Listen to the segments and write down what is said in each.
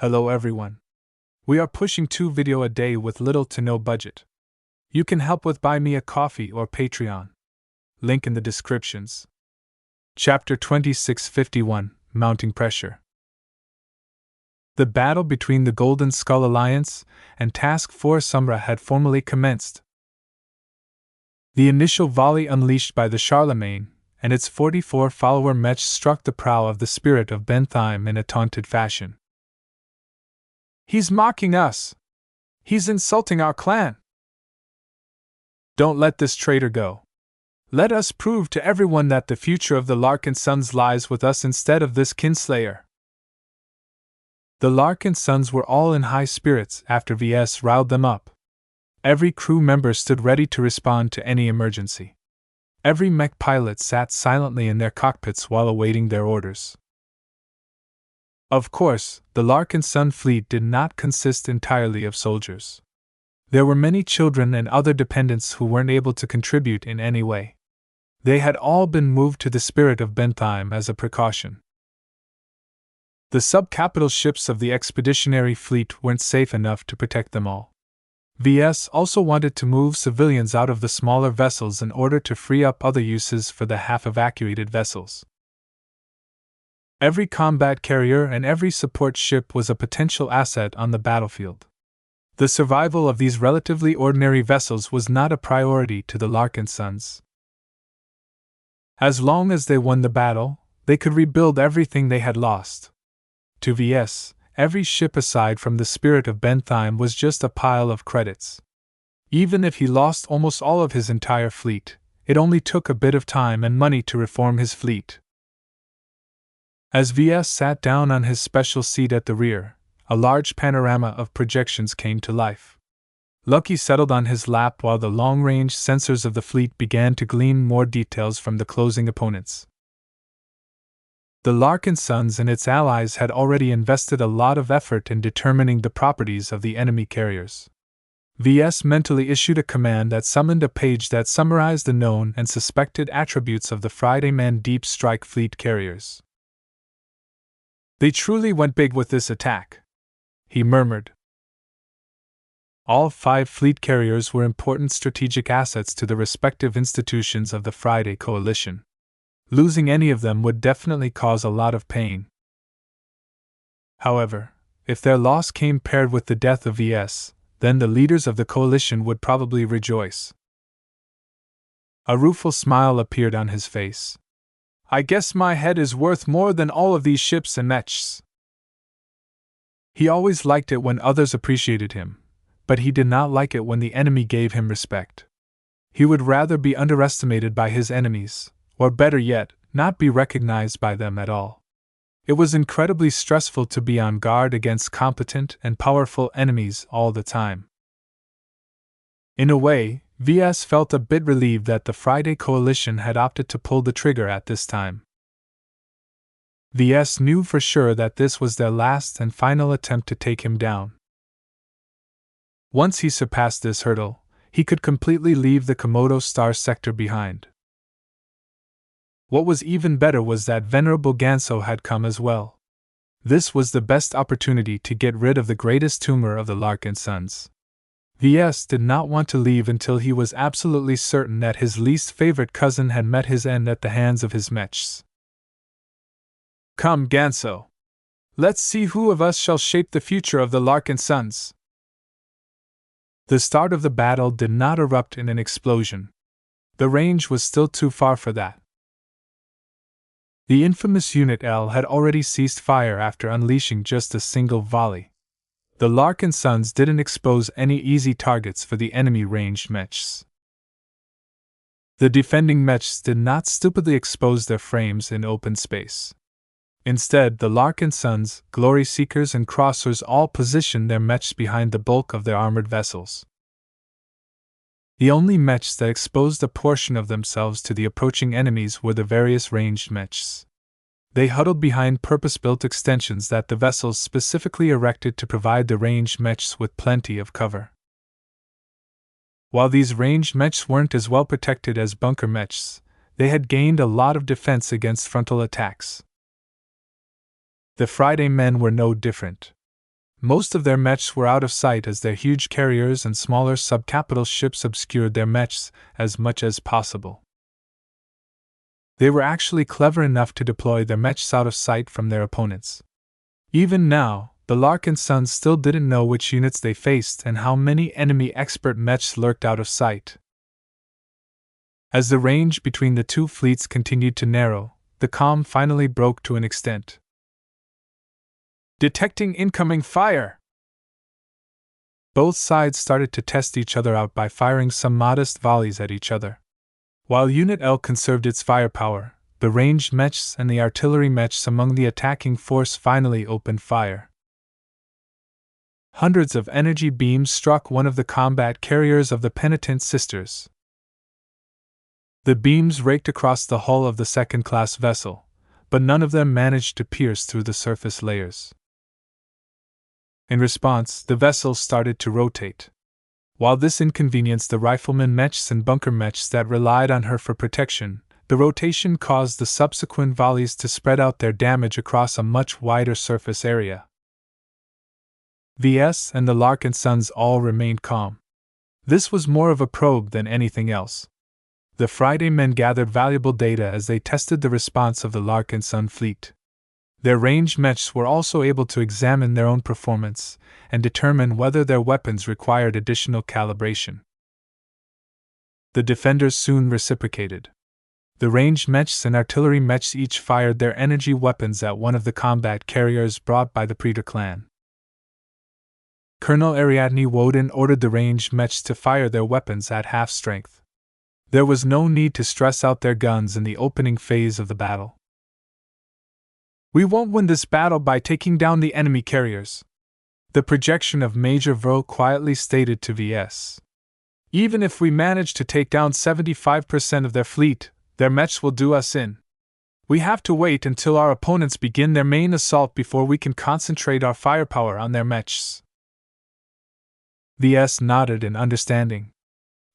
Hello everyone. We are pushing 2 videos a day with little to no budget. You can help with Buy Me a Coffee or Patreon. Link in the descriptions. Chapter 2651, Mounting Pressure. The battle between the Golden Skull Alliance and Task Force Sombra had formally commenced. The initial volley unleashed by the Charlemagne and its 44-follower mech struck the prow of the Spirit of Bentheim in a taunted fashion. "He's mocking us! He's insulting our clan! Don't let this traitor go! Let us prove to everyone that the future of the Larkinsons lies with us instead of this kinslayer!" The Larkinsons were all in high spirits after Ves riled them up. Every crew member stood ready to respond to any emergency. Every mech pilot sat silently in their cockpits while awaiting their orders. Of course, the Larkinson fleet did not consist entirely of soldiers. There were many children and other dependents who weren't able to contribute in any way. They had all been moved to the Spirit of Bentheim as a precaution. The sub-capital ships of the expeditionary fleet weren't safe enough to protect them all. Ves also wanted to move civilians out of the smaller vessels in order to free up other uses for the half-evacuated vessels. Every combat carrier and every support ship was a potential asset on the battlefield. The survival of these relatively ordinary vessels was not a priority to the Larkinsons. As long as they won the battle, they could rebuild everything they had lost. To Ves, every ship aside from the Spirit of Bentheim was just a pile of credits. Even if he lost almost all of his entire fleet, it only took a bit of time and money to reform his fleet. As Ves sat down on his special seat at the rear, a large panorama of projections came to life. Lucky settled on his lap while the long-range sensors of the fleet began to glean more details from the closing opponents. The Larkinsons and its allies had already invested a lot of effort in determining the properties of the enemy carriers. Ves mentally issued a command that summoned a page that summarized the known and suspected attributes of the Fridayman Deep Strike fleet carriers. "They truly went big with this attack," he murmured. All 5 fleet carriers were important strategic assets to the respective institutions of the Friday Coalition. Losing any of them would definitely cause a lot of pain. However, if their loss came paired with the death of Ves, then the leaders of the coalition would probably rejoice. A rueful smile appeared on his face. "I guess my head is worth more than all of these ships and mechs." He always liked it when others appreciated him, but he did not like it when the enemy gave him respect. He would rather be underestimated by his enemies, or better yet, not be recognized by them at all. It was incredibly stressful to be on guard against competent and powerful enemies all the time. In a way, Ves felt a bit relieved that the Friday Coalition had opted to pull the trigger at this time. Ves knew for sure that this was their last and final attempt to take him down. Once he surpassed this hurdle, he could completely leave the Komodo Star sector behind. What was even better was that Venerable Ganso had come as well. This was the best opportunity to get rid of the greatest tumor of the Larkinsons. Ves did not want to leave until he was absolutely certain that his least favorite cousin had met his end at the hands of his mechs. "Come, Ganso. Let's see who of us shall shape the future of the Larkinsons." The start of the battle did not erupt in an explosion. The range was still too far for that. The infamous Unit L had already ceased fire after unleashing just a single volley. The Larkinsons didn't expose any easy targets for the enemy ranged mechs. The defending mechs did not stupidly expose their frames in open space. Instead, the Larkinsons, Glory Seekers, and Crossers all positioned their mechs behind the bulk of their armored vessels. The only mechs that exposed a portion of themselves to the approaching enemies were the various ranged mechs. They huddled behind purpose-built extensions that the vessels specifically erected to provide the ranged mechs with plenty of cover. While these ranged mechs weren't as well protected as bunker mechs, they had gained a lot of defense against frontal attacks. The Friday men were no different. Most of their mechs were out of sight as their huge carriers and smaller subcapital ships obscured their mechs as much as possible. They were actually clever enough to deploy their mechs out of sight from their opponents. Even now, the Larkinsons still didn't know which units they faced and how many enemy expert mechs lurked out of sight. As the range between the two fleets continued to narrow, the calm finally broke to an extent. Detecting incoming fire! Both sides started to test each other out by firing some modest volleys at each other. While Unit L conserved its firepower, the ranged mechs and the artillery mechs among the attacking force finally opened fire. Hundreds of energy beams struck one of the combat carriers of the Penitent Sisters. The beams raked across the hull of the second-class vessel, but none of them managed to pierce through the surface layers. In response, the vessel started to rotate. While this inconvenienced the rifleman mechs and bunker mechs that relied on her for protection, the rotation caused the subsequent volleys to spread out their damage across a much wider surface area. Ves and the Larkinsons all remained calm. This was more of a probe than anything else. The Friday men gathered valuable data as they tested the response of the Larkinson fleet. Their ranged mechs were also able to examine their own performance and determine whether their weapons required additional calibration. The defenders soon reciprocated. The ranged mechs and artillery mechs each fired their energy weapons at one of the combat carriers brought by the Praetor clan. Colonel Ariadne Woden ordered the ranged mechs to fire their weapons at half strength. There was no need to stress out their guns in the opening phase of the battle. "We won't win this battle by taking down the enemy carriers," the projection of Major Vril quietly stated to Ves. "Even if we manage to take down 75% of their fleet, their mechs will do us in. We have to wait until our opponents begin their main assault before we can concentrate our firepower on their mechs." Ves nodded in understanding.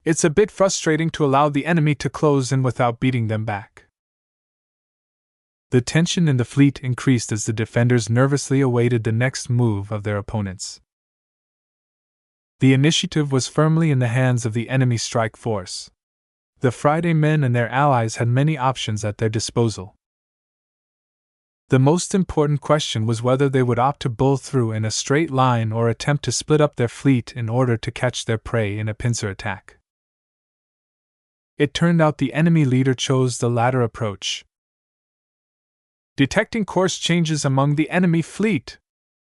"It's a bit frustrating to allow the enemy to close in without beating them back." The tension in the fleet increased as the defenders nervously awaited the next move of their opponents. The initiative was firmly in the hands of the enemy strike force. The Friday men and their allies had many options at their disposal. The most important question was whether they would opt to bull through in a straight line or attempt to split up their fleet in order to catch their prey in a pincer attack. It turned out the enemy leader chose the latter approach. Detecting course changes among the enemy fleet.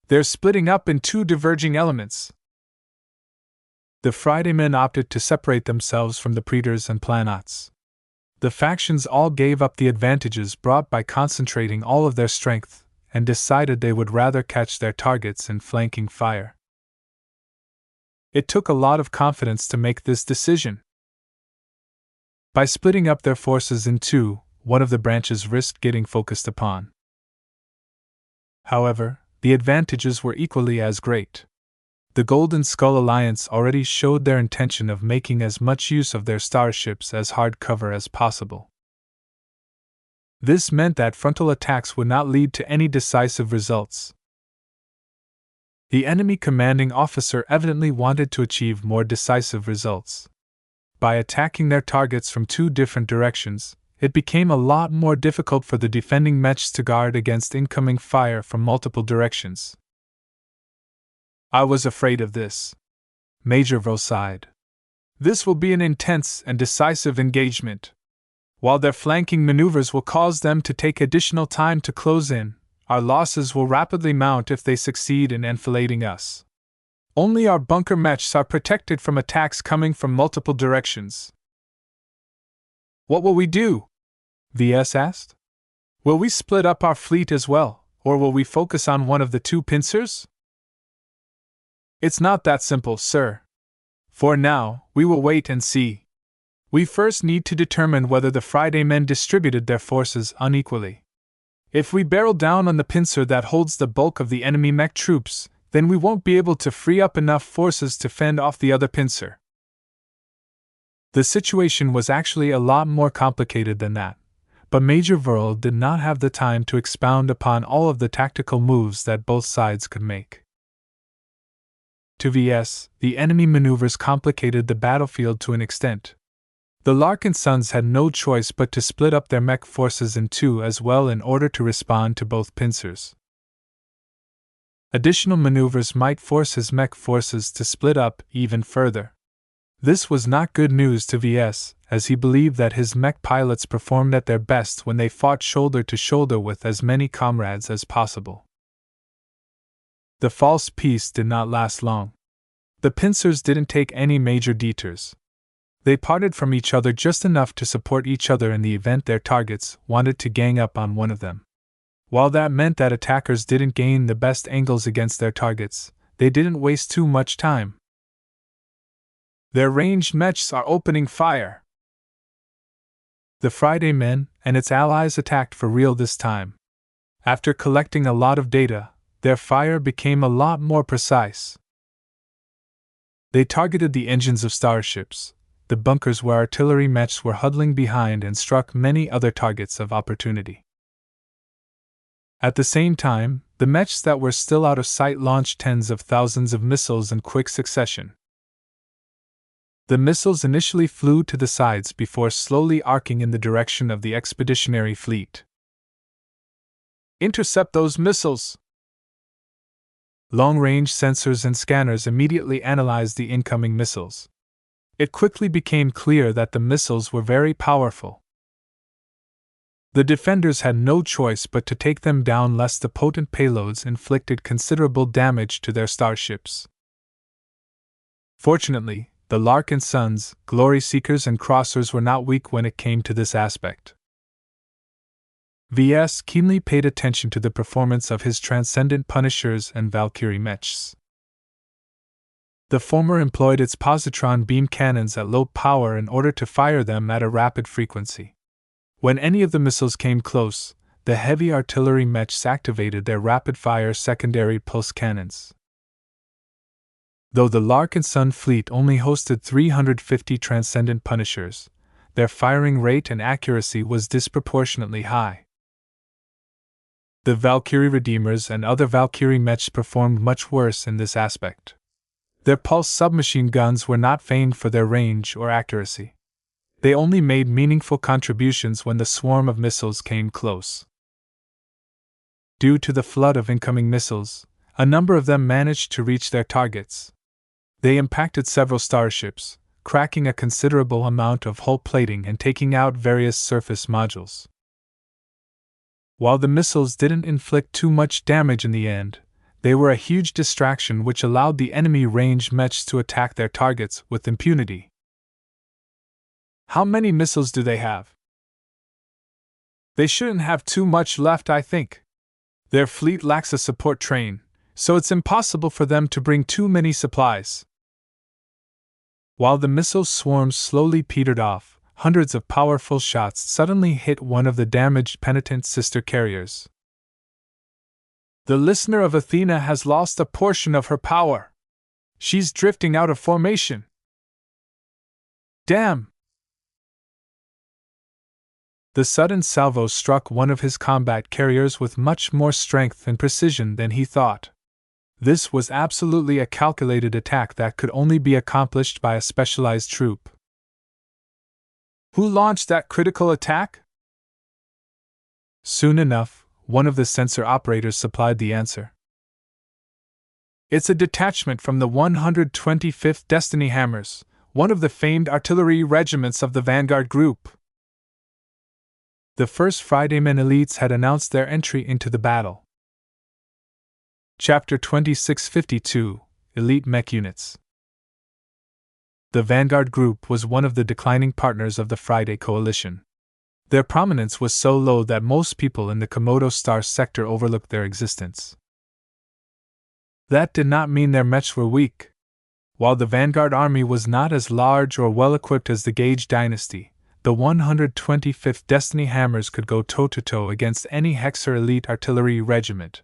They're splitting up in two diverging elements. The Friday men opted to separate themselves from the Praetors and Planats. The factions all gave up the advantages brought by concentrating all of their strength, and decided they would rather catch their targets in flanking fire. It took a lot of confidence to make this decision. By splitting up their forces in two, one of the branches risked getting focused upon. However, the advantages were equally as great. The Golden Skull Alliance already showed their intention of making as much use of their starships as hard cover as possible. This meant that frontal attacks would not lead to any decisive results. The enemy commanding officer evidently wanted to achieve more decisive results. By attacking their targets from two different directions, it became a lot more difficult for the defending mechs to guard against incoming fire from multiple directions. "I was afraid of this," Major Vril sighed. "This will be an intense and decisive engagement. While their flanking maneuvers will cause them to take additional time to close in, our losses will rapidly mount if they succeed in enfilading us. Only our bunker mechs are protected from attacks coming from multiple directions." "What will we do?" Ves asked. "Will we split up our fleet as well, or will we focus on one of the two pincers?" "It's not that simple, sir. For now, we will wait and see. We first need to determine whether the Friday men distributed their forces unequally. If we barrel down on the pincer that holds the bulk of the enemy mech troops, then we won't be able to free up enough forces to fend off the other pincer." The situation was actually a lot more complicated than that, but Major Vril did not have the time to expound upon all of the tactical moves that both sides could make. To Ves, the enemy maneuvers complicated the battlefield to an extent. The Larkinsons had no choice but to split up their mech forces in two as well in order to respond to both pincers. Additional maneuvers might force his mech forces to split up even further. This was not good news to Ves, as he believed that his mech pilots performed at their best when they fought shoulder to shoulder with as many comrades as possible. The false peace did not last long. The pincers didn't take any major detours. They parted from each other just enough to support each other in the event their targets wanted to gang up on one of them. While that meant that attackers didn't gain the best angles against their targets, they didn't waste too much time. Their ranged mechs are opening fire. The Friday Men and its allies attacked for real this time. After collecting a lot of data, their fire became a lot more precise. They targeted the engines of starships, the bunkers where artillery mechs were huddling behind, and struck many other targets of opportunity. At the same time, the mechs that were still out of sight launched tens of thousands of missiles in quick succession. The missiles initially flew to the sides before slowly arcing in the direction of the expeditionary fleet. "Intercept those missiles!" Long-range sensors and scanners immediately analyzed the incoming missiles. It quickly became clear that the missiles were very powerful. The defenders had no choice but to take them down lest the potent payloads inflicted considerable damage to their starships. Fortunately, the Larkinsons, Glory Seekers, and Crossers were not weak when it came to this aspect. Ves keenly paid attention to the performance of his Transcendent Punishers and Valkyrie mechs. The former employed its positron beam cannons at low power in order to fire them at a rapid frequency. When any of the missiles came close, the heavy artillery mechs activated their rapid-fire secondary pulse cannons. Though the Larkinson fleet only hosted 350 Transcendent Punishers, their firing rate and accuracy was disproportionately high. The Valkyrie Redeemers and other Valkyrie mechs performed much worse in this aspect. Their pulse submachine guns were not famed for their range or accuracy. They only made meaningful contributions when the swarm of missiles came close. Due to the flood of incoming missiles, a number of them managed to reach their targets. They impacted several starships, cracking a considerable amount of hull plating and taking out various surface modules. While the missiles didn't inflict too much damage in the end, they were a huge distraction which allowed the enemy ranged mechs to attack their targets with impunity. "How many missiles do they have?" "They shouldn't have too much left, I think. Their fleet lacks a support train, so it's impossible for them to bring too many supplies." While the missile swarms slowly petered off, hundreds of powerful shots suddenly hit one of the damaged penitent sister carriers. "The listener of Athena has lost a portion of her power. She's drifting out of formation." "Damn!" The sudden salvo struck one of his combat carriers with much more strength and precision than he thought. This was absolutely a calculated attack that could only be accomplished by a specialized troop. "Who launched that critical attack?" Soon enough, one of the sensor operators supplied the answer. "It's a detachment from the 125th Destiny Hammers, one of the famed artillery regiments of the Vanguard Group." The first Fridaymen elites had announced their entry into the battle. Chapter 2652 Elite Mech Units. The Vanguard Group was one of the declining partners of the Friday Coalition. Their prominence was so low that most people in the Komodo Star sector overlooked their existence. That did not mean their mechs were weak. While the Vanguard army was not as large or well-equipped as the Gage dynasty, the 125th Destiny Hammers could go toe-to-toe against any Hexer elite artillery regiment.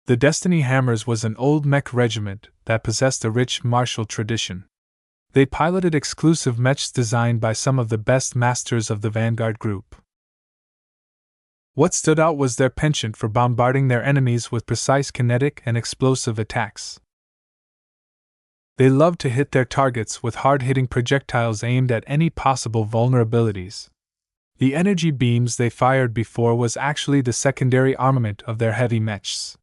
The Destiny Hammers was an old mech regiment that possessed a rich martial tradition. They piloted exclusive mechs designed by some of the best masters of the Vanguard Group. What stood out was their penchant for bombarding their enemies with precise kinetic and explosive attacks. They loved to hit their targets with hard-hitting projectiles aimed at any possible vulnerabilities. The energy beams they fired before was actually the secondary armament of their heavy mechs.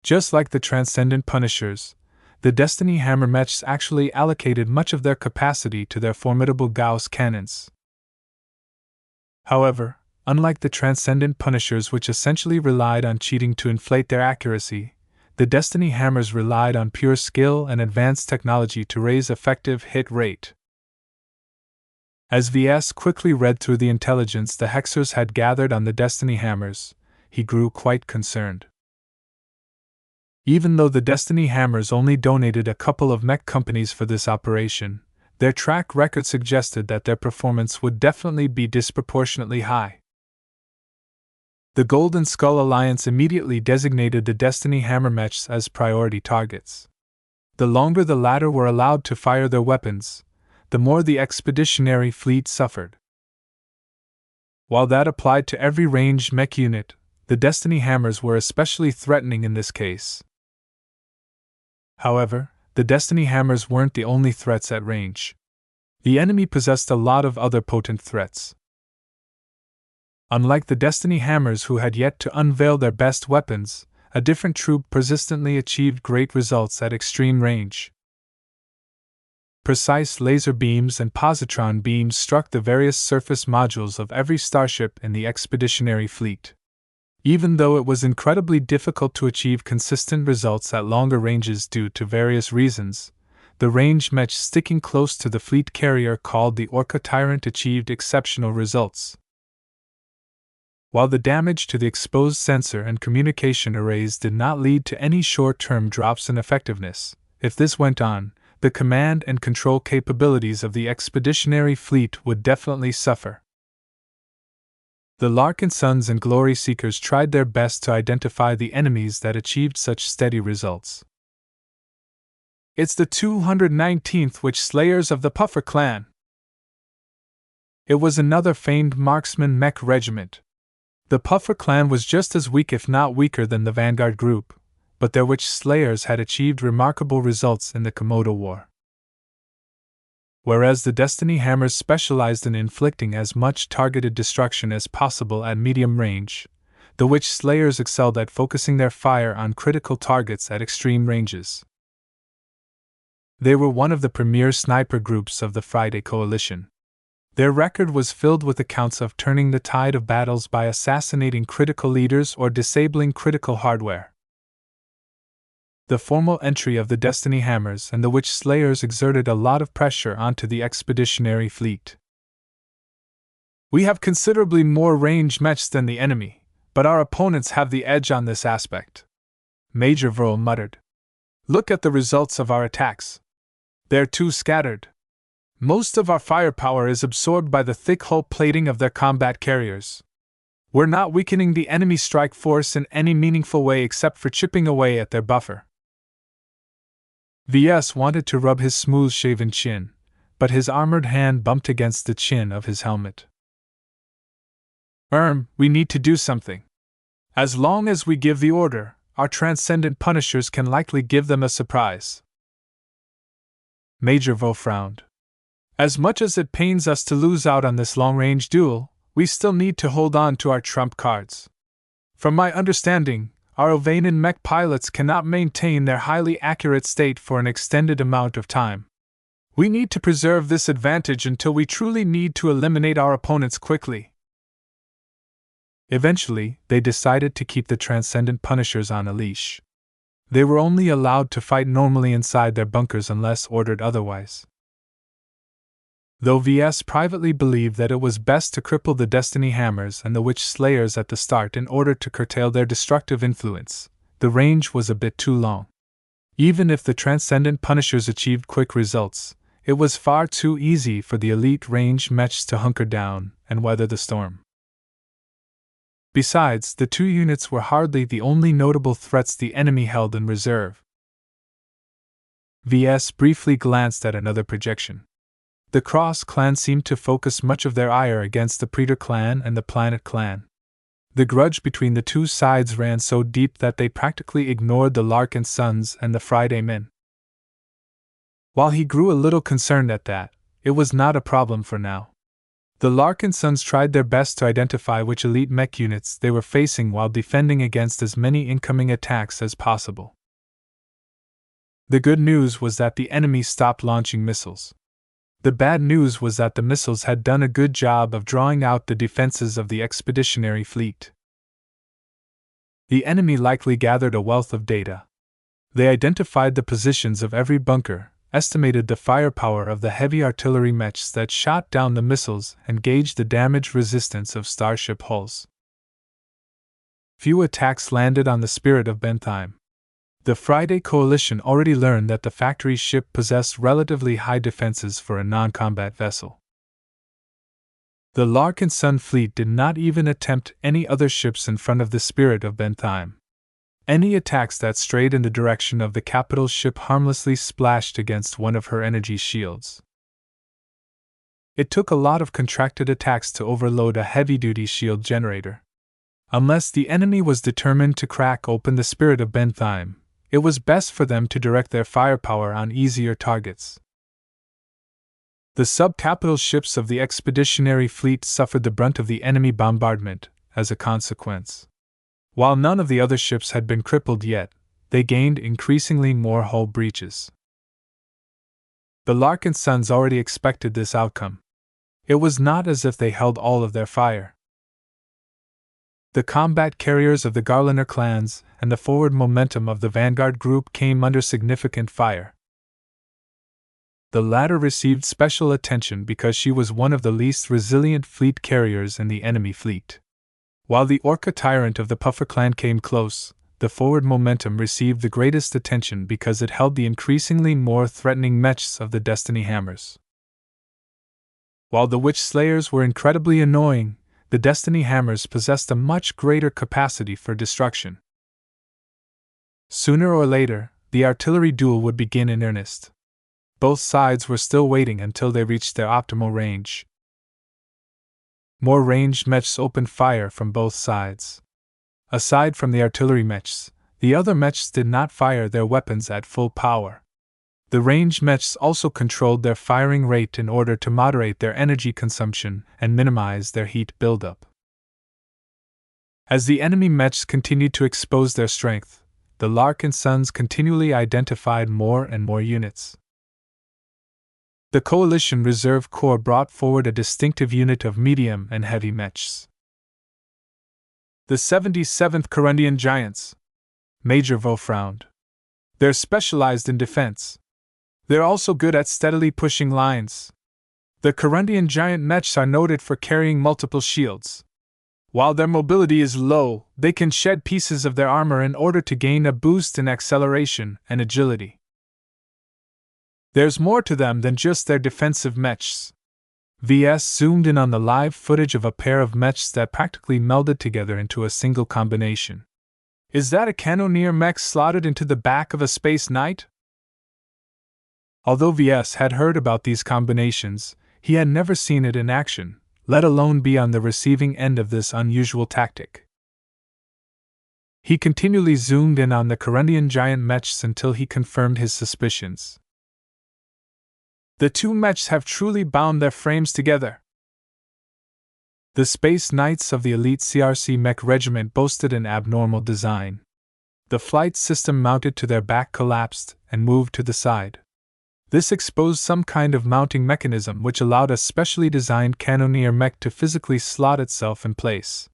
Just like the Transcendent Punishers, the Destiny Hammer mechs actually allocated much of their capacity to their formidable Gauss cannons. However, unlike the Transcendent Punishers, which essentially relied on cheating to inflate their accuracy, the Destiny Hammers relied on pure skill and advanced technology to raise effective hit rate. As Ves quickly read through the intelligence the Hexers had gathered on the Destiny Hammers, he grew quite concerned. Even though the Destiny Hammers only donated a couple of mech companies for this operation, their track record suggested that their performance would definitely be disproportionately high. The Golden Skull Alliance immediately designated the Destiny Hammer mechs as priority targets. The longer the latter were allowed to fire their weapons, the more the expeditionary fleet suffered. While that applied to every ranged mech unit, the Destiny Hammers were especially threatening in this case. However, the Destiny Hammers weren't the only threats at range. The enemy possessed a lot of other potent threats. Unlike the Destiny Hammers, who had yet to unveil their best weapons, a different troop persistently achieved great results at extreme range. Precise laser beams and positron beams struck the various surface modules of every starship in the expeditionary fleet. Even though it was incredibly difficult to achieve consistent results at longer ranges due to various reasons, the ranged mech sticking close to the fleet carrier called the Orca Tyrant achieved exceptional results. While the damage to the exposed sensor and communication arrays did not lead to any short-term drops in effectiveness, if this went on, the command and control capabilities of the expeditionary fleet would definitely suffer. The Larkinsons and Glory Seekers tried their best to identify the enemies that achieved such steady results. It's the 219th Witch Slayers of the Puffer clan. It was another famed marksman mech regiment. The Puffer clan was just as weak, if not weaker, than the Vanguard group, but their Witch Slayers had achieved remarkable results in the Komodo War. Whereas the Destiny Hammers specialized in inflicting as much targeted destruction as possible at medium range, the Witch Slayers excelled at focusing their fire on critical targets at extreme ranges. They were one of the premier sniper groups of the Friday Coalition. Their record was filled with accounts of turning the tide of battles by assassinating critical leaders or disabling critical hardware. The formal entry of the Destiny Hammers and the Witch Slayers exerted a lot of pressure onto the expeditionary fleet. We have considerably more ranged mechs than the enemy, but our opponents have the edge on this aspect, Major Vril muttered. Look at the results of our attacks. They're too scattered. Most of our firepower is absorbed by the thick hull plating of their combat carriers. We're not weakening the enemy strike force in any meaningful way except for chipping away at their buffer. Ves wanted to rub his smooth-shaven chin, but his armored hand bumped against the chin of his helmet. We need to do something. As long as we give the order, our Transcendent Punishers can likely give them a surprise. Major Vo frowned. As much as it pains us to lose out on this long-range duel, we still need to hold on to our trump cards. From my understanding, our Ovanan mech pilots cannot maintain their highly accurate state for an extended amount of time. We need to preserve this advantage until we truly need to eliminate our opponents quickly. Eventually, they decided to keep the Transcendent Punishers on a leash. They were only allowed to fight normally inside their bunkers unless ordered otherwise. Though Ves privately believed that it was best to cripple the Destiny Hammers and the Witch Slayers at the start in order to curtail their destructive influence, the range was a bit too long. Even if the Transcendent Punishers achieved quick results, it was far too easy for the elite range mechs to hunker down and weather the storm. Besides, the two units were hardly the only notable threats the enemy held in reserve. Ves briefly glanced at another projection. The Cross clan seemed to focus much of their ire against the Predator clan and the Planet clan. The grudge between the two sides ran so deep that they practically ignored the Larkinsons and the Friday men. While he grew a little concerned at that, it was not a problem for now. The Larkinsons tried their best to identify which elite mech units they were facing while defending against as many incoming attacks as possible. The good news was that the enemy stopped launching missiles. The bad news was that the missiles had done a good job of drawing out the defenses of the expeditionary fleet. The enemy likely gathered a wealth of data. They identified the positions of every bunker, estimated the firepower of the heavy artillery mechs that shot down the missiles, and gauged the damage resistance of starship hulls. Few attacks landed on the Spirit of Bentheim. The Friday Coalition already learned that the factory ship possessed relatively high defenses for a non-combat vessel. The Larkinson fleet did not even attempt any other ships in front of the Spirit of Bentheim. Any attacks that strayed in the direction of the capital ship harmlessly splashed against one of her energy shields. It took a lot of contracted attacks to overload a heavy-duty shield generator. Unless the enemy was determined to crack open the Spirit of Bentheim, it was best for them to direct their firepower on easier targets. The sub-capital ships of the expeditionary fleet suffered the brunt of the enemy bombardment, as a consequence. While none of the other ships had been crippled yet, they gained increasingly more hull breaches. The Larkinsons already expected this outcome. It was not as if they held all of their fire. The combat carriers of the Garliner clans and the forward momentum of the Vanguard group came under significant fire. The latter received special attention because she was one of the least resilient fleet carriers in the enemy fleet. While the Orca tyrant of the Puffer clan came close, the forward momentum received the greatest attention because it held the increasingly more threatening mechs of the Destiny Hammers. While the Witch Slayers were incredibly annoying, the Destiny Hammers possessed a much greater capacity for destruction. Sooner or later, the artillery duel would begin in earnest. Both sides were still waiting until they reached their optimal range. More ranged mechs opened fire from both sides. Aside from the artillery mechs, the other mechs did not fire their weapons at full power. The ranged mechs also controlled their firing rate in order to moderate their energy consumption and minimize their heat buildup. As the enemy mechs continued to expose their strength, the Larkinsons continually identified more and more units. The Coalition Reserve Corps brought forward a distinctive unit of medium and heavy mechs. The 77th Corundian Giants. Major Vo frowned. They're specialized in defense. They're also good at steadily pushing lines. The Corundian Giant mechs are noted for carrying multiple shields. While their mobility is low, they can shed pieces of their armor in order to gain a boost in acceleration and agility. There's more to them than just their defensive mechs. VS zoomed in on the live footage of a pair of mechs that practically melded together into a single combination. Is that a Cannoneer mech slotted into the back of a Space Knight? Although VS had heard about these combinations, he had never seen it in action, let alone be on the receiving end of this unusual tactic. He continually zoomed in on the Corundian Giant mechs until he confirmed his suspicions. The two mechs have truly bound their frames together. The Space Knights of the elite CRC mech regiment boasted an abnormal design. The flight system mounted to their back collapsed and moved to the side. This exposed some kind of mounting mechanism which allowed a specially designed Cannoneer mech to physically slot itself in place.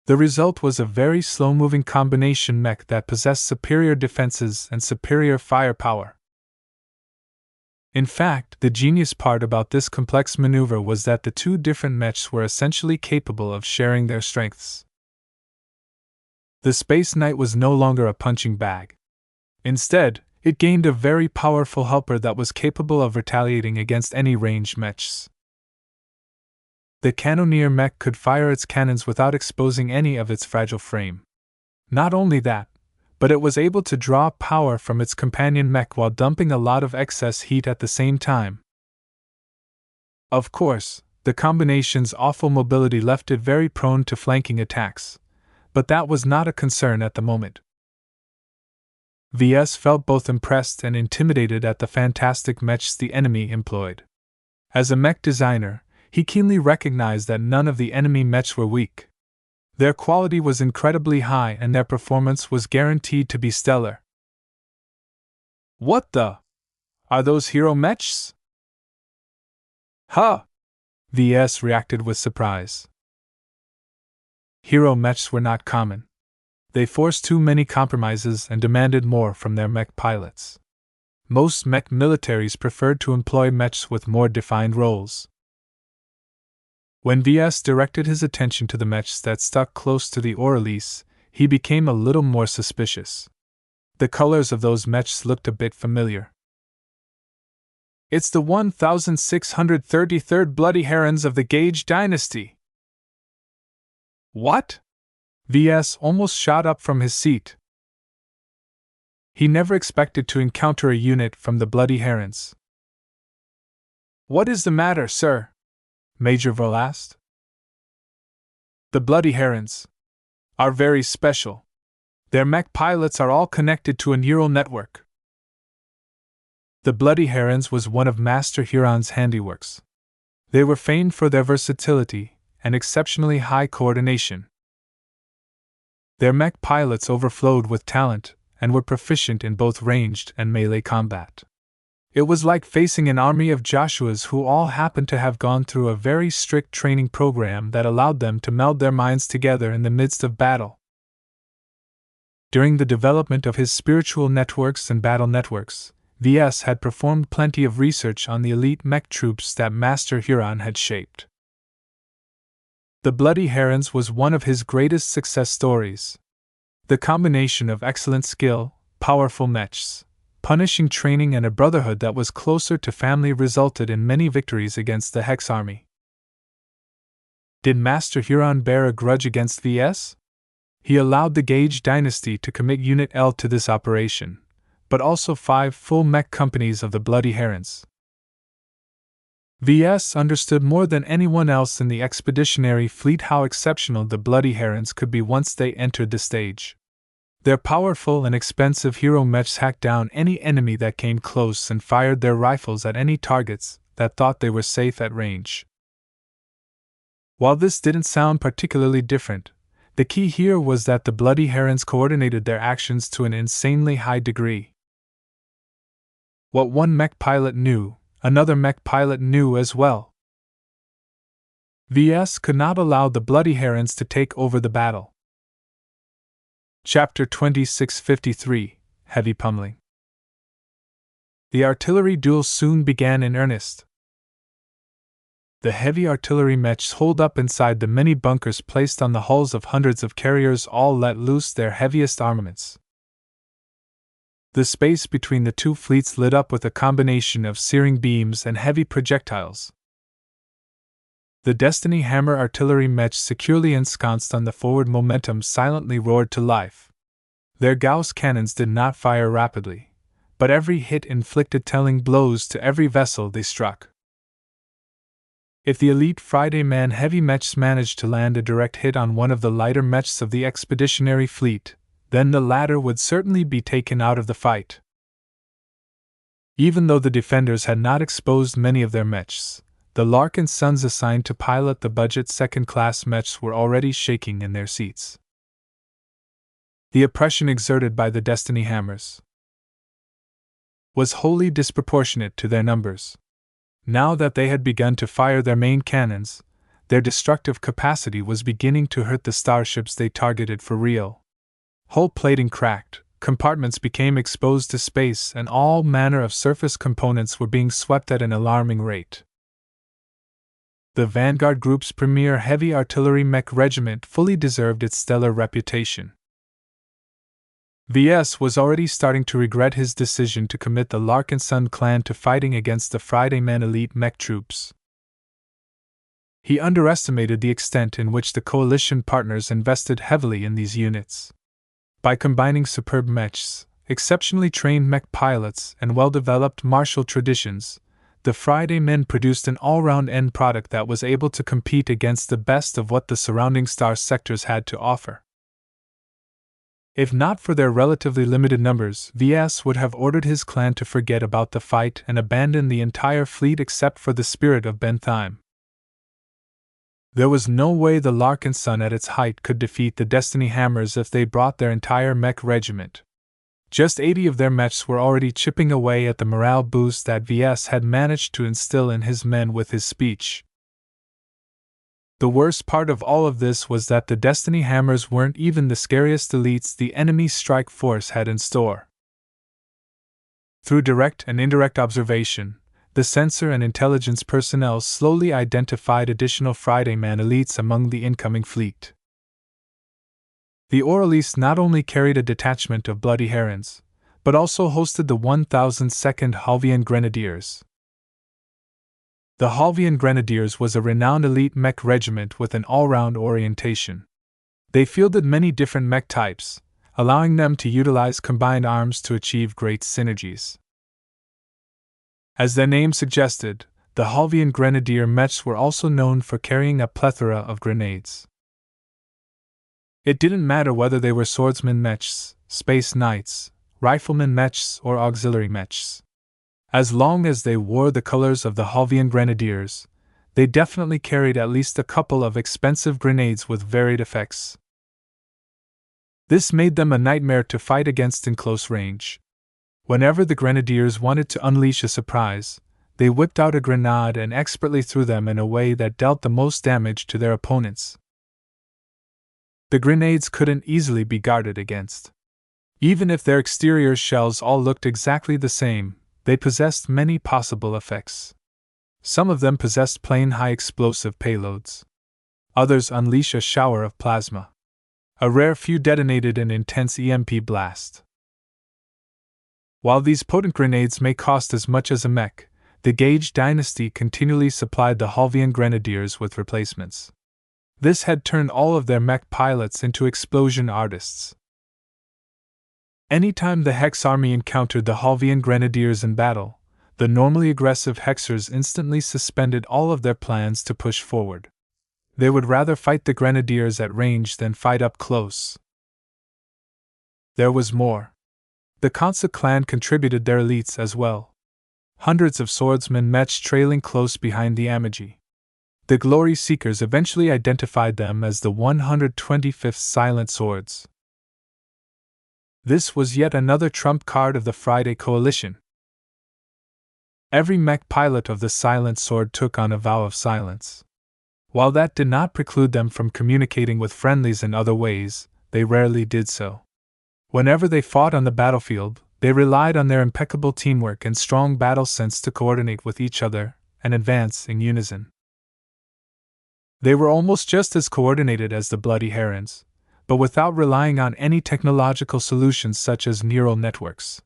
The result was a very slow-moving combination mech that possessed superior defenses and superior firepower. In fact, the genius part about this complex maneuver was that the two different mechs were essentially capable of sharing their strengths. The Space Knight was no longer a punching bag. Instead, it gained a very powerful helper that was capable of retaliating against any ranged mechs. The Cannoneer mech could fire its cannons without exposing any of its fragile frame. Not only that, but it was able to draw power from its companion mech while dumping a lot of excess heat at the same time. Of course, the combination's awful mobility left it very prone to flanking attacks, but that was not a concern at the moment. VS felt both impressed and intimidated at the fantastic mechs the enemy employed. As a mech designer, he keenly recognized that none of the enemy mechs were weak. Their quality was incredibly high and their performance was guaranteed to be stellar. What the? Are those hero mechs? Huh! VS reacted with surprise. Hero mechs were not common. They forced too many compromises and demanded more from their mech pilots. Most mech militaries preferred to employ mechs with more defined roles. When VS directed his attention to the mechs that stuck close to the Orelise, he became a little more suspicious. The colors of those mechs looked a bit familiar. It's the 1633rd Bloody Herons of the Gage dynasty. What? VS almost shot up from his seat. He never expected to encounter a unit from the Bloody Herons. What is the matter, sir? Major Vol asked. The Bloody Herons are very special. Their mech pilots are all connected to a neural network. The Bloody Herons was one of Master Huron's handiworks. They were famed for their versatility and exceptionally high coordination. Their mech pilots overflowed with talent and were proficient in both ranged and melee combat. It was like facing an army of Joshuas who all happened to have gone through a very strict training program that allowed them to meld their minds together in the midst of battle. During the development of his spiritual networks and battle networks, VS had performed plenty of research on the elite mech troops that Master Huron had shaped. The Bloody Herons was one of his greatest success stories. The combination of excellent skill, powerful mechs, punishing training, and a brotherhood that was closer to family resulted in many victories against the Hex army. Did Master Huron bear a grudge against VS? He allowed the Gage dynasty to commit Unit L to this operation, but also 5 full mech companies of the Bloody Herons. VS understood more than anyone else in the expeditionary fleet how exceptional the Bloody Herons could be once they entered the stage. Their powerful and expensive hero mechs hacked down any enemy that came close and fired their rifles at any targets that thought they were safe at range. While this didn't sound particularly different, the key here was that the Bloody Herons coordinated their actions to an insanely high degree. What one mech pilot knew, another mech pilot knew as well. VS could not allow the Bloody Herons to take over the battle. Chapter 2653, Heavy Pummeling. The artillery duel soon began in earnest. The heavy artillery mechs holed up inside the many bunkers placed on the hulls of hundreds of carriers all let loose their heaviest armaments. The space between the two fleets lit up with a combination of searing beams and heavy projectiles. The Destiny Hammer artillery mech securely ensconced on the forward momentum silently roared to life. Their Gauss cannons did not fire rapidly, but every hit inflicted telling blows to every vessel they struck. If the elite Friday Man heavy mechs managed to land a direct hit on one of the lighter mechs of the expeditionary fleet, then the latter would certainly be taken out of the fight. Even though the defenders had not exposed many of their mechs, the Larkinsons assigned to pilot the budget second-class mechs were already shaking in their seats. The oppression exerted by the Destiny Hammers was wholly disproportionate to their numbers. Now that they had begun to fire their main cannons, their destructive capacity was beginning to hurt the starships they targeted for real. Hull plating cracked, compartments became exposed to space, and all manner of surface components were being swept at an alarming rate. The Vanguard Group's premier heavy artillery mech regiment fully deserved its stellar reputation. VS was already starting to regret his decision to commit the Larkinson clan to fighting against the Friday Man elite mech troops. He underestimated the extent in which the coalition partners invested heavily in these units. By combining superb mechs, exceptionally trained mech pilots, and well-developed martial traditions, the Friday Men produced an all-round end product that was able to compete against the best of what the surrounding star sectors had to offer. If not for their relatively limited numbers, Ves would have ordered his clan to forget about the fight and abandon the entire fleet except for the spirit of Bentheim. There was no way the Larkinson at its height could defeat the Destiny Hammers if they brought their entire mech regiment. Just 80 of their mechs were already chipping away at the morale boost that Ves had managed to instill in his men with his speech. The worst part of all of this was that the Destiny Hammers weren't even the scariest elites the enemy strike force had in store. Through direct and indirect observation, the sensor and intelligence personnel slowly identified additional Friday Man elites among the incoming fleet. The Orleans not only carried a detachment of Bloody Herons, but also hosted the 1002nd Halvian Grenadiers. The Halvian Grenadiers was a renowned elite mech regiment with an all-round orientation. They fielded many different mech types, allowing them to utilize combined arms to achieve great synergies. As their name suggested, the Halvian Grenadier mechs were also known for carrying a plethora of grenades. It didn't matter whether they were swordsman mechs, space knights, rifleman mechs, or auxiliary mechs. As long as they wore the colors of the Halvian Grenadiers, they definitely carried at least a couple of expensive grenades with varied effects. This made them a nightmare to fight against in close range. Whenever the Grenadiers wanted to unleash a surprise, they whipped out a grenade and expertly threw them in a way that dealt the most damage to their opponents. The grenades couldn't easily be guarded against. Even if their exterior shells all looked exactly the same, they possessed many possible effects. Some of them possessed plain high explosive payloads. Others unleash a shower of plasma. A rare few detonated an intense EMP blast. While these potent grenades may cost as much as a mech, the Gage dynasty continually supplied the Halvian Grenadiers with replacements. This had turned all of their mech pilots into explosion artists. Anytime the Hex army encountered the Halvian Grenadiers in battle, the normally aggressive Hexers instantly suspended all of their plans to push forward. They would rather fight the Grenadiers at range than fight up close. There was more. The Kansa clan contributed their elites as well. Hundreds of swordsmen mechs trailing close behind the Amagi. The Glory Seekers eventually identified them as the 125th Silent Swords. This was yet another trump card of the Friday Coalition. Every mech pilot of the Silent Sword took on a vow of silence. While that did not preclude them from communicating with friendlies in other ways, they rarely did so. Whenever they fought on the battlefield, they relied on their impeccable teamwork and strong battle sense to coordinate with each other and advance in unison. They were almost just as coordinated as the Bloody Herons, but without relying on any technological solutions such as neural networks.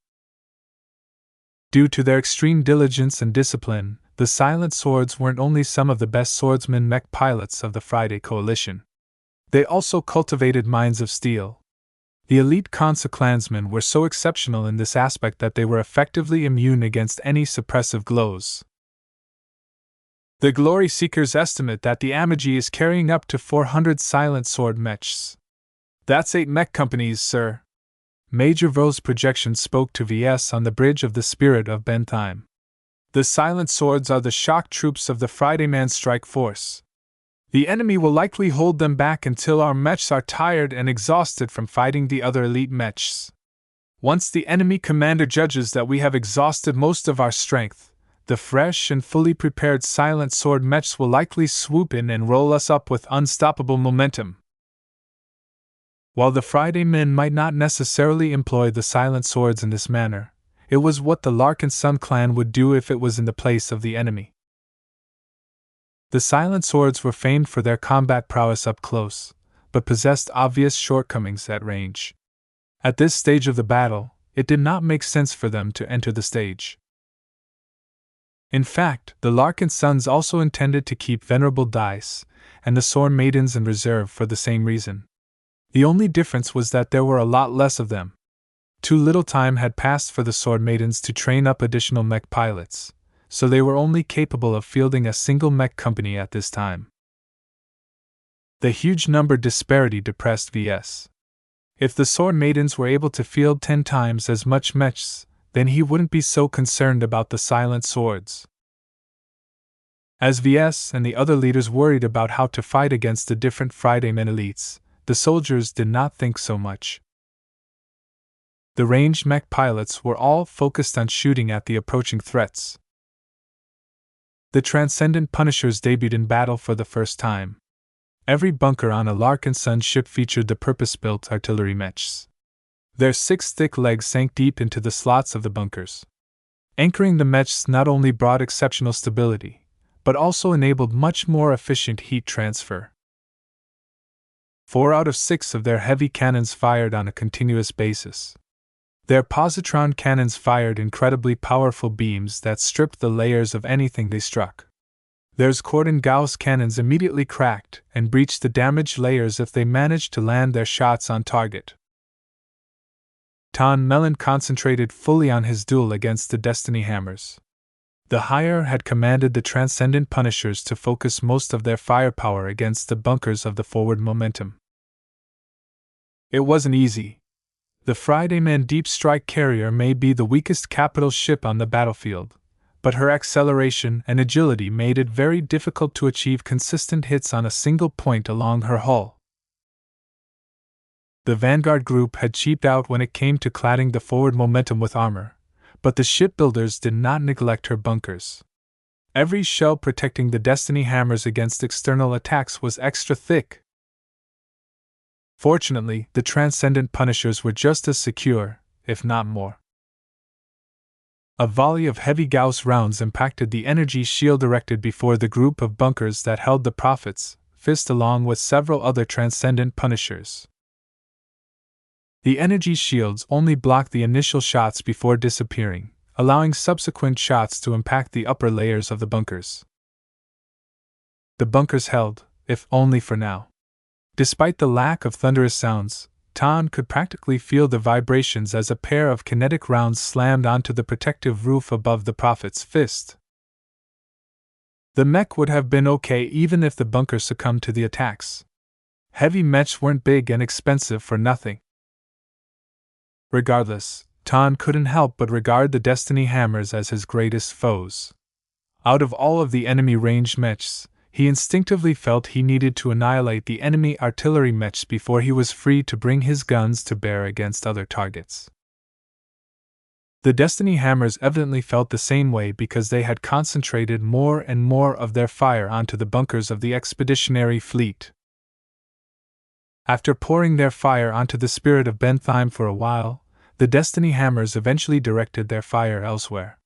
Due to their extreme diligence and discipline, the Silent Swords weren't only some of the best swordsman mech pilots of the Friday Coalition. They also cultivated minds of steel. The elite Kansa clansmen were so exceptional in this aspect that they were effectively immune against any suppressive glows. The Glory Seekers estimate that the Amagi is carrying up to 400 Silent Sword mechs. That's 8 mech companies, sir. Major Vo's projection spoke to Ves on the bridge of the Spirit of Bentheim. The Silent Swords are the shock troops of the Friday Man strike force. The enemy will likely hold them back until our mechs are tired and exhausted from fighting the other elite mechs. Once the enemy commander judges that we have exhausted most of our strength, the fresh and fully prepared Silent Sword mechs will likely swoop in and roll us up with unstoppable momentum. While the Friday men might not necessarily employ the Silent Swords in this manner, it was what the Larkinson clan would do if it was in the place of the enemy. The Silent Swords were famed for their combat prowess up close, but possessed obvious shortcomings at range. At this stage of the battle, it did not make sense for them to enter the stage. In fact, the Larkinsons also intended to keep Venerable Dice and the Sword Maidens in reserve for the same reason. The only difference was that there were a lot less of them. Too little time had passed for the Sword Maidens to train up additional mech pilots, so they were only capable of fielding a single mech company at this time. The huge number disparity depressed Ves. If the sword maidens were able to field 10 times as much mechs, then he wouldn't be so concerned about the silent swords. As Ves and the other leaders worried about how to fight against the different Friday men elites, the soldiers did not think so much. The ranged mech pilots were all focused on shooting at the approaching threats. The Transcendent Punishers debuted in battle for the first time. Every bunker on a Larkinson ship featured the purpose-built artillery mechs. Their 6 thick legs sank deep into the slots of the bunkers. Anchoring the mechs not only brought exceptional stability, but also enabled much more efficient heat transfer. 4 out of 6 of their heavy cannons fired on a continuous basis. Their positron cannons fired incredibly powerful beams that stripped the layers of anything they struck. Their Cordon Gauss cannons immediately cracked and breached the damaged layers if they managed to land their shots on target. Ton Mellon concentrated fully on his duel against the Destiny Hammers. The Higher had commanded the Transcendent Punishers to focus most of their firepower against the bunkers of the forward momentum. It wasn't easy. The Fridayman Deep Strike Carrier may be the weakest capital ship on the battlefield, but her acceleration and agility made it very difficult to achieve consistent hits on a single point along her hull. The Vanguard group had cheaped out when it came to cladding the forward momentum with armor, but the shipbuilders did not neglect her bunkers. Every shell protecting the Destiny Hammers against external attacks was extra thick. Fortunately, the Transcendent Punishers were just as secure, if not more. A volley of heavy Gauss rounds impacted the energy shield erected before the group of bunkers that held the Prophet's fist along with several other Transcendent Punishers. The energy shields only blocked the initial shots before disappearing, allowing subsequent shots to impact the upper layers of the bunkers. The bunkers held, if only for now. Despite the lack of thunderous sounds, Ton could practically feel the vibrations as a pair of kinetic rounds slammed onto the protective roof above the Prophet's fist. The mech would have been okay even if the bunker succumbed to the attacks. Heavy mechs weren't big and expensive for nothing. Regardless, Ton couldn't help but regard the Destiny Hammers as his greatest foes. Out of all of the enemy ranged mechs, he instinctively felt he needed to annihilate the enemy artillery mechs before he was free to bring his guns to bear against other targets. The Destiny Hammers evidently felt the same way because they had concentrated more and more of their fire onto the bunkers of the expeditionary fleet. After pouring their fire onto the Spirit of Bentheim for a while, the Destiny Hammers eventually directed their fire elsewhere.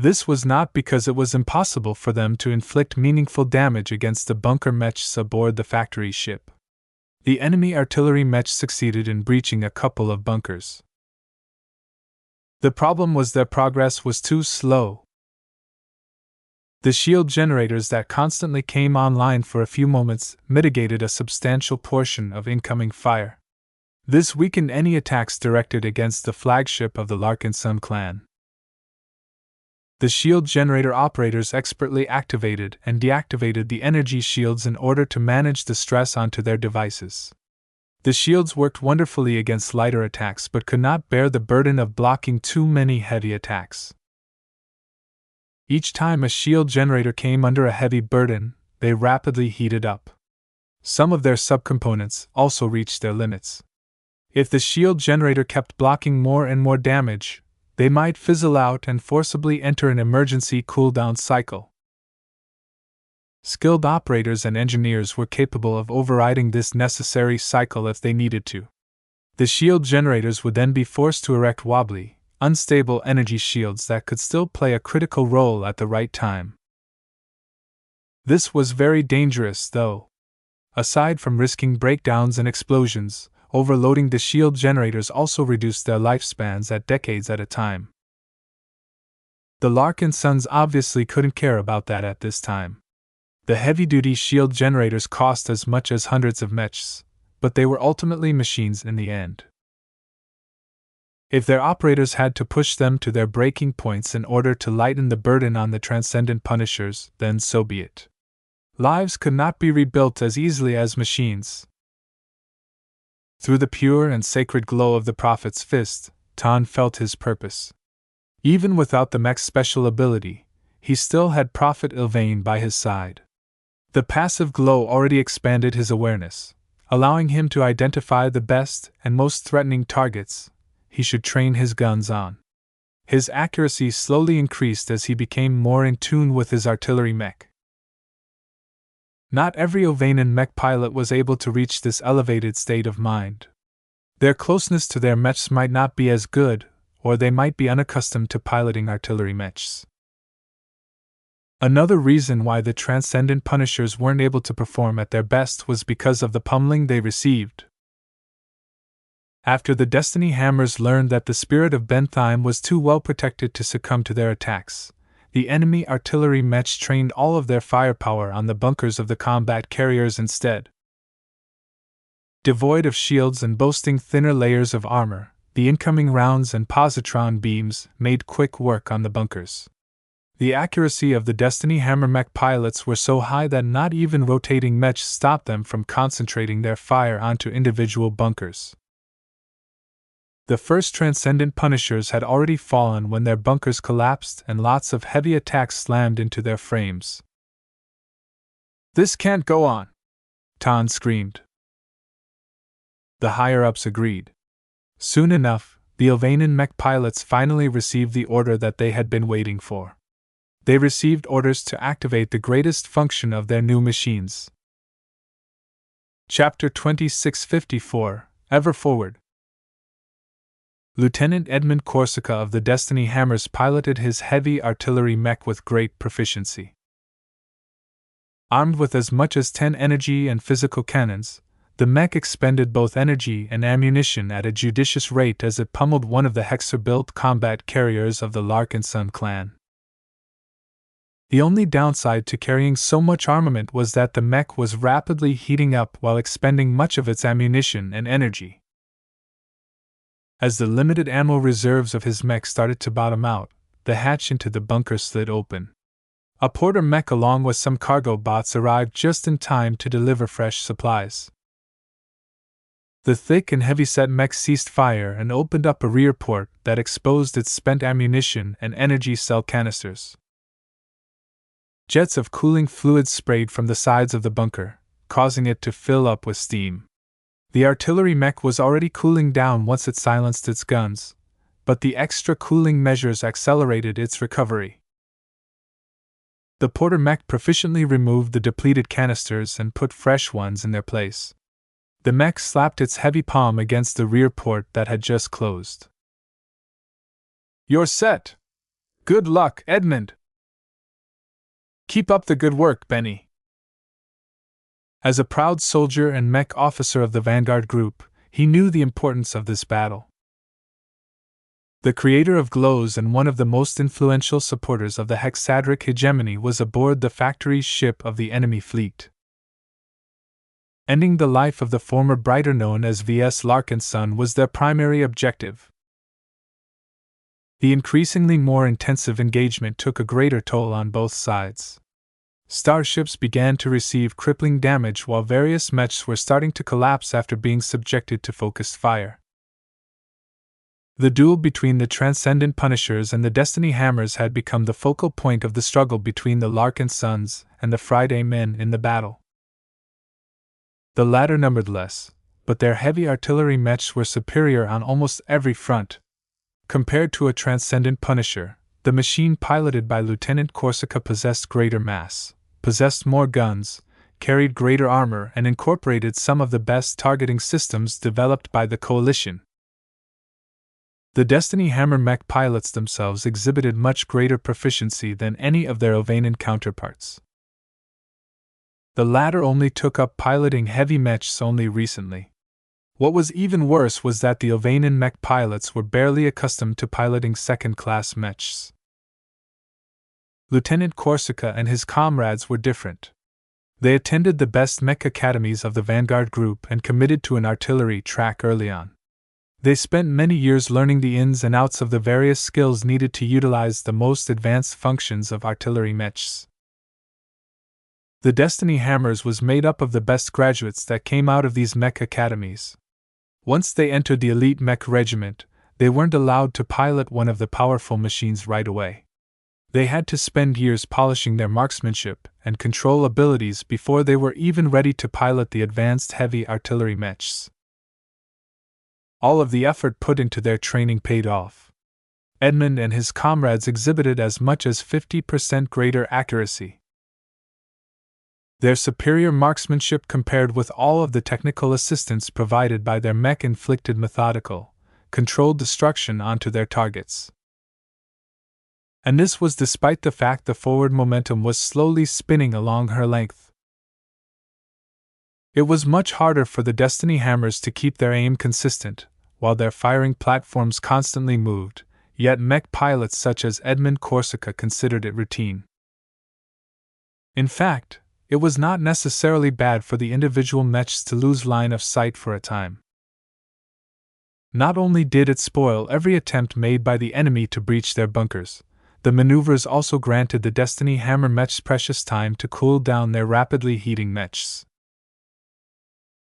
This was not because it was impossible for them to inflict meaningful damage against the bunker mechs aboard the factory ship. The enemy artillery mech succeeded in breaching a couple of bunkers. The problem was their progress was too slow. The shield generators that constantly came online for a few moments mitigated a substantial portion of incoming fire. This weakened any attacks directed against the flagship of the Larkinson clan. The shield generator operators expertly activated and deactivated the energy shields in order to manage the stress onto their devices. The shields worked wonderfully against lighter attacks but could not bear the burden of blocking too many heavy attacks. Each time a shield generator came under a heavy burden, they rapidly heated up. Some of their subcomponents also reached their limits. If the shield generator kept blocking more and more damage, they might fizzle out and forcibly enter an emergency cooldown cycle. Skilled operators and engineers were capable of overriding this necessary cycle if they needed to. The shield generators would then be forced to erect wobbly, unstable energy shields that could still play a critical role at the right time. This was very dangerous, though. Aside from risking breakdowns and explosions, overloading the shield generators also reduced their lifespans at decades at a time. The Larkinsons obviously couldn't care about that at this time. The heavy-duty shield generators cost as much as hundreds of mechs, but they were ultimately machines in the end. If their operators had to push them to their breaking points in order to lighten the burden on the Transcendent Punishers, then so be it. Lives could not be rebuilt as easily as machines. Through the pure and sacred glow of the Prophet's fist, Tan felt his purpose. Even without the mech's special ability, he still had Prophet Ilvain by his side. The passive glow already expanded his awareness, allowing him to identify the best and most threatening targets he should train his guns on. His accuracy slowly increased as he became more in tune with his artillery mech. Not every Ovanan mech pilot was able to reach this elevated state of mind. Their closeness to their mechs might not be as good, or they might be unaccustomed to piloting artillery mechs. Another reason why the Transcendent Punishers weren't able to perform at their best was because of the pummeling they received. After the Destiny Hammers learned that the spirit of Bentheim was too well protected to succumb to their attacks, the enemy artillery mechs trained all of their firepower on the bunkers of the combat carriers instead. Devoid of shields and boasting thinner layers of armor, the incoming rounds and positron beams made quick work on the bunkers. The accuracy of the Destiny Hammer mech pilots were so high that not even rotating mechs stopped them from concentrating their fire onto individual bunkers. The first Transcendent Punishers had already fallen when their bunkers collapsed and lots of heavy attacks slammed into their frames. "This can't go on!" Tan screamed. The higher-ups agreed. Soon enough, the Ilvanan mech pilots finally received the order that they had been waiting for. They received orders to activate the greatest function of their new machines. Chapter 2654, Ever Forward. Lieutenant Edmund Corsica of the Destiny Hammers piloted his heavy artillery mech with great proficiency. Armed with as much as 10 energy and physical cannons, the mech expended both energy and ammunition at a judicious rate as it pummeled one of the Hexer-built combat carriers of the Larkinson clan. The only downside to carrying so much armament was that the mech was rapidly heating up while expending much of its ammunition and energy. As the limited ammo reserves of his mech started to bottom out, the hatch into the bunker slid open. A porter mech along with some cargo bots arrived just in time to deliver fresh supplies. The thick and heavy-set mech ceased fire and opened up a rear port that exposed its spent ammunition and energy cell canisters. Jets of cooling fluid sprayed from the sides of the bunker, causing it to fill up with steam. The artillery mech was already cooling down once it silenced its guns, but the extra cooling measures accelerated its recovery. The porter mech proficiently removed the depleted canisters and put fresh ones in their place. The mech slapped its heavy palm against the rear port that had just closed. "You're set! Good luck, Edmund! Keep up the good work, Benny!" As a proud soldier and mech officer of the Vanguard Group, he knew the importance of this battle. The creator of glows and one of the most influential supporters of the hexadric hegemony was aboard the factory ship of the enemy fleet. Ending the life of the former brighter known as Ves Larkinson was their primary objective. The increasingly more intensive engagement took a greater toll on both sides. Starships began to receive crippling damage while various mechs were starting to collapse after being subjected to focused fire. The duel between the Transcendent Punishers and the Destiny Hammers had become the focal point of the struggle between the Larkinsons and the Friday Men in the battle. The latter numbered less, but their heavy artillery mechs were superior on almost every front. Compared to a Transcendent Punisher, the machine piloted by Lieutenant Corsica possessed greater mass, possessed more guns, carried greater armor, and incorporated some of the best targeting systems developed by the Coalition. The Destiny Hammer mech pilots themselves exhibited much greater proficiency than any of their Ovanan counterparts. The latter only took up piloting heavy mechs only recently. What was even worse was that the Ovanan mech pilots were barely accustomed to piloting second-class mechs. Lieutenant Corsica and his comrades were different. They attended the best mech academies of the Vanguard Group and committed to an artillery track early on. They spent many years learning the ins and outs of the various skills needed to utilize the most advanced functions of artillery mechs. The Destiny Hammers was made up of the best graduates that came out of these mech academies. Once they entered the elite mech regiment, they weren't allowed to pilot one of the powerful machines right away. They had to spend years polishing their marksmanship and control abilities before they were even ready to pilot the advanced heavy artillery mechs. All of the effort put into their training paid off. Edmund and his comrades exhibited as much as 50% greater accuracy. Their superior marksmanship compared with all of the technical assistance provided by their mech inflicted methodical, controlled destruction onto their targets. And this was despite the fact the forward momentum was slowly spinning along her length. It was much harder for the Destiny Hammers to keep their aim consistent, while their firing platforms constantly moved, yet mech pilots such as Edmund Corsica considered it routine. In fact, it was not necessarily bad for the individual mechs to lose line of sight for a time. Not only did it spoil every attempt made by the enemy to breach their bunkers, the maneuvers also granted the Destiny Hammer mechs precious time to cool down their rapidly heating mechs.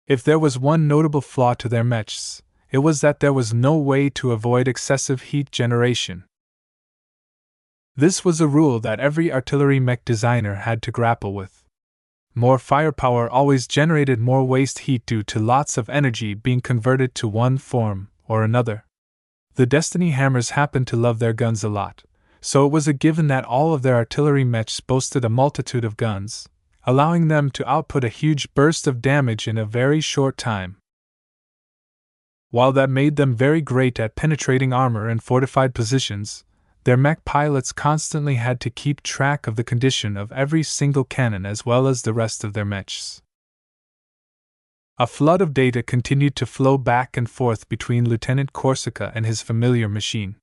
If there was one notable flaw to their mechs, it was that there was no way to avoid excessive heat generation. This was a rule that every artillery mech designer had to grapple with. More firepower always generated more waste heat due to lots of energy being converted to one form or another. The Destiny Hammers happened to love their guns a lot, so it was a given that all of their artillery mechs boasted a multitude of guns, allowing them to output a huge burst of damage in a very short time. While that made them very great at penetrating armor and fortified positions, their mech pilots constantly had to keep track of the condition of every single cannon as well as the rest of their mechs. A flood of data continued to flow back and forth between Lieutenant Corsica and his familiar machine.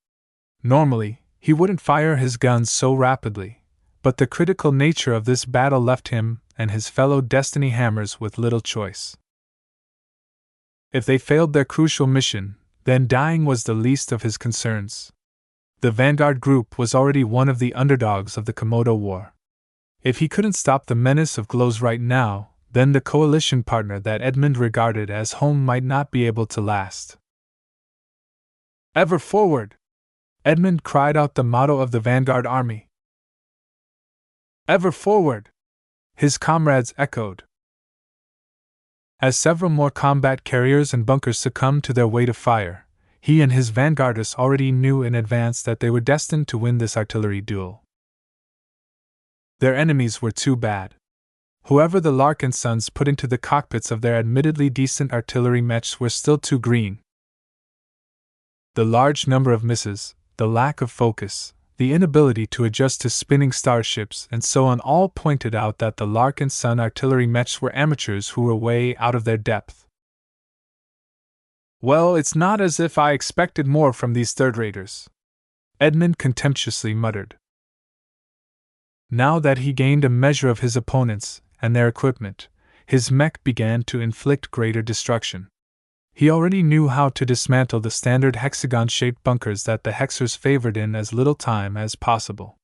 Normally, he wouldn't fire his guns so rapidly, but the critical nature of this battle left him and his fellow Destiny Hammers with little choice. If they failed their crucial mission, then dying was the least of his concerns. The Vanguard Group was already one of the underdogs of the Komodo War. If he couldn't stop the menace of glows right now, then the coalition partner that Edmund regarded as home might not be able to last. Ever forward! Edmund cried out the motto of the Vanguard Army. Ever forward! His comrades echoed. As several more combat carriers and bunkers succumbed to their weight of fire, he and his vanguardists already knew in advance that they were destined to win this artillery duel. Their enemies were too bad. Whoever the Larkinsons put into the cockpits of their admittedly decent artillery mechs were still too green. The large number of misses, the lack of focus, the inability to adjust to spinning starships, and so on all pointed out that the Larkinson artillery mechs were amateurs who were way out of their depth. Well, it's not as if I expected more from these third-raters, Edmund contemptuously muttered. Now that he gained a measure of his opponents and their equipment, his mech began to inflict greater destruction. He already knew how to dismantle the standard hexagon-shaped bunkers that the Hexers favored in as little time as possible.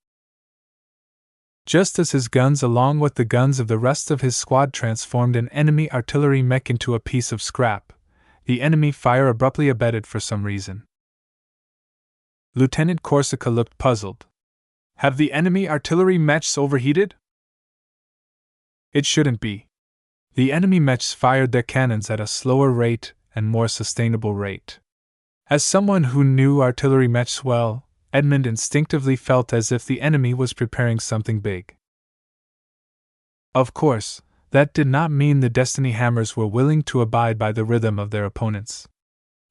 Just as his guns along with the guns of the rest of his squad transformed an enemy artillery mech into a piece of scrap, the enemy fire abruptly abated for some reason. Lieutenant Corsica looked puzzled. Have the enemy artillery mechs overheated? It shouldn't be. The enemy mechs fired their cannons at a slower rate and more sustainable rate. As someone who knew artillery mechs well, Edmund instinctively felt as if the enemy was preparing something big. Of course, that did not mean the Destiny Hammers were willing to abide by the rhythm of their opponents.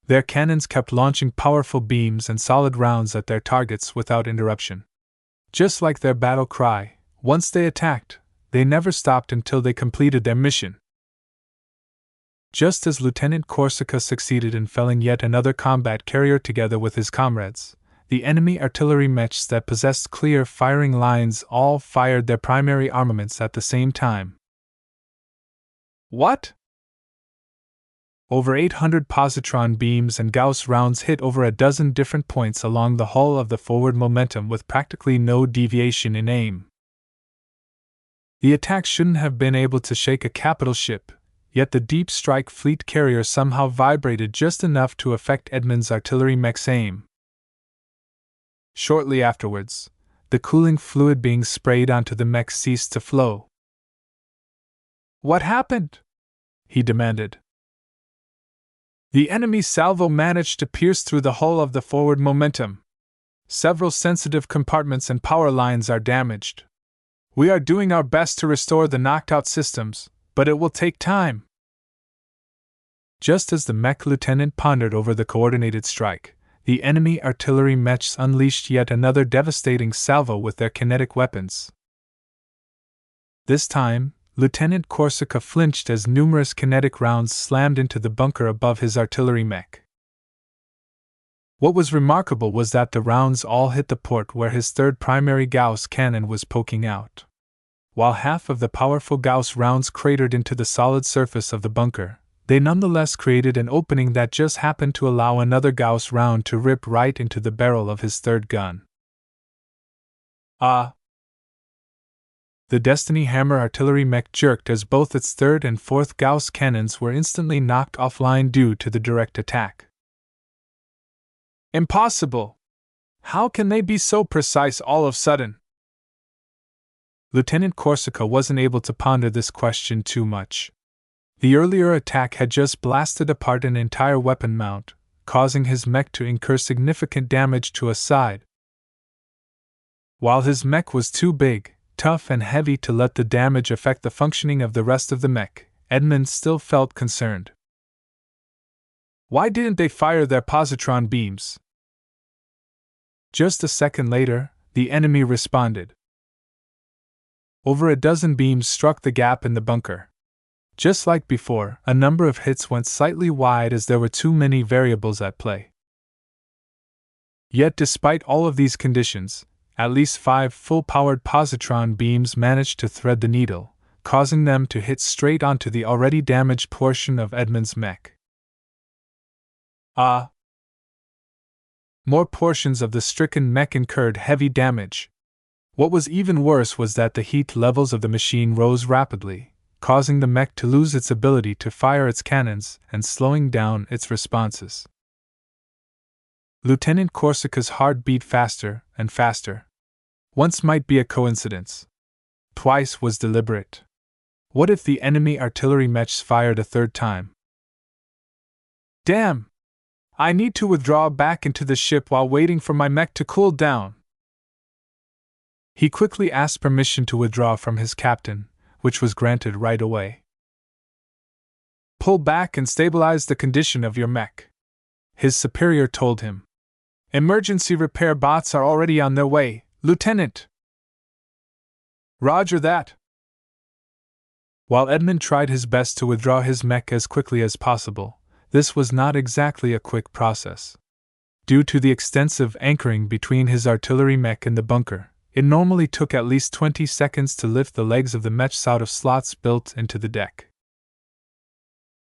Their cannons kept launching powerful beams and solid rounds at their targets without interruption. Just like their battle cry, once they attacked, they never stopped until they completed their mission. Just as Lieutenant Corsica succeeded in felling yet another combat carrier together with his comrades, the enemy artillery mechs that possessed clear firing lines all fired their primary armaments at the same time. What? Over 800 positron beams and Gauss rounds hit over a dozen different points along the hull of the forward momentum with practically no deviation in aim. The attack shouldn't have been able to shake a capital ship, Yet the deep strike fleet carrier somehow vibrated just enough to affect Edmund's artillery mech's aim. Shortly afterwards, the cooling fluid being sprayed onto the mech ceased to flow. "What happened?" he demanded. "The enemy salvo managed to pierce through the hull of the forward momentum. Several sensitive compartments and power lines are damaged. We are doing our best to restore the knocked-out systems, but it will take time." Just as the mech lieutenant pondered over the coordinated strike, the enemy artillery mechs unleashed yet another devastating salvo with their kinetic weapons. This time, Lieutenant Corsica flinched as numerous kinetic rounds slammed into the bunker above his artillery mech. What was remarkable was that the rounds all hit the port where his third primary Gauss cannon was poking out. While half of the powerful Gauss rounds cratered into the solid surface of the bunker, they nonetheless created an opening that just happened to allow another Gauss round to rip right into the barrel of his third gun. Ah! The Destiny Hammer artillery mech jerked as both its third and fourth Gauss cannons were instantly knocked offline due to the direct attack. "Impossible! How can they be so precise all of a sudden?" Lieutenant Corsica wasn't able to ponder this question too much. The earlier attack had just blasted apart an entire weapon mount, causing his mech to incur significant damage to a side. While his mech was too big, tough and heavy to let the damage affect the functioning of the rest of the mech, Edmund still felt concerned. "Why didn't they fire their positron beams?" Just a second later, the enemy responded. Over a dozen beams struck the gap in the bunker. Just like before, a number of hits went slightly wide as there were too many variables at play. Yet despite all of these conditions, at least 5 full-powered positron beams managed to thread the needle, causing them to hit straight onto the already damaged portion of Edmund's mech. Ah! More portions of the stricken mech incurred heavy damage. What was even worse was that the heat levels of the machine rose rapidly, causing the mech to lose its ability to fire its cannons and slowing down its responses. Lieutenant Corsica's heart beat faster and faster. Once might be a coincidence. Twice was deliberate. What if the enemy artillery mechs fired a third time? "Damn! I need to withdraw back into the ship while waiting for my mech to cool down." He quickly asked permission to withdraw from his captain, which was granted right away. "Pull back and stabilize the condition of your mech," his superior told him. "Emergency repair bots are already on their way, Lieutenant." "Roger that." While Edmund tried his best to withdraw his mech as quickly as possible, this was not exactly a quick process. Due to the extensive anchoring between his artillery mech and the bunker, it normally took at least 20 seconds to lift the legs of the mechs out of slots built into the deck.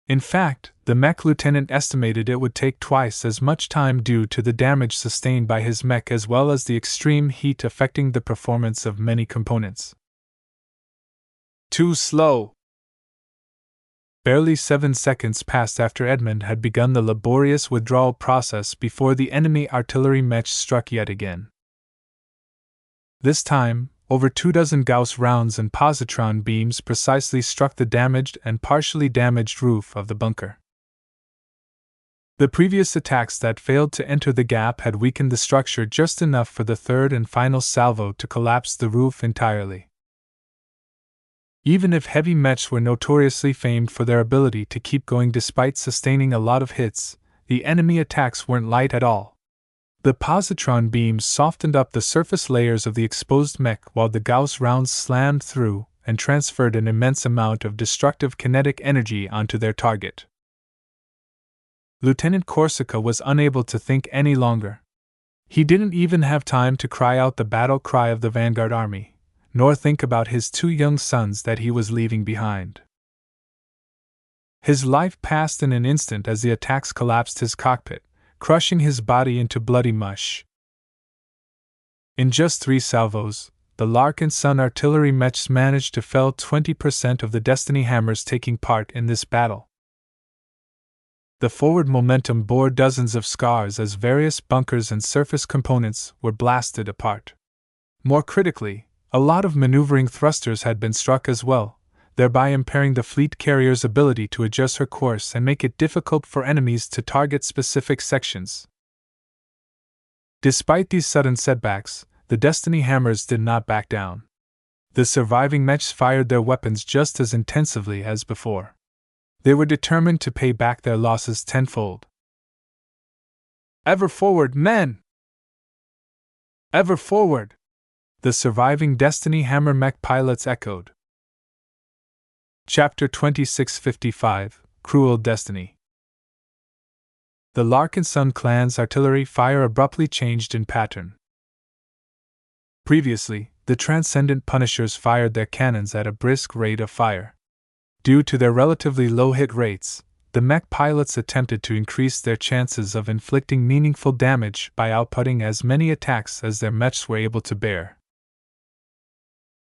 In fact, the mech lieutenant estimated it would take twice as much time due to the damage sustained by his mech as well as the extreme heat affecting the performance of many components. Too slow. Barely 7 seconds passed after Edmund had begun the laborious withdrawal process before the enemy artillery mech struck yet again. This time, over 24 Gauss rounds and positron beams precisely struck the damaged and partially damaged roof of the bunker. The previous attacks that failed to enter the gap had weakened the structure just enough for the third and final salvo to collapse the roof entirely. Even if heavy mechs were notoriously famed for their ability to keep going despite sustaining a lot of hits, the enemy attacks weren't light at all. The positron beams softened up the surface layers of the exposed mech while the Gauss rounds slammed through and transferred an immense amount of destructive kinetic energy onto their target. Lieutenant Corsica was unable to think any longer. He didn't even have time to cry out the battle cry of the vanguard army, nor think about his 2 young sons that he was leaving behind. His life passed in an instant as the attacks collapsed his cockpit, crushing his body into bloody mush. In just 3 salvos, the Larkinson artillery mechs managed to fell 20% of the Destiny hammers taking part in this battle. The forward momentum bore dozens of scars as various bunkers and surface components were blasted apart. More critically, a lot of maneuvering thrusters had been struck as well, thereby impairing the fleet carrier's ability to adjust her course and make it difficult for enemies to target specific sections. Despite these sudden setbacks, the Destiny hammers did not back down. The surviving mechs fired their weapons just as intensively as before. They were determined to pay back their losses tenfold. "Ever forward, men! Ever forward!" the surviving Destiny hammer mech pilots echoed. Chapter 2655 Cruel Destiny. The Larkinson clan's artillery fire abruptly changed in pattern. Previously, the Transcendent Punishers fired their cannons at a brisk rate of fire. Due to their relatively low hit rates, the mech pilots attempted to increase their chances of inflicting meaningful damage by outputting as many attacks as their mechs were able to bear.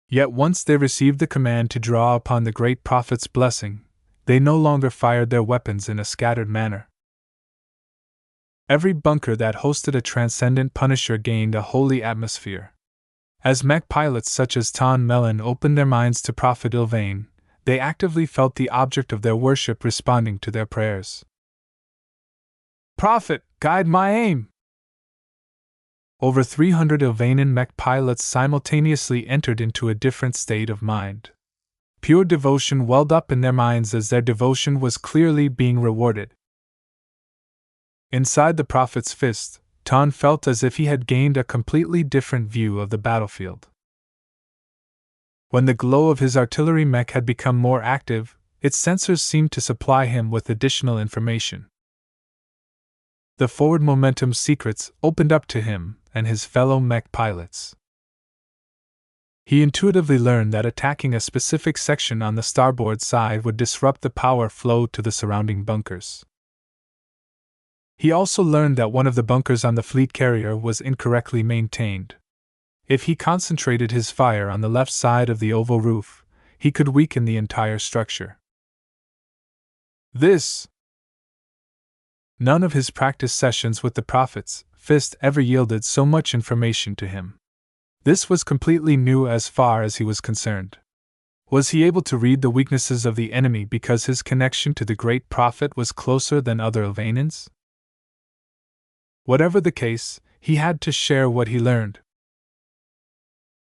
Yet once they received the command to draw upon the Great Prophet's blessing, they no longer fired their weapons in a scattered manner. Every bunker that hosted a Transcendent Punisher gained a holy atmosphere. As mech pilots such as Ton Mellon opened their minds to Prophet Ilvain, they actively felt the object of their worship responding to their prayers. "Prophet, guide my aim!" Over 300 Ilvainian mech pilots simultaneously entered into a different state of mind. Pure devotion welled up in their minds as their devotion was clearly being rewarded. Inside the Prophet's fist, Ton felt as if he had gained a completely different view of the battlefield. When the glow of his artillery mech had become more active, its sensors seemed to supply him with additional information. The forward momentum secrets opened up to him and his fellow mech pilots. He intuitively learned that attacking a specific section on the starboard side would disrupt the power flow to the surrounding bunkers. He also learned that one of the bunkers on the fleet carrier was incorrectly maintained. If he concentrated his fire on the left side of the oval roof, he could weaken the entire structure. None of his practice sessions with the Prophet's fist ever yielded so much information to him. This was completely new as far as he was concerned. Was he able to read the weaknesses of the enemy because his connection to the Great Prophet was closer than other Ilvainians? Whatever the case, he had to share what he learned.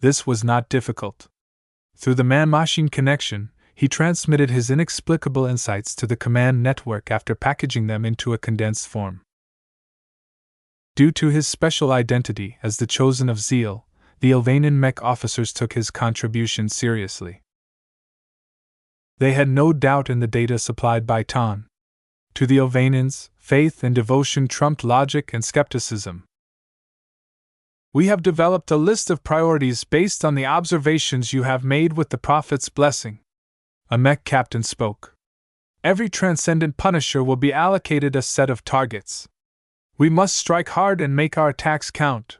This was not difficult. Through the man-machine connection, he transmitted his inexplicable insights to the command network after packaging them into a condensed form. Due to his special identity as the chosen of Zeal, the Ilvainian mech officers took his contribution seriously. They had no doubt in the data supplied by Ton. To the Ilvainians, faith and devotion trumped logic and skepticism. "We have developed a list of priorities based on the observations you have made with the Prophet's blessing," a mech captain spoke. "Every Transcendent Punisher will be allocated a set of targets. We must strike hard and make our attacks count.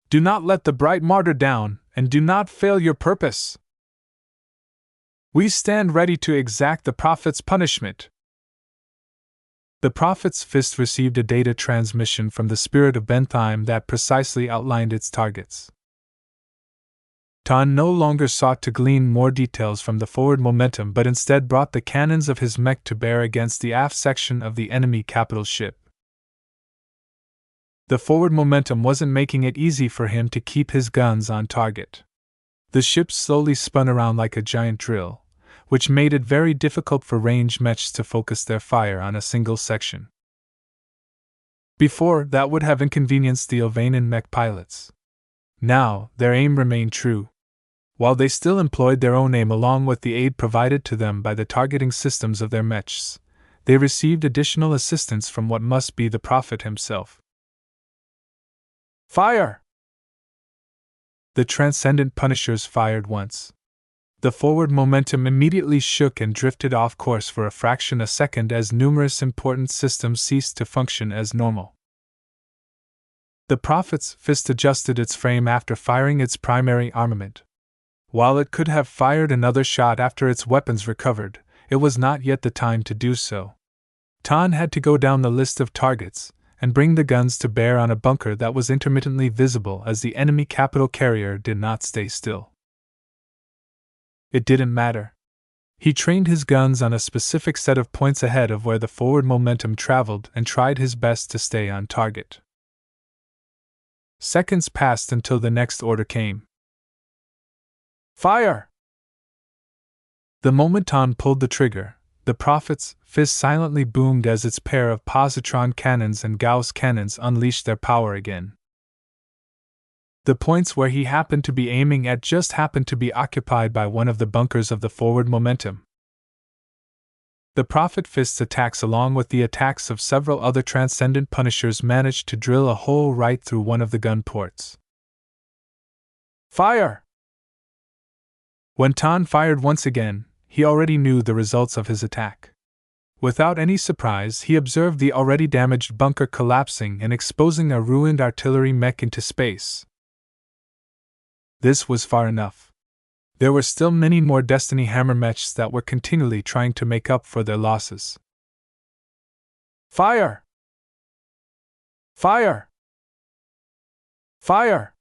Do not let the bright martyr down, and do not fail your purpose. We stand ready to exact the Prophet's punishment." The Prophet's fist received a data transmission from the Spirit of Bentham that precisely outlined its targets. Ton no longer sought to glean more details from the forward momentum but instead brought the cannons of his mech to bear against the aft section of the enemy capital ship. The forward momentum wasn't making it easy for him to keep his guns on target. The ship slowly spun around like a giant drill, which made it very difficult for ranged mechs to focus their fire on a single section. Before, that would have inconvenienced the Ilvainian mech pilots. Now, their aim remained true. While they still employed their own aim along with the aid provided to them by the targeting systems of their mechs, they received additional assistance from what must be the Prophet himself. "Fire!" The Transcendent Punishers fired once. The forward momentum immediately shook and drifted off course for a fraction of a second as numerous important systems ceased to function as normal. The Prophet's fist adjusted its frame after firing its primary armament. While it could have fired another shot after its weapons recovered, it was not yet the time to do so. Tan had to go down the list of targets and bring the guns to bear on a bunker that was intermittently visible as the enemy capital carrier did not stay still. It didn't matter. He trained his guns on a specific set of points ahead of where the forward momentum traveled and tried his best to stay on target. Seconds passed until the next order came. Fire! The moment Tan pulled the trigger, the Prophet's fist silently boomed as its pair of positron cannons and Gauss cannons unleashed their power again. The points where he happened to be aiming at just happened to be occupied by one of the bunkers of the forward momentum. The Prophet Fist's attacks, along with the attacks of several other Transcendent Punishers, managed to drill a hole right through one of the gun ports. Fire! When Tan fired once again, he already knew the results of his attack. Without any surprise, he observed the already damaged bunker collapsing and exposing a ruined artillery mech into space. This was far enough. There were still many more Destiny Hammer mechs that were continually trying to make up for their losses. Fire! Fire! Fire!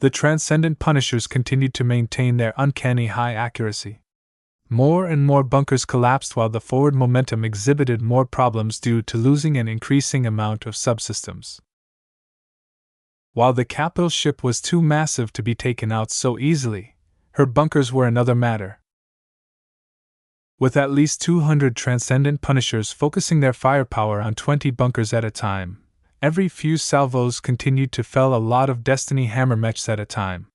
The Transcendent Punishers continued to maintain their uncanny high accuracy. More and more bunkers collapsed while the forward momentum exhibited more problems due to losing an increasing amount of subsystems. While the capital ship was too massive to be taken out so easily, her bunkers were another matter. With at least 200 Transcendent Punishers focusing their firepower on 20 bunkers at a time, every few salvos continued to fell a lot of Destiny Hammer mechs at a time.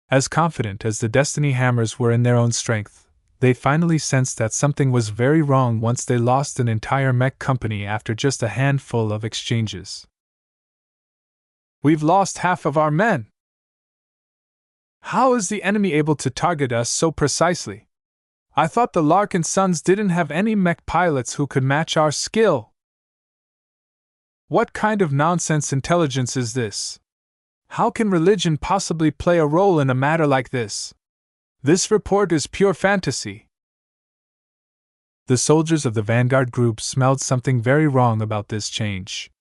As confident as the Destiny Hammers were in their own strength, they finally sensed that something was very wrong once they lost an entire mech company after just a handful of exchanges. We've lost half of our men! How is the enemy able to target us so precisely? I thought the Larkinsons didn't have any mech pilots who could match our skill. What kind of nonsense intelligence is this? How can religion possibly play a role in a matter like this? This report is pure fantasy. The soldiers of the Vanguard group smelled something very wrong about this change.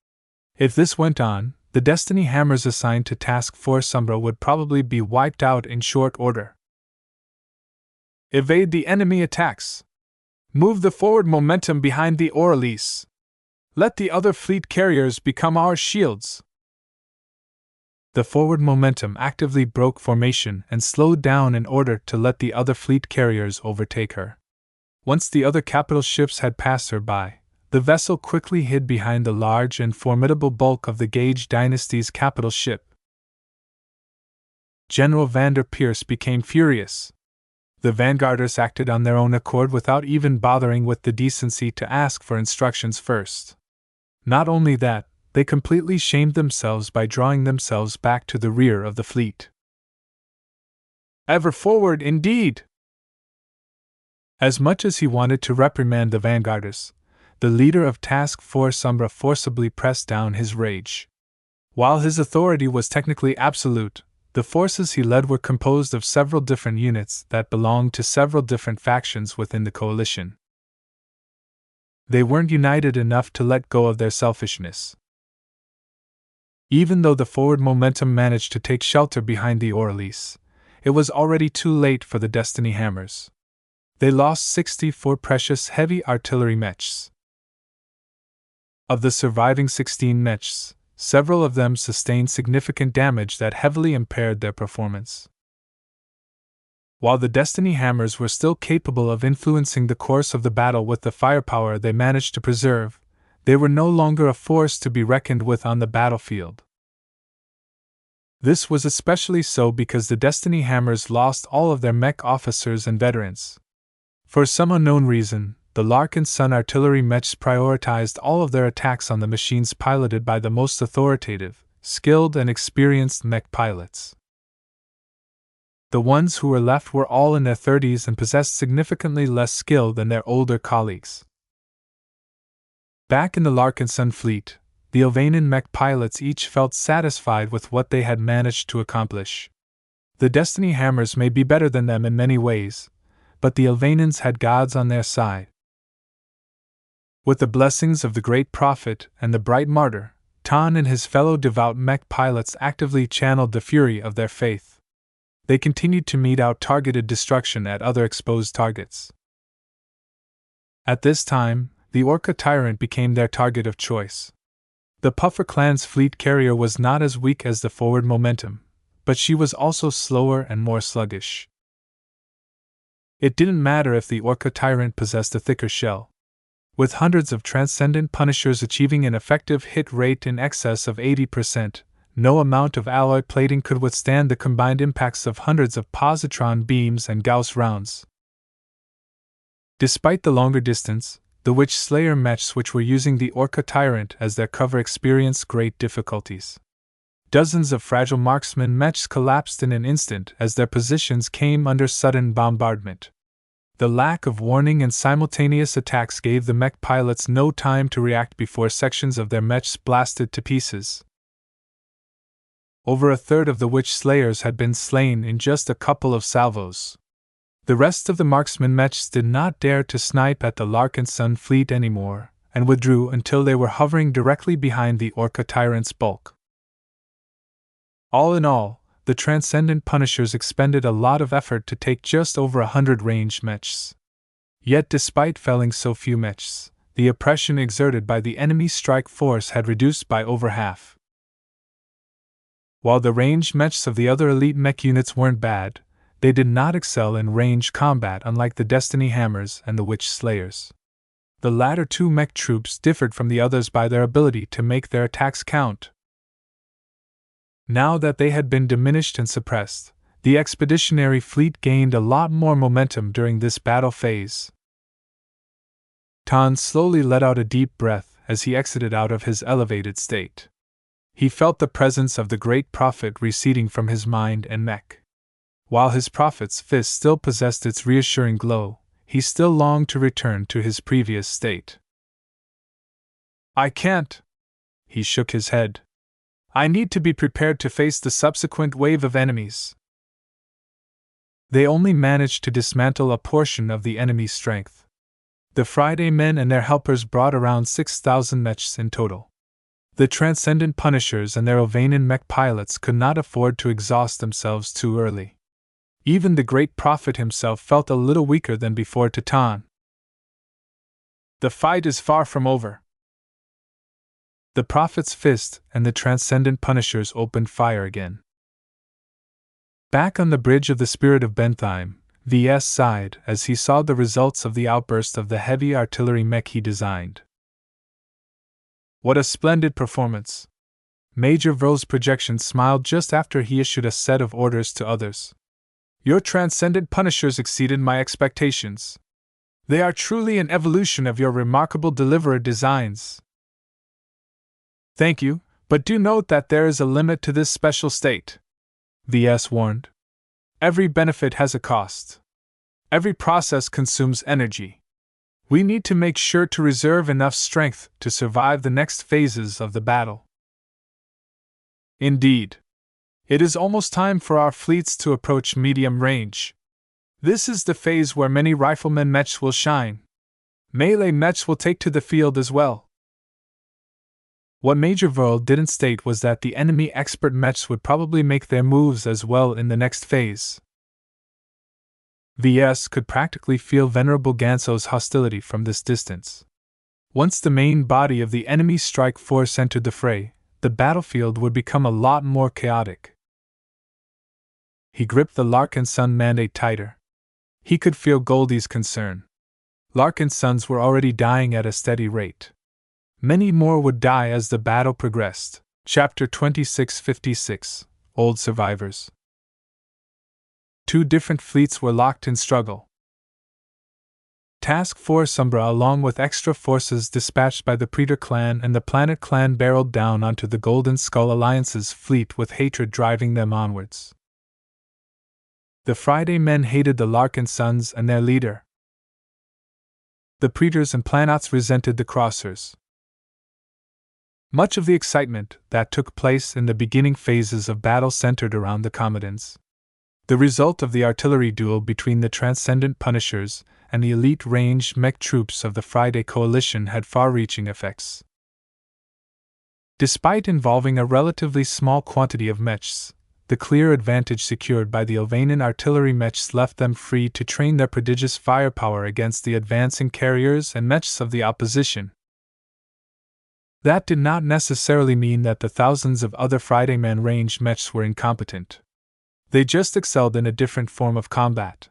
If this went on, the Destiny Hammers assigned to Task Force Umbra would probably be wiped out in short order. Evade the enemy attacks. Move the forward momentum behind the Orelise. Let the other fleet carriers become our shields. The forward momentum actively broke formation and slowed down in order to let the other fleet carriers overtake her. Once the other capital ships had passed her by, the vessel quickly hid behind the large and formidable bulk of the Gage dynasty's capital ship. General Vander Pierce became furious. The Vanguarders acted on their own accord without even bothering with the decency to ask for instructions first. Not only that, they completely shamed themselves by drawing themselves back to the rear of the fleet. Ever forward, indeed! As much as he wanted to reprimand the Vanguarders, the leader of Task Force Umbra forcibly pressed down his rage. While his authority was technically absolute, the forces he led were composed of several different units that belonged to several different factions within the coalition. They weren't united enough to let go of their selfishness. Even though the forward momentum managed to take shelter behind the Orelise, it was already too late for the Destiny Hammers. They lost 64 precious heavy artillery mechs. Of the surviving 16 mechs, several of them sustained significant damage that heavily impaired their performance. While the Destiny Hammers were still capable of influencing the course of the battle with the firepower they managed to preserve, they were no longer a force to be reckoned with on the battlefield. This was especially so because the Destiny Hammers lost all of their mech officers and veterans. For some unknown reason, the Larkinson artillery mechs prioritized all of their attacks on the machines piloted by the most authoritative, skilled, and experienced mech pilots. The ones who were left were all in their 30s and possessed significantly less skill than their older colleagues. Back in the Larkinson fleet, the Ovanan mech pilots each felt satisfied with what they had managed to accomplish. The Destiny Hammers may be better than them in many ways, but the Ovanans had gods on their side. With the blessings of the Great Prophet and the Bright Martyr, Tan and his fellow devout mech pilots actively channeled the fury of their faith. They continued to mete out targeted destruction at other exposed targets. At this time, the Orca Tyrant became their target of choice. The Puffer clan's fleet carrier was not as weak as the forward momentum, but she was also slower and more sluggish. It didn't matter if the Orca Tyrant possessed a thicker shell. With hundreds of Transcendent Punishers achieving an effective hit rate in excess of 80%, no amount of alloy plating could withstand the combined impacts of hundreds of positron beams and Gauss rounds. Despite the longer distance, the Witch Slayer mechs which were using the Orca Tyrant as their cover experienced great difficulties. Dozens of fragile marksman mechs collapsed in an instant as their positions came under sudden bombardment. The lack of warning and simultaneous attacks gave the mech pilots no time to react before sections of their mechs blasted to pieces. Over a third of the Witch Slayers had been slain in just a couple of salvos. The rest of the marksman mechs did not dare to snipe at the Larkinson fleet anymore, and withdrew until they were hovering directly behind the Orca Tyrant's bulk. All in all, the Transcendent Punishers expended a lot of effort to take just over 100 ranged mechs. Yet despite felling so few mechs, the oppression exerted by the enemy strike force had reduced by over half. While the ranged mechs of the other elite mech units weren't bad, they did not excel in ranged combat unlike the Destiny Hammers and the Witch Slayers. The latter two mech troops differed from the others by their ability to make their attacks count. Now that they had been diminished and suppressed, the expeditionary fleet gained a lot more momentum during this battle phase. Tan slowly let out a deep breath as he exited out of his elevated state. He felt the presence of the Great Prophet receding from his mind and mech. While his prophet's fist still possessed its reassuring glow, he still longed to return to his previous state. "I can't." He shook his head. "I need to be prepared to face the subsequent wave of enemies." They only managed to dismantle a portion of the enemy's strength. The Friday men and their helpers brought around 6,000 mechs in total. The Transcendent Punishers and their Ovanan mech pilots could not afford to exhaust themselves too early. Even the Great Prophet himself felt a little weaker than before to Tan. "The fight is far from over." The Prophet's fist and the Transcendent Punishers opened fire again. Back on the bridge of the Spirit of Bentheim, Ves sighed as he saw the results of the outburst of the heavy artillery mech he designed. "What a splendid performance!" Major Vrol's projection smiled just after he issued a set of orders to others. "Your Transcendent Punishers exceeded my expectations. They are truly an evolution of your remarkable Deliverer designs." "Thank you, but do note that there is a limit to this special state," Ves warned. "Every benefit has a cost. Every process consumes energy. We need to make sure to reserve enough strength to survive the next phases of the battle." "Indeed. It is almost time for our fleets to approach medium range. This is the phase where many riflemen mechs will shine. Melee mechs will take to the field as well." What Major Vrol didn't state was that the enemy expert mechs would probably make their moves as well in the next phase. Ves could practically feel Venerable Ganso's hostility from this distance. Once the main body of the enemy strike force entered the fray, the battlefield would become a lot more chaotic. He gripped the Larkinson mandate tighter. He could feel Goldie's concern. Larkinsons were already dying at a steady rate. Many more would die as the battle progressed. Chapter 2656 Old Survivors. Two different fleets were locked in struggle. Task Force Umbra, along with extra forces dispatched by the Predator clan and the Planet clan, barreled down onto the Golden Skull Alliance's fleet with hatred driving them onwards. The Friday men hated the Larkinsons and their leader. The Predators and Planets resented the Crossers. Much of the excitement that took place in the beginning phases of battle centered around the combatants. The result of the artillery duel between the Transcendent Punishers and the elite ranged mech troops of the Friday Coalition had far-reaching effects. Despite involving a relatively small quantity of mechs, the clear advantage secured by the Ovanan artillery mechs left them free to train their prodigious firepower against the advancing carriers and mechs of the opposition. That did not necessarily mean that the thousands of other Friday Man ranged mechs were incompetent. They just excelled in a different form of combat.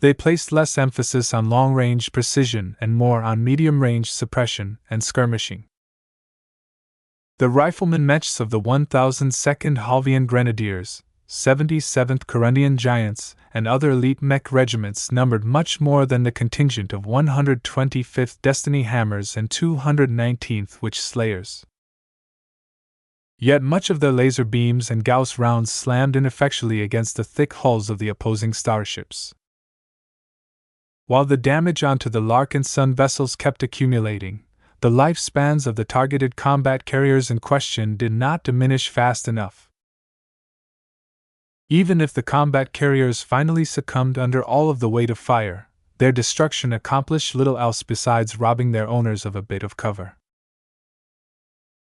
They placed less emphasis on long-range precision and more on medium-range suppression and skirmishing. The rifleman mechs of the 1002nd Halvian Grenadiers, 77th Corundian Giants, and other elite mech regiments numbered much more than the contingent of 125th Destiny Hammers and 219th Witch Slayers. Yet much of their laser beams and Gauss rounds slammed ineffectually against the thick hulls of the opposing starships. While the damage onto the Larkinson vessels kept accumulating, the lifespans of the targeted combat carriers in question did not diminish fast enough. Even if the combat carriers finally succumbed under all of the weight of fire, their destruction accomplished little else besides robbing their owners of a bit of cover.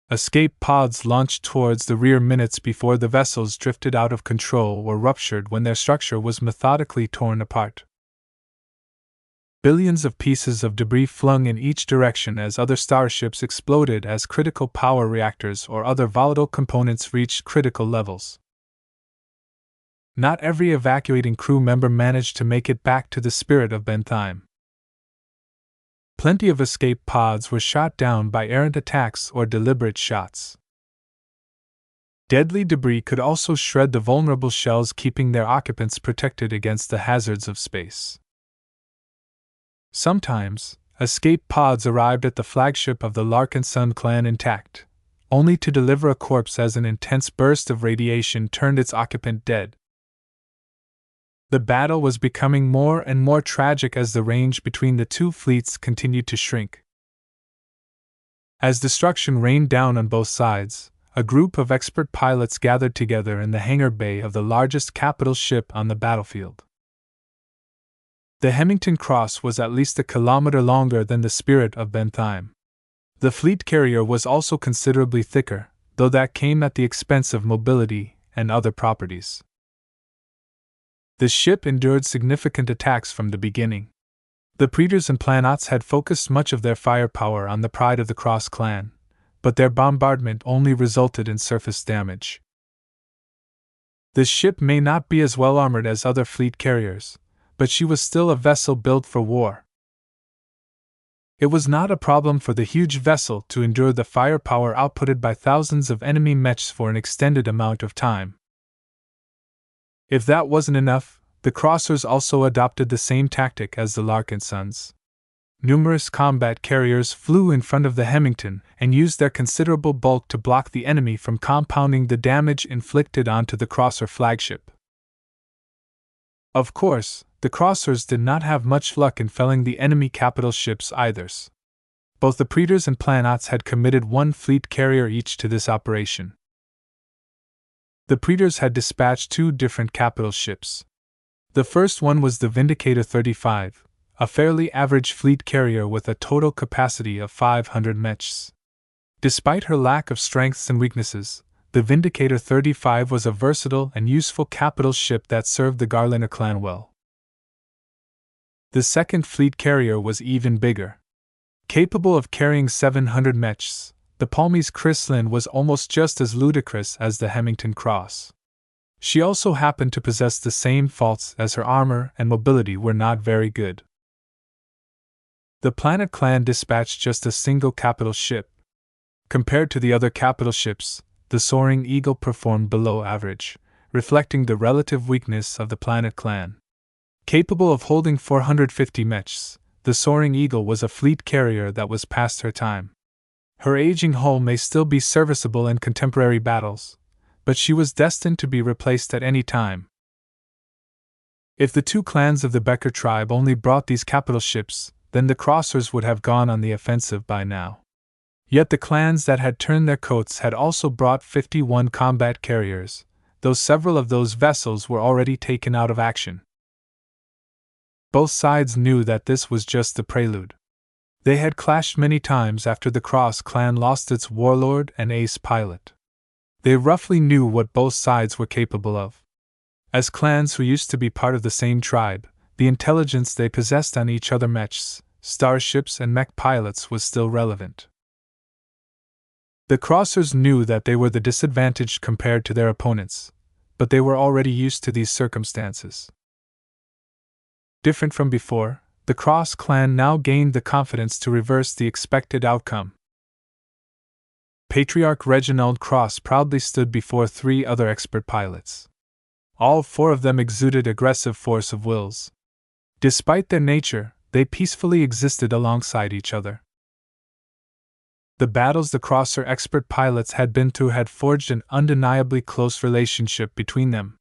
Escape pods launched towards the rear minutes before the vessels drifted out of control or ruptured when their structure was methodically torn apart. Billions of pieces of debris flung in each direction as other starships exploded as critical power reactors or other volatile components reached critical levels. Not every evacuating crew member managed to make it back to the Spirit of Bentheim. Plenty of escape pods were shot down by errant attacks or deliberate shots. Deadly debris could also shred the vulnerable shells, keeping their occupants protected against the hazards of space. Sometimes, escape pods arrived at the flagship of the Larkinson clan intact, only to deliver a corpse as an intense burst of radiation turned its occupant dead. The battle was becoming more and more tragic as the range between the two fleets continued to shrink. As destruction rained down on both sides, a group of expert pilots gathered together in the hangar bay of the largest capital ship on the battlefield. The Hemington Cross was at least a kilometer longer than the Spirit of Bentheim. The fleet carrier was also considerably thicker, though that came at the expense of mobility and other properties. The ship endured significant attacks from the beginning. The Praetors and Planaughts had focused much of their firepower on the Pride of the Cross clan, but their bombardment only resulted in surface damage. The ship may not be as well armored as other fleet carriers, but she was still a vessel built for war. It was not a problem for the huge vessel to endure the firepower outputted by thousands of enemy mechs for an extended amount of time. If that wasn't enough, the Crossers also adopted the same tactic as the Larkinsons. Numerous combat carriers flew in front of the Hemington and used their considerable bulk to block the enemy from compounding the damage inflicted onto the Crosser flagship. Of course, the Crossers did not have much luck in felling the enemy capital ships either. Both the Praetors and Planaughts had committed one fleet carrier each to this operation. The Praetors had dispatched two different capital ships. The first one was the Vindicator 35, a fairly average fleet carrier with a total capacity of 500 mechs. Despite her lack of strengths and weaknesses, the Vindicator 35 was a versatile and useful capital ship that served the Garliner clan well. The second fleet carrier was even bigger. Capable of carrying 700 mechs, the Palmy's Chryslin was almost just as ludicrous as the Hemington Cross. She also happened to possess the same faults as her armor and mobility were not very good. The Planet clan dispatched just a single capital ship. Compared to the other capital ships, the Soaring Eagle performed below average, reflecting the relative weakness of the Planet clan. Capable of holding 450 mechs, the Soaring Eagle was a fleet carrier that was past her time. Her aging hull may still be serviceable in contemporary battles, but she was destined to be replaced at any time. If the two clans of the Becker tribe only brought these capital ships, then the Crossers would have gone on the offensive by now. Yet the clans that had turned their coats had also brought 51 combat carriers, though several of those vessels were already taken out of action. Both sides knew that this was just the prelude. They had clashed many times after the Cross clan lost its warlord and ace pilot. They roughly knew what both sides were capable of. As clans who used to be part of the same tribe, the intelligence they possessed on each other mechs, starships, and mech pilots was still relevant. The Crossers knew that they were the disadvantaged compared to their opponents, but they were already used to these circumstances. Different from before, the Cross clan now gained the confidence to reverse the expected outcome. Patriarch Reginald Cross proudly stood before 3 other expert pilots. All 4 of them exuded aggressive force of wills. Despite their nature, they peacefully existed alongside each other. The battles the Crosser expert pilots had been through had forged an undeniably close relationship between them.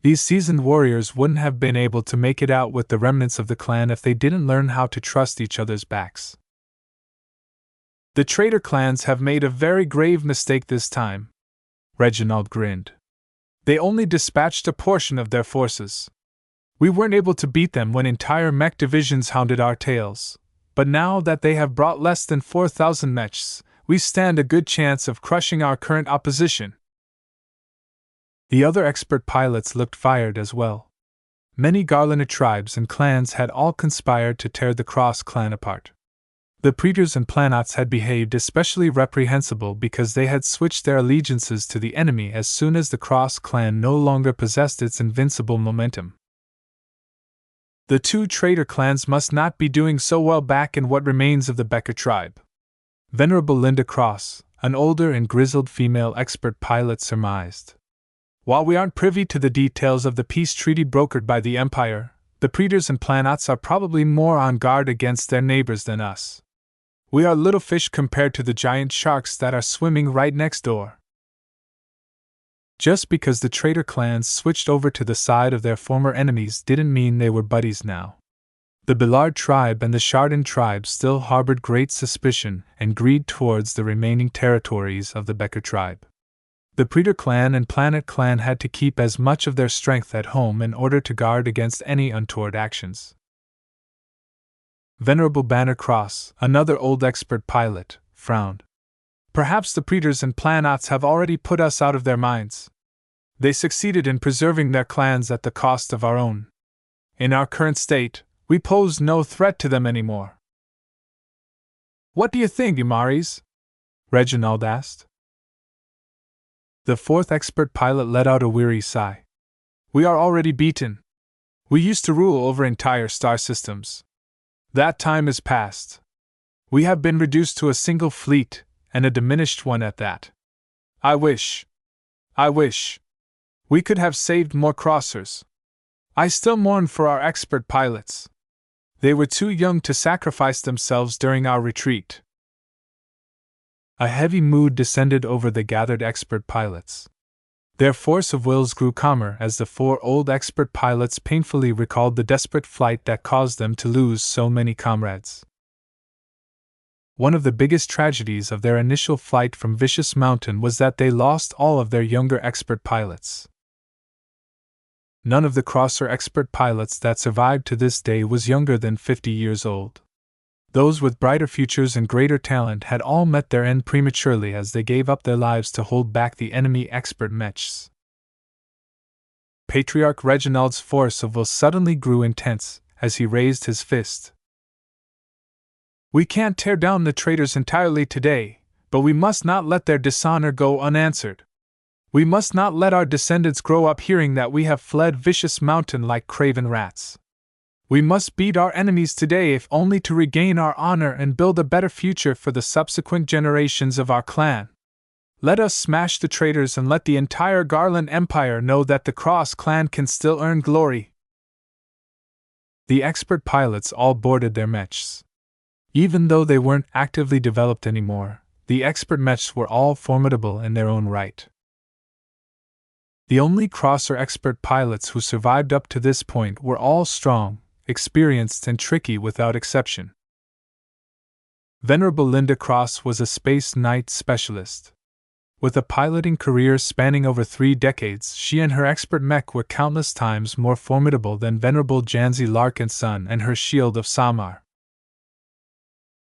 These seasoned warriors wouldn't have been able to make it out with the remnants of the clan if they didn't learn how to trust each other's backs. The traitor clans have made a very grave mistake this time, Reginald grinned. They only dispatched a portion of their forces. We weren't able to beat them when entire mech divisions hounded our tails, but now that they have brought less than 4,000 mechs, we stand a good chance of crushing our current opposition. The other expert pilots looked fired as well. Many Garlander tribes and clans had all conspired to tear the Cross clan apart. The Praetors and Planets had behaved especially reprehensible because they had switched their allegiances to the enemy as soon as the Cross clan no longer possessed its invincible momentum. The 2 traitor clans must not be doing so well back in what remains of the Becker tribe. Venerable Linda Cross, an older and grizzled female expert pilot, surmised. While we aren't privy to the details of the peace treaty brokered by the Empire, the Praetors and Planets are probably more on guard against their neighbors than us. We are little fish compared to the giant sharks that are swimming right next door. Just because the traitor clans switched over to the side of their former enemies didn't mean they were buddies now. The Billard tribe and the Chardon tribe still harbored great suspicion and greed towards the remaining territories of the Becker tribe. The Praetor clan and Planet clan had to keep as much of their strength at home in order to guard against any untoward actions. Venerable Banner Cross, another old expert pilot, frowned. Perhaps the Praetors and Planets have already put us out of their minds. They succeeded in preserving their clans at the cost of our own. In our current state, we pose no threat to them anymore. What do you think, Umaris? Reginald asked. The 4th expert pilot let out a weary sigh. We are already beaten. We used to rule over entire star systems. That time is past. We have been reduced to a single fleet, and a diminished one at that. I wish we could have saved more Crossers. I still mourn for our expert pilots. They were too young to sacrifice themselves during our retreat. A heavy mood descended over the gathered expert pilots. Their force of wills grew calmer as the 4 old expert pilots painfully recalled the desperate flight that caused them to lose so many comrades. One of the biggest tragedies of their initial flight from Vicious Mountain was that they lost all of their younger expert pilots. None of the Crosser expert pilots that survived to this day was younger than 50 years old. Those with brighter futures and greater talent had all met their end prematurely as they gave up their lives to hold back the enemy expert mechs. Patriarch Reginald's force of will suddenly grew intense as he raised his fist. We can't tear down the traitors entirely today, but we must not let their dishonor go unanswered. We must not let our descendants grow up hearing that we have fled Vicious Mountain like craven rats. We must beat our enemies today if only to regain our honor and build a better future for the subsequent generations of our clan. Let us smash the traitors and let the entire Garland Empire know that the Cross clan can still earn glory. The expert pilots all boarded their mechs. Even though they weren't actively developed anymore, the expert mechs were all formidable in their own right. The only Crosser expert pilots who survived up to this point were all strong, experienced, and tricky without exception. Venerable Linda Cross was a Space Knight specialist. With a piloting career spanning over 3 decades, she and her expert mech were countless times more formidable than Venerable Ves Larkinson and her Shield of Samar.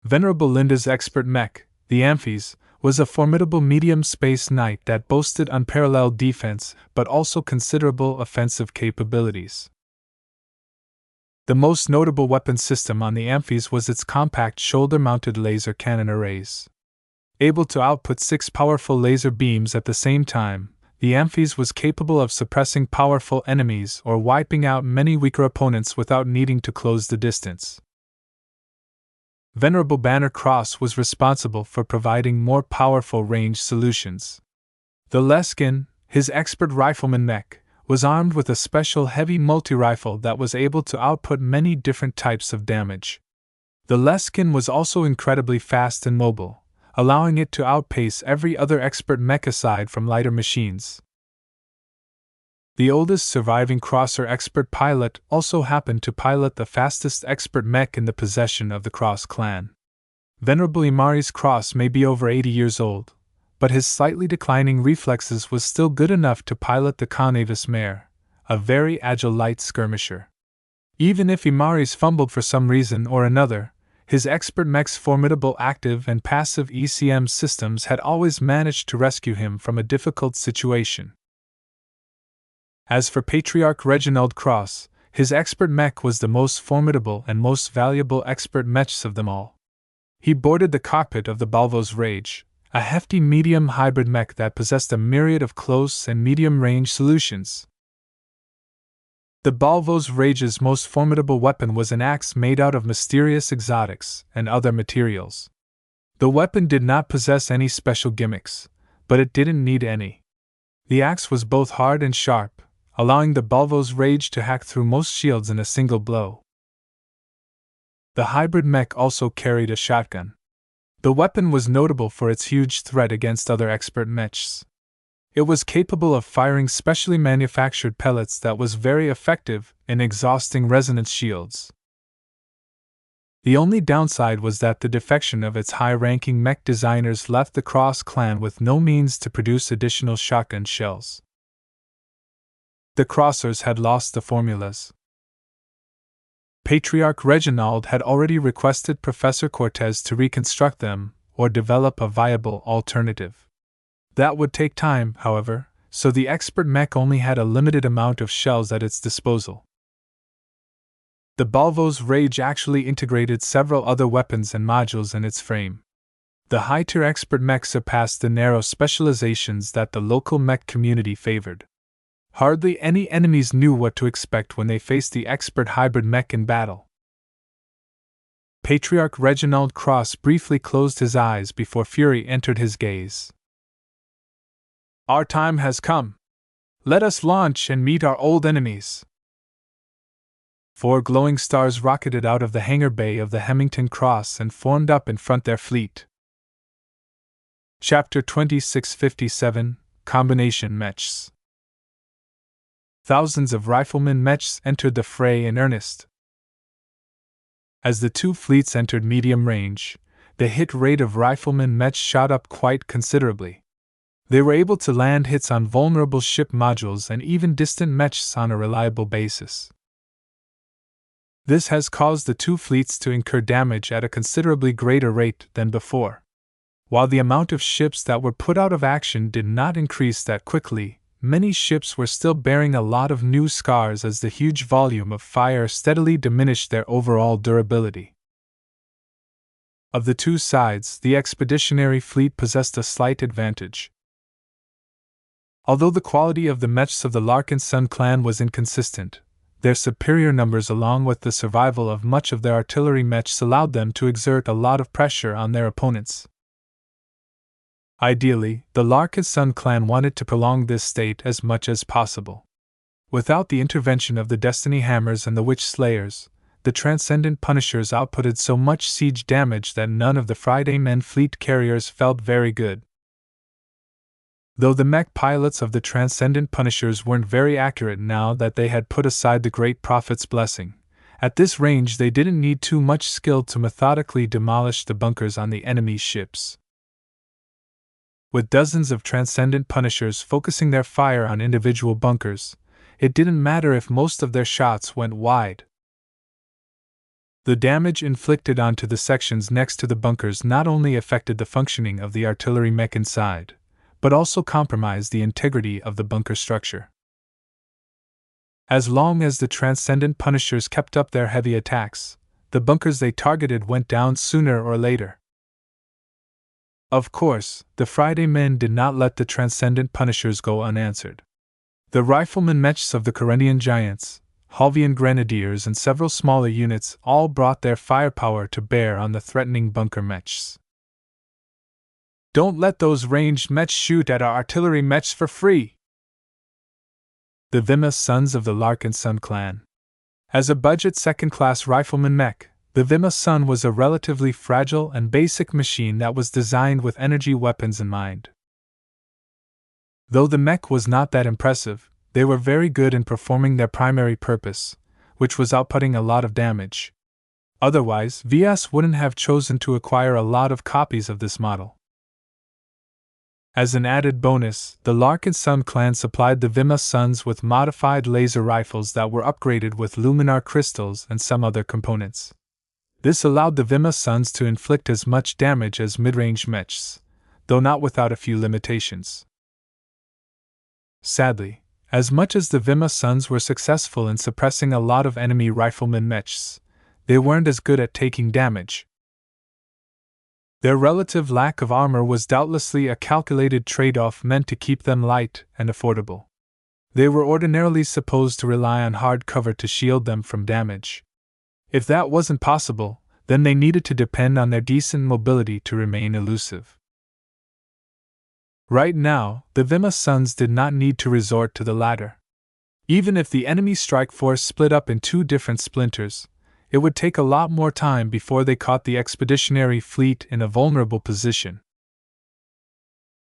Venerable Linda's expert mech, the Amphies, was a formidable medium Space Knight that boasted unparalleled defense but also considerable offensive capabilities. The most notable weapon system on the Amphies was its compact shoulder-mounted laser cannon arrays. Able to output 6 powerful laser beams at the same time, the Amphies was capable of suppressing powerful enemies or wiping out many weaker opponents without needing to close the distance. Venerable Banner Cross was responsible for providing more powerful range solutions. The Leskin, his expert rifleman mech, was armed with a special heavy multi-rifle that was able to output many different types of damage. The Leskin was also incredibly fast and mobile, allowing it to outpace every other expert mech aside from lighter machines. The oldest surviving Crosser expert pilot also happened to pilot the fastest expert mech in the possession of the Cross clan. Venerable Imari's Cross may be over 80 years old, but his slightly declining reflexes was still good enough to pilot the Conavis mare, a very agile light skirmisher. Even if Imari's fumbled for some reason or another, his expert mech's formidable active and passive ECM systems had always managed to rescue him from a difficult situation. As for Patriarch Reginald Cross, his expert mech was the most formidable and most valuable expert mechs of them all. He boarded the cockpit of the Balvo's Rage, a hefty medium hybrid mech that possessed a myriad of close and medium range solutions. The Balvo's Rage's most formidable weapon was an axe made out of mysterious exotics and other materials. The weapon did not possess any special gimmicks, but it didn't need any. The axe was both hard and sharp, allowing the Balvo's Rage to hack through most shields in a single blow. The hybrid mech also carried a shotgun. The weapon was notable for its huge threat against other expert mechs. It was capable of firing specially manufactured pellets that was very effective in exhausting resonance shields. The only downside was that the defection of its high-ranking mech designers left the Cross clan with no means to produce additional shotgun shells. The Crossers had lost the formulas. Patriarch Reginald had already requested Professor Cortez to reconstruct them or develop a viable alternative. That would take time, however, so the expert mech only had a limited amount of shells at its disposal. The Balvo's Rage actually integrated several other weapons and modules in its frame. The high-tier expert mech surpassed the narrow specializations that the local mech community favored. Hardly any enemies knew what to expect when they faced the expert hybrid mech in battle. Patriarch Reginald Cross briefly closed his eyes before fury entered his gaze. Our time has come. Let us launch and meet our old enemies. 4 glowing stars rocketed out of the hangar bay of the Hemington Cross and formed up in front their fleet. Chapter 2657, Combination Mechs. Thousands of riflemen mechs entered the fray in earnest. As the 2 fleets entered medium range, the hit rate of riflemen mechs shot up quite considerably. They were able to land hits on vulnerable ship modules and even distant mechs on a reliable basis. This has caused the 2 fleets to incur damage at a considerably greater rate than before. While the amount of ships that were put out of action did not increase that quickly, many ships were still bearing a lot of new scars as the huge volume of fire steadily diminished their overall durability. Of the 2 sides, the expeditionary fleet possessed a slight advantage. Although the quality of the mechs of the Larkinson clan was inconsistent, their superior numbers along with the survival of much of their artillery mechs allowed them to exert a lot of pressure on their opponents. Ideally, the Larkinson clan wanted to prolong this state as much as possible. Without the intervention of the Destiny Hammers and the Witch Slayers, the Transcendent Punishers outputted so much siege damage that none of the Friday Men fleet carriers felt very good. Though the mech pilots of the Transcendent Punishers weren't very accurate now that they had put aside the Great Prophet's blessing, At this range, they didn't need too much skill to methodically demolish the bunkers on the enemy's ships. With dozens of transcendent punishers focusing their fire on individual bunkers, it didn't matter if most of their shots went wide. The damage inflicted onto the sections next to the bunkers not only affected the functioning of the artillery mech inside, but also compromised the integrity of the bunker structure. As long as the transcendent punishers kept up their heavy attacks, the bunkers they targeted went down sooner or later. Of course, the Friday men did not let the transcendent punishers go unanswered. The rifleman mechs of the Corundian giants, Halvian grenadiers, and several smaller units all brought their firepower to bear on the threatening bunker mechs. "Don't let those ranged mechs shoot at our artillery mechs for free!" The Ves sons of the Larkinson clan. As a budget second-class rifleman mech, the Ves Sun was a relatively fragile and basic machine that was designed with energy weapons in mind. Though the mech was not that impressive, they were very good in performing their primary purpose, which was outputting a lot of damage. Otherwise, Ves wouldn't have chosen to acquire a lot of copies of this model. As an added bonus, the Larkinson clan supplied the Ves sons with modified laser rifles that were upgraded with luminar crystals and some other components. This allowed the Ves sons to inflict as much damage as mid-range mechs, though not without a few limitations. Sadly, as much as the Ves sons were successful in suppressing a lot of enemy riflemen mechs, they weren't as good at taking damage. Their relative lack of armor was doubtlessly a calculated trade-off meant to keep them light and affordable. They were ordinarily supposed to rely on hard cover to shield them from damage. If that wasn't possible, then they needed to depend on their decent mobility to remain elusive. Right now, the Ves sons did not need to resort to the latter. Even if the enemy strike force split up in two different splinters, it would take a lot more time before they caught the expeditionary fleet in a vulnerable position.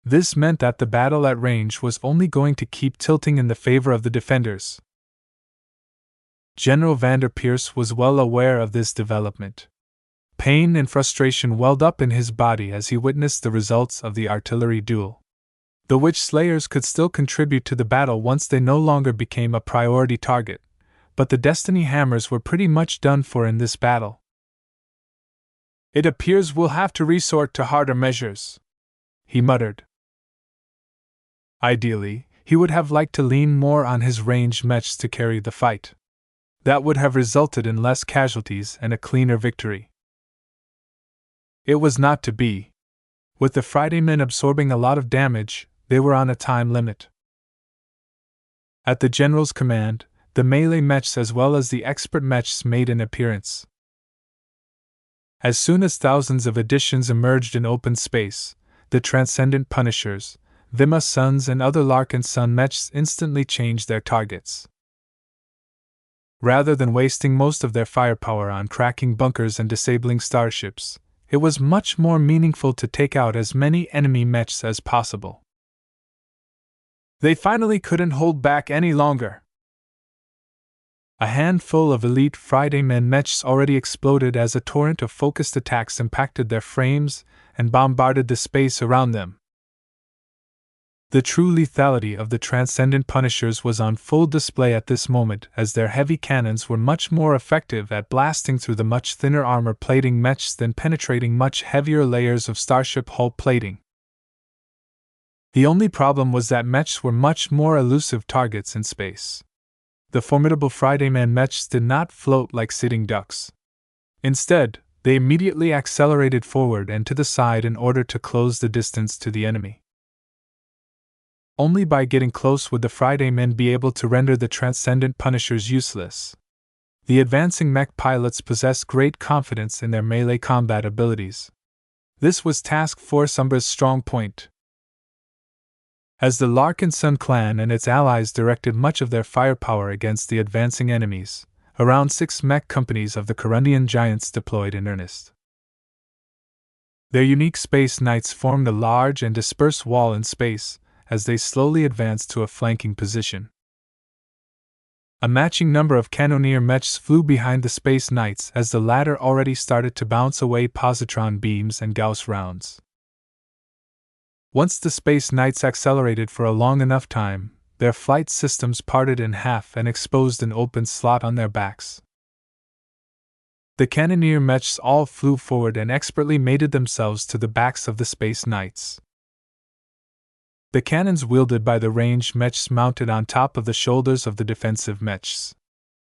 This meant that the battle at range was only going to keep tilting in the favor of the defenders. General Vander Pierce was well aware of this development. Pain and frustration welled up in his body as he witnessed the results of the artillery duel. The Witch Slayers could still contribute to the battle once they no longer became a priority target, but the Destiny Hammers were pretty much done for in this battle. "It appears we'll have to resort to harder measures," he muttered. Ideally, he would have liked to lean more on his ranged mechs to carry the fight. That would have resulted in less casualties and a cleaner victory. It was not to be. With the Friday men absorbing a lot of damage, they were on a time limit. At the general's command, the melee mechs as well as the expert mechs made an appearance. As soon as thousands of additions emerged in open space, the transcendent punishers, Ves sons and other Larkinson mechs instantly changed their targets. Rather than wasting most of their firepower on cracking bunkers and disabling starships, it was much more meaningful to take out as many enemy mechs as possible. They finally couldn't hold back any longer. A handful of elite Friday men mechs already exploded as a torrent of focused attacks impacted their frames and bombarded the space around them. The true lethality of the Transcendent Punishers was on full display at this moment, as their heavy cannons were much more effective at blasting through the much thinner armor plating mechs than penetrating much heavier layers of starship hull plating. The only problem was that mechs were much more elusive targets in space. The formidable Friday Man mechs did not float like sitting ducks. Instead, they immediately accelerated forward and to the side in order to close the distance to the enemy. Only by getting close would the Friday men be able to render the Transcendent Punishers useless. The advancing mech pilots possessed great confidence in their melee combat abilities. This was Task Force Umbra's strong point. As the Larkinson clan and its allies directed much of their firepower against the advancing enemies, around 6 mech companies of the Corundian giants deployed in earnest. Their unique space knights formed a large and dispersed wall in space, as they slowly advanced to a flanking position. A matching number of cannoneer mechs flew behind the Space Knights as the latter already started to bounce away positron beams and Gauss rounds. Once the Space Knights accelerated for a long enough time, their flight systems parted in half and exposed an open slot on their backs. The cannoneer mechs all flew forward and expertly mated themselves to the backs of the Space Knights. The cannons wielded by the ranged mechs mounted on top of the shoulders of the defensive mechs.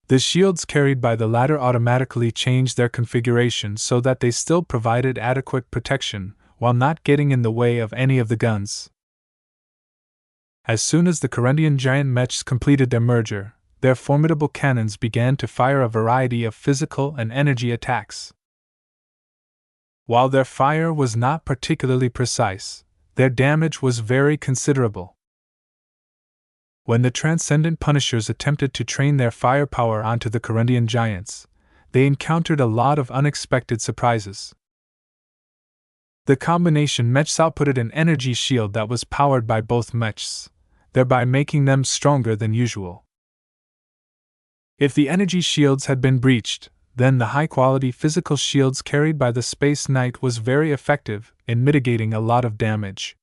The shields carried by the latter automatically changed their configuration so that they still provided adequate protection, while not getting in the way of any of the guns. As soon as the Corundian giant mechs completed their merger, their formidable cannons began to fire a variety of physical and energy attacks. While their fire was not particularly precise, their damage was very considerable. When the Transcendent Punishers attempted to train their firepower onto the Corundian giants, they encountered a lot of unexpected surprises. The combination mechs outputted an energy shield that was powered by both mechs, thereby making them stronger than usual. If the energy shields had been breached, then the high-quality physical shields carried by the Space Knight was very effective in mitigating a lot of damage.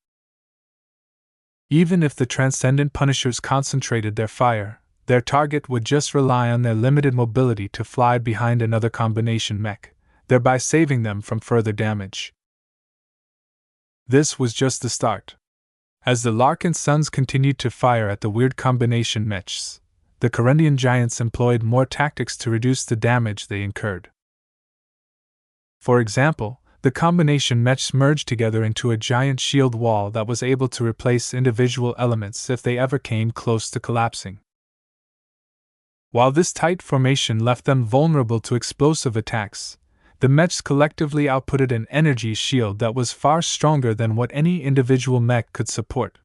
Even if the Transcendent Punishers concentrated their fire, their target would just rely on their limited mobility to fly behind another combination mech, thereby saving them from further damage. This was just the start. As the Larkinsons continued to fire at the weird combination mechs, the Corundian giants employed more tactics to reduce the damage they incurred. For example, the combination mechs merged together into a giant shield wall that was able to replace individual elements if they ever came close to collapsing. While this tight formation left them vulnerable to explosive attacks, the mechs collectively outputted an energy shield that was far stronger than what any individual mech could support.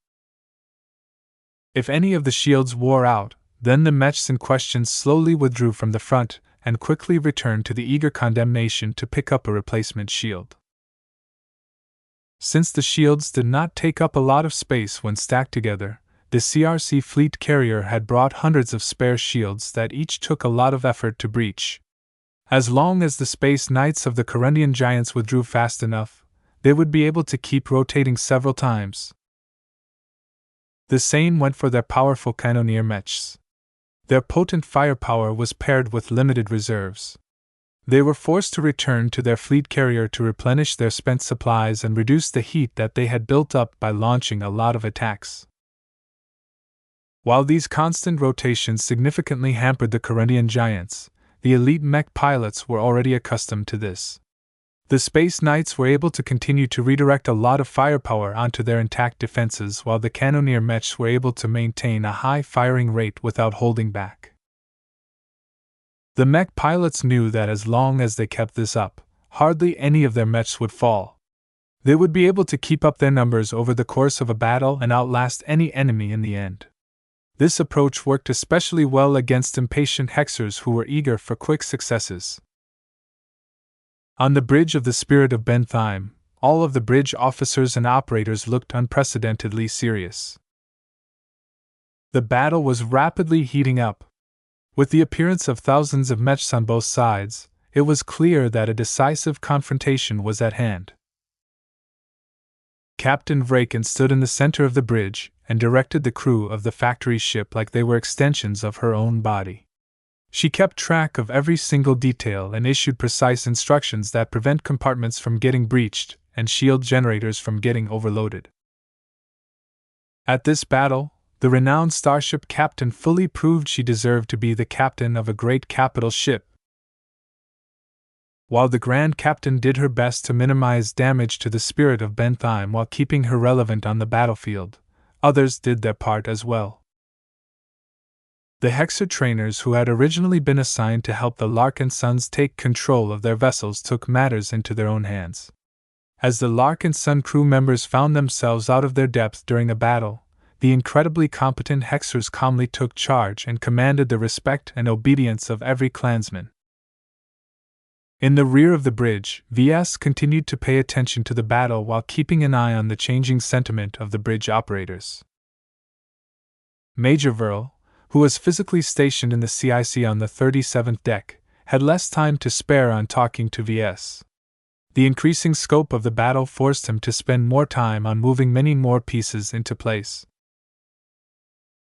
If any of the shields wore out, then the mechs in question slowly withdrew from the front and quickly returned to the eager condemnation to pick up a replacement shield. Since the shields did not take up a lot of space when stacked together, the CRC fleet carrier had brought hundreds of spare shields that each took a lot of effort to breach. As long as the Space Knights of the Corundian giants withdrew fast enough, they would be able to keep rotating several times. The same went for their powerful cannoneer mechs. Their potent firepower was paired with limited reserves. They were forced to return to their fleet carrier to replenish their spent supplies and reduce the heat that they had built up by launching a lot of attacks. While these constant rotations significantly hampered the Corundian giants, the elite mech pilots were already accustomed to this. The Space Knights were able to continue to redirect a lot of firepower onto their intact defenses, while the cannoneer mechs were able to maintain a high firing rate without holding back. The mech pilots knew that as long as they kept this up, hardly any of their mechs would fall. They would be able to keep up their numbers over the course of a battle and outlast any enemy in the end. This approach worked especially well against impatient hexers who were eager for quick successes. On the bridge of the Spirit of Bentheim, all of the bridge officers and operators looked unprecedentedly serious. The battle was rapidly heating up. With the appearance of thousands of mechs on both sides, it was clear that a decisive confrontation was at hand. Captain Vraken stood in the center of the bridge and directed the crew of the factory ship like they were extensions of her own body. She kept track of every single detail and issued precise instructions that prevent compartments from getting breached and shield generators from getting overloaded. At this battle, the renowned starship captain fully proved she deserved to be the captain of a great capital ship. While the Grand Captain did her best to minimize damage to the Spirit of Bentheim while keeping her relevant on the battlefield, others did their part as well. The Hexer trainers who had originally been assigned to help the Larkinsons take control of their vessels took matters into their own hands. As the Larkinson crew members found themselves out of their depth during a battle, the incredibly competent Hexers calmly took charge and commanded the respect and obedience of every clansman. In the rear of the bridge, Ves continued to pay attention to the battle while keeping an eye on the changing sentiment of the bridge operators. Major Verl, who was physically stationed in the CIC on the 37th deck, had less time to spare on talking to Ves. The increasing scope of the battle forced him to spend more time on moving many more pieces into place.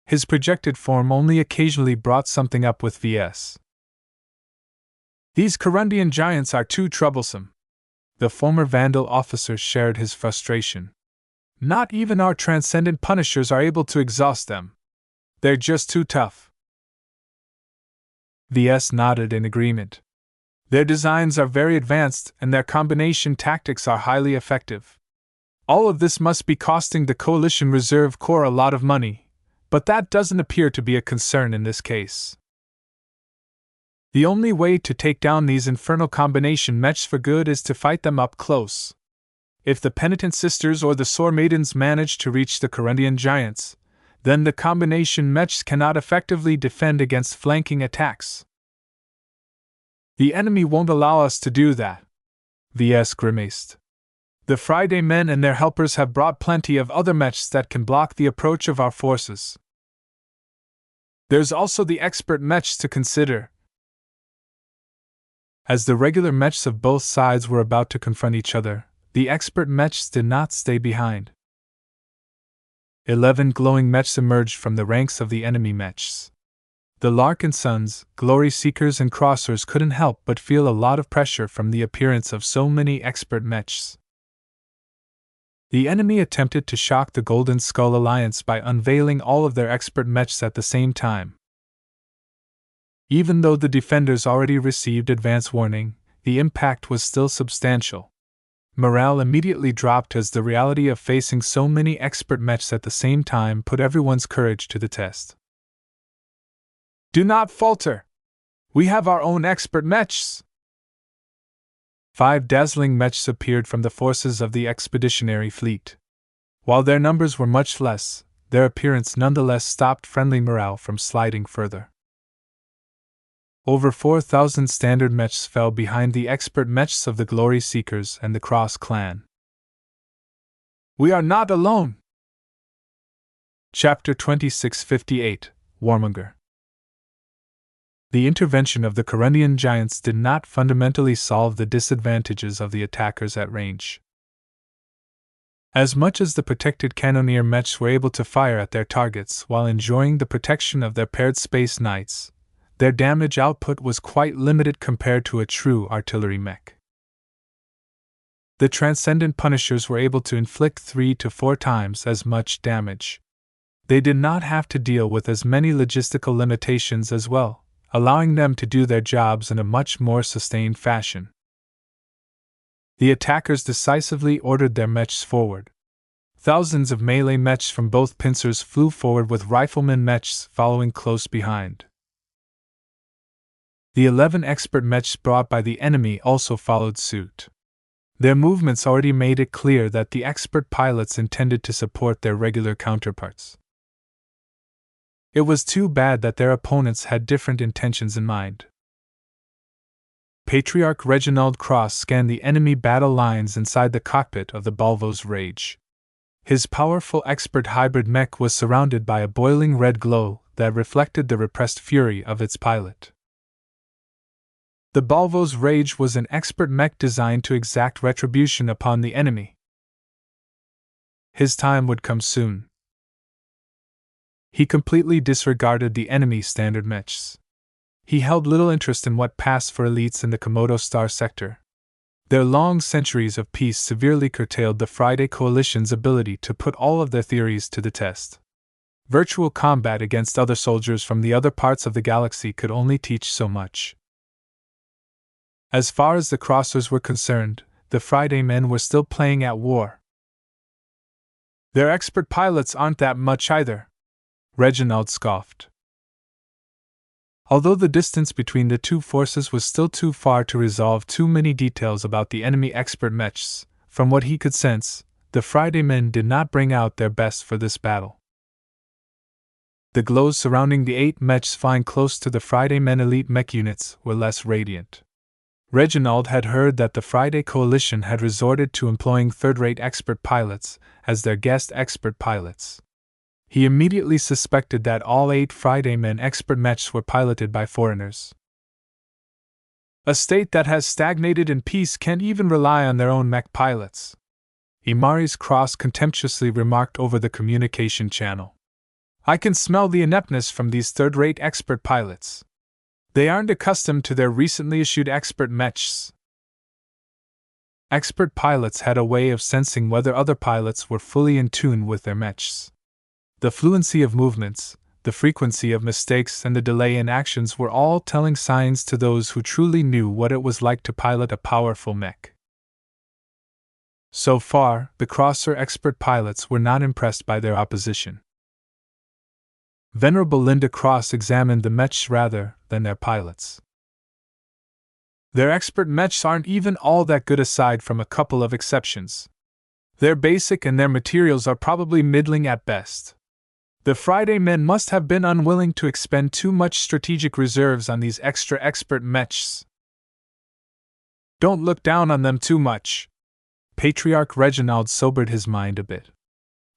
His projected form only occasionally brought something up with Ves. "These Corundian giants are too troublesome." The former Vandal officer shared his frustration. "Not even our transcendent punishers are able to exhaust them. They're just too tough." Ves nodded in agreement. "Their designs are very advanced and their combination tactics are highly effective. All of this must be costing the Coalition Reserve Corps a lot of money, but that doesn't appear to be a concern in this case. The only way to take down these infernal combination mechs for good is to fight them up close. If the Penitent Sisters or the Sore Maidens manage to reach the Corundian giants, then the combination mechs cannot effectively defend against flanking attacks. The enemy won't allow us to do that," Ves grimaced. "The Friday men and their helpers have brought plenty of other mechs that can block the approach of our forces. There's also the expert mechs to consider." As the regular mechs of both sides were about to confront each other, the expert mechs did not stay behind. 11 glowing mechs emerged from the ranks of the enemy mechs. The Larkinsons, Glory Seekers, and Crossers couldn't help but feel a lot of pressure from the appearance of so many expert mechs. The enemy attempted to shock the Golden Skull Alliance by unveiling all of their expert mechs at the same time. Even though the defenders already received advance warning, the impact was still substantial. Morale immediately dropped as the reality of facing so many expert mechs at the same time put everyone's courage to the test. "Do not falter! We have our own expert mechs!" 5 dazzling mechs appeared from the forces of the expeditionary fleet. While their numbers were much less, their appearance nonetheless stopped friendly morale from sliding further. Over 4,000 standard mechs fell behind the expert mechs of the Glory Seekers and the Cross clan. "We are not alone!" Chapter 2658, Warmonger. The intervention of the Corundian giants did not fundamentally solve the disadvantages of the attackers at range. As much as the protected cannoneer mechs were able to fire at their targets while enjoying the protection of their paired space knights, their damage output was quite limited compared to a true artillery mech. The Transcendent Punishers were able to inflict 3 to 4 times as much damage. They did not have to deal with as many logistical limitations as well, allowing them to do their jobs in a much more sustained fashion. The attackers decisively ordered their mechs forward. Thousands of melee mechs from both pincers flew forward with rifleman mechs following close behind. The 11 expert mechs brought by the enemy also followed suit. Their movements already made it clear that the expert pilots intended to support their regular counterparts. It was too bad that their opponents had different intentions in mind. Patriarch Reginald Cross scanned the enemy battle lines inside the cockpit of the Balvo's Rage. His powerful expert hybrid mech was surrounded by a boiling red glow that reflected the repressed fury of its pilot. The Balvo's Rage was an expert mech designed to exact retribution upon the enemy. His time would come soon. He completely disregarded the enemy standard mechs. He held little interest in what passed for elites in the Komodo Star sector. Their long centuries of peace severely curtailed the Friday Coalition's ability to put all of their theories to the test. Virtual combat against other soldiers from the other parts of the galaxy could only teach so much. As far as the Crossers were concerned, the Friday men were still playing at war. "Their expert pilots aren't that much either," Reginald scoffed. Although the distance between the two forces was still too far to resolve too many details about the enemy expert mechs, from what he could sense, the Friday men did not bring out their best for this battle. The glows surrounding the 8 mechs flying close to the Friday men elite mech units were less radiant. Reginald had heard that the Friday Coalition had resorted to employing third-rate expert pilots as their guest expert pilots. He immediately suspected that all 8 Friday men expert mechs were piloted by foreigners. A state that has stagnated in peace can't even rely on their own mech pilots, Imari's Cross contemptuously remarked over the communication channel. I can smell the ineptness from these third-rate expert pilots. They aren't accustomed to their recently issued expert mechs. Expert pilots had a way of sensing whether other pilots were fully in tune with their mechs. The fluency of movements, the frequency of mistakes, and the delay in actions were all telling signs to those who truly knew what it was like to pilot a powerful mech. So far, the Crosser expert pilots were not impressed by their opposition. Venerable Linda Cross examined the mechs rather than their pilots. Their expert mechs aren't even all that good aside from a couple of exceptions. They're basic and their materials are probably middling at best. The Friday men must have been unwilling to expend too much strategic reserves on these extra expert mechs. Don't look down on them too much. Patriarch Reginald sobered his mind a bit.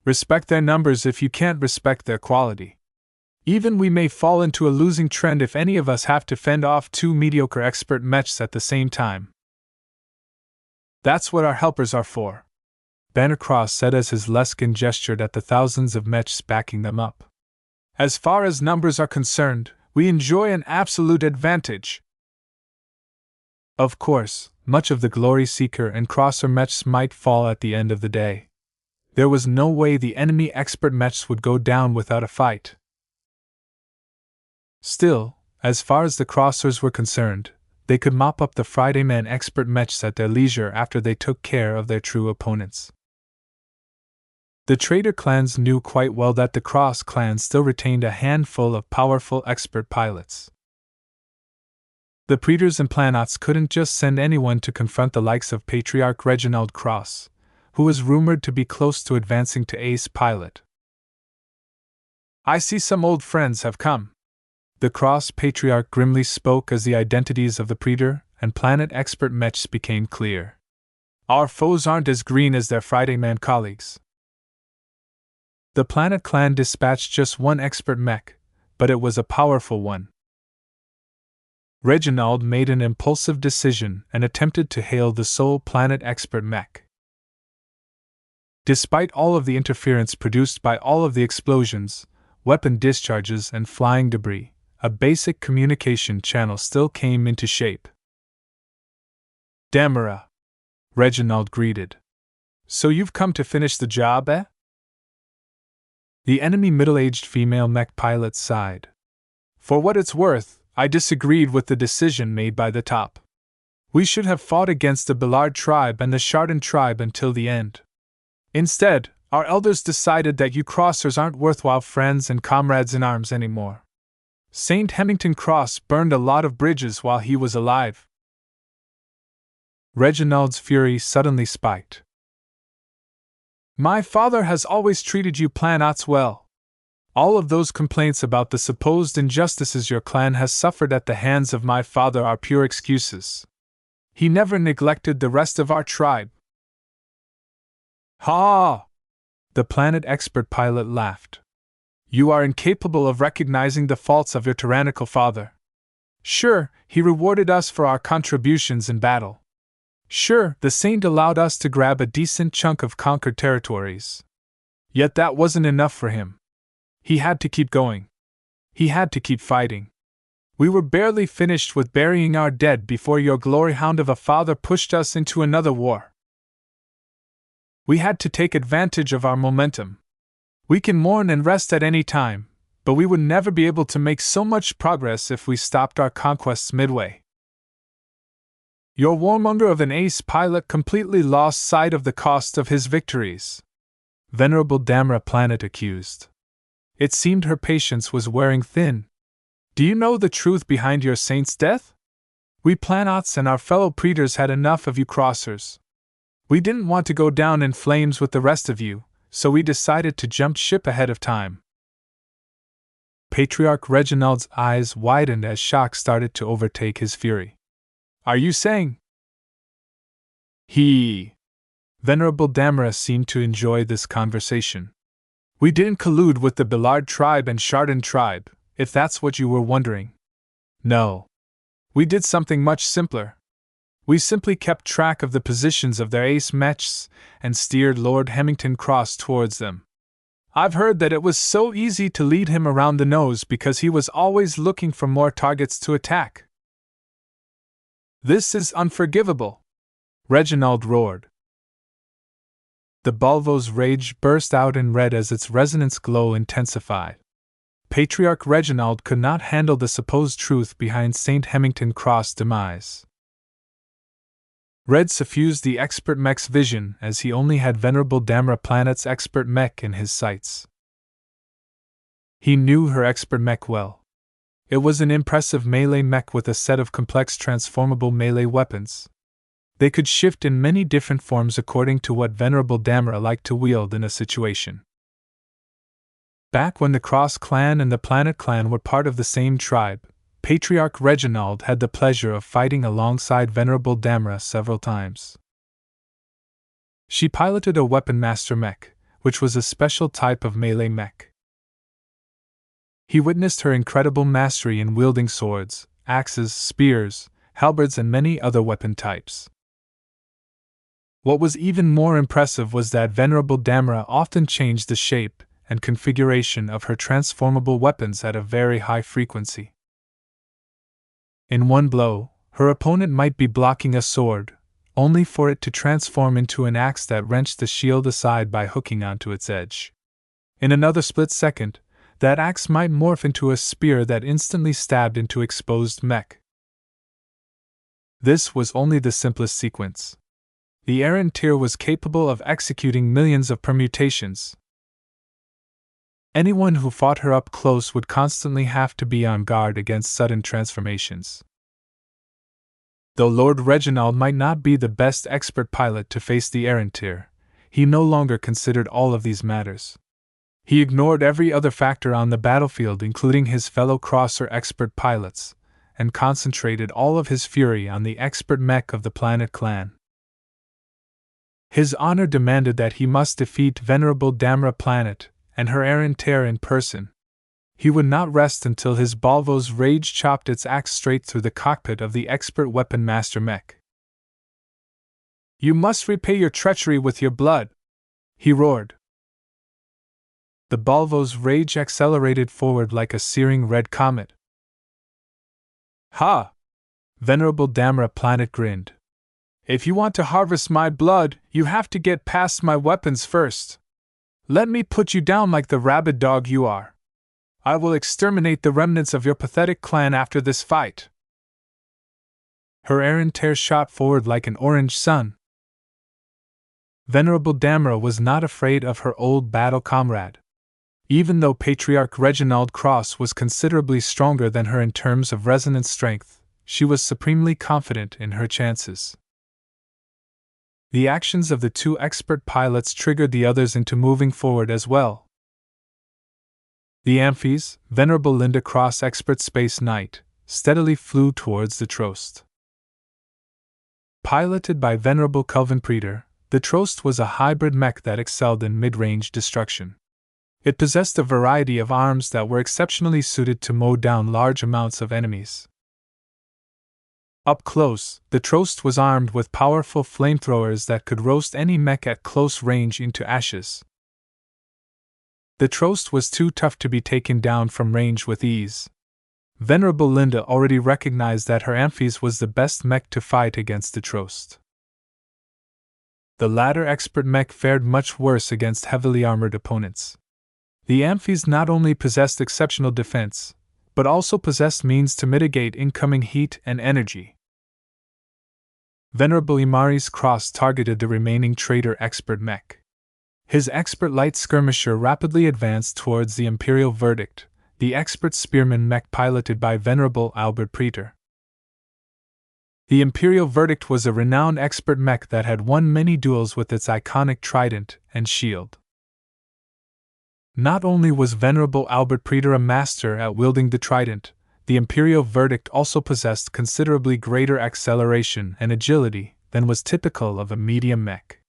Respect their numbers if you can't respect their quality. Even we may fall into a losing trend if any of us have to fend off 2 mediocre expert mechs at the same time. That's what our helpers are for, Banner Cross said as his Luskin gestured at the thousands of mechs backing them up. As far as numbers are concerned, we enjoy an absolute advantage. Of course, much of the Glory Seeker and Crosser mechs might fall at the end of the day. There was no way the enemy expert mechs would go down without a fight. Still, as far as the Crossers were concerned, they could mop up the Friday men expert mechs at their leisure after they took care of their true opponents. The traitor clans knew quite well that the Cross clan still retained a handful of powerful expert pilots. The Praetors and Planaughts couldn't just send anyone to confront the likes of Patriarch Reginald Cross, who was rumored to be close to advancing to ace pilot. I see some old friends have come. The Cross Patriarch grimly spoke as the identities of the Praetor and Planet expert mechs became clear. Our foes aren't as green as their Friday man colleagues. The Planet clan dispatched just one expert mech, but it was a powerful one. Reginald made an impulsive decision and attempted to hail the sole Planet expert mech. Despite all of the interference produced by all of the explosions, weapon discharges, and flying debris, a basic communication channel still came into shape. Damara, Reginald greeted. So you've come to finish the job, eh? The enemy middle-aged female mech pilot sighed. For what it's worth, I disagreed with the decision made by the top. We should have fought against the Ballard tribe and the Chardon tribe until the end. Instead, our elders decided that you Crossers aren't worthwhile friends and comrades in arms anymore. St. Hemington Cross burned a lot of bridges while he was alive. Reginald's fury suddenly spiked. My father has always treated you Planaughts well. All of those complaints about the supposed injustices your clan has suffered at the hands of my father are pure excuses. He never neglected the rest of our tribe. Ha! The Planet expert pilot laughed. You are incapable of recognizing the faults of your tyrannical father. Sure, he rewarded us for our contributions in battle. Sure, the Saint allowed us to grab a decent chunk of conquered territories. Yet that wasn't enough for him. He had to keep going. He had to keep fighting. We were barely finished with burying our dead before your glory hound of a father pushed us into another war. We had to take advantage of our momentum. We can mourn and rest at any time, but we would never be able to make so much progress if we stopped our conquests midway. Your warmonger of an ace pilot completely lost sight of the cost of his victories, Venerable Damra Planet accused. It seemed her patience was wearing thin. Do you know the truth behind your saint's death? We Planaughts and our fellow Praetors had enough of you Crossers. We didn't want to go down in flames with the rest of you, so we decided to jump ship ahead of time. Patriarch Reginald's eyes widened as shock started to overtake his fury. Are you saying? Venerable Damara seemed to enjoy this conversation. We didn't collude with the Billard tribe and Chardon tribe, if that's what you were wondering. No. We did something much simpler. We simply kept track of the positions of their ace mechs and steered Lord Hemington Cross towards them. I've heard that it was so easy to lead him around the nose because he was always looking for more targets to attack. This is unforgivable, Reginald roared. The Balvo's rage burst out in red as its resonance glow intensified. Patriarch Reginald could not handle the supposed truth behind St. Hemington Cross' demise. Red suffused the expert mech's vision as he only had Venerable Damra Planet's expert mech in his sights. He knew her expert mech well. It was an impressive melee mech with a set of complex transformable melee weapons. They could shift in many different forms according to what Venerable Damra liked to wield in a situation. Back when the Cross clan and the Planet clan were part of the same tribe, Patriarch Reginald had the pleasure of fighting alongside Venerable Damra several times. She piloted a Weapon Master mech, which was a special type of melee mech. He witnessed her incredible mastery in wielding swords, axes, spears, halberds, and many other weapon types. What was even more impressive was that Venerable Damra often changed the shape and configuration of her transformable weapons at a very high frequency. In one blow, her opponent might be blocking a sword, only for it to transform into an axe that wrenched the shield aside by hooking onto its edge. In another split second, that axe might morph into a spear that instantly stabbed into exposed mech. This was only the simplest sequence. The errant tier was capable of executing millions of permutations. Anyone who fought her up close would constantly have to be on guard against sudden transformations. Though Lord Reginald might not be the best expert pilot to face the errant tier, he no longer considered all of these matters. He ignored every other factor on the battlefield, including his fellow crosser expert pilots, and concentrated all of his fury on the expert mech of the Planet clan. His honor demanded that he must defeat Venerable Damra Planet and her errant tier in person. He would not rest until his Balvo's rage chopped its axe straight through the cockpit of the expert weapon master mech. "You must repay your treachery with your blood," he roared. The Balvo's rage accelerated forward like a searing red comet. "Ha!" Venerable Damra Planet grinned. "If you want to harvest my blood, you have to get past my weapons first. Let me put you down like the rabid dog you are. I will exterminate the remnants of your pathetic clan after this fight." Her errant tier shot forward like an orange sun. Venerable Damra was not afraid of her old battle comrade. Even though Patriarch Reginald Cross was considerably stronger than her in terms of resonance strength, she was supremely confident in her chances. The actions of the two expert pilots triggered the others into moving forward as well. The Amphi's, Venerable Linda Cross Expert Space Knight, steadily flew towards the Trost. Piloted by Venerable Kelvin Preeter, the Trost was a hybrid mech that excelled in mid-range destruction. It possessed a variety of arms that were exceptionally suited to mow down large amounts of enemies. Up close, the Trost was armed with powerful flamethrowers that could roast any mech at close range into ashes. The Trost was too tough to be taken down from range with ease. Venerable Linda already recognized that her Amphi's was the best mech to fight against the Trost. The latter expert mech fared much worse against heavily armored opponents. The Amphi's not only possessed exceptional defense, but also possessed means to mitigate incoming heat and energy. Venerable Imari's Cross targeted the remaining traitor expert mech. His expert light skirmisher rapidly advanced towards the Imperial Verdict, the expert spearman mech piloted by Venerable Albert Preeter. The Imperial Verdict was a renowned expert mech that had won many duels with its iconic trident and shield. Not only was Venerable Albert Preeter a master at wielding the trident, the Imperial Verdict also possessed considerably greater acceleration and agility than was typical of a medium mech.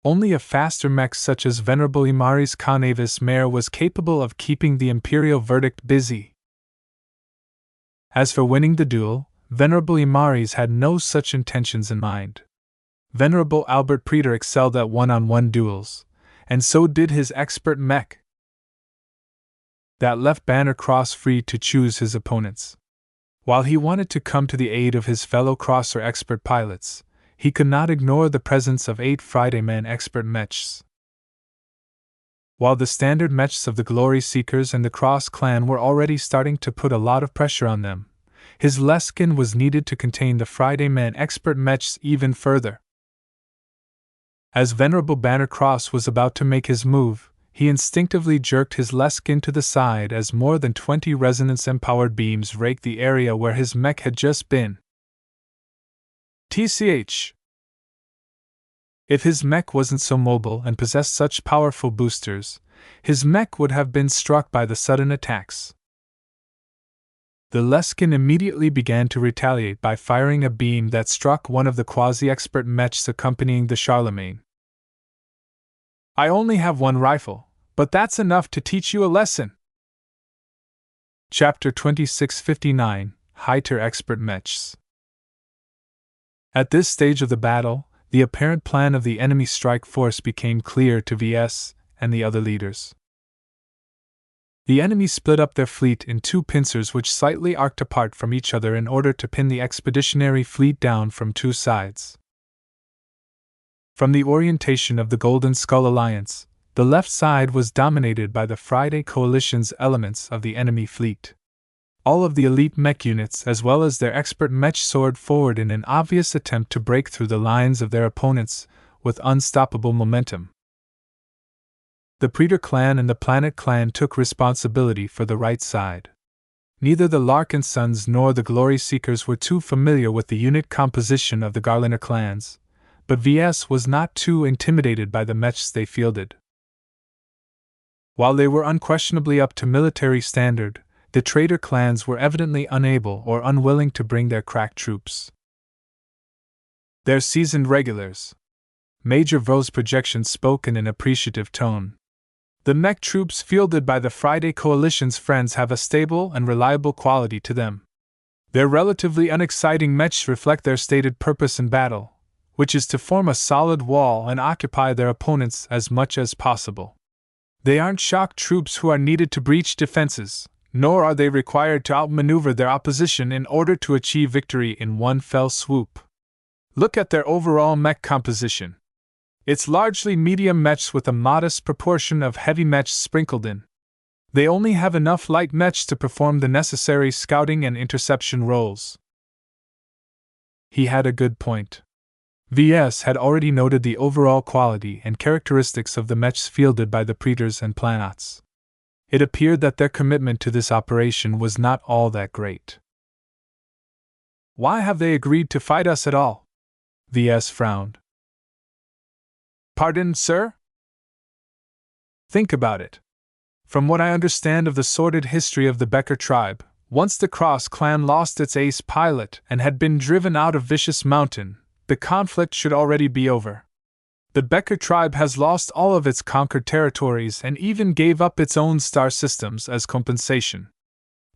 Only a faster mech such as Venerable Imari's Kanavis mare was capable of keeping the Imperial verdict busy. As for winning the duel, Venerable Imari's had no such intentions in mind. Venerable Albert Preeter excelled at one-on-one duels, and so did his expert mech. That left Banner Cross free to choose his opponents. While he wanted to come to the aid of his fellow crosser expert pilots, he could not ignore the presence of 8 Friday Man expert mechs. While the standard mechs of the Glory Seekers and the Cross clan were already starting to put a lot of pressure on them, his Leskin was needed to contain the Friday Man expert mechs even further. As Venerable Banner Cross was about to make his move, he instinctively jerked his Leskin to the side as more than 20 resonance-empowered beams raked the area where his mech had just been. TCH. If his mech wasn't so mobile and possessed such powerful boosters, his mech would have been struck by the sudden attacks. The Leskin immediately began to retaliate by firing a beam that struck one of the quasi-expert mechs accompanying the Charlemagne. I only have one rifle, but that's enough to teach you a lesson. Chapter 2659, High-Tier Expert Mechs. At this stage of the battle, the apparent plan of the enemy strike force became clear to Ves and the other leaders. The enemy split up their fleet in 2 pincers which slightly arced apart from each other in order to pin the expeditionary fleet down from 2 sides. From the orientation of the Golden Skull Alliance, the left side was dominated by the Friday Coalition's elements of the enemy fleet. All of the elite mech units as well as their expert mech soared forward in an obvious attempt to break through the lines of their opponents with unstoppable momentum. The Preeter clan and the Planet clan took responsibility for the right side. Neither the Larkinsons nor the Glory Seekers were too familiar with the unit composition of the Garliner clans, but Ves was not too intimidated by the mechs they fielded. While they were unquestionably up to military standard, the traitor clans were evidently unable or unwilling to bring their crack troops. They're seasoned regulars. Major Vo's projection spoke in an appreciative tone. The mech troops fielded by the Friday Coalition's friends have a stable and reliable quality to them. Their relatively unexciting mechs reflect their stated purpose in battle, which is to form a solid wall and occupy their opponents as much as possible. They aren't shock troops who are needed to breach defenses, nor are they required to outmaneuver their opposition in order to achieve victory in one fell swoop. Look at their overall mech composition. It's largely medium mechs with a modest proportion of heavy mechs sprinkled in. They only have enough light mechs to perform the necessary scouting and interception roles. He had a good point. Ves had already noted the overall quality and characteristics of the mechs fielded by the Preeters and Planets. It appeared that their commitment to this operation was not all that great. Why have they agreed to fight us at all? Ves frowned. Pardon, sir? Think about it. From what I understand of the sordid history of the Becker tribe, once the Cross clan lost its ace pilot and had been driven out of Vicious Mountain, the conflict should already be over. The Becker tribe has lost all of its conquered territories and even gave up its own star systems as compensation.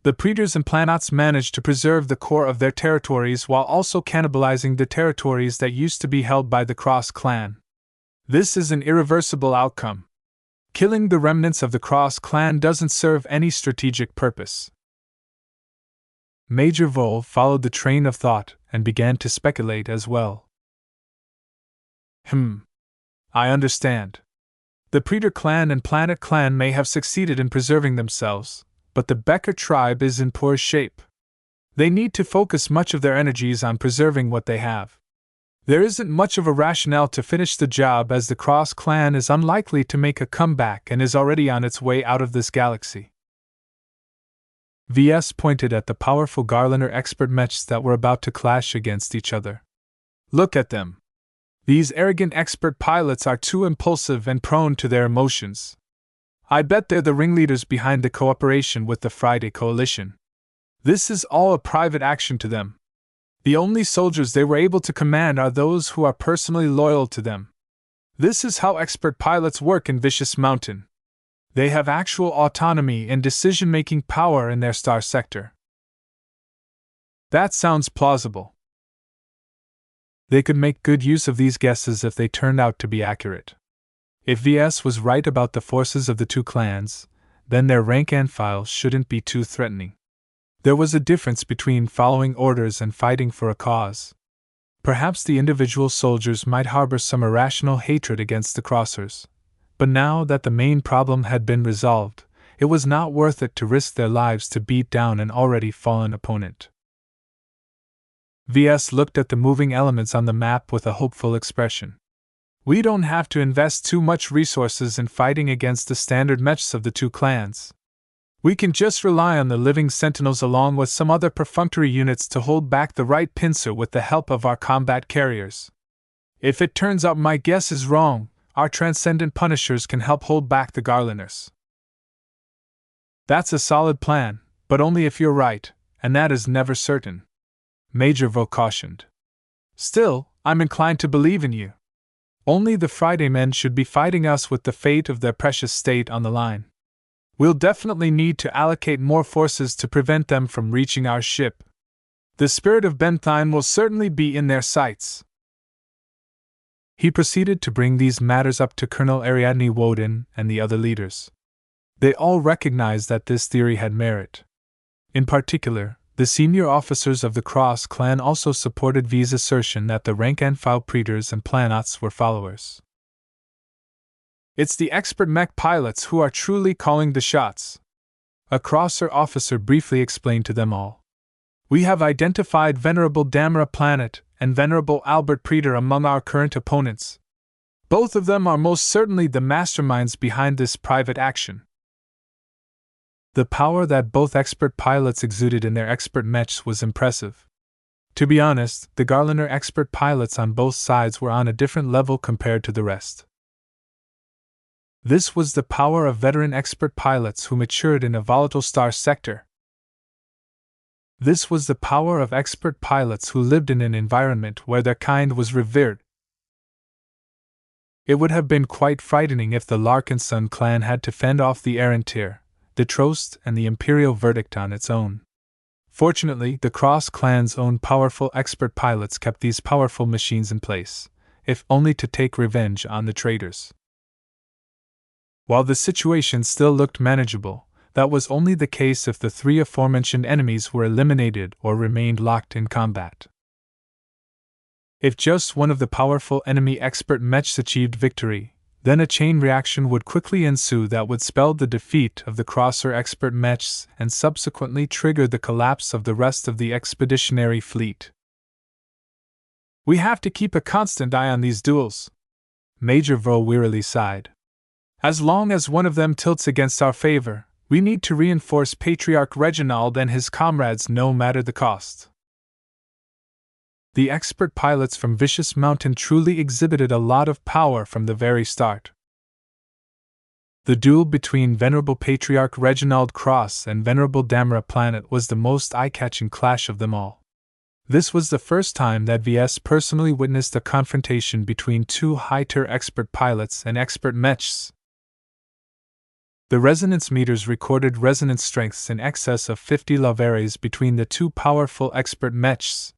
The Preeters and Planets managed to preserve the core of their territories while also cannibalizing the territories that used to be held by the Cross clan. This is an irreversible outcome. Killing the remnants of the Cross clan doesn't serve any strategic purpose. Major Vole followed the train of thought and began to speculate as well. I understand. The Preeter clan and Planet clan may have succeeded in preserving themselves, but the Becker tribe is in poor shape. They need to focus much of their energies on preserving what they have. There isn't much of a rationale to finish the job as the Cross clan is unlikely to make a comeback and is already on its way out of this galaxy. Ves pointed at the powerful Garliner expert mechs that were about to clash against each other. Look at them. These arrogant expert pilots are too impulsive and prone to their emotions. I bet they're the ringleaders behind the cooperation with the Friday Coalition. This is all a private action to them. The only soldiers they were able to command are those who are personally loyal to them. This is how expert pilots work in Vicious Mountain. They have actual autonomy and decision-making power in their star sector. That sounds plausible. They could make good use of these guesses if they turned out to be accurate. If VS was right about the forces of the two clans, then their rank and file shouldn't be too threatening. There was a difference between following orders and fighting for a cause. Perhaps the individual soldiers might harbor some irrational hatred against the Crossers, but now that the main problem had been resolved, it was not worth it to risk their lives to beat down an already fallen opponent. VS looked at the moving elements on the map with a hopeful expression. We don't have to invest too much resources in fighting against the standard mechs of the two clans. We can just rely on the living sentinels along with some other perfunctory units to hold back the right pincer with the help of our combat carriers. If it turns out my guess is wrong, our transcendent punishers can help hold back the Garlanders. That's a solid plan, but only if you're right, and that is never certain, Major Vo cautioned. Still, I'm inclined to believe in you. Only the Friday men should be fighting us with the fate of their precious state on the line. We'll definitely need to allocate more forces to prevent them from reaching our ship. The spirit of Benthine will certainly be in their sights. He proceeded to bring these matters up to Colonel Ariadne Woden and the other leaders. They all recognized that this theory had merit. In particular, the senior officers of the Cross clan also supported V's assertion that the rank-and-file praetors and planets were followers. It's the expert mech pilots who are truly calling the shots, a Crosser officer briefly explained to them all. We have identified Venerable Damara Planet and Venerable Albert Praetor among our current opponents. Both of them are most certainly the masterminds behind this private action. The power that both expert pilots exuded in their expert mechs was impressive. To be honest, the Garlander expert pilots on both sides were on a different level compared to the rest. This was the power of veteran expert pilots who matured in a volatile star sector. This was the power of expert pilots who lived in an environment where their kind was revered. It would have been quite frightening if the Larkinson clan had to fend off the Errantir, the Trost, and the Imperial Verdict on its own. Fortunately, the Cross clan's own powerful expert pilots kept these powerful machines in place, if only to take revenge on the traitors. While the situation still looked manageable, that was only the case if the three aforementioned enemies were eliminated or remained locked in combat. If just one of the powerful enemy expert mechs achieved victory, then a chain reaction would quickly ensue that would spell the defeat of the Crosser expert mechs and subsequently trigger the collapse of the rest of the expeditionary fleet. We have to keep a constant eye on these duels, Major Vo wearily sighed. As long as one of them tilts against our favor, we need to reinforce Patriarch Reginald and his comrades no matter the cost. The expert pilots from Vicious Mountain truly exhibited a lot of power from the very start. The duel between Venerable Patriarch Reginald Cross and Venerable Damara Planet was the most eye-catching clash of them all. This was the first time that VS personally witnessed a confrontation between two high-tier expert pilots and expert mechs. The resonance meters recorded resonance strengths in excess of 50 lavares between the two powerful expert mechs.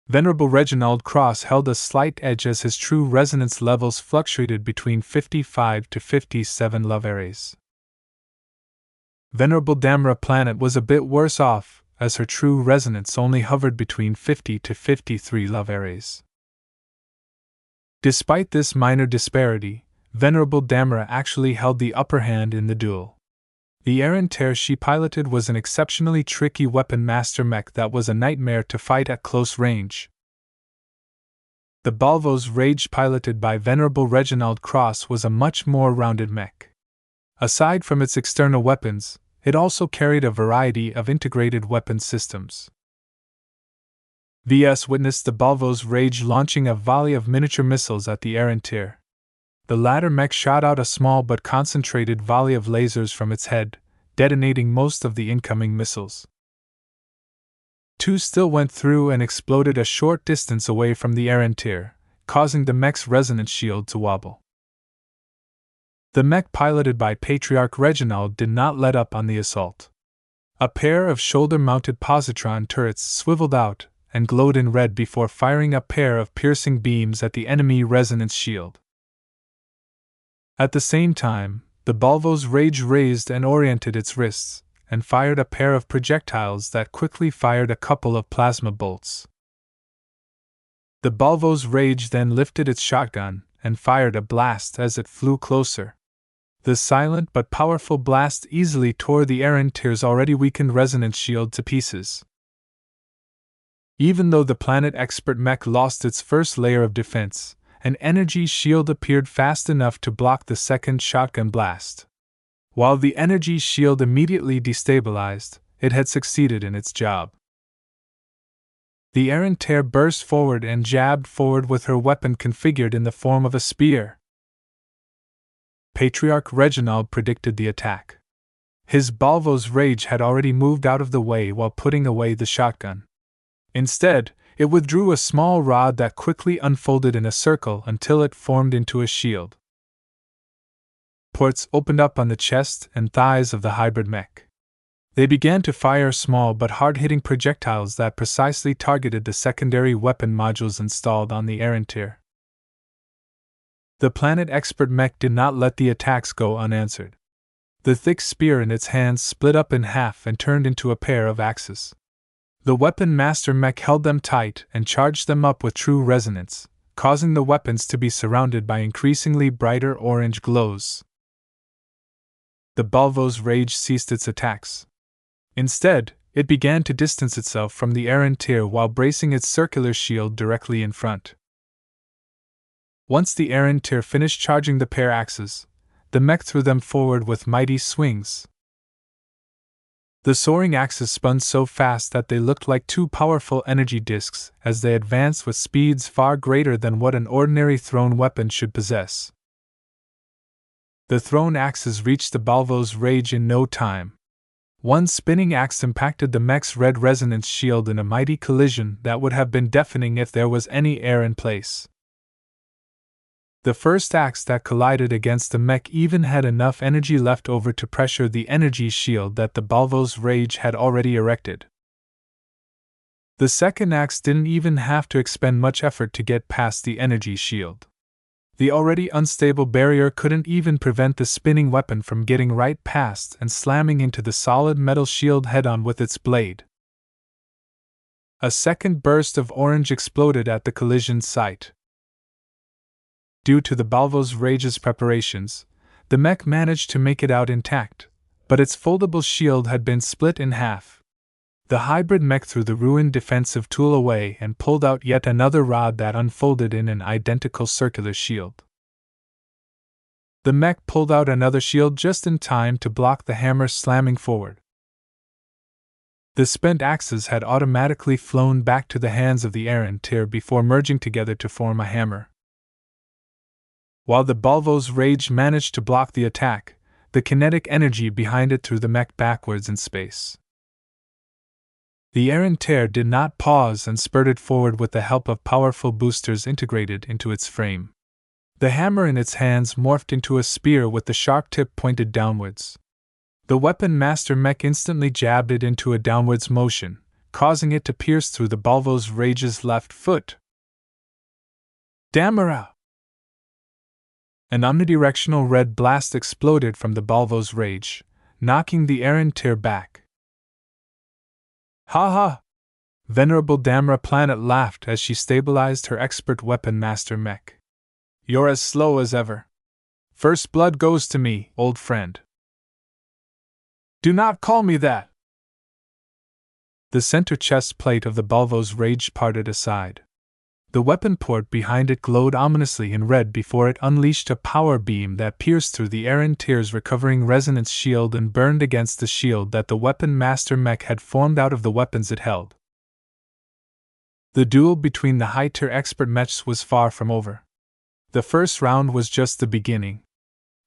Venerable Reginald Cross held a slight edge as his true resonance levels fluctuated between 55 to 57 lavares. Venerable Damara Planet was a bit worse off, as her true resonance only hovered between 50 to 53 lavares. Despite this minor disparity, Venerable Damara actually held the upper hand in the duel. The Errantir she piloted was an exceptionally tricky weapon master mech that was a nightmare to fight at close range. The Balvos Rage piloted by Venerable Reginald Cross was a much more rounded mech. Aside from its external weapons, it also carried a variety of integrated weapon systems. VS witnessed the Balvos Rage launching a volley of miniature missiles at the Errantir. The latter mech shot out a small but concentrated volley of lasers from its head, detonating most of the incoming missiles. Two still went through and exploded a short distance away from the Errantir, causing the mech's resonance shield to wobble. The mech piloted by Patriarch Reginald did not let up on the assault. A pair of shoulder-mounted positron turrets swiveled out and glowed in red before firing a pair of piercing beams at the enemy resonance shield. At the same time, the Balvo's Rage raised and oriented its wrists, and fired a pair of projectiles that quickly fired a couple of plasma bolts. The Balvo's Rage then lifted its shotgun and fired a blast as it flew closer. The silent but powerful blast easily tore the Erentier's already weakened resonance shield to pieces. Even though the Planet Expert mech lost its first layer of defense, an energy shield appeared fast enough to block the second shotgun blast. While the energy shield immediately destabilized, it had succeeded in its job. The Erentier burst forward and jabbed forward with her weapon configured in the form of a spear. Patriarch Reginald predicted the attack. His Balvo's Rage had already moved out of the way while putting away the shotgun. Instead, it withdrew a small rod that quickly unfolded in a circle until it formed into a shield. Ports opened up on the chest and thighs of the hybrid mech. They began to fire small but hard-hitting projectiles that precisely targeted the secondary weapon modules installed on the Erentier. The Planet Expert mech did not let the attacks go unanswered. The thick spear in its hands split up in half and turned into a pair of axes. The Weapon Master mech held them tight and charged them up with true resonance, causing the weapons to be surrounded by increasingly brighter orange glows. The Balvo's Rage ceased its attacks. Instead, it began to distance itself from the Erentier while bracing its circular shield directly in front. Once the Erentier finished charging the pair axes, the mech threw them forward with mighty swings. The soaring axes spun so fast that they looked like two powerful energy disks as they advanced with speeds far greater than what an ordinary thrown weapon should possess. The thrown axes reached the Balvo's Rage in no time. One spinning axe impacted the mech's red resonance shield in a mighty collision that would have been deafening if there was any air in place. The first axe that collided against the mech even had enough energy left over to pressure the energy shield that the Balvo's Rage had already erected. The second axe didn't even have to expend much effort to get past the energy shield. The already unstable barrier couldn't even prevent the spinning weapon from getting right past and slamming into the solid metal shield head-on with its blade. A second burst of orange exploded at the collision site. Due to the Balvo's Rage's preparations, the mech managed to make it out intact, but its foldable shield had been split in half. The hybrid mech threw the ruined defensive tool away and pulled out yet another rod that unfolded in an identical circular shield. The mech pulled out another shield just in time to block the hammer slamming forward. The spent axes had automatically flown back to the hands of the Erentier before merging together to form a hammer. While the Balvo's Rage managed to block the attack, the kinetic energy behind it threw the mech backwards in space. The Erentier did not pause and spurted forward with the help of powerful boosters integrated into its frame. The hammer in its hands morphed into a spear with the sharp tip pointed downwards. The Weapon Master mech instantly jabbed it into a downwards motion, causing it to pierce through the Balvo's Rage's left foot. Damara! An omnidirectional red blast exploded from the Balvo's Rage, knocking the Erentier back. Ha ha! Venerable Damara Planet laughed as she stabilized her expert Weapon Master mech. You're as slow as ever. First blood goes to me, old friend. Do not call me that! The center chest plate of the Balvo's Rage parted aside. The weapon port behind it glowed ominously in red before it unleashed a power beam that pierced through the Erentier's recovering resonance shield and burned against the shield that the Weapon Master mech had formed out of the weapons it held. The duel between the high-tier expert mechs was far from over. The first round was just the beginning.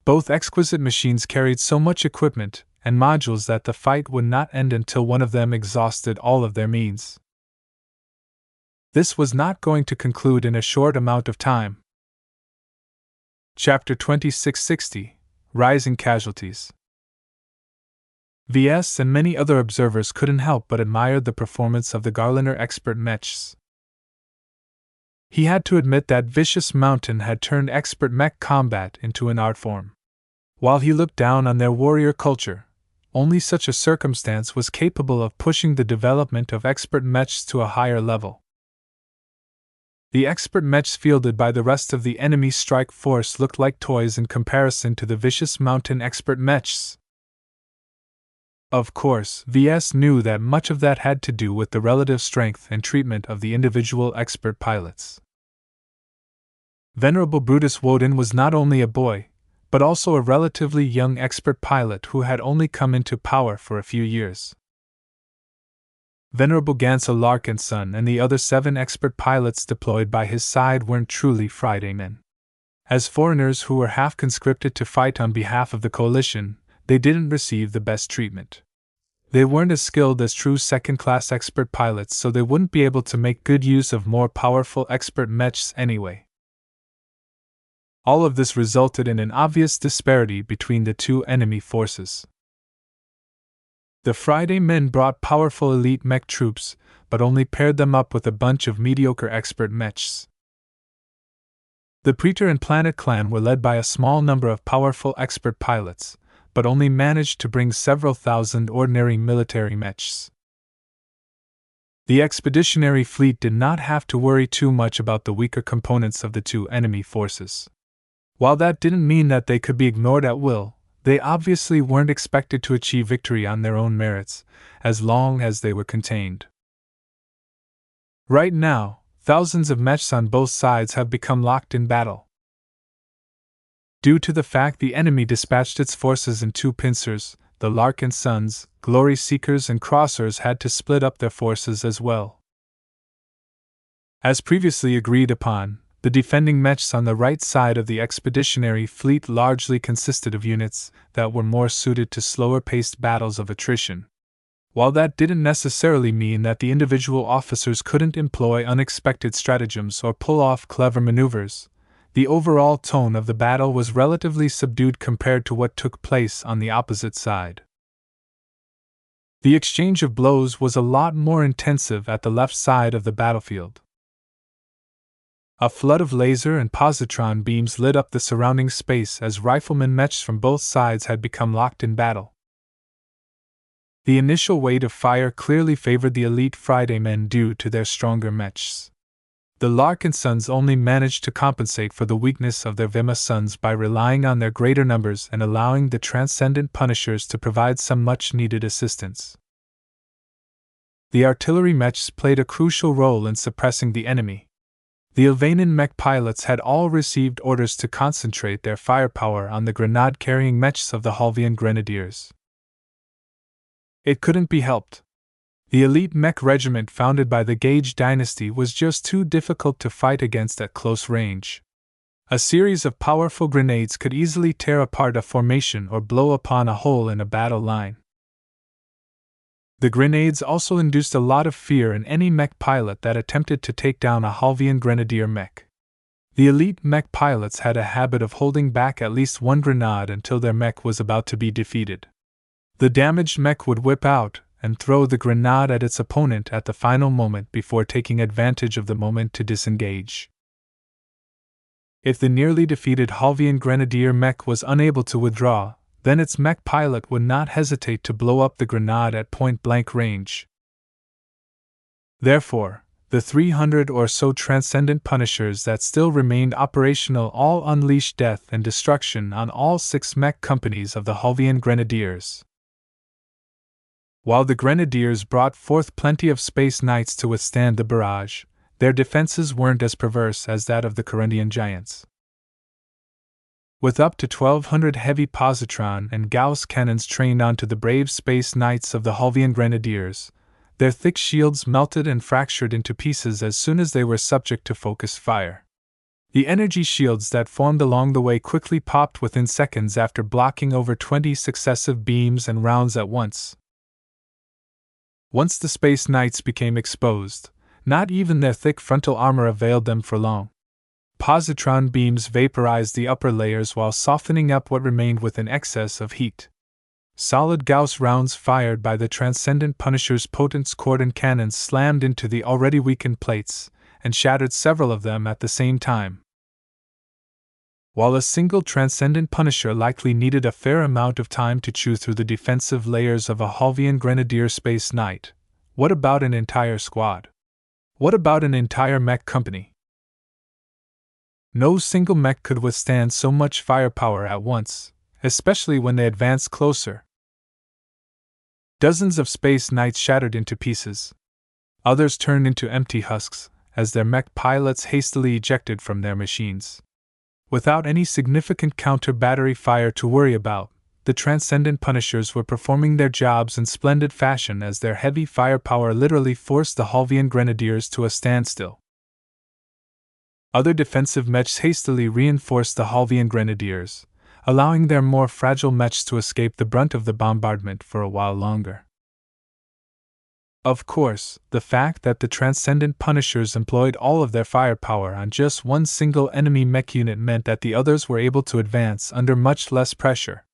Both exquisite machines carried so much equipment and modules that the fight would not end until one of them exhausted all of their means. This was not going to conclude in a short amount of time. Chapter 2660 Rising Casualties. Ves and many other observers couldn't help but admire the performance of the Garliner expert mechs. He had to admit that Vicious Mountain had turned expert mech combat into an art form. While he looked down on their warrior culture, only such a circumstance was capable of pushing the development of expert mechs to a higher level. The expert mechs fielded by the rest of the enemy strike force looked like toys in comparison to the Vicious Mountain expert mechs. Of course, VS knew that much of that had to do with the relative strength and treatment of the individual expert pilots. Venerable Brutus Woden was not only a boy, but also a relatively young expert pilot who had only come into power for a few years. Venerable Ves Larkinson and the other 7 expert pilots deployed by his side weren't truly Friday men. As foreigners who were half conscripted to fight on behalf of the coalition, they didn't receive the best treatment. They weren't as skilled as true second-class expert pilots, so they wouldn't be able to make good use of more powerful expert mechs anyway. All of this resulted in an obvious disparity between the two enemy forces. The Friday men brought powerful elite mech troops, but only paired them up with a bunch of mediocre expert mechs. The Praetor and Planet Clan were led by a small number of powerful expert pilots, but only managed to bring several thousand ordinary military mechs. The expeditionary fleet did not have to worry too much about the weaker components of the two enemy forces. While that didn't mean that they could be ignored at will, they obviously weren't expected to achieve victory on their own merits, as long as they were contained. Right now, thousands of mechs on both sides have become locked in battle. Due to the fact the enemy dispatched its forces in 2 pincers, the Larkinsons, Glory Seekers and Crossers had to split up their forces as well. As previously agreed upon, the defending mechs on the right side of the expeditionary fleet largely consisted of units that were more suited to slower-paced battles of attrition. While that didn't necessarily mean that the individual officers couldn't employ unexpected stratagems or pull off clever maneuvers, the overall tone of the battle was relatively subdued compared to what took place on the opposite side. The exchange of blows was a lot more intensive at the left side of the battlefield. A flood of laser and positron beams lit up the surrounding space as riflemen mechs from both sides had become locked in battle. The initial weight of fire clearly favored the elite Friday men due to their stronger mechs. The Larkinsons only managed to compensate for the weakness of their Vima sons by relying on their greater numbers and allowing the transcendent Punishers to provide some much-needed assistance. The artillery mechs played a crucial role in suppressing the enemy. The Ilvanan mech pilots had all received orders to concentrate their firepower on the grenade-carrying mechs of the Halvian Grenadiers. It couldn't be helped. The elite mech regiment founded by the Gage dynasty was just too difficult to fight against at close range. A series of powerful grenades could easily tear apart a formation or blow upon a hole in a battle line. The grenades also induced a lot of fear in any mech pilot that attempted to take down a Halvian Grenadier mech. The elite mech pilots had a habit of holding back at least one grenade until their mech was about to be defeated. The damaged mech would whip out and throw the grenade at its opponent at the final moment before taking advantage of the moment to disengage. If the nearly defeated Halvian Grenadier mech was unable to withdraw, then its mech pilot would not hesitate to blow up the grenade at point-blank range. Therefore, the 300 or so transcendent Punishers that still remained operational all unleashed death and destruction on all 6 mech companies of the Halvian Grenadiers. While the Grenadiers brought forth plenty of Space Knights to withstand the barrage, their defenses weren't as perverse as that of the Corundian giants. With up to 1,200 heavy positron and Gauss cannons trained onto the brave Space Knights of the Halvian Grenadiers, their thick shields melted and fractured into pieces as soon as they were subject to focused fire. The energy shields that formed along the way quickly popped within seconds after blocking over 20 successive beams and rounds at once. Once the Space Knights became exposed, Not even their thick frontal armor availed them for long. Positron beams vaporized the upper layers while softening up what remained with an excess of heat. Solid Gauss rounds fired by the Transcendent Punisher's potent Scorden cannons slammed into the already weakened plates, and shattered several of them at the same time. While a single Transcendent Punisher likely needed a fair amount of time to chew through the defensive layers of a Halvian Grenadier Space Knight, what about an entire squad? What about an entire mech company? No single mech could withstand so much firepower at once, especially when they advanced closer. Dozens of Space Knights shattered into pieces. Others turned into empty husks, as their mech pilots hastily ejected from their machines. Without any significant counter-battery fire to worry about, the Transcendent Punishers were performing their jobs in splendid fashion as their heavy firepower literally forced the Halvian Grenadiers to a standstill. Other defensive mechs hastily reinforced the Halvian Grenadiers, allowing their more fragile mechs to escape the brunt of the bombardment for a while longer. Of course, the fact that the Transcendent Punishers employed all of their firepower on just one single enemy mech unit meant that the others were able to advance under much less pressure.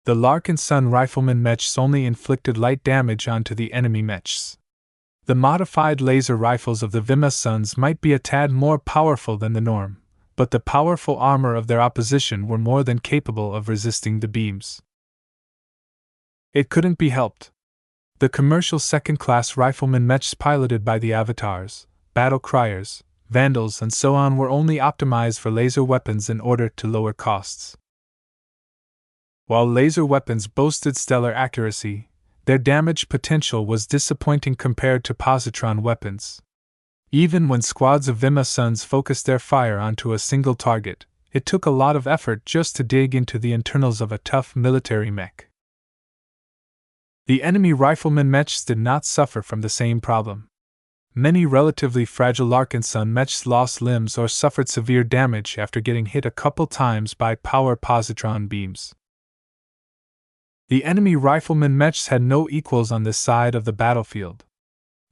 The Larkinson rifleman mechs only inflicted light damage onto the enemy mechs. The modified laser rifles of the Vima Sons might be a tad more powerful than the norm, but the powerful armor of their opposition were more than capable of resisting the beams. It couldn't be helped. The commercial second-class rifleman mechs piloted by the Avatars, Battle Criers, Vandals and so on were only optimized for laser weapons in order to lower costs. While laser weapons boasted stellar accuracy, their damage potential was disappointing compared to positron weapons. Even when squads of Vima Sons focused their fire onto a single target, it took a lot of effort just to dig into the internals of a tough military mech. The enemy rifleman mechs did not suffer from the same problem. Many relatively fragile Larkinson mechs lost limbs or suffered severe damage after getting hit a couple times by power positron beams. The enemy rifleman mechs had no equals on this side of the battlefield.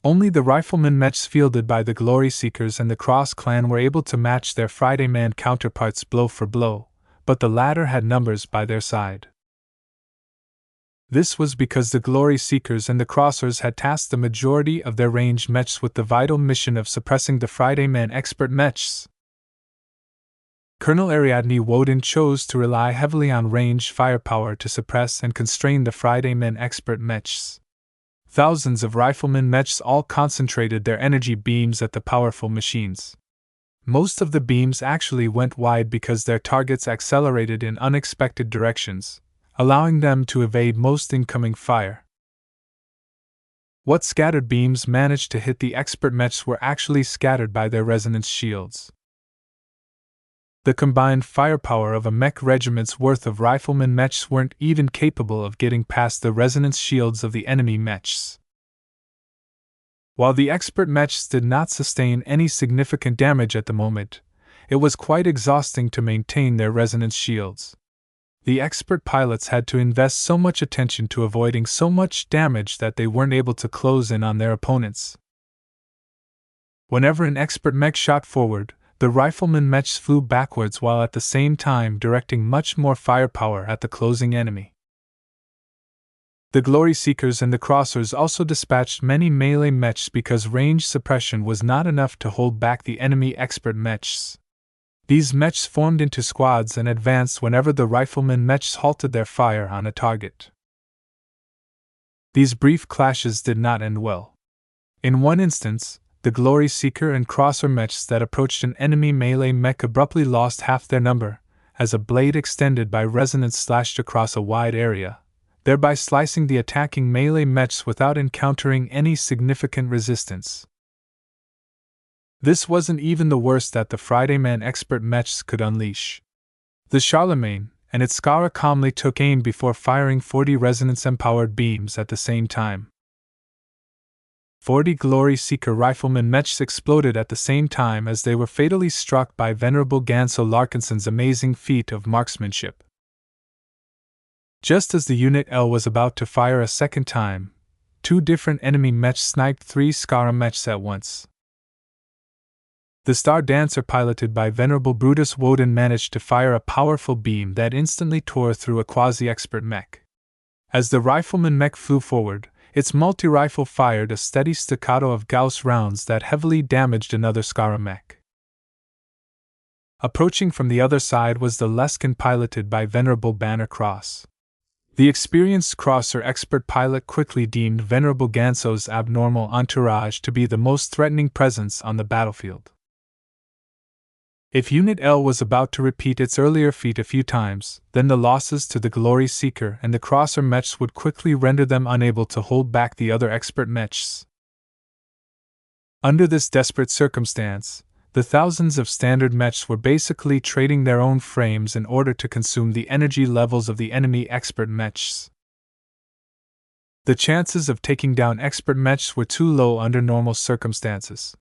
Only the rifleman mechs fielded by the Glory Seekers and the Cross clan were able to match their Friday Man counterparts blow for blow, but the latter had numbers by their side. This was because the Glory Seekers and the Crossers had tasked the majority of their ranged mechs with the vital mission of suppressing the Friday Man expert mechs. Colonel Ariadne Woden chose to rely heavily on ranged firepower to suppress and constrain the Friday Men expert mechs. Thousands of riflemen mechs all concentrated their energy beams at the powerful machines. Most of the beams actually went wide because their targets accelerated in unexpected directions, allowing them to evade most incoming fire. What scattered beams managed to hit the expert mechs were actually scattered by their resonance shields. The combined firepower of a mech regiment's worth of riflemen mechs weren't even capable of getting past the resonance shields of the enemy mechs. While the expert mechs did not sustain any significant damage at the moment, it was quite exhausting to maintain their resonance shields. The expert pilots had to invest so much attention to avoiding so much damage that they weren't able to close in on their opponents. Whenever an expert mech shot forward, the rifleman mechs flew backwards while at the same time directing much more firepower at the closing enemy. The Glory Seekers and the Crossers also dispatched many melee mechs because range suppression was not enough to hold back the enemy expert mechs. These mechs formed into squads and advanced whenever the rifleman mechs halted their fire on a target. These brief clashes did not end well. In one instance, the Glory Seeker and Crosser mechs that approached an enemy melee mech abruptly lost half their number, as a blade extended by resonance slashed across a wide area, thereby slicing the attacking melee mechs without encountering any significant resistance. This wasn't even the worst that the Friday Man expert mechs could unleash. The Charlemagne and its Skara calmly took aim before firing 40 resonance-empowered beams at the same time. 40 Glory Seeker riflemen mechs exploded at the same time as they were fatally struck by Venerable Gansel Larkinson's amazing feat of marksmanship. Just as the Unit L was about to fire a second time, 2 different enemy mechs sniped 3 Skara mechs at once. The Star Dancer, piloted by Venerable Brutus Woden, managed to fire a powerful beam that instantly tore through a quasi-expert mech. As the rifleman mech flew forward, its multi-rifle fired a steady staccato of Gauss rounds that heavily damaged another Skara mech. Approaching from the other side was the Leskin, piloted by Venerable Banner Cross. The experienced crosser expert pilot quickly deemed Venerable Ganso's abnormal entourage to be the most threatening presence on the battlefield. If Unit L was about to repeat its earlier feat a few times, then the losses to the Glory Seeker and the Crosser mechs would quickly render them unable to hold back the other expert mechs. Under this desperate circumstance, the thousands of standard mechs were basically trading their own frames in order to consume the energy levels of the enemy expert mechs. The chances of taking down expert mechs were too low under normal circumstances.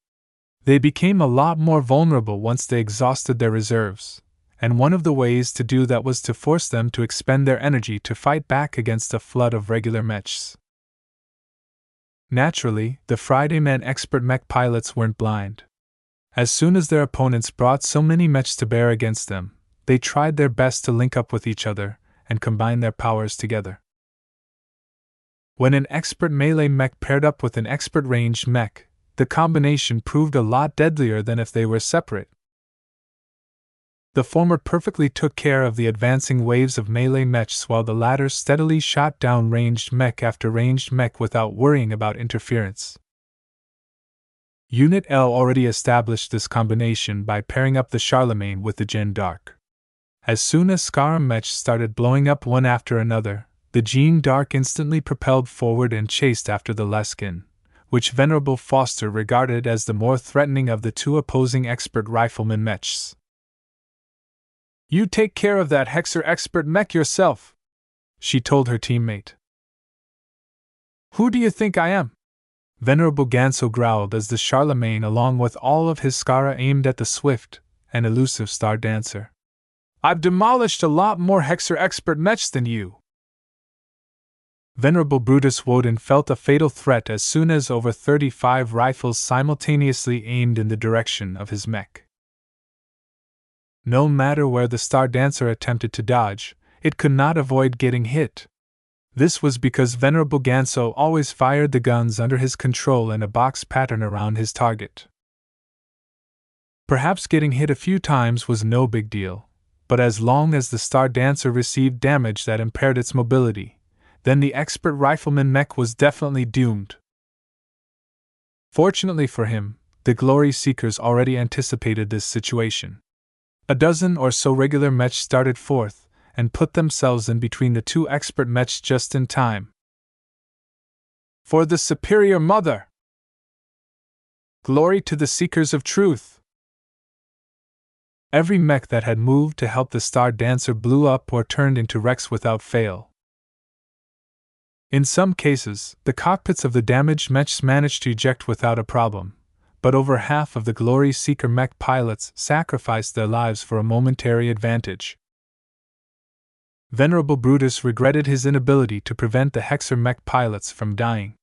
They became a lot more vulnerable once they exhausted their reserves, and one of the ways to do that was to force them to expend their energy to fight back against a flood of regular mechs. Naturally, the Friday Men expert mech pilots weren't blind. As soon as their opponents brought so many mechs to bear against them, they tried their best to link up with each other and combine their powers together. When an expert melee mech paired up with an expert ranged mech, the combination proved a lot deadlier than if they were separate. The former perfectly took care of the advancing waves of melee mechs, while the latter steadily shot down ranged mech after ranged mech without worrying about interference. Unit L already established this combination by pairing up the Charlemagne with the Jeanne d'Arc. As soon as Skara mechs started blowing up one after another, the Jeanne d'Arc instantly propelled forward and chased after the Leskin, which Venerable Foster regarded as the more threatening of the 2 opposing expert rifleman mechs. "You take care of that Hexer expert mech yourself," she told her teammate. "Who do you think I am?" Venerable Ganso growled as the Charlemagne, along with all of his Skara, aimed at the swift and elusive Star Dancer. "I've demolished a lot more Hexer expert mechs than you." Venerable Brutus Woden felt a fatal threat as soon as over 35 rifles simultaneously aimed in the direction of his mech. No matter where the Star Dancer attempted to dodge, it could not avoid getting hit. This was because Venerable Ganso always fired the guns under his control in a box pattern around his target. Perhaps getting hit a few times was no big deal, but as long as the Star Dancer received damage that impaired its mobility, then the expert rifleman mech was definitely doomed. Fortunately for him, the Glory Seekers already anticipated this situation. A dozen or so regular mechs started forth and put themselves in between the 2 expert mechs just in time. "For the Superior Mother! Glory to the Seekers of Truth!" Every mech that had moved to help the Star Dancer blew up or turned into wrecks without fail. In some cases, the cockpits of the damaged mechs managed to eject without a problem, but over half of the Glory Seeker mech pilots sacrificed their lives for a momentary advantage. Venerable Brutus regretted his inability to prevent the Hexer mech pilots from dying.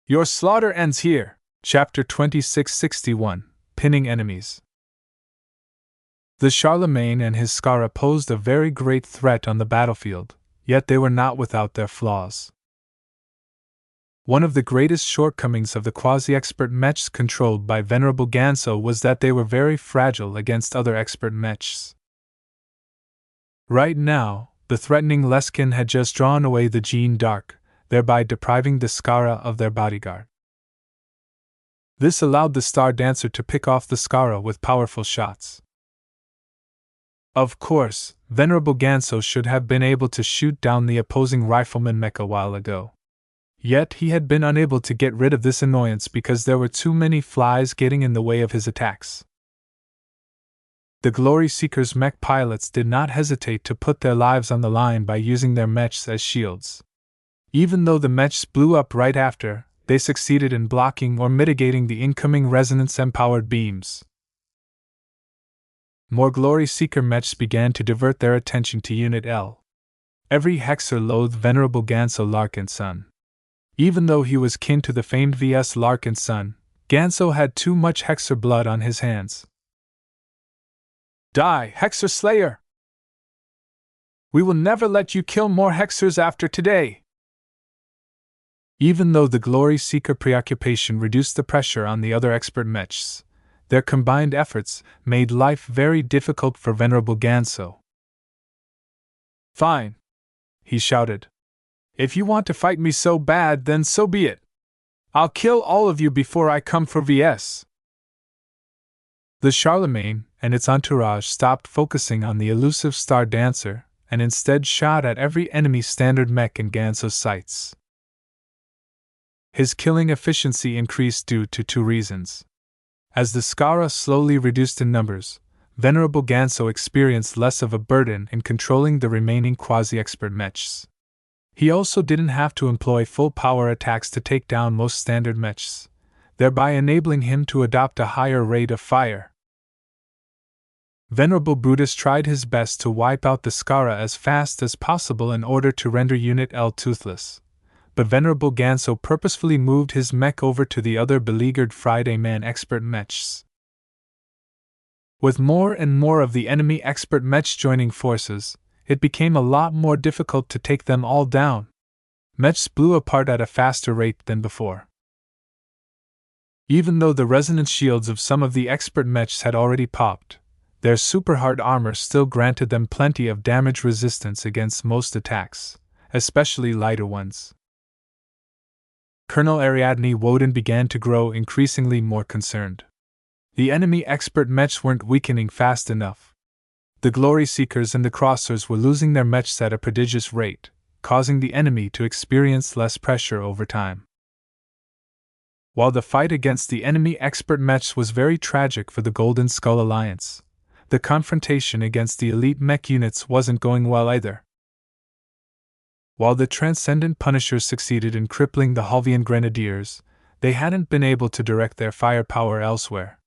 Your slaughter ends here. Chapter 2661, Pinning Enemies. The Charlemagne and his Skara posed a very great threat on the battlefield, yet they were not without their flaws. One of the greatest shortcomings of the quasi-expert mechs controlled by Venerable Ganso was that they were very fragile against other expert mechs. Right now, the threatening Leskin had just drawn away the Jeanne d'Arc, thereby depriving the Skara of their bodyguard. This allowed the Star Dancer to pick off the Skara with powerful shots. Of course, Venerable Ganso should have been able to shoot down the opposing rifleman mech a while ago. Yet he had been unable to get rid of this annoyance because there were too many flies getting in the way of his attacks. The Glory Seekers mech pilots did not hesitate to put their lives on the line by using their mechs as shields. Even though the mechs blew up right after, they succeeded in blocking or mitigating the incoming resonance-empowered beams. More Glory Seeker mechs began to divert their attention to Unit L. Every Hexer loathed Venerable Ves Larkinson. Even though he was kin to the famed Ves Larkinson, Ganso had too much Hexer blood on his hands. Die, Hexer Slayer! We will never let you kill more Hexers after today! Even though the Glory Seeker preoccupation reduced the pressure on the other expert mechs, their combined efforts made life very difficult for Venerable Ganso. Fine, he shouted. If you want to fight me so bad, then so be it. I'll kill all of you before I come for VS. The Charlemagne and its entourage stopped focusing on the elusive star dancer and instead shot at every enemy standard mech in Ganso's sights. His killing efficiency increased due to two reasons. As the Skara slowly reduced in numbers, Venerable Ganso experienced less of a burden in controlling the remaining quasi-expert mechs. He also didn't have to employ full-power attacks to take down most standard mechs, thereby enabling him to adopt a higher rate of fire. Venerable Brutus tried his best to wipe out the Skara as fast as possible in order to render Unit L toothless, but Venerable Ganso purposefully moved his mech over to the other beleaguered Friday Man expert mechs. With more and more of the enemy expert mechs joining forces, it became a lot more difficult to take them all down. Mechs blew apart at a faster rate than before. Even though the resonance shields of some of the expert mechs had already popped, their super hard armor still granted them plenty of damage resistance against most attacks, especially lighter ones. Colonel Ariadne Woden began to grow increasingly more concerned. The enemy expert mechs weren't weakening fast enough. The Glory Seekers and the Crossers were losing their mechs at a prodigious rate, causing the enemy to experience less pressure over time. While the fight against the enemy expert mechs was very tragic for the Golden Skull Alliance, the confrontation against the elite mech units wasn't going well either. While the Transcendent Punishers succeeded in crippling the Halvian Grenadiers, they hadn't been able to direct their firepower elsewhere.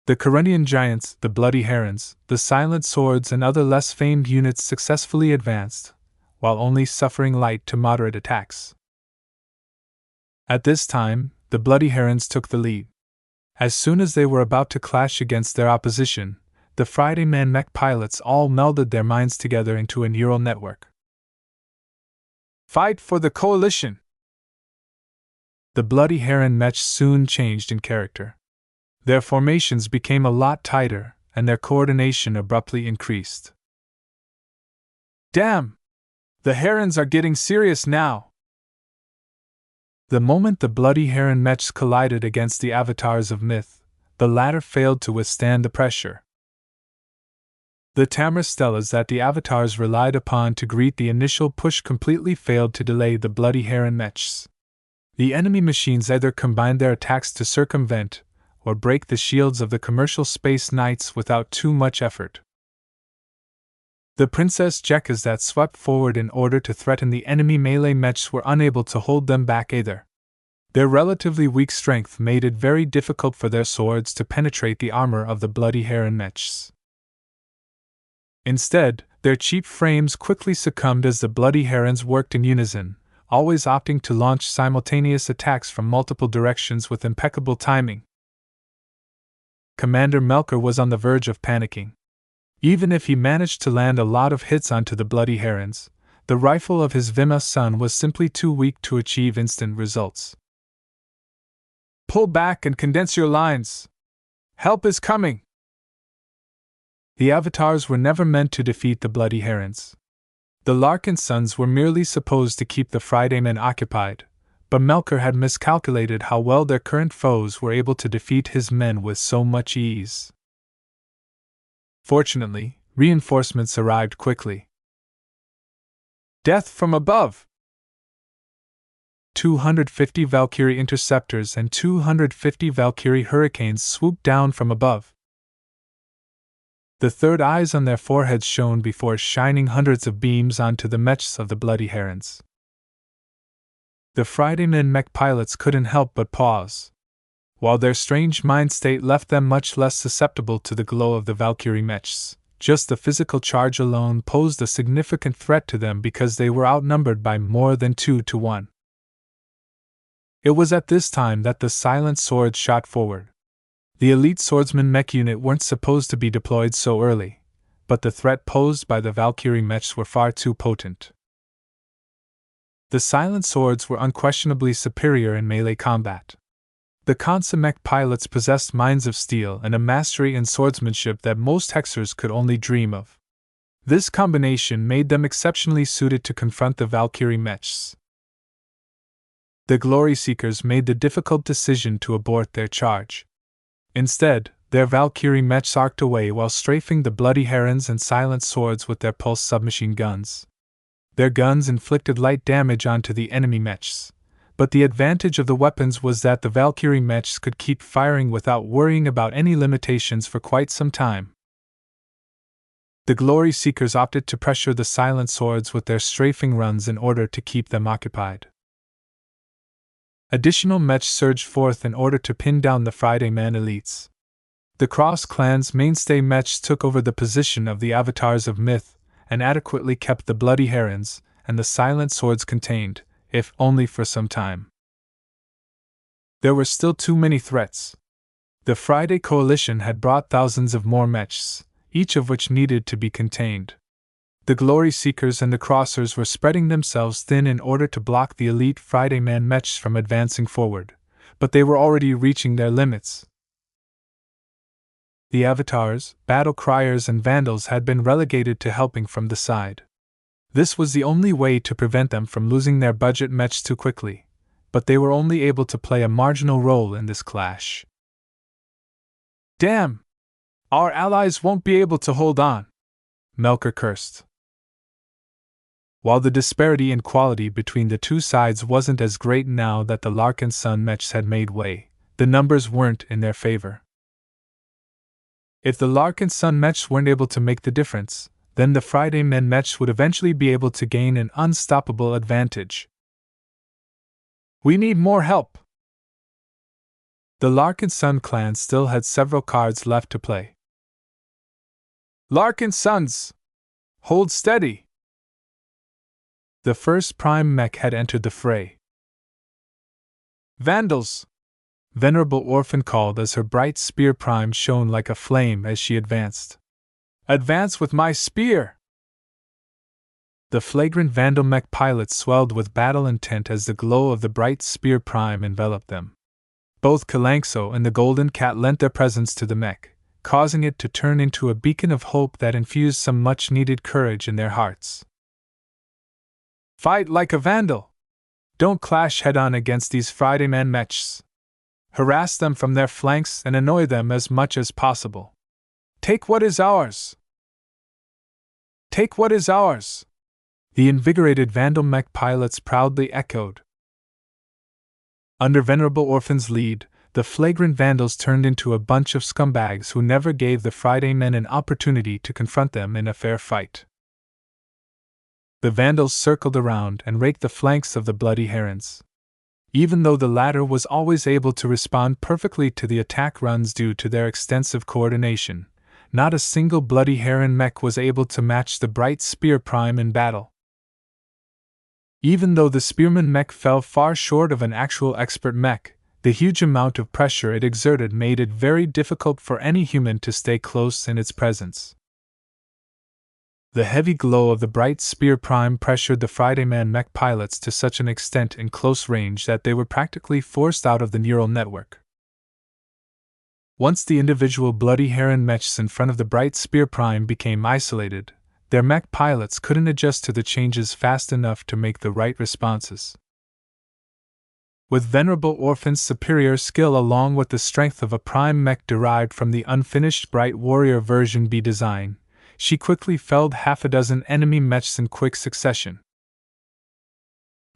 The Corunnian Giants, the Bloody Herons, the Silent Swords, and other less famed units successfully advanced, while only suffering light to moderate attacks. At this time, the Bloody Herons took the lead. As soon as they were about to clash against their opposition, the Friday Man mech pilots all melded their minds together into a neural network. Fight for the coalition! The Bloody Heron mechs soon changed in character. Their formations became a lot tighter, and their coordination abruptly increased. Damn! The Herons are getting serious now! The moment the Bloody Heron mechs collided against the avatars of myth, the latter failed to withstand the pressure. The Tamrastellas that the avatars relied upon to greet the initial push completely failed to delay the Bloody Heron mechs. The enemy machines either combined their attacks to circumvent or break the shields of the commercial space knights without too much effort. The Princess Jekas that swept forward in order to threaten the enemy melee mechs were unable to hold them back either. Their relatively weak strength made it very difficult for their swords to penetrate the armor of the Bloody Heron mechs. Instead, their cheap frames quickly succumbed as the Bloody Herons worked in unison, always opting to launch simultaneous attacks from multiple directions with impeccable timing. Commander Melker was on the verge of panicking. Even if he managed to land a lot of hits onto the Bloody Herons, the rifle of his Vima son was simply too weak to achieve instant results. Pull back and condense your lines! Help is coming! The avatars were never meant to defeat the Bloody Herons. The Larkinsons were merely supposed to keep the Fridaymen occupied, but Melker had miscalculated how well their current foes were able to defeat his men with so much ease. Fortunately, reinforcements arrived quickly. Death from above! 250 Valkyrie interceptors and 250 Valkyrie hurricanes swooped down from above. The third eyes on their foreheads shone before shining hundreds of beams onto the mechs of the Bloody Herons. The Fridaymen mech pilots couldn't help but pause. While their strange mind state left them much less susceptible to the glow of the Valkyrie mechs, just the physical charge alone posed a significant threat to them because they were outnumbered by more than 2 to 1. It was at this time that the silent swords shot forward. The elite swordsman mech unit weren't supposed to be deployed so early, but the threat posed by the Valkyrie mechs were far too potent. The silent swords were unquestionably superior in melee combat. The Kansa mech pilots possessed minds of steel and a mastery in swordsmanship that most hexers could only dream of. This combination made them exceptionally suited to confront the Valkyrie mechs. The Glory Seekers made the difficult decision to abort their charge. Instead, their Valkyrie mechs arced away while strafing the Bloody Herons and Silent Swords with their pulse submachine guns. Their guns inflicted light damage onto the enemy mechs, but the advantage of the weapons was that the Valkyrie mechs could keep firing without worrying about any limitations for quite some time. The Glory Seekers opted to pressure the Silent Swords with their strafing runs in order to keep them occupied. Additional mechs surged forth in order to pin down the Friday Man elites. The Cross Clan's mainstay mechs took over the position of the Avatars of Myth and adequately kept the Bloody Herons and the Silent Swords contained, if only for some time. There were still too many threats. The Friday Coalition had brought thousands of more mechs, each of which needed to be contained. The Glory Seekers and the Crossers were spreading themselves thin in order to block the elite Friday Man mechs from advancing forward, but they were already reaching their limits. The Avatars, Battle Criers, and Vandals had been relegated to helping from the side. This was the only way to prevent them from losing their budget mechs too quickly, but they were only able to play a marginal role in this clash. Damn! Our allies won't be able to hold on, Melker cursed. While the disparity in quality between the two sides wasn't as great now that the Larkinson mechs had made way, the numbers weren't in their favor. If the Larkinson mechs weren't able to make the difference, then the Friday Men mechs would eventually be able to gain an unstoppable advantage. We need more help! The Larkinson clan still had several cards left to play. Larkinsons! Hold steady! The first Prime Mech had entered the fray. Vandals! Venerable Orphan called as her bright spear prime shone like a flame as she advanced. Advance with my spear! The flagrant Vandal Mech pilots swelled with battle intent as the glow of the bright spear prime enveloped them. Both Kalankso and the Golden Cat lent their presence to the mech, causing it to turn into a beacon of hope that infused some much-needed courage in their hearts. Fight like a Vandal! Don't clash head-on against these Friday Man mechs. Harass them from their flanks and annoy them as much as possible. Take what is ours! Take what is ours! The invigorated Vandal Mech pilots proudly echoed. Under Venerable Orphan's lead, the flagrant Vandals turned into a bunch of scumbags who never gave the Friday Men an opportunity to confront them in a fair fight. The Vandals circled around and raked the flanks of the Bloody Herons. Even though the latter was always able to respond perfectly to the attack runs due to their extensive coordination, not a single Bloody Heron mech was able to match the bright Spear Prime in battle. Even though the Spearman mech fell far short of an actual expert mech, the huge amount of pressure it exerted made it very difficult for any human to stay close in its presence. The heavy glow of the bright Spear Prime pressured the Friday Man mech pilots to such an extent in close range that they were practically forced out of the neural network. Once the individual Bloody Heron mechs in front of the bright Spear Prime became isolated, their mech pilots couldn't adjust to the changes fast enough to make the right responses. With Venerable Orphan's superior skill along with the strength of a Prime mech derived from the unfinished Bright Warrior version B design, she quickly felled half a dozen enemy mechs in quick succession.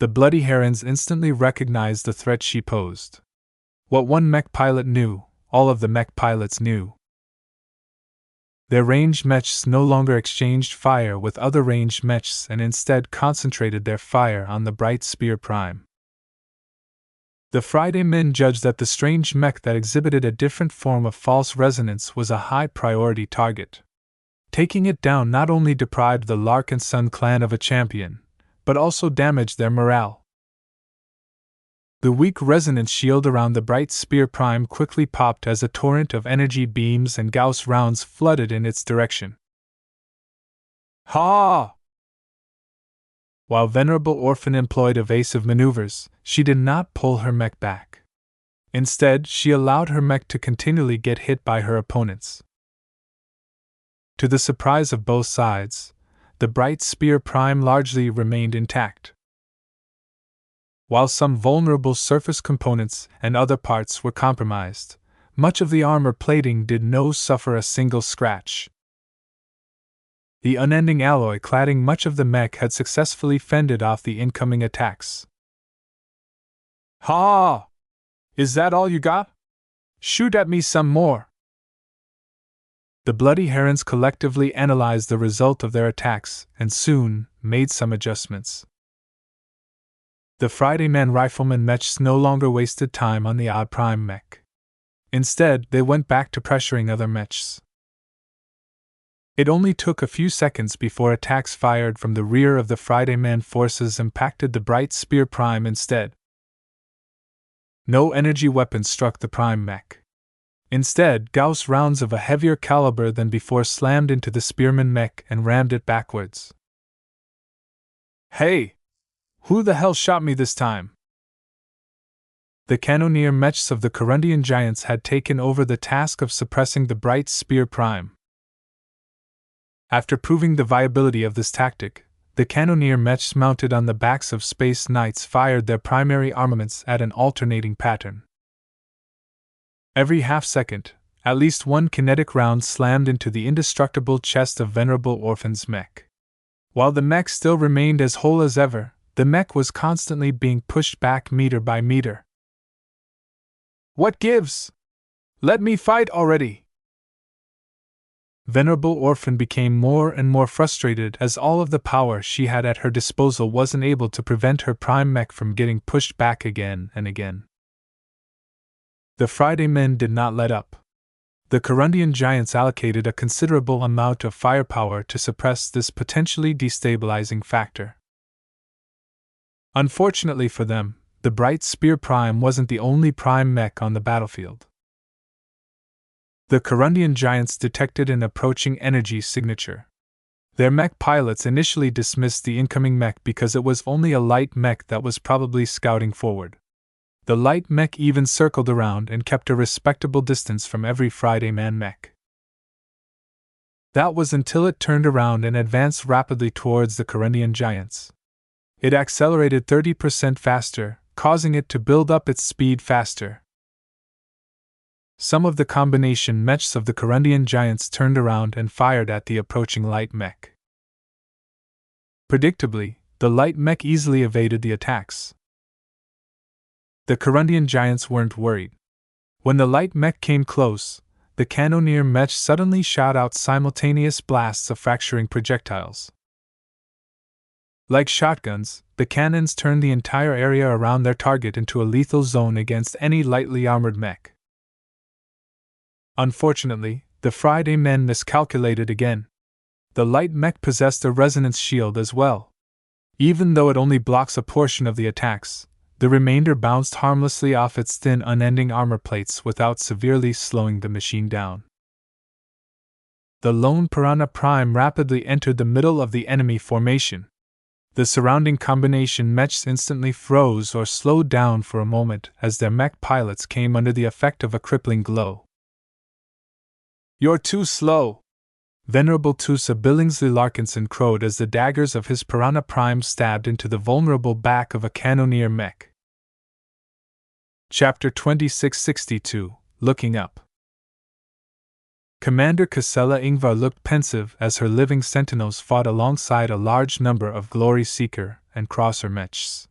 The Bloody Herons instantly recognized the threat she posed. What one mech pilot knew, all of the mech pilots knew. Their ranged mechs no longer exchanged fire with other ranged mechs and instead concentrated their fire on the bright Spear Prime. The Friday Men judged that the strange mech that exhibited a different form of false resonance was a high-priority target. Taking it down not only deprived the Larkinson clan of a champion, but also damaged their morale. The weak resonance shield around the bright spear prime quickly popped as a torrent of energy beams and Gauss rounds flooded in its direction. Ha! While Venerable Orphan employed evasive maneuvers, she did not pull her mech back. Instead, she allowed her mech to continually get hit by her opponents. To the surprise of both sides, the bright spear prime largely remained intact. While some vulnerable surface components and other parts were compromised, much of the armor plating did not suffer a single scratch. The unending alloy cladding much of the mech had successfully fended off the incoming attacks. Ha! Is that all you got? Shoot at me some more! The Bloody Herons collectively analyzed the result of their attacks and soon made some adjustments. The Friday Man Rifleman mechs no longer wasted time on the odd prime mech. Instead, they went back to pressuring other mechs. It only took a few seconds before attacks fired from the rear of the Friday Man forces impacted the bright spear prime instead. No energy weapons struck the prime mech. Instead, Gauss rounds of a heavier caliber than before slammed into the spearman mech and rammed it backwards. Hey! Who the hell shot me this time? The cannoneer mechs of the Corundian giants had taken over the task of suppressing the bright spear prime. After proving the viability of this tactic, the cannoneer mechs mounted on the backs of space knights fired their primary armaments at an alternating pattern. Every half-second, at least one kinetic round slammed into the indestructible chest of Venerable Orphan's mech. While the mech still remained as whole as ever, the mech was constantly being pushed back meter by meter. What gives? Let me fight already! Venerable Orphan became more and more frustrated as all of the power she had at her disposal wasn't able to prevent her prime mech from getting pushed back again and again. The Friday men did not let up. The Corundian giants allocated a considerable amount of firepower to suppress this potentially destabilizing factor. Unfortunately for them, the Bright Spear Prime wasn't the only prime mech on the battlefield. The Corundian giants detected an approaching energy signature. Their mech pilots initially dismissed the incoming mech because it was only a light mech that was probably scouting forward. The light mech even circled around and kept a respectable distance from every Friday Man mech. That was until it turned around and advanced rapidly towards the Corundian giants. It accelerated 30% faster, causing it to build up its speed faster. Some of the combination mechs of the Corundian giants turned around and fired at the approaching light mech. Predictably, the light mech easily evaded the attacks. The Corundian giants weren't worried. When the light mech came close, the cannoneer mech suddenly shot out simultaneous blasts of fracturing projectiles. Like shotguns, the cannons turned the entire area around their target into a lethal zone against any lightly armored mech. Unfortunately, the Friday men miscalculated again. The light mech possessed a resonance shield as well. Even though it only blocks a portion of the attacks, the remainder bounced harmlessly off its thin, unending armor plates without severely slowing the machine down. The lone Piranha Prime rapidly entered the middle of the enemy formation. The surrounding combination mechs instantly froze or slowed down for a moment as their mech pilots came under the effect of a crippling glow. "You're too slow!" Venerable Tusa Billingsley Larkinson crowed as the daggers of his Piranha Prime stabbed into the vulnerable back of a cannoneer mech. Chapter 2662, Looking Up. Commander Casella Ingvar looked pensive as her living sentinels fought alongside a large number of Glory Seeker and Crosser mechs.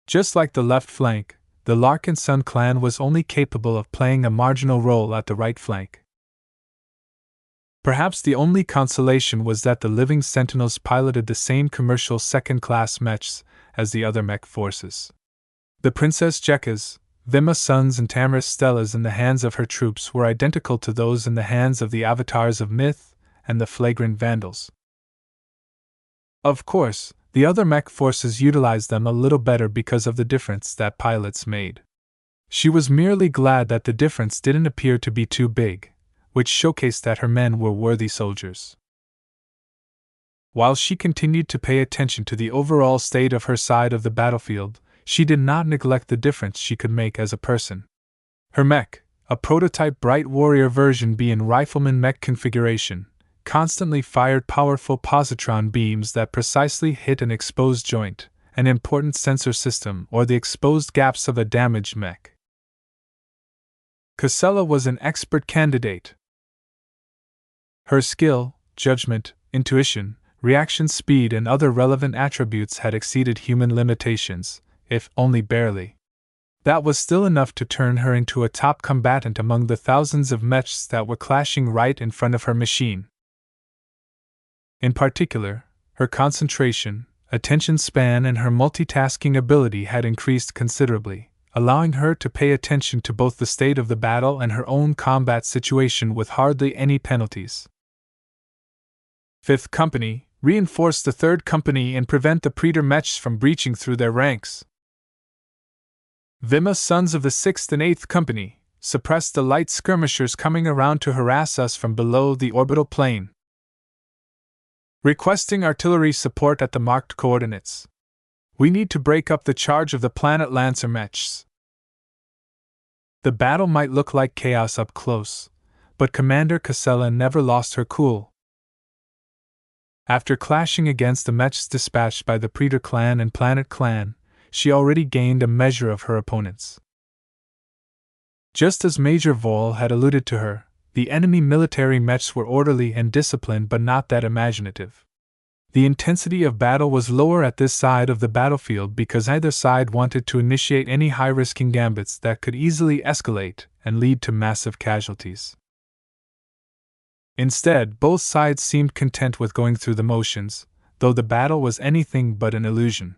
Just like the left flank, the Larkinson clan was only capable of playing a marginal role at the right flank. Perhaps the only consolation was that the living sentinels piloted the same commercial second-class mechs as the other mech forces. The Princess Jekkas, Vima Suns and Tamris Stellas in the hands of her troops were identical to those in the hands of the avatars of myth and the flagrant vandals. Of course, the other mech forces utilized them a little better because of the difference that pilots made. She was merely glad that the difference didn't appear to be too big, which showcased that her men were worthy soldiers. While she continued to pay attention to the overall state of her side of the battlefield, she did not neglect the difference she could make as a person. Her mech, a prototype Bright Warrior version B in Rifleman mech configuration, constantly fired powerful positron beams that precisely hit an exposed joint, an important sensor system, or the exposed gaps of a damaged mech. Casella was an expert candidate. Her skill, judgment, intuition, reaction speed, and other relevant attributes had exceeded human limitations, if only barely. That was still enough to turn her into a top combatant among the thousands of mechs that were clashing right in front of her machine. In particular, her concentration, attention span, and her multitasking ability had increased considerably, allowing her to pay attention to both the state of the battle and her own combat situation with hardly any penalties. 5th Company, reinforce the 3rd Company and prevent the Praetor mechs from breaching through their ranks. Vima Sons of the 6th and 8th Company, suppress the light skirmishers coming around to harass us from below the orbital plane. Requesting artillery support at the marked coordinates. We need to break up the charge of the Planet Lancer mechs. The battle might look like chaos up close, but Commander Casella never lost her cool. After clashing against the mechs dispatched by the Praetor clan and Planet clan, she already gained a measure of her opponents. Just as Major Vol had alluded to her, the enemy military mechs were orderly and disciplined but not that imaginative. The intensity of battle was lower at this side of the battlefield because neither side wanted to initiate any high-risking gambits that could easily escalate and lead to massive casualties. Instead, both sides seemed content with going through the motions, though the battle was anything but an illusion.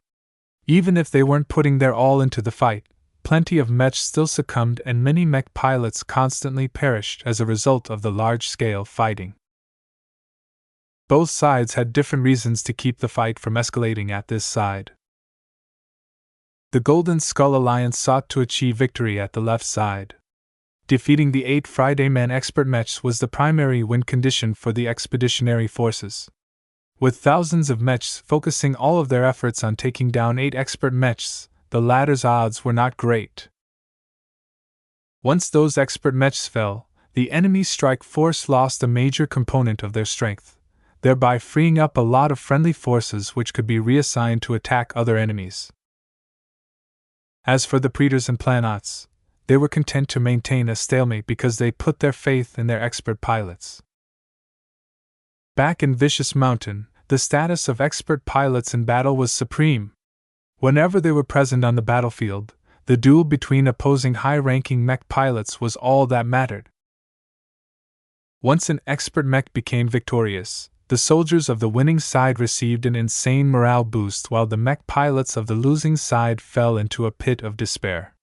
Even if they weren't putting their all into the fight, plenty of mechs still succumbed and many mech pilots constantly perished as a result of the large-scale fighting. Both sides had different reasons to keep the fight from escalating at this side. The Golden Skull Alliance sought to achieve victory at the left side. Defeating the 8 Friday Man expert mechs was the primary win condition for the expeditionary forces. With thousands of mechs focusing all of their efforts on taking down 8 expert mechs, the latter's odds were not great. Once those expert mechs fell, the enemy strike force lost a major component of their strength, thereby freeing up a lot of friendly forces which could be reassigned to attack other enemies. As for the Praetors and Planets, they were content to maintain a stalemate because they put their faith in their expert pilots. Back in Vicious Mountain, the status of expert pilots in battle was supreme. Whenever they were present on the battlefield, the duel between opposing high-ranking mech pilots was all that mattered. Once an expert mech became victorious, the soldiers of the winning side received an insane morale boost while the mech pilots of the losing side fell into a pit of despair.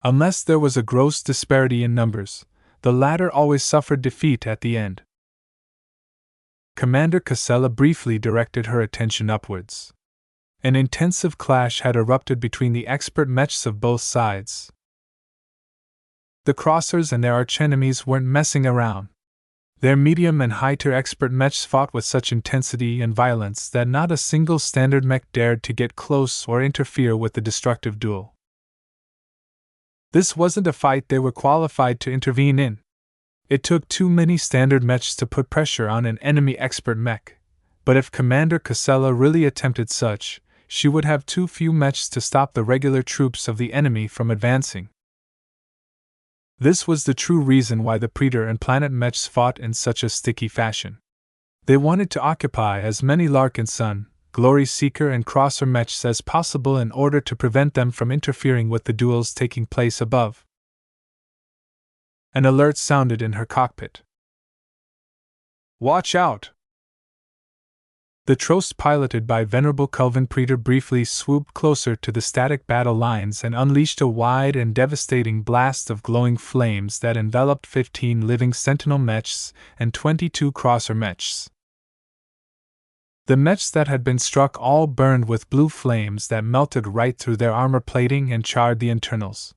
Unless there was a gross disparity in numbers, the latter always suffered defeat at the end. Commander Casella briefly directed her attention upwards. An intensive clash had erupted between the expert mechs of both sides. The Crossers and their archenemies weren't messing around. Their medium and high-tier expert mechs fought with such intensity and violence that not a single standard mech dared to get close or interfere with the destructive duel. This wasn't a fight they were qualified to intervene in. It took too many standard mechs to put pressure on an enemy expert mech, but if Commander Casella really attempted such, she would have too few mechs to stop the regular troops of the enemy from advancing. This was the true reason why the Praetor and Planet mechs fought in such a sticky fashion. They wanted to occupy as many Larkinson, Glory Seeker, and Crosser mechs as possible in order to prevent them from interfering with the duels taking place above. An alert sounded in her cockpit. "Watch out!" The Trost, piloted by Venerable Kelvin Preter, briefly swooped closer to the static battle lines and unleashed a wide and devastating blast of glowing flames that enveloped 15 living Sentinel mechs and 22 Crosser mechs. The mechs that had been struck all burned with blue flames that melted right through their armor plating and charred the internals.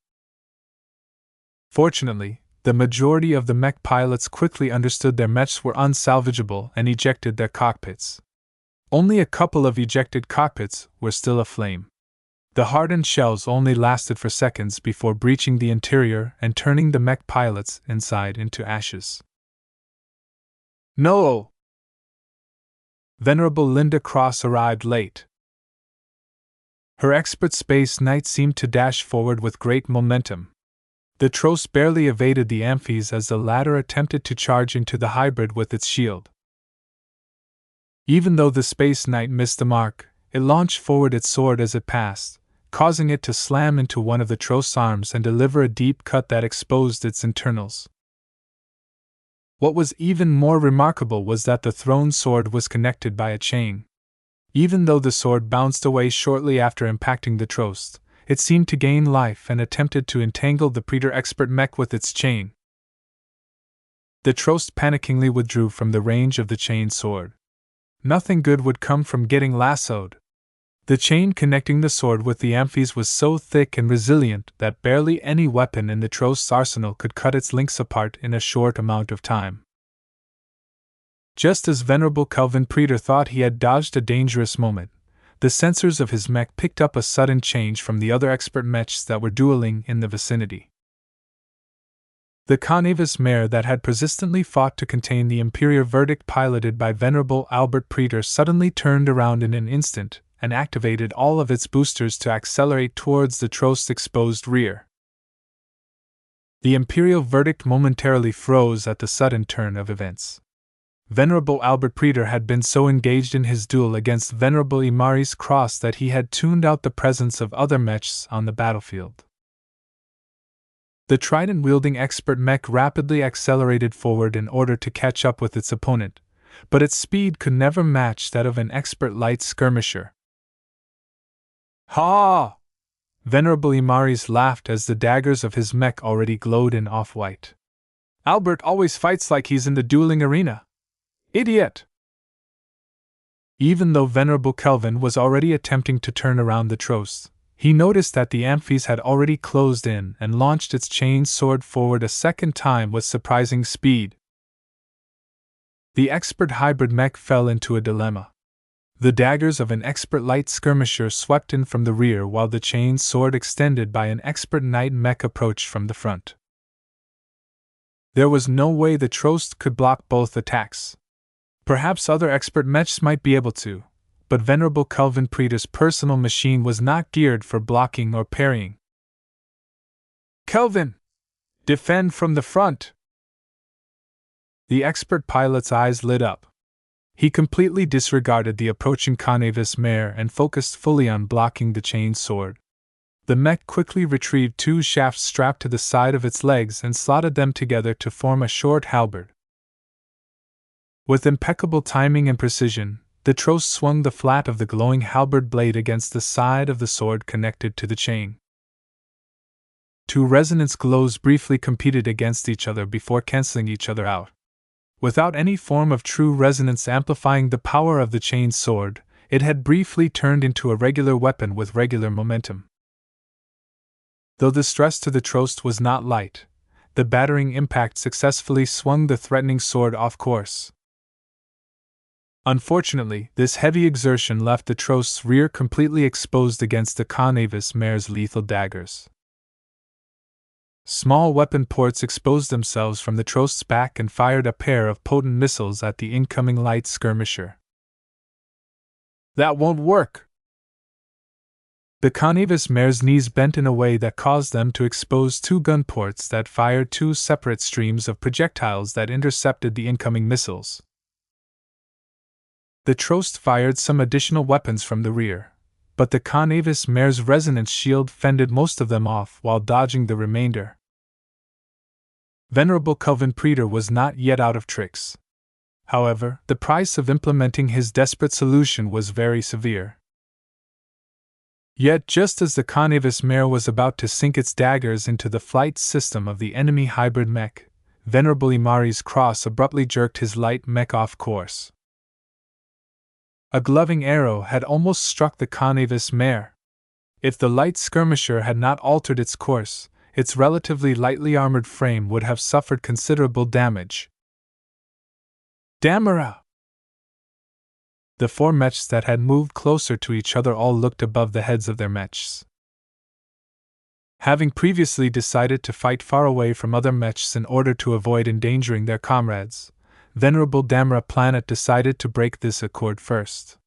Fortunately, the majority of the mech pilots quickly understood their mechs were unsalvageable and ejected their cockpits. Only a couple of ejected cockpits were still aflame. The hardened shells only lasted for seconds before breaching the interior and turning the mech pilots inside into ashes. No! Venerable Linda Cross arrived late. Her expert space knight seemed to dash forward with great momentum. The Trost barely evaded the Amphies as the latter attempted to charge into the hybrid with its shield. Even though the Space Knight missed the mark, it launched forward its sword as it passed, causing it to slam into one of the Trost's arms and deliver a deep cut that exposed its internals. What was even more remarkable was that the thrown sword was connected by a chain. Even though the sword bounced away shortly after impacting the Trost, it seemed to gain life and attempted to entangle the Preter expert mech with its chain. The Trost panickingly withdrew from the range of the chain sword. Nothing good would come from getting lassoed. The chain connecting the sword with the Amphies was so thick and resilient that barely any weapon in the Trost's arsenal could cut its links apart in a short amount of time. Just as Venerable Kelvin Preter thought he had dodged a dangerous moment, the sensors of his mech picked up a sudden change from the other expert mechs that were dueling in the vicinity. The Connavis mare that had persistently fought to contain the Imperial Verdict, piloted by Venerable Albert Preter, suddenly turned around in an instant and activated all of its boosters to accelerate towards the Trost's exposed rear. The Imperial Verdict momentarily froze at the sudden turn of events. Venerable Albert Preter had been so engaged in his duel against Venerable Imari's Cross that he had tuned out the presence of other mechs on the battlefield. The trident-wielding expert mech rapidly accelerated forward in order to catch up with its opponent, but its speed could never match that of an expert light skirmisher. Ha! Venerable Imari's laughed as the daggers of his mech already glowed in off-white. Albert always fights like he's in the dueling arena. Idiot! Even though Venerable Kelvin was already attempting to turn around the Trost, he noticed that the Amphies had already closed in and launched its chain sword forward a second time with surprising speed. The expert hybrid mech fell into a dilemma. The daggers of an expert light skirmisher swept in from the rear while the chain sword extended by an expert knight mech approached from the front. There was no way the Trost could block both attacks. Perhaps other expert mechs might be able to, but Venerable Kelvin Preter's personal machine was not geared for blocking or parrying. Kelvin! Defend from the front! The expert pilot's eyes lit up. He completely disregarded the approaching Connavis mare and focused fully on blocking the chain sword. The mech quickly retrieved 2 shafts strapped to the side of its legs and slotted them together to form a short halberd. With impeccable timing and precision, the Trost swung the flat of the glowing halberd blade against the side of the sword connected to the chain. 2 resonance glows briefly competed against each other before canceling each other out. Without any form of true resonance amplifying the power of the chain sword, it had briefly turned into a regular weapon with regular momentum. Though the stress to the Trost was not light, the battering impact successfully swung the threatening sword off course. Unfortunately, this heavy exertion left the Trost's rear completely exposed against the Connavis mare's lethal daggers. Small weapon ports exposed themselves from the Trost's back and fired a pair of potent missiles at the incoming light skirmisher. That won't work! The Connavis mare's knees bent in a way that caused them to expose 2 gun ports that fired 2 separate streams of projectiles that intercepted the incoming missiles. The Trost fired some additional weapons from the rear, but the Connavis mare's resonance shield fended most of them off while dodging the remainder. Venerable Kelvin Preter was not yet out of tricks. However, the price of implementing his desperate solution was very severe. Yet, just as the Carnivorous mare was about to sink its daggers into the flight system of the enemy hybrid mech, Venerable Imari's cross abruptly jerked his light mech off course. A gloving arrow had almost struck the Carnivorous mare. If the light skirmisher had not altered its course, its relatively lightly armored frame would have suffered considerable damage. Damara! The four mechs that had moved closer to each other all looked above the heads of their mechs. Having previously decided to fight far away from other mechs in order to avoid endangering their comrades, Venerable Damara Planet decided to break this accord first.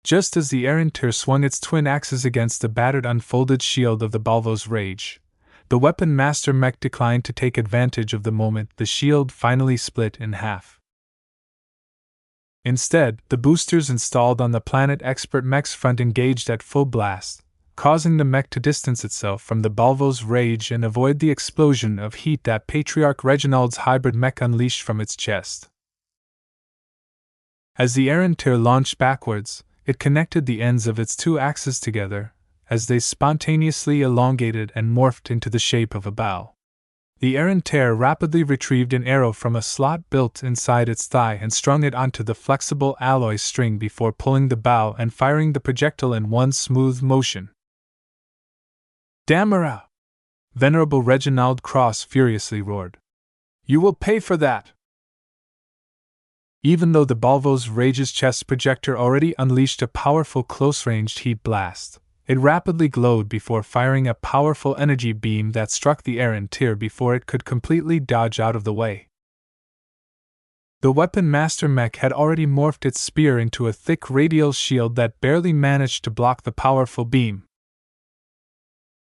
Just as the Errantir swung its twin axes against the battered unfolded shield of the Balvo's Rage, the Weapon Master Mech declined to take advantage of the moment the shield finally split in half. Instead, the boosters installed on the Planet Expert Mech's front engaged at full blast, causing the mech to distance itself from the Balvo's Rage and avoid the explosion of heat that Patriarch Reginald's hybrid mech unleashed from its chest. As the Errantir launched backwards, it connected the ends of its two axes together, as they spontaneously elongated and morphed into the shape of a bow. The Errantir rapidly retrieved an arrow from a slot built inside its thigh and strung it onto the flexible alloy string before pulling the bow and firing the projectile in one smooth motion. Damara! Venerable Reginald Cross furiously roared. You will pay for that! Even though the Balvo's Rage's chest projector already unleashed a powerful close-ranged heat blast, it rapidly glowed before firing a powerful energy beam that struck the Errantir before it could completely dodge out of the way. The Weapon Master Mech had already morphed its spear into a thick radial shield that barely managed to block the powerful beam.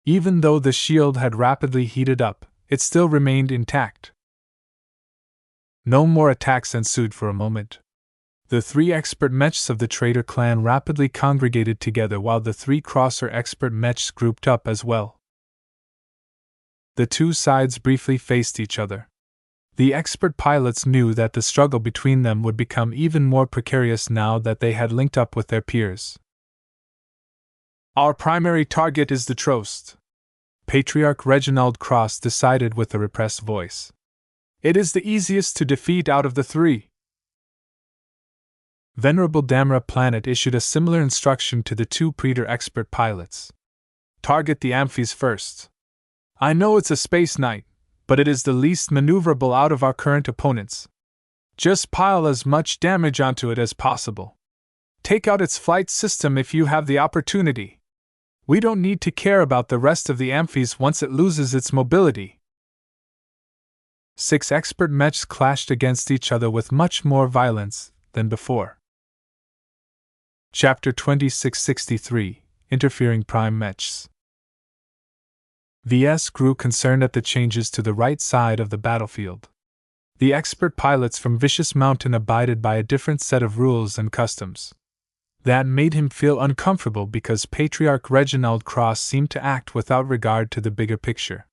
Even though the shield had rapidly heated up, it still remained intact. No more attacks ensued for a moment. The three expert mechs of the Traitor clan rapidly congregated together while the three Crosser expert mechs grouped up as well. The two sides briefly faced each other. The expert pilots knew that the struggle between them would become even more precarious now that they had linked up with their peers. Our primary target is the Trost, Patriarch Reginald Cross decided with a repressed voice. It is the easiest to defeat out of the three. Venerable Damara Planet issued a similar instruction to the two Praetor expert pilots. Target the Amphies first. I know it's a space knight, but it is the least maneuverable out of our current opponents. Just pile as much damage onto it as possible. Take out its flight system if you have the opportunity. We don't need to care about the rest of the Amphies once it loses its mobility. 6 expert mechs clashed against each other with much more violence than before. Chapter 2663 Interfering Prime Mechs. Ves grew concerned at the changes to the right side of the battlefield. The expert pilots from Vicious Mountain abided by a different set of rules and customs. That made him feel uncomfortable because Patriarch Reginald Cross seemed to act without regard to the bigger picture.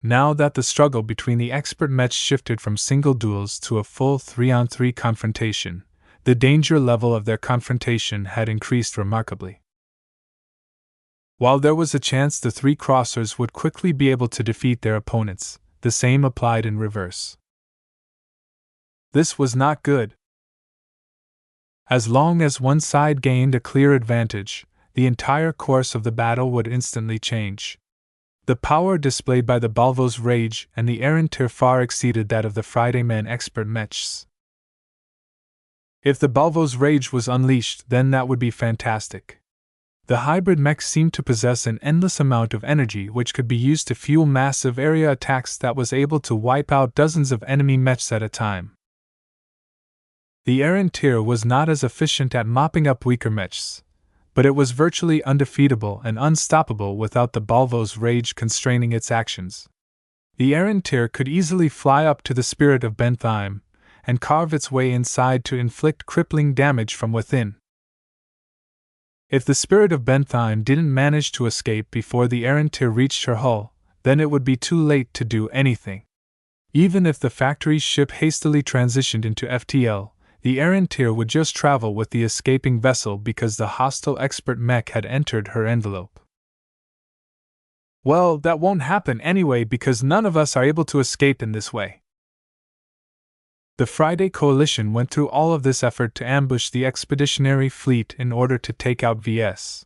Now that the struggle between the expert mechs shifted from single duels to a full 3-on-3 confrontation, the danger level of their confrontation had increased remarkably. While there was a chance the 3 crossers would quickly be able to defeat their opponents, the same applied in reverse. This was not good. As long as one side gained a clear advantage, the entire course of the battle would instantly change. The power displayed by the Balvo's Rage and the Errantir far exceeded that of the Fridayman expert mechs. If the Balvo's Rage was unleashed, then that would be fantastic. The hybrid mech seemed to possess an endless amount of energy which could be used to fuel massive area attacks that was able to wipe out dozens of enemy mechs at a time. The Errantir was not as efficient at mopping up weaker mechs, but it was virtually undefeatable and unstoppable without the Balvo's Rage constraining its actions. The Errantir could easily fly up to the Spirit of Bentheim and carve its way inside to inflict crippling damage from within. If the Spirit of Bentheim didn't manage to escape before the Errantir reached her hull, then it would be too late to do anything. Even if the factory ship hastily transitioned into FTL, the errant tier would just travel with the escaping vessel because the hostile expert mech had entered her envelope. Well, that won't happen anyway because none of us are able to escape in this way. The Friday Coalition went through all of this effort to ambush the expeditionary fleet in order to take out VS.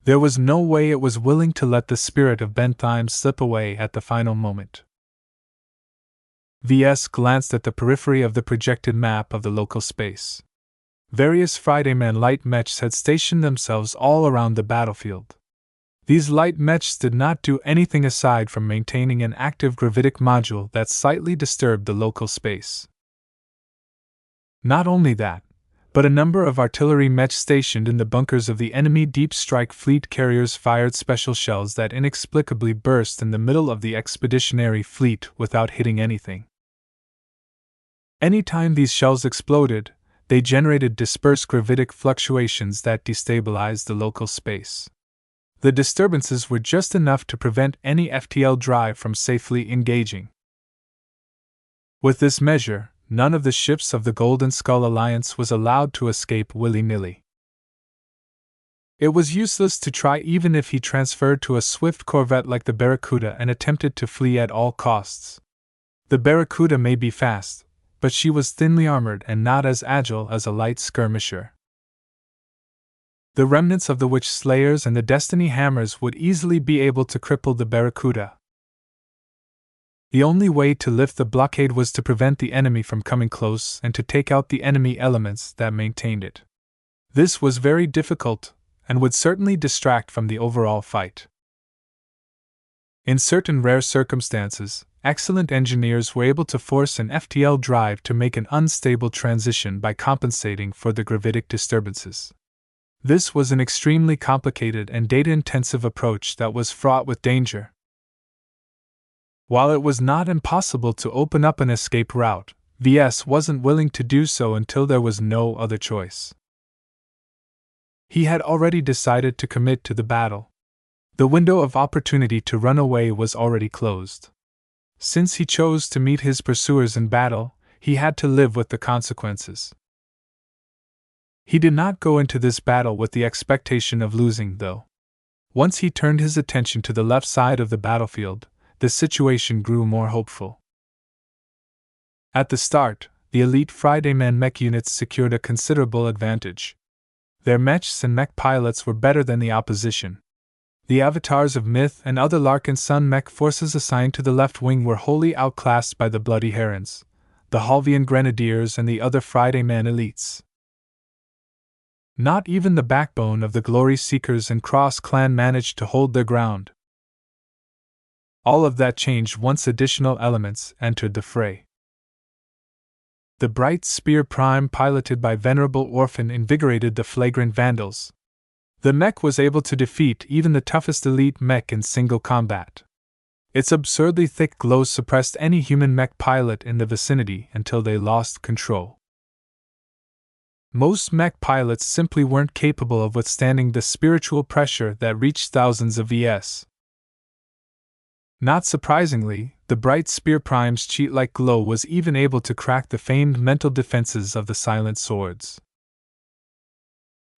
There was no way it was willing to let the spirit of Bentheim slip away at the final moment. VS glanced at the periphery of the projected map of the local space. Various Fridayman light mechs had stationed themselves all around the battlefield. These light mechs did not do anything aside from maintaining an active gravitic module that slightly disturbed the local space. Not only that, but a number of artillery mechs stationed in the bunkers of the enemy deep strike fleet carriers fired special shells that inexplicably burst in the middle of the expeditionary fleet without hitting anything. Anytime these shells exploded, they generated dispersed gravitic fluctuations that destabilized the local space. The disturbances were just enough to prevent any FTL drive from safely engaging. With this measure, none of the ships of the Golden Skull Alliance was allowed to escape willy-nilly. It was useless to try even if he transferred to a swift corvette like the Barracuda and attempted to flee at all costs. The Barracuda may be fast, but she was thinly armored and not as agile as a light skirmisher. The remnants of the Witch Slayers and the Destiny Hammers would easily be able to cripple the Barracuda. The only way to lift the blockade was to prevent the enemy from coming close and to take out the enemy elements that maintained it. This was very difficult, and would certainly distract from the overall fight. In certain rare circumstances, excellent engineers were able to force an FTL drive to make an unstable transition by compensating for the gravitic disturbances. This was an extremely complicated and data-intensive approach that was fraught with danger. While it was not impossible to open up an escape route, VS wasn't willing to do so until there was no other choice. He had already decided to commit to the battle. The window of opportunity to run away was already closed. Since he chose to meet his pursuers in battle, he had to live with the consequences. He did not go into this battle with the expectation of losing, though. Once he turned his attention to the left side of the battlefield, the situation grew more hopeful. At the start, the elite Fridayman mech units secured a considerable advantage. Their mechs and mech pilots were better than the opposition. The avatars of Myth and other Larkinson mech forces assigned to the left wing were wholly outclassed by the Bloody Herons, the Halvian Grenadiers and the other Fridayman elites. Not even the backbone of the Glory Seekers and Cross Clan managed to hold their ground. All of that changed once additional elements entered the fray. The Bright Spear Prime piloted by Venerable Orphan invigorated the flagrant Vandals. The mech was able to defeat even the toughest elite mech in single combat. Its absurdly thick glow suppressed any human mech pilot in the vicinity until they lost control. Most mech pilots simply weren't capable of withstanding the spiritual pressure that reached thousands of VS. Not surprisingly, the Bright Spear Prime's cheat-like glow was even able to crack the famed mental defenses of the Silent Swords.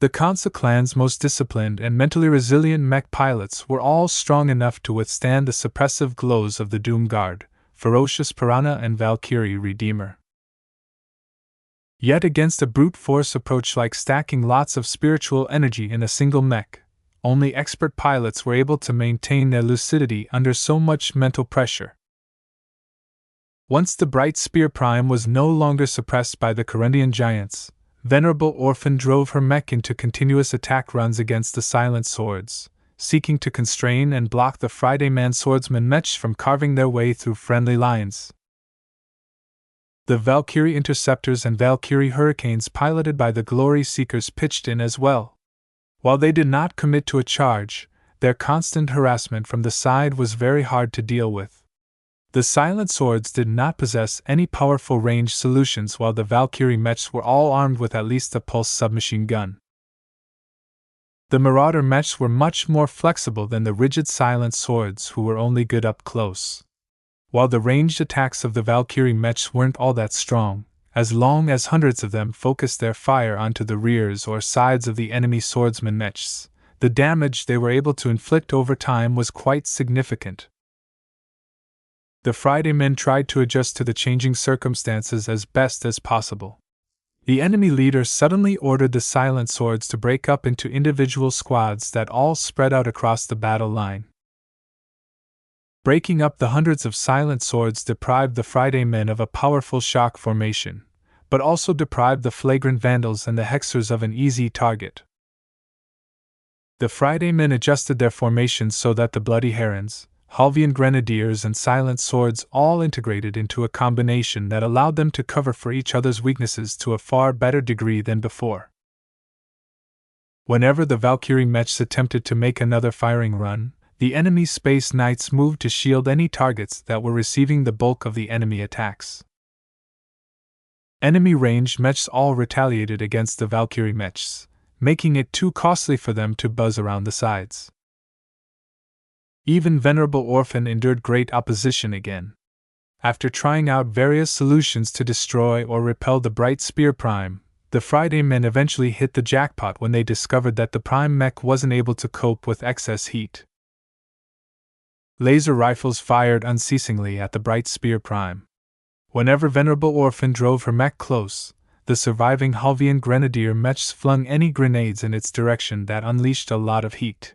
The Kansa clan's most disciplined and mentally resilient mech pilots were all strong enough to withstand the suppressive glows of the Doom Guard, Ferocious Piranha and Valkyrie Redeemer. Yet against a brute force approach like stacking lots of spiritual energy in a single mech, only expert pilots were able to maintain their lucidity under so much mental pressure. Once the Bright Spear Prime was no longer suppressed by the Corundian giants, Venerable Orphan drove her mech into continuous attack runs against the Silent Swords, seeking to constrain and block the Fridayman swordsman mechs from carving their way through friendly lines. The Valkyrie Interceptors and Valkyrie Hurricanes piloted by the Glory Seekers pitched in as well. While they did not commit to a charge, their constant harassment from the side was very hard to deal with. The Silent Swords did not possess any powerful ranged solutions, while the Valkyrie mechs were all armed with at least a pulse submachine gun. The Marauder mechs were much more flexible than the rigid Silent Swords, who were only good up close. While the ranged attacks of the Valkyrie mechs weren't all that strong, as long as hundreds of them focused their fire onto the rears or sides of the enemy swordsman mechs, the damage they were able to inflict over time was quite significant. The Friday men tried to adjust to the changing circumstances as best as possible. The enemy leader suddenly ordered the Silent Swords to break up into individual squads that all spread out across the battle line. Breaking up the hundreds of Silent Swords deprived the Friday men of a powerful shock formation, but also deprived the Flagrant Vandals and the Hexers of an easy target. The Friday men adjusted their formations so that the Bloody Herons, Halvian Grenadiers and Silent Swords all integrated into a combination that allowed them to cover for each other's weaknesses to a far better degree than before. Whenever the Valkyrie mechs attempted to make another firing run, the enemy Space Knights moved to shield any targets that were receiving the bulk of the enemy attacks. Enemy ranged mechs all retaliated against the Valkyrie mechs, making it too costly for them to buzz around the sides. Even Venerable Orphan endured great opposition again. After trying out various solutions to destroy or repel the Bright Spear Prime, the Friday men eventually hit the jackpot when they discovered that the Prime mech wasn't able to cope with excess heat. Laser rifles fired unceasingly at the Bright Spear Prime. Whenever Venerable Orphan drove her mech close, the surviving Halvian Grenadier mechs flung any grenades in its direction that unleashed a lot of heat.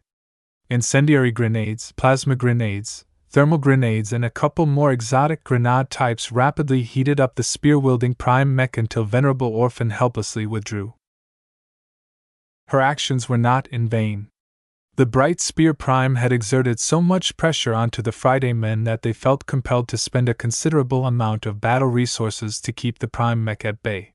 Incendiary grenades, plasma grenades, thermal grenades, and a couple more exotic grenade types rapidly heated up the spear-wielding Prime mech until Venerable Orphan helplessly withdrew. Her actions were not in vain. The Bright Spear Prime had exerted so much pressure onto the Friday men that they felt compelled to spend a considerable amount of battle resources to keep the Prime mech at bay.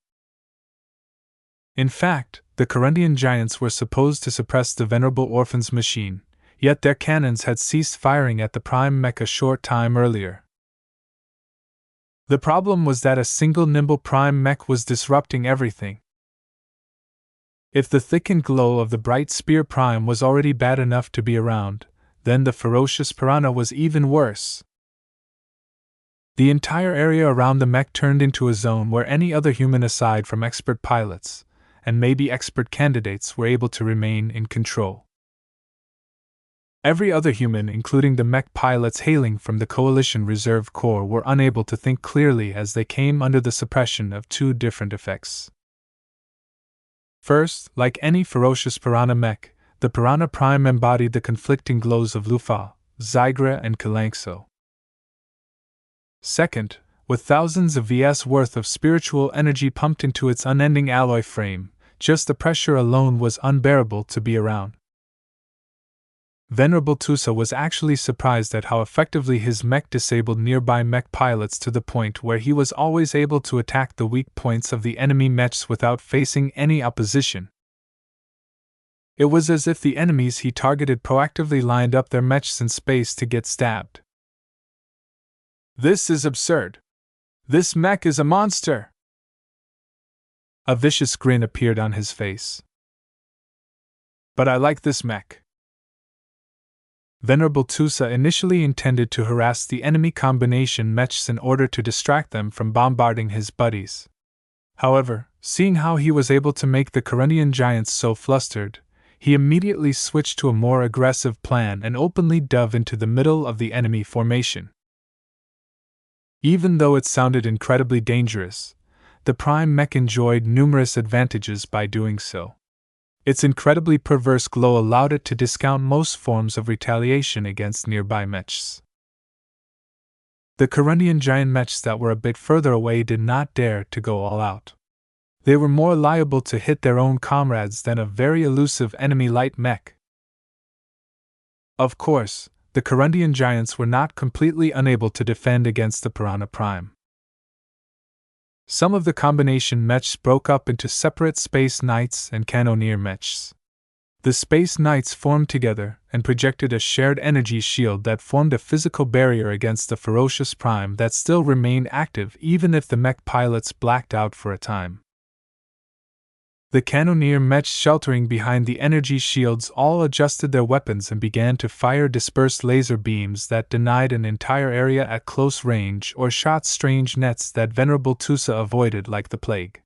In fact, the Corundian giants were supposed to suppress the Venerable Orphan's machine, yet their cannons had ceased firing at the Prime mech a short time earlier. The problem was that a single nimble Prime mech was disrupting everything. If the thickened glow of the Bright Spear Prime was already bad enough to be around, then the ferocious piranha was even worse. The entire area around the mech turned into a zone where any other human aside from expert pilots, and maybe expert candidates, were able to remain in control. Every other human, including the mech pilots hailing from the Coalition Reserve Corps, were unable to think clearly as they came under the suppression of two different effects. First, like any ferocious piranha mech, the Piranha Prime embodied the conflicting glows of Lufa, Zygra, and Kalanxo. Second, with thousands of Vs worth of spiritual energy pumped into its unending alloy frame, just the pressure alone was unbearable to be around. Venerable Tusa was actually surprised at how effectively his mech disabled nearby mech pilots, to the point where he was always able to attack the weak points of the enemy mechs without facing any opposition. It was as if the enemies he targeted proactively lined up their mechs in space to get stabbed. "This is absurd. This mech is a monster!" A vicious grin appeared on his face. "But I like this mech." Venerable Tusa initially intended to harass the enemy combination mechs in order to distract them from bombarding his buddies. However, seeing how he was able to make the Corundian giants so flustered, he immediately switched to a more aggressive plan and openly dove into the middle of the enemy formation. Even though it sounded incredibly dangerous, the Prime mech enjoyed numerous advantages by doing so. Its incredibly perverse glow allowed it to discount most forms of retaliation against nearby mechs. The Corundian giant mechs that were a bit further away did not dare to go all out. They were more liable to hit their own comrades than a very elusive enemy light mech. Of course, the Corundian giants were not completely unable to defend against the Piranha Prime. Some of the combination mechs broke up into separate Space Knights and Cannoneer mechs. The Space Knights formed together and projected a shared energy shield that formed a physical barrier against the ferocious Prime that still remained active even if the mech pilots blacked out for a time. The cannoneer mechs sheltering behind the energy shields all adjusted their weapons and began to fire dispersed laser beams that denied an entire area at close range or shot strange nets that Venerable Tusa avoided like the plague.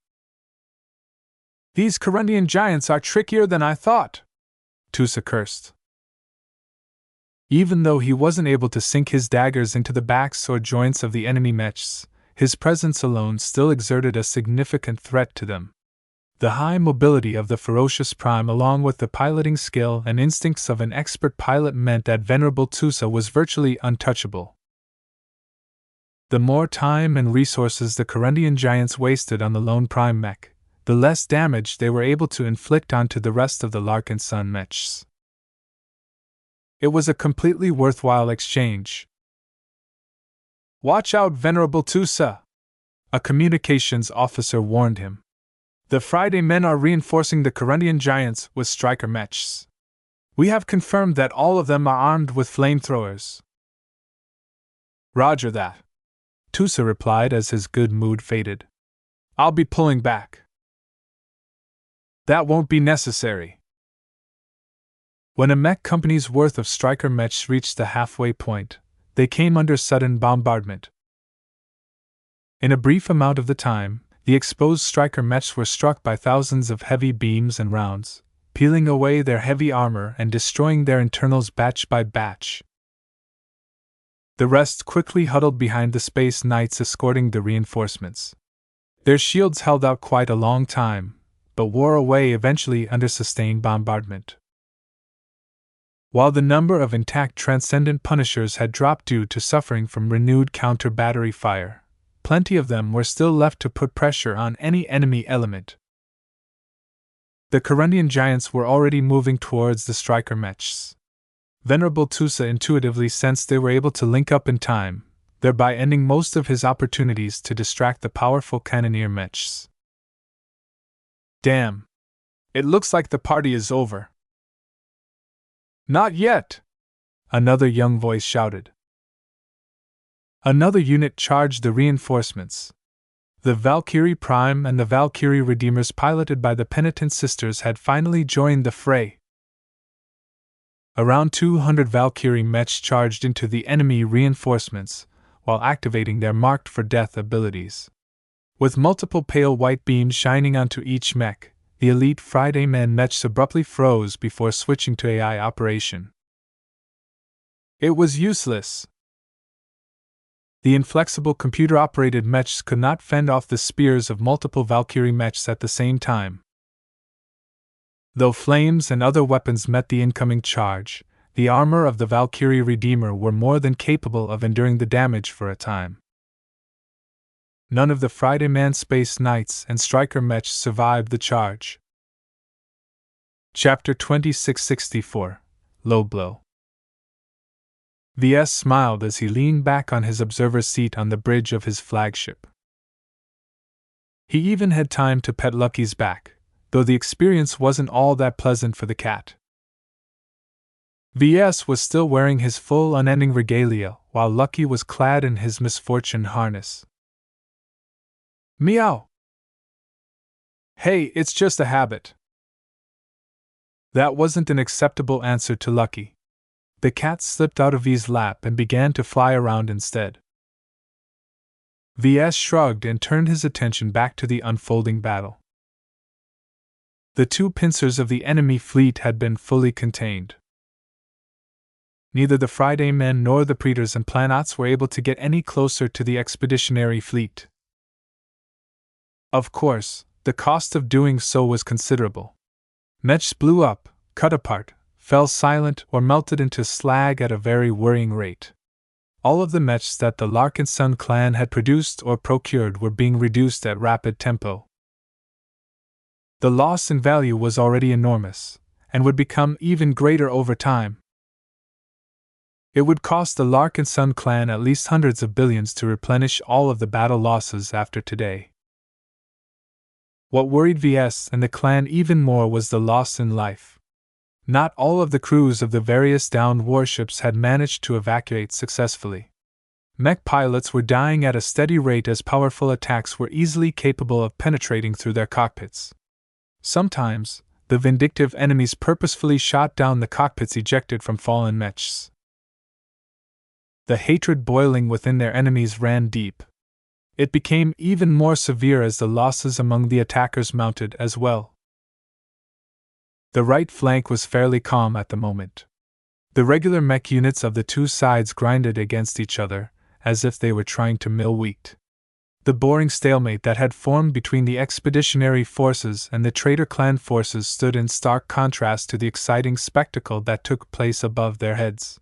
"These Corundian giants are trickier than I thought," Tusa cursed. Even though he wasn't able to sink his daggers into the backs or joints of the enemy mechs, his presence alone still exerted a significant threat to them. The high mobility of the ferocious Prime along with the piloting skill and instincts of an expert pilot meant that Venerable Tusa was virtually untouchable. The more time and resources the Corundian giants wasted on the lone Prime mech, the less damage they were able to inflict onto the rest of the Larkinson mechs. It was a completely worthwhile exchange. "Watch out, Venerable Tusa!" a communications officer warned him. "The Friday men are reinforcing the Corundian giants with striker mechs. We have confirmed that all of them are armed with flamethrowers." "Roger that," Tusa replied as his good mood faded. "I'll be pulling back." "That won't be necessary." When a mech company's worth of striker mechs reached the halfway point, they came under sudden bombardment. In a brief amount of the time, the exposed striker mechs were struck by thousands of heavy beams and rounds, peeling away their heavy armor and destroying their internals batch by batch. The rest quickly huddled behind the space knights escorting the reinforcements. Their shields held out quite a long time, but wore away eventually under sustained bombardment. While the number of intact Transcendent Punishers had dropped due to suffering from renewed counter-battery fire, plenty of them were still left to put pressure on any enemy element. The Corundian giants were already moving towards the striker mechs. Venerable Tusa intuitively sensed they were able to link up in time, thereby ending most of his opportunities to distract the powerful cannoneer mechs. "Damn! It looks like the party is over." "Not yet!" another young voice shouted. Another unit charged the reinforcements. The Valkyrie Prime and the Valkyrie Redeemers piloted by the Penitent Sisters had finally joined the fray. Around 200 Valkyrie mechs charged into the enemy reinforcements, while activating their marked for death abilities. With multiple pale white beams shining onto each mech, the elite Friday men mechs abruptly froze before switching to AI operation. It was useless. The inflexible computer-operated mechs could not fend off the spears of multiple Valkyrie mechs at the same time. Though flames and other weapons met the incoming charge, the armor of the Valkyrie Redeemer were more than capable of enduring the damage for a time. None of the Friday Man Space Knights and Striker mechs survived the charge. Chapter 2664 Low Blow. Ves smiled as he leaned back on his observer's seat on the bridge of his flagship. He even had time to pet Lucky's back, though the experience wasn't all that pleasant for the cat. Ves was still wearing his full unending regalia, while Lucky was clad in his misfortune harness. "Meow!" "Hey, it's just a habit." That wasn't an acceptable answer to Lucky. The cat slipped out of V's lap and began to fly around instead. Ves shrugged and turned his attention back to the unfolding battle. The two pincers of the enemy fleet had been fully contained. Neither the Friday men nor the Praetors and Planets were able to get any closer to the expeditionary fleet. Of course, the cost of doing so was considerable. Mechs blew up, cut apart, fell silent, or melted into slag at a very worrying rate. All of the mechs that the Larkinson clan had produced or procured were being reduced at rapid tempo. The loss in value was already enormous, and would become even greater over time. It would cost the Larkinson clan at least hundreds of billions to replenish all of the battle losses after today. What worried Ves and the clan even more was the loss in life. Not all of the crews of the various downed warships had managed to evacuate successfully. Mech pilots were dying at a steady rate as powerful attacks were easily capable of penetrating through their cockpits. Sometimes, the vindictive enemies purposefully shot down the cockpits ejected from fallen mechs. The hatred boiling within their enemies ran deep. It became even more severe as the losses among the attackers mounted as well. The right flank was fairly calm at the moment. The regular mech units of the two sides grinded against each other, as if they were trying to mill wheat. The boring stalemate that had formed between the expeditionary forces and the traitor clan forces stood in stark contrast to the exciting spectacle that took place above their heads.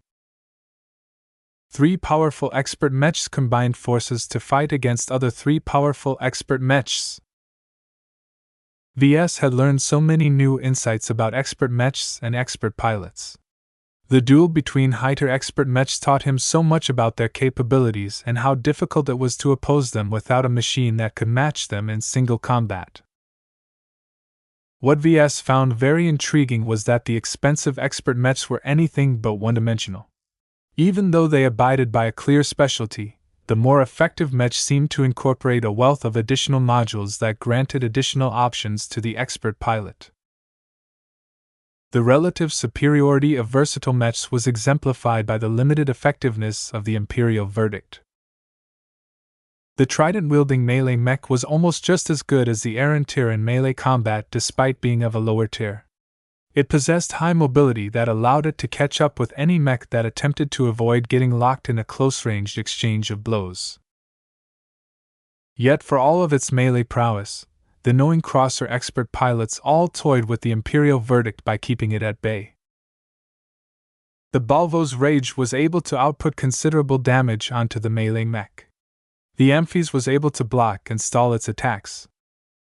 3 powerful expert mechs combined forces to fight against other 3 powerful expert mechs. Ves had learned so many new insights about expert mechs and expert pilots. The duel between Hyter expert mechs taught him so much about their capabilities and how difficult it was to oppose them without a machine that could match them in single combat. What Ves found very intriguing was that the expensive expert mechs were anything but one-dimensional. Even though they abided by a clear specialty, the more effective mech seemed to incorporate a wealth of additional modules that granted additional options to the expert pilot. The relative superiority of versatile mechs was exemplified by the limited effectiveness of the Imperial verdict. The trident-wielding melee mech was almost just as good as the Errant tier in melee combat despite being of a lower tier. It possessed high mobility that allowed it to catch up with any mech that attempted to avoid getting locked in a close-ranged exchange of blows. Yet for all of its melee prowess, the knowing crosser expert pilots all toyed with the Imperial verdict by keeping it at bay. The Balvo's Rage was able to output considerable damage onto the melee mech. The Amphis was able to block and stall its attacks.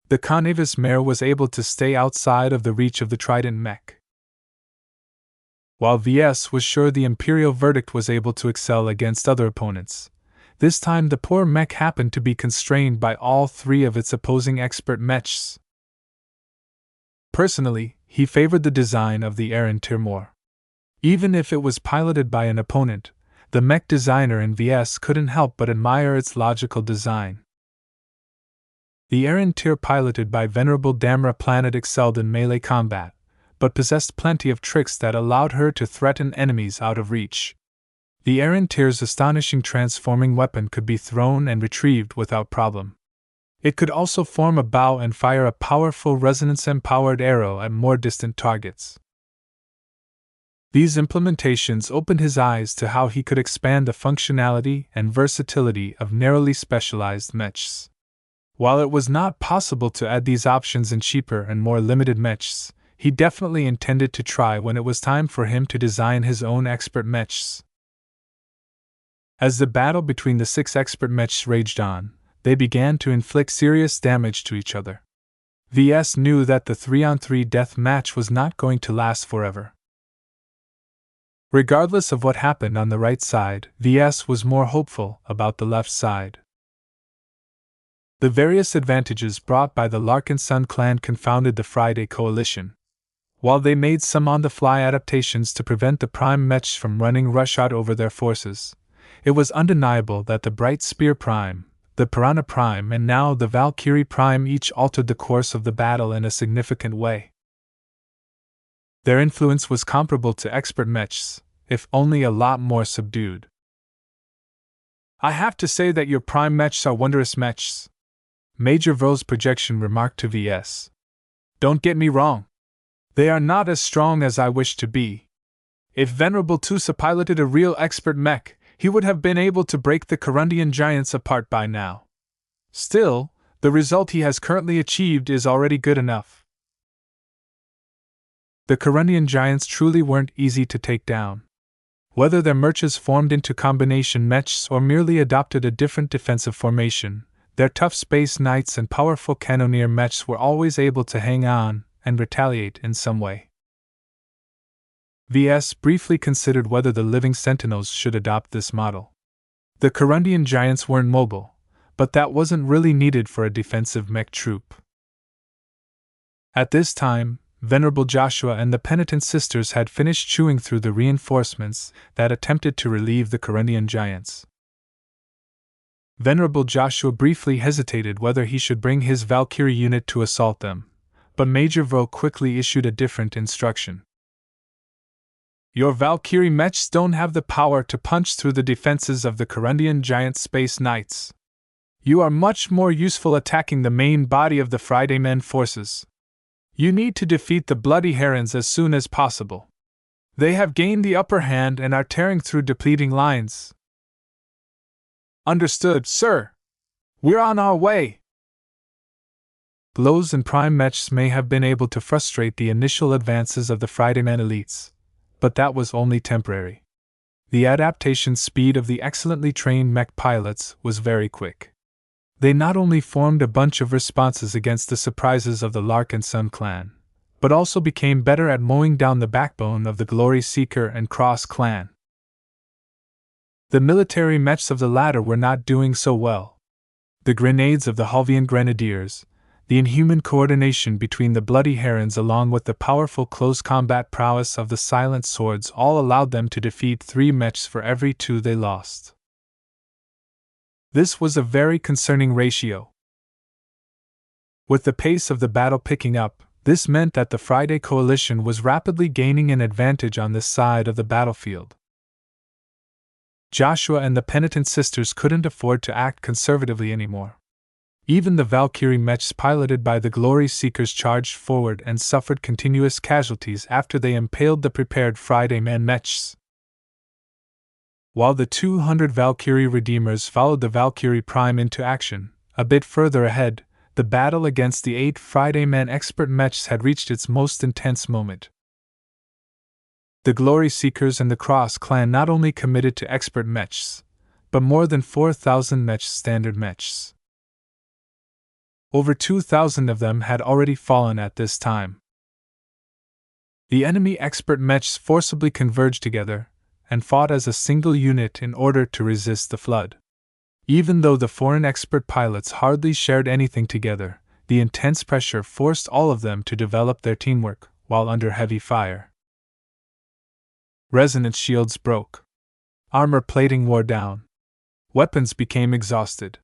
The Conavis Mare was able to stay outside of the reach of the Trident mech. While Ves was sure the Imperial verdict was able to excel against other opponents, this time the poor mech happened to be constrained by all 3 of its opposing expert mechs. Personally, he favored the design of the Errant tier more. Even if it was piloted by an opponent, the mech designer in Ves couldn't help but admire its logical design. The Errant tier piloted by Venerable Damra Planet excelled in melee combat, but possessed plenty of tricks that allowed her to threaten enemies out of reach. The Errant tier's astonishing transforming weapon could be thrown and retrieved without problem. It could also form a bow and fire a powerful resonance-empowered arrow at more distant targets. These implementations opened his eyes to how he could expand the functionality and versatility of narrowly specialized mechs. While it was not possible to add these options in cheaper and more limited mechs, he definitely intended to try when it was time for him to design his own expert mechs. As the battle between the 6 expert mechs raged on, they began to inflict serious damage to each other. Ves knew that the 3-on-3 death match was not going to last forever. Regardless of what happened on the right side, Ves was more hopeful about the left side. The various advantages brought by the Larkinson clan confounded the Friday coalition. While they made some on-the-fly adaptations to prevent the Prime mechs from running rush-out over their forces, it was undeniable that the Bright Spear Prime, the Piranha Prime and now the Valkyrie Prime each altered the course of the battle in a significant way. Their influence was comparable to expert mechs, if only a lot more subdued. "I have to say that your Prime mechs are wondrous mechs," Major Vro's projection remarked to Ves. "Don't get me wrong. They are not as strong as I wish to be. If Venerable Tusa piloted a real expert mech, he would have been able to break the Corundian giants apart by now. Still, the result he has currently achieved is already good enough." The Corundian giants truly weren't easy to take down. Whether their merches formed into combination mechs or merely adopted a different defensive formation, their tough space knights and powerful cannoneer mechs were always able to hang on and retaliate in some way. Ves briefly considered whether the living sentinels should adopt this model. The Corundian giants weren't mobile, but that wasn't really needed for a defensive mech troop. At this time, Venerable Joshua and the Penitent Sisters had finished chewing through the reinforcements that attempted to relieve the Corundian giants. Venerable Joshua briefly hesitated whether he should bring his Valkyrie unit to assault them, But Major Vo quickly issued a different instruction. Your Valkyrie mechs don't have the power to punch through the defenses of the Corundian giant space knights. You are much more useful attacking the main body of the Friday Men forces. You need to defeat the Bloody Herons as soon as possible. They have gained the upper hand and are tearing through depleting lines. Understood, sir. We're on our way. Blows and prime mechs may have been able to frustrate the initial advances of the Friday Men elites, but that was only temporary. The adaptation speed of the excellently trained mech pilots was very quick. They not only formed a bunch of responses against the surprises of the Larkinson clan, but also became better at mowing down the backbone of the Glory Seeker and Cross clan. The military mechs of the latter were not doing so well. The grenades of the Hulvian Grenadiers, the inhuman coordination between the Bloody Herons along with the powerful close combat prowess of the Silent Swords all allowed them to defeat 3 mechs for every 2 they lost. This was a very concerning ratio. With the pace of the battle picking up, this meant that the Friday Coalition was rapidly gaining an advantage on this side of the battlefield. Joshua and the Penitent Sisters couldn't afford to act conservatively anymore. Even the Valkyrie mechs piloted by the Glory Seekers charged forward and suffered continuous casualties after they impaled the prepared Friday Men mechs. While the 200 Valkyrie Redeemers followed the Valkyrie Prime into action, a bit further ahead, the battle against the 8 Friday Men expert mechs had reached its most intense moment. The Glory Seekers and the Cross clan not only committed to expert mechs, but more than 4,000 mechs standard mechs. Over 2,000 of them had already fallen at this time. The enemy expert mechs forcibly converged together and fought as a single unit in order to resist the flood. Even though the foreign expert pilots hardly shared anything together, the intense pressure forced all of them to develop their teamwork while under heavy fire. Resonance shields broke. Armor plating wore down. Weapons became exhausted.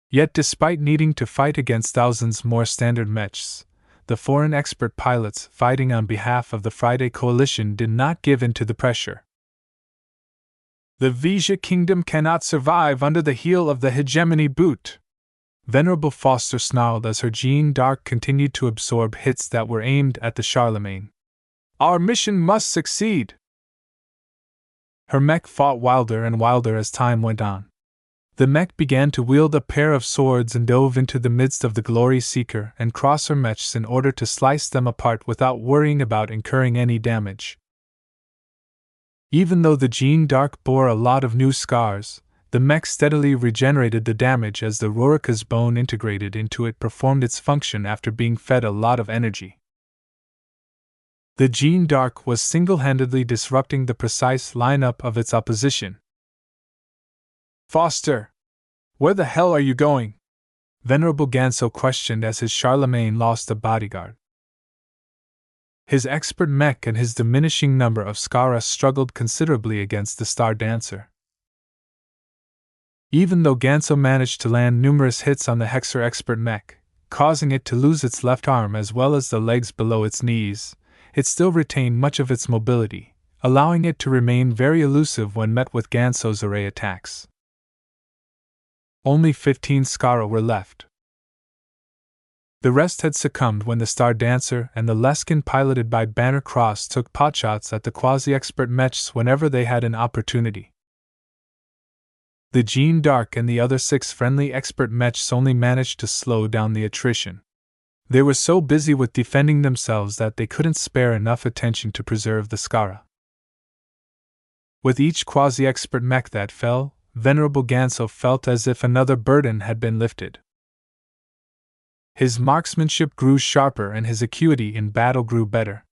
Yet despite needing to fight against thousands more standard mechs, the foreign expert pilots fighting on behalf of the Friday Coalition did not give in to the pressure. The Vesia Kingdom cannot survive under the heel of the hegemony boot. Venerable Foster snarled as her Jeanne d'Arc continued to absorb hits that were aimed at the Charlemagne. Our mission must succeed. Her mech fought wilder and wilder as time went on. The mech began to wield a pair of swords and dove into the midst of the Glory Seeker and Crosser mechs in order to slice them apart without worrying about incurring any damage. Even though the Jeanne d'Arc bore a lot of new scars, the mech steadily regenerated the damage as the Rorica's bone integrated into it performed its function after being fed a lot of energy. The Jeanne d'Arc was single-handedly disrupting the precise lineup of its opposition. Foster! Where the hell are you going? Venerable Ganso questioned as his Charlemagne lost a bodyguard. His expert mech and his diminishing number of Skara struggled considerably against the Star Dancer. Even though Ganso managed to land numerous hits on the Hexer expert mech, causing it to lose its left arm as well as the legs below its knees, it still retained much of its mobility, allowing it to remain very elusive when met with Ganso's array attacks. Only 15 Skara were left. The rest had succumbed when the Star Dancer and the Leskin piloted by Banner Cross took potshots at the quasi-expert mechs whenever they had an opportunity. The Jeanne d'Arc and the other 6 friendly expert mechs only managed to slow down the attrition. They were so busy with defending themselves that they couldn't spare enough attention to preserve the Skara. With each quasi-expert mech that fell, Venerable Ganso felt as if another burden had been lifted. His marksmanship grew sharper and his acuity in battle grew better.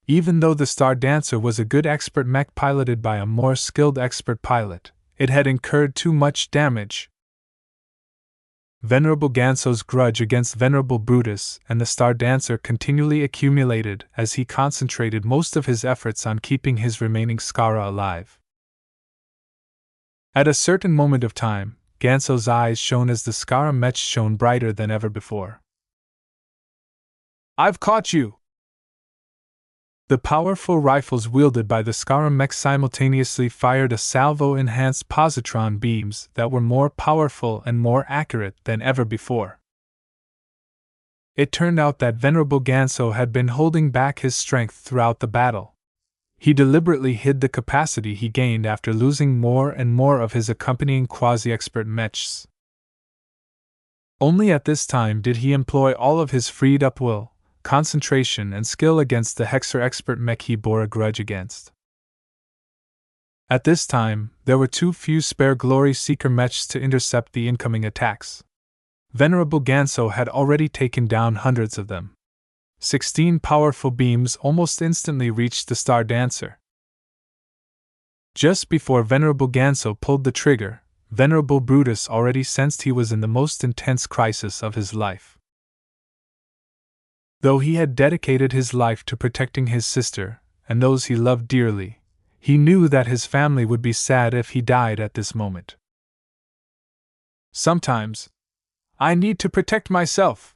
Even though the Star Dancer was a good expert mech piloted by a more skilled expert pilot, it had incurred too much damage. Venerable Ganso's grudge against Venerable Brutus and the Star Dancer continually accumulated as he concentrated most of his efforts on keeping his remaining Skara alive. At a certain moment of time, Ganso's eyes shone as the Skara mech shone brighter than ever before. I've caught you! The powerful rifles wielded by the Scar Mechs simultaneously fired a salvo-enhanced positron beams that were more powerful and more accurate than ever before. It turned out that Venerable Ganso had been holding back his strength throughout the battle. He deliberately hid the capacity he gained after losing more and more of his accompanying quasi-expert mechs. Only at this time did he employ all of his freed-up will, concentration, and skill against the Hexer expert mech he bore a grudge against. At this time, there were too few spare Glory Seeker mechs to intercept the incoming attacks. Venerable Ganso had already taken down hundreds of them. 16 powerful beams almost instantly reached the Star Dancer. Just before Venerable Ganso pulled the trigger, Venerable Brutus already sensed he was in the most intense crisis of his life. Though he had dedicated his life to protecting his sister and those he loved dearly, he knew that his family would be sad if he died at this moment. Sometimes, I need to protect myself.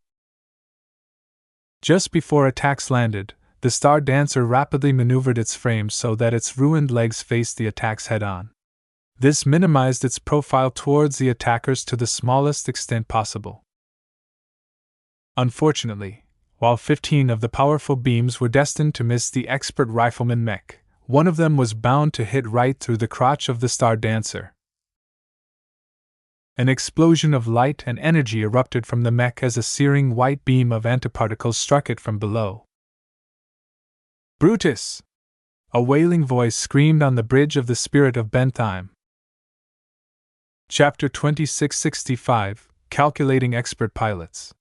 Just before attacks landed, the Star Dancer rapidly maneuvered its frame so that its ruined legs faced the attacks head-on. This minimized its profile towards the attackers to the smallest extent possible. Unfortunately, while 15 of the powerful beams were destined to miss the expert rifleman mech, one of them was bound to hit right through the crotch of the Star Dancer. An explosion of light and energy erupted from the mech as a searing white beam of antiparticles struck it from below. Brutus! A wailing voice screamed on the bridge of the Spirit of Bentheim. Chapter 2665, Calculating Expert Pilots.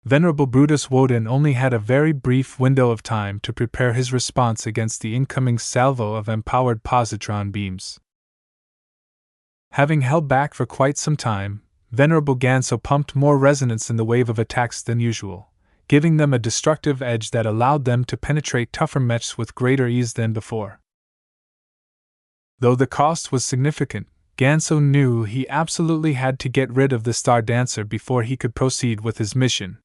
Venerable Brutus Woden only had a very brief window of time to prepare his response against the incoming salvo of empowered positron beams. Having held back for quite some time, Venerable Ganso pumped more resonance in the wave of attacks than usual, giving them a destructive edge that allowed them to penetrate tougher mechs with greater ease than before. Though the cost was significant, Ganso knew he absolutely had to get rid of the Star Dancer before he could proceed with his mission.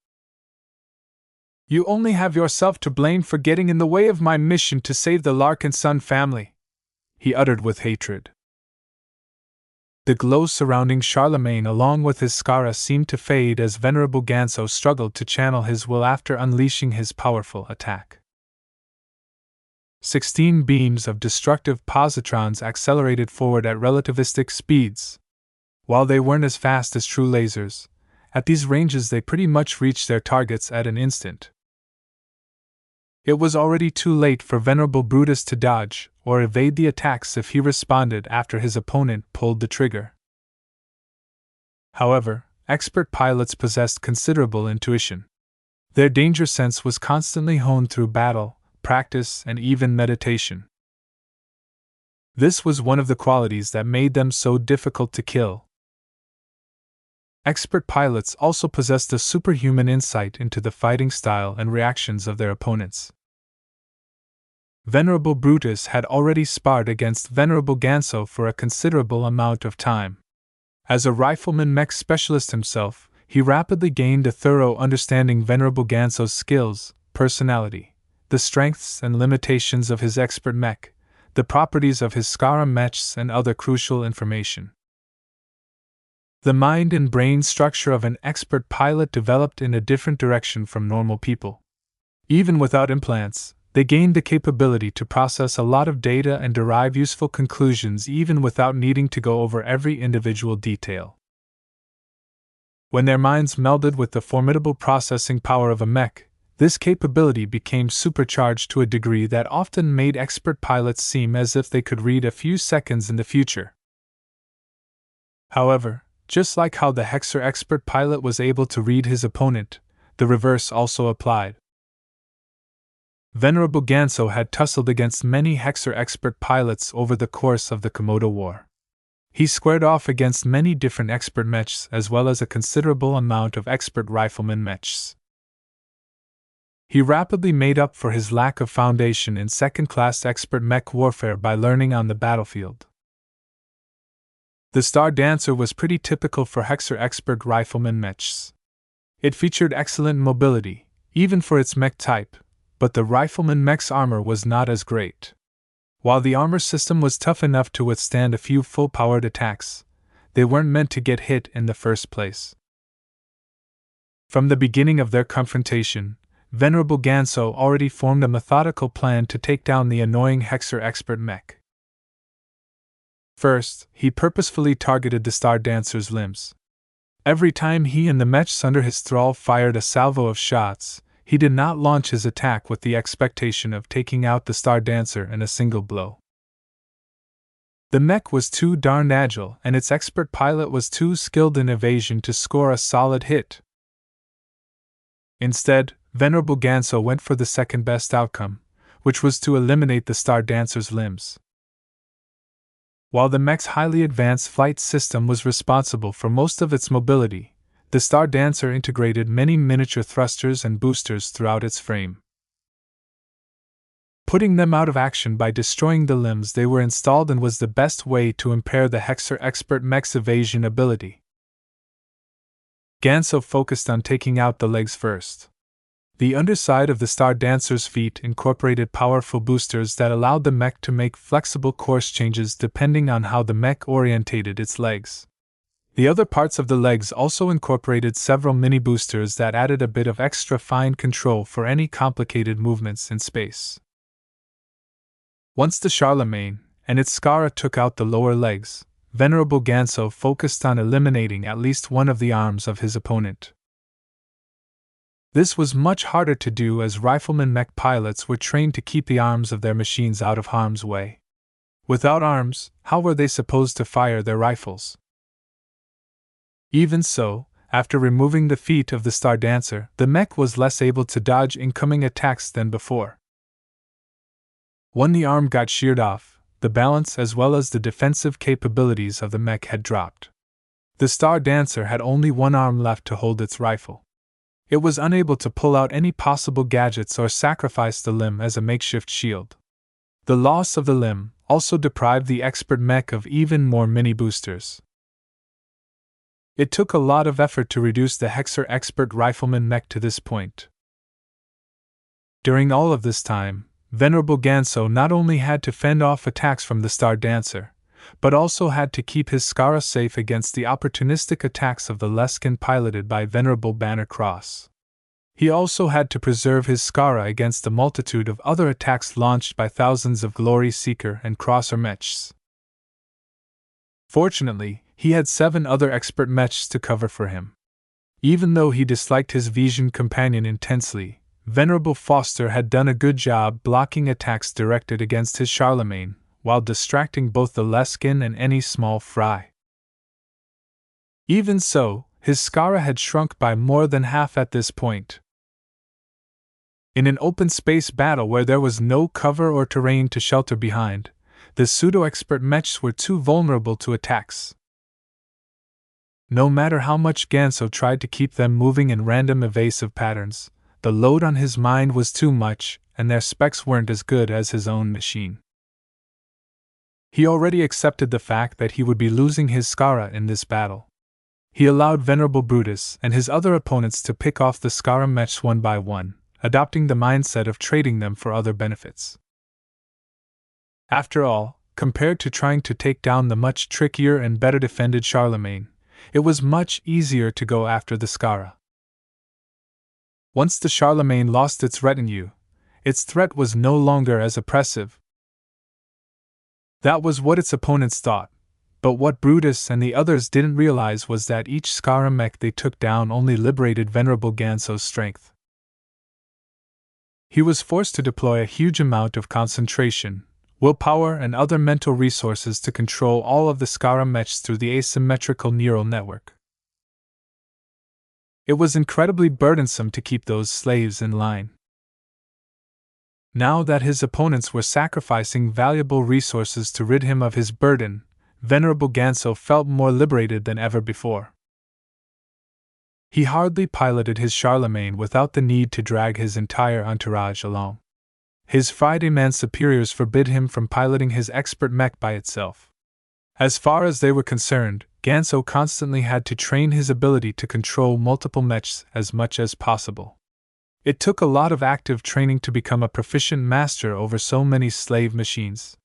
You only have yourself to blame for getting in the way of my mission to save the Larkinson family, he uttered with hatred. The glow surrounding Charlemagne along with his Scara seemed to fade as Venerable Ganso struggled to channel his will after unleashing his powerful attack. 16 beams of destructive positrons accelerated forward at relativistic speeds. While they weren't as fast as true lasers, at these ranges they pretty much reached their targets at an instant. It was already too late for Venerable Brutus to dodge or evade the attacks if he responded after his opponent pulled the trigger. However, expert pilots possessed considerable intuition. Their danger sense was constantly honed through battle, practice, and even meditation. This was one of the qualities that made them so difficult to kill. Expert pilots also possessed a superhuman insight into the fighting style and reactions of their opponents. Venerable Brutus had already sparred against Venerable Ganso for a considerable amount of time. As a rifleman mech specialist himself, he rapidly gained a thorough understanding of Venerable Ganso's skills, personality, the strengths and limitations of his expert mech, the properties of his Scara mechs, and other crucial information. The mind and brain structure of an expert pilot developed in a different direction from normal people. Even without implants, they gained the capability to process a lot of data and derive useful conclusions even without needing to go over every individual detail. When their minds melded with the formidable processing power of a mech, this capability became supercharged to a degree that often made expert pilots seem as if they could read a few seconds in the future. However, just like how the Hexer expert pilot was able to read his opponent, the reverse also applied. Venerable Ganso had tussled against many Hexer expert pilots over the course of the Komodo War. He squared off against many different expert mechs as well as a considerable amount of expert rifleman mechs. He rapidly made up for his lack of foundation in second-class expert mech warfare by learning on the battlefield. The Star Dancer was pretty typical for Hexer expert rifleman mechs. It featured excellent mobility, even for its mech type, but the rifleman mech's armor was not as great. While the armor system was tough enough to withstand a few full-powered attacks, they weren't meant to get hit in the first place. From the beginning of their confrontation, Venerable Ganso already formed a methodical plan to take down the annoying Hexer expert mech. First, he purposefully targeted the Star Dancer's limbs. Every time he and the mechs under his thrall fired a salvo of shots, he did not launch his attack with the expectation of taking out the Star Dancer in a single blow. The mech was too darn agile, and its expert pilot was too skilled in evasion to score a solid hit. Instead, Venerable Ganso went for the second best outcome, which was to eliminate the Star Dancer's limbs. While the mech's highly advanced flight system was responsible for most of its mobility, the Star Dancer integrated many miniature thrusters and boosters throughout its frame. Putting them out of action by destroying the limbs they were installed in was the best way to impair the Hexer expert mech's evasion ability. Ganso focused on taking out the legs first. The underside of the Star Dancer's feet incorporated powerful boosters that allowed the mech to make flexible course changes depending on how the mech orientated its legs. The other parts of the legs also incorporated several mini boosters that added a bit of extra fine control for any complicated movements in space. Once the Charlemagne and its Skara took out the lower legs, Venerable Ganso focused on eliminating at least one of the arms of his opponent. This was much harder to do as rifleman mech pilots were trained to keep the arms of their machines out of harm's way. Without arms, how were they supposed to fire their rifles? Even so, after removing the feet of the Star Dancer, the mech was less able to dodge incoming attacks than before. When the arm got sheared off, the balance as well as the defensive capabilities of the mech had dropped. The Star Dancer had only one arm left to hold its rifle. It was unable to pull out any possible gadgets or sacrifice the limb as a makeshift shield. The loss of the limb also deprived the expert mech of even more mini boosters. It took a lot of effort to reduce the Hexer expert rifleman mech to this point. During all of this time, Venerable Ganso not only had to fend off attacks from the Star Dancer, but also had to keep his Skara safe against the opportunistic attacks of the Leskin piloted by Venerable Banner Cross. He also had to preserve his Skara against the multitude of other attacks launched by thousands of Glory Seeker and Crosser mechs. Fortunately, he had 7 other expert mechs to cover for him. Even though he disliked his Vision companion intensely, Venerable Foster had done a good job blocking attacks directed against his Charlemagne, while distracting both the Leskin and any small fry. Even so, his Skara had shrunk by more than half at this point. In an open space battle where there was no cover or terrain to shelter behind, the pseudo-expert mechs were too vulnerable to attacks. No matter how much Ganso tried to keep them moving in random evasive patterns, the load on his mind was too much, and their specs weren't as good as his own machine. He already accepted the fact that he would be losing his Skara in this battle. He allowed Venerable Brutus and his other opponents to pick off the Skara mechs one by one, adopting the mindset of trading them for other benefits. After all, compared to trying to take down the much trickier and better defended Charlemagne, it was much easier to go after the Skara. Once the Charlemagne lost its retinue, its threat was no longer as oppressive. That was what its opponents thought, but what Brutus and the others didn't realize was that each Skara mech they took down only liberated Venerable Ganso's strength. He was forced to deploy a huge amount of concentration, willpower, and other mental resources to control all of the Skara mechs through the asymmetrical neural network. It was incredibly burdensome to keep those slaves in line. Now that his opponents were sacrificing valuable resources to rid him of his burden, Venerable Ganso felt more liberated than ever before. He hardly piloted his Charlemagne without the need to drag his entire entourage along. His Friday Man superiors forbid him from piloting his expert mech by itself. As far as they were concerned, Ganso constantly had to train his ability to control multiple mechs as much as possible. It took a lot of active training to become a proficient master over so many slave machines.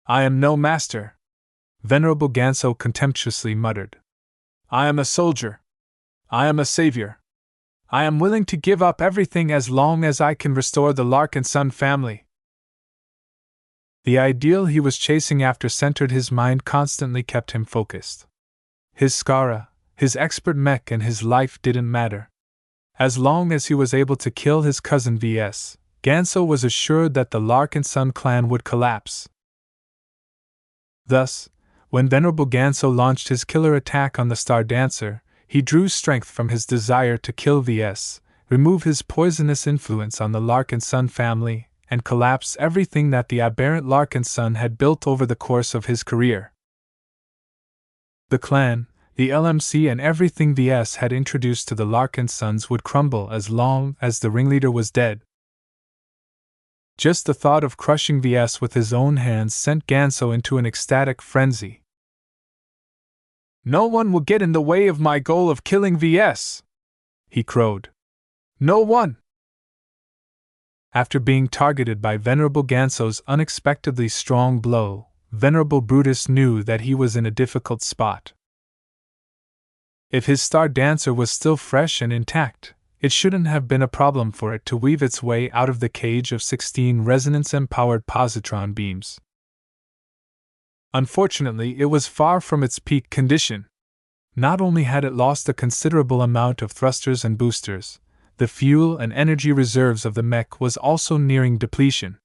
"I am no master," Venerable Ganso contemptuously muttered. "I am a soldier. I am a savior. I am willing to give up everything as long as I can restore the Larkinson family." The ideal he was chasing after centered his mind, constantly kept him focused. His Skara, his expert mech, and his life didn't matter. As long as he was able to kill his cousin Ves, Ganso was assured that the Larkinson clan would collapse. Thus, when Venerable Ganso launched his killer attack on the Star Dancer, he drew strength from his desire to kill Ves, remove his poisonous influence on the Larkinson family, and collapse everything that the aberrant Larkinson had built over the course of his career. The clan, the LMC, and everything Ves had introduced to the Larkinsons would crumble as long as the ringleader was dead. Just the thought of crushing Ves with his own hands sent Ganso into an ecstatic frenzy. "No one will get in the way of my goal of killing Ves!" he crowed. "No one!" After being targeted by Venerable Ganso's unexpectedly strong blow, Venerable Brutus knew that he was in a difficult spot. If his Star Dancer was still fresh and intact, it shouldn't have been a problem for it to weave its way out of the cage of 16 resonance-empowered positron beams. Unfortunately, it was far from its peak condition. Not only had it lost a considerable amount of thrusters and boosters, the fuel and energy reserves of the mech was also nearing depletion.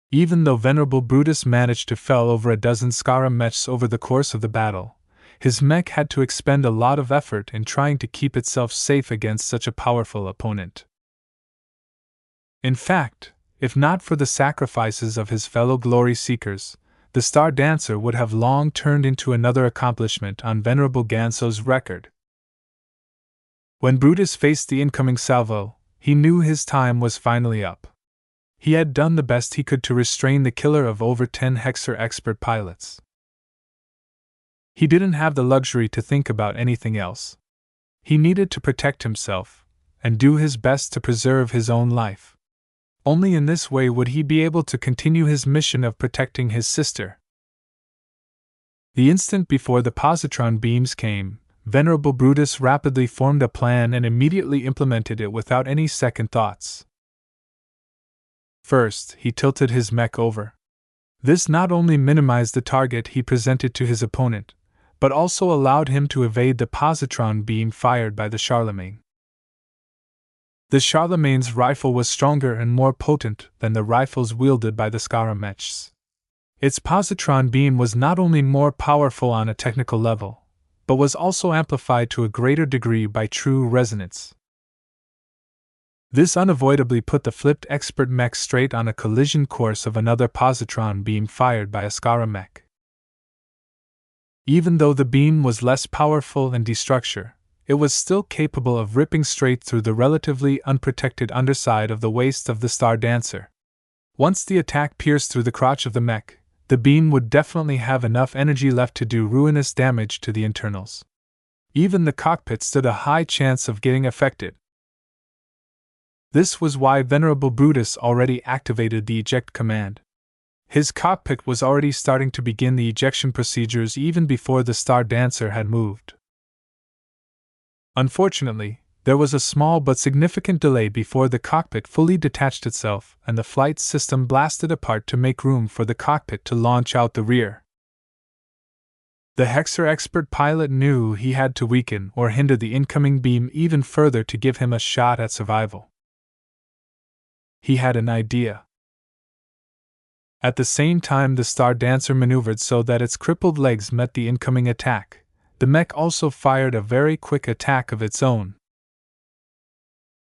Even though Venerable Brutus managed to fell over a dozen Skara mechs over the course of the battle, his mech had to expend a lot of effort in trying to keep itself safe against such a powerful opponent. In fact, if not for the sacrifices of his fellow glory seekers, the Star Dancer would have long turned into another accomplishment on Venerable Ganso's record. When Brutus faced the incoming salvo, he knew his time was finally up. He had done the best he could to restrain the killer of over 10 Hexer expert pilots. He didn't have the luxury to think about anything else. He needed to protect himself, and do his best to preserve his own life. Only in this way would he be able to continue his mission of protecting his sister. The instant before the positron beams came, Venerable Brutus rapidly formed a plan and immediately implemented it without any second thoughts. First, he tilted his mech over. This not only minimized the target he presented to his opponent, but also allowed him to evade the positron beam fired by the Charlemagne. The Charlemagne's rifle was stronger and more potent than the rifles wielded by the Skara mechs. Its positron beam was not only more powerful on a technical level, but was also amplified to a greater degree by true resonance. This unavoidably put the flipped expert mech straight on a collision course of another positron beam fired by a Skara mech. Even though the beam was less powerful and destructure, it was still capable of ripping straight through the relatively unprotected underside of the waist of the Star Dancer. Once the attack pierced through the crotch of the mech, the beam would definitely have enough energy left to do ruinous damage to the internals. Even the cockpit stood a high chance of getting affected. This was why Venerable Brutus already activated the eject command. His cockpit was already starting to begin the ejection procedures even before the Star Dancer had moved. Unfortunately, there was a small but significant delay before the cockpit fully detached itself and the flight system blasted apart to make room for the cockpit to launch out the rear. The Hexer expert pilot knew he had to weaken or hinder the incoming beam even further to give him a shot at survival. He had an idea. At the same time the Star Dancer maneuvered so that its crippled legs met the incoming attack, the mech also fired a very quick attack of its own.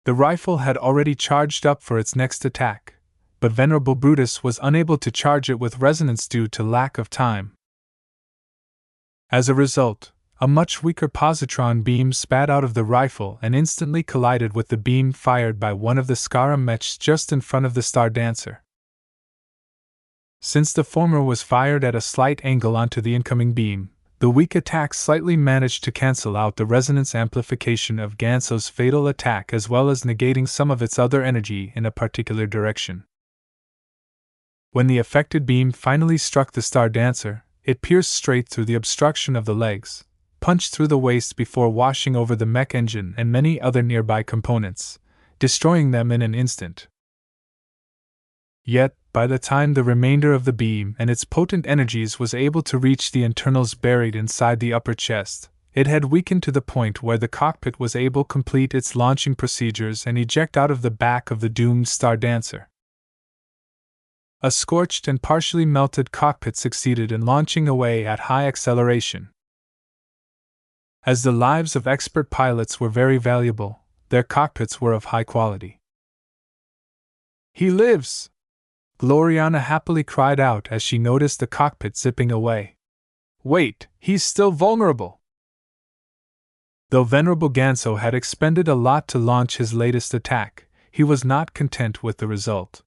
The rifle had already charged up for its next attack, but Venerable Brutus was unable to charge it with resonance due to lack of time. As a result, a much weaker positron beam spat out of the rifle and instantly collided with the beam fired by one of the Skara mechs just in front of the Star Dancer. Since the former was fired at a slight angle onto the incoming beam, the weak attack slightly managed to cancel out the resonance amplification of Ganso's fatal attack as well as negating some of its other energy in a particular direction. When the affected beam finally struck the Star Dancer, it pierced straight through the obstruction of the legs, punched through the waist before washing over the mech engine and many other nearby components, destroying them in an instant. Yet, by the time the remainder of the beam and its potent energies was able to reach the internals buried inside the upper chest, it had weakened to the point where the cockpit was able to complete its launching procedures and eject out of the back of the doomed Star Dancer. A scorched and partially melted cockpit succeeded in launching away at high acceleration. As the lives of expert pilots were very valuable, their cockpits were of high quality. "He lives!" Gloriana happily cried out as she noticed the cockpit zipping away. "Wait, he's still vulnerable!" Though Venerable Ganso had expended a lot to launch his latest attack, he was not content with the result.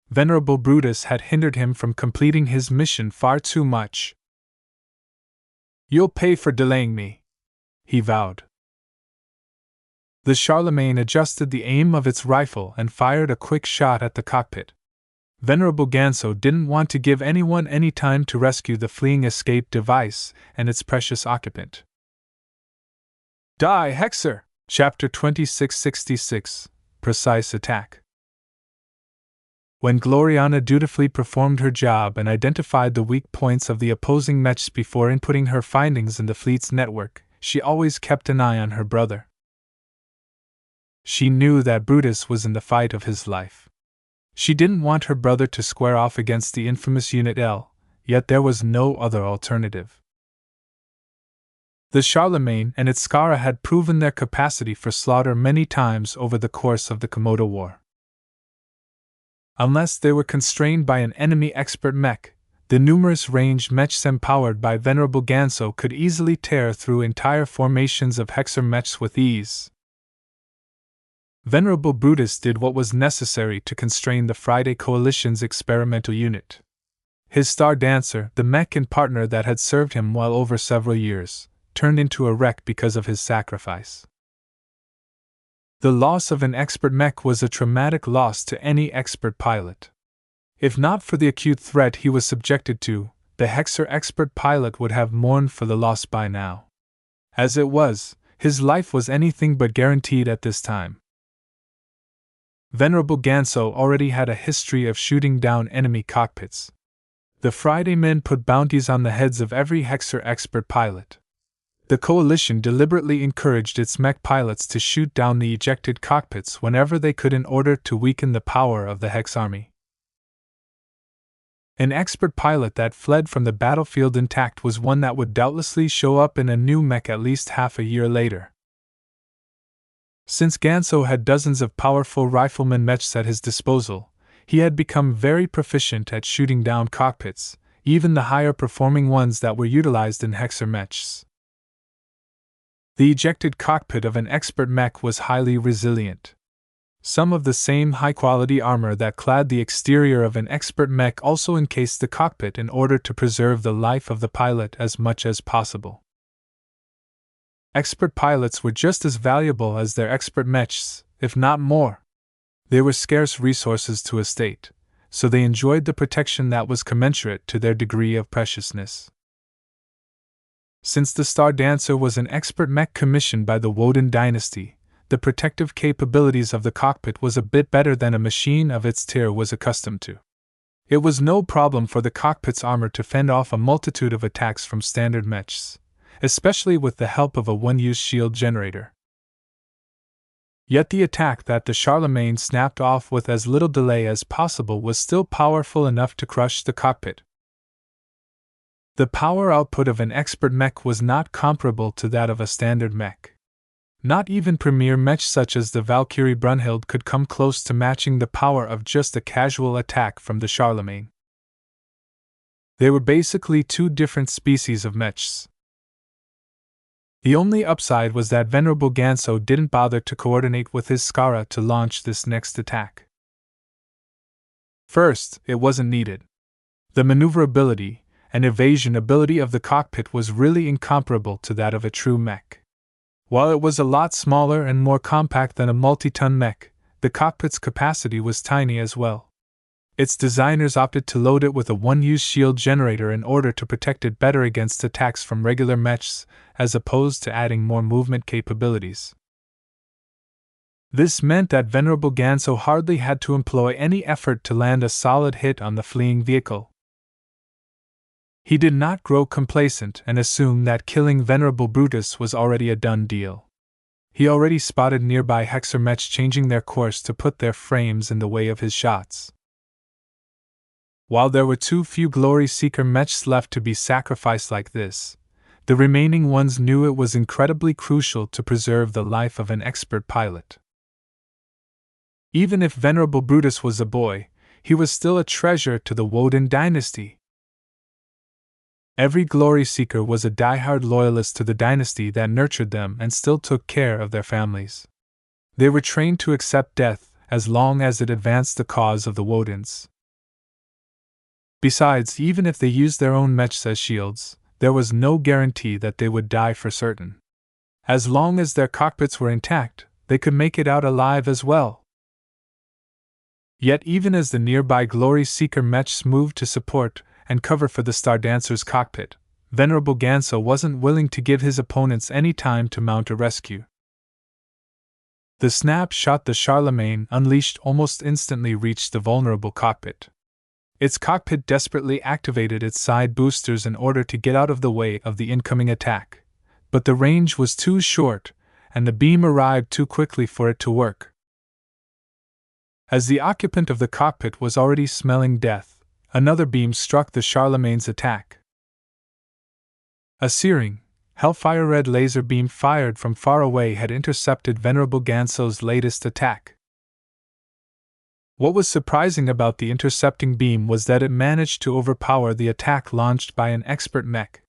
Venerable Brutus had hindered him from completing his mission far too much. "You'll pay for delaying me," he vowed. The Charlemagne adjusted the aim of its rifle and fired a quick shot at the cockpit. Venerable Ganso didn't want to give anyone any time to rescue the fleeing escape device and its precious occupant. Die, Hexer! Chapter 2666 Precise Attack. When Gloriana dutifully performed her job and identified the weak points of the opposing mechs before inputting her findings in the fleet's network, she always kept an eye on her brother. She knew that Brutus was in the fight of his life. She didn't want her brother to square off against the infamous Unit L, yet there was no other alternative. The Charlemagne and its Skara had proven their capacity for slaughter many times over the course of the Komodo War. Unless they were constrained by an enemy expert mech, the numerous ranged mechs empowered by Venerable Ganso could easily tear through entire formations of Hexer mechs with ease. Venerable Brutus did what was necessary to constrain the Friday Coalition's experimental unit. His Star Dancer, the mech and partner that had served him well over several years, turned into a wreck because of his sacrifice. The loss of an expert mech was a traumatic loss to any expert pilot. If not for the acute threat he was subjected to, the Hexer expert pilot would have mourned for the loss by now. As it was, his life was anything but guaranteed at this time. Venerable Ganso already had a history of shooting down enemy cockpits. The Friday men put bounties on the heads of every Hexer expert pilot. The Coalition deliberately encouraged its mech pilots to shoot down the ejected cockpits whenever they could in order to weaken the power of the Hex army. An expert pilot that fled from the battlefield intact was one that would doubtlessly show up in a new mech at least half a year later. Since Ganso had dozens of powerful rifleman mechs at his disposal, he had become very proficient at shooting down cockpits, even the higher performing ones that were utilized in Hexer mechs. The ejected cockpit of an expert mech was highly resilient. Some of the same high-quality armor that clad the exterior of an expert mech also encased the cockpit in order to preserve the life of the pilot as much as possible. Expert pilots were just as valuable as their expert mechs, if not more. They were scarce resources to a state, so they enjoyed the protection that was commensurate to their degree of preciousness. Since the Star Dancer was an expert mech commissioned by the Woden dynasty, the protective capabilities of the cockpit was a bit better than a machine of its tier was accustomed to. It was no problem for the cockpit's armor to fend off a multitude of attacks from standard mechs, especially with the help of a one-use shield generator. Yet the attack that the Charlemagne snapped off with as little delay as possible was still powerful enough to crush the cockpit. The power output of an expert mech was not comparable to that of a standard mech. Not even premier mechs such as the Valkyrie Brunhild could come close to matching the power of just a casual attack from the Charlemagne. They were basically two different species of mechs. The only upside was that Venerable Ganso didn't bother to coordinate with his Skara to launch this next attack. First, it wasn't needed. The maneuverability and evasion ability of the cockpit was really incomparable to that of a true mech. While it was a lot smaller and more compact than a multi-ton mech, the cockpit's capacity was tiny as well. Its designers opted to load it with a one-use shield generator in order to protect it better against attacks from regular mechs, as opposed to adding more movement capabilities. This meant that Venerable Ganso hardly had to employ any effort to land a solid hit on the fleeing vehicle. He did not grow complacent and assume that killing Venerable Brutus was already a done deal. He already spotted nearby Hexer mechs changing their course to put their frames in the way of his shots. While there were too few Glory Seeker mechs left to be sacrificed like this, the remaining ones knew it was incredibly crucial to preserve the life of an expert pilot. Even if Venerable Brutus was a boy, he was still a treasure to the Woden dynasty. Every Glory Seeker was a die-hard loyalist to the dynasty that nurtured them and still took care of their families. They were trained to accept death as long as it advanced the cause of the Wodens. Besides, even if they used their own mechs as shields, there was no guarantee that they would die for certain. As long as their cockpits were intact, they could make it out alive as well. Yet even as the nearby Glory Seeker mechs moved to support and cover for the Star Dancer's cockpit, Venerable Ganso wasn't willing to give his opponents any time to mount a rescue. The snap shot the Charlemagne unleashed almost instantly reached the vulnerable cockpit. Its cockpit desperately activated its side boosters in order to get out of the way of the incoming attack, but the range was too short, and the beam arrived too quickly for it to work. As the occupant of the cockpit was already smelling death, another beam struck the Charlemagne's attack. A searing, hellfire-red laser beam fired from far away had intercepted Venerable Ganso's latest attack. What was surprising about the intercepting beam was that it managed to overpower the attack launched by an expert mech.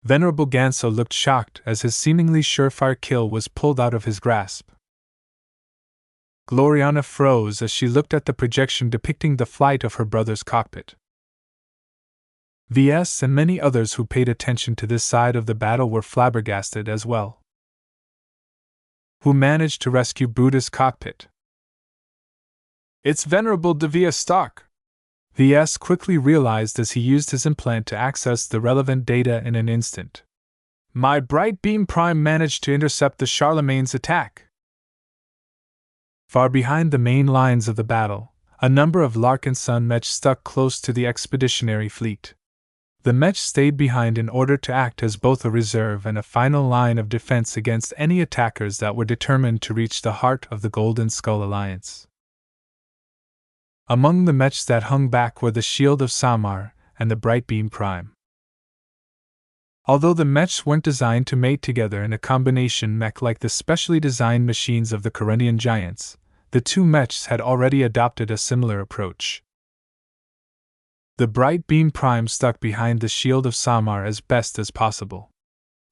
Venerable Ganso looked shocked as his seemingly surefire kill was pulled out of his grasp. Gloriana froze as she looked at the projection depicting the flight of her brother's cockpit. Ves and many others who paid attention to this side of the battle were flabbergasted as well. Who managed to rescue Brutus' cockpit? It's Venerable Devia Stark! Ves quickly realized as he used his implant to access the relevant data in an instant. My bright beam prime managed to intercept the Charlemagne's attack. Far behind the main lines of the battle, a number of Larkinson mechs stuck close to the expeditionary fleet. The mechs stayed behind in order to act as both a reserve and a final line of defense against any attackers that were determined to reach the heart of the Golden Skull Alliance. Among the mechs that hung back were the Shield of Samar and the Bright Beam Prime. Although the mechs weren't designed to mate together in a combination mech like the specially designed machines of the Corundian giants, the two mechs had already adopted a similar approach. The Bright Beam Prime stuck behind the Shield of Samar as best as possible.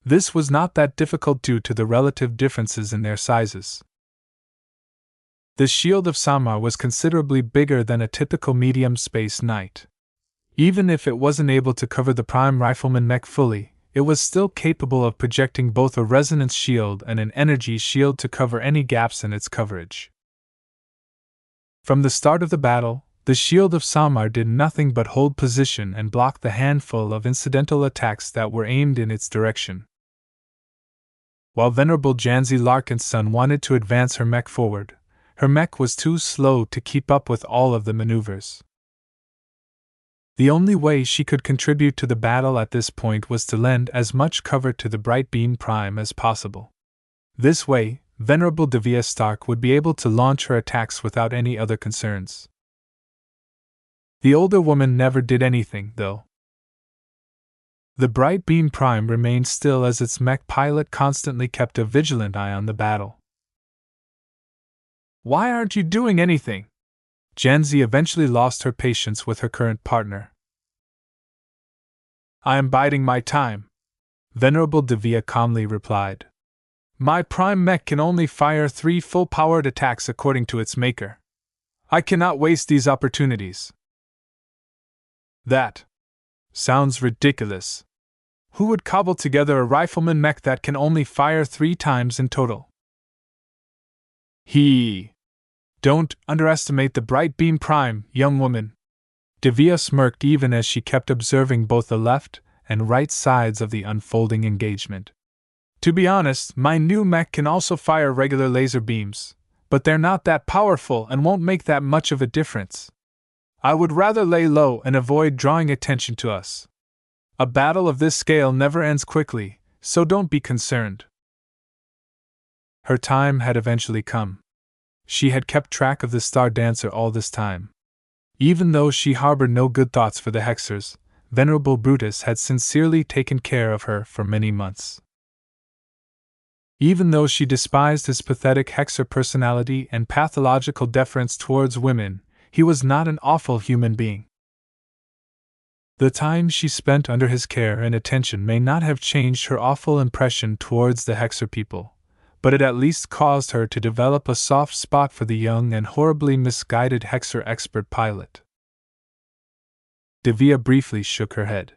This was not that difficult due to the relative differences in their sizes. The Shield of Samar was considerably bigger than a typical medium space knight. Even if it wasn't able to cover the Prime Rifleman mech fully, it was still capable of projecting both a resonance shield and an energy shield to cover any gaps in its coverage. From the start of the battle, the Shield of Samar did nothing but hold position and block the handful of incidental attacks that were aimed in its direction. While Venerable Janzi Larkinson wanted to advance her mech forward, her mech was too slow to keep up with all of the maneuvers. The only way she could contribute to the battle at this point was to lend as much cover to the Bright Beam Prime as possible. This way, Venerable Devia Stark would be able to launch her attacks without any other concerns. The older woman never did anything, though. The Bright Beam Prime remained still as its mech pilot constantly kept a vigilant eye on the battle. Why aren't you doing anything? Janzi eventually lost her patience with her current partner. I am biding my time, Venerable Devia calmly replied. My prime mech can only fire 3 full-powered attacks according to its maker. I cannot waste these opportunities. That sounds ridiculous. Who would cobble together a rifleman mech that can only fire 3 times in total? Don't underestimate the bright beam prime, young woman. Devia smirked even as she kept observing both the left and right sides of the unfolding engagement. To be honest, my new mech can also fire regular laser beams, but they're not that powerful and won't make that much of a difference. I would rather lay low and avoid drawing attention to us. A battle of this scale never ends quickly, so don't be concerned. Her time had eventually come. She had kept track of the Star Dancer all this time. Even though she harbored no good thoughts for the Hexers, Venerable Brutus had sincerely taken care of her for many months. Even though she despised his pathetic Hexer personality and pathological deference towards women, he was not an awful human being. The time she spent under his care and attention may not have changed her awful impression towards the Hexer people, but it at least caused her to develop a soft spot for the young and horribly misguided Hexer expert pilot. Devia briefly shook her head.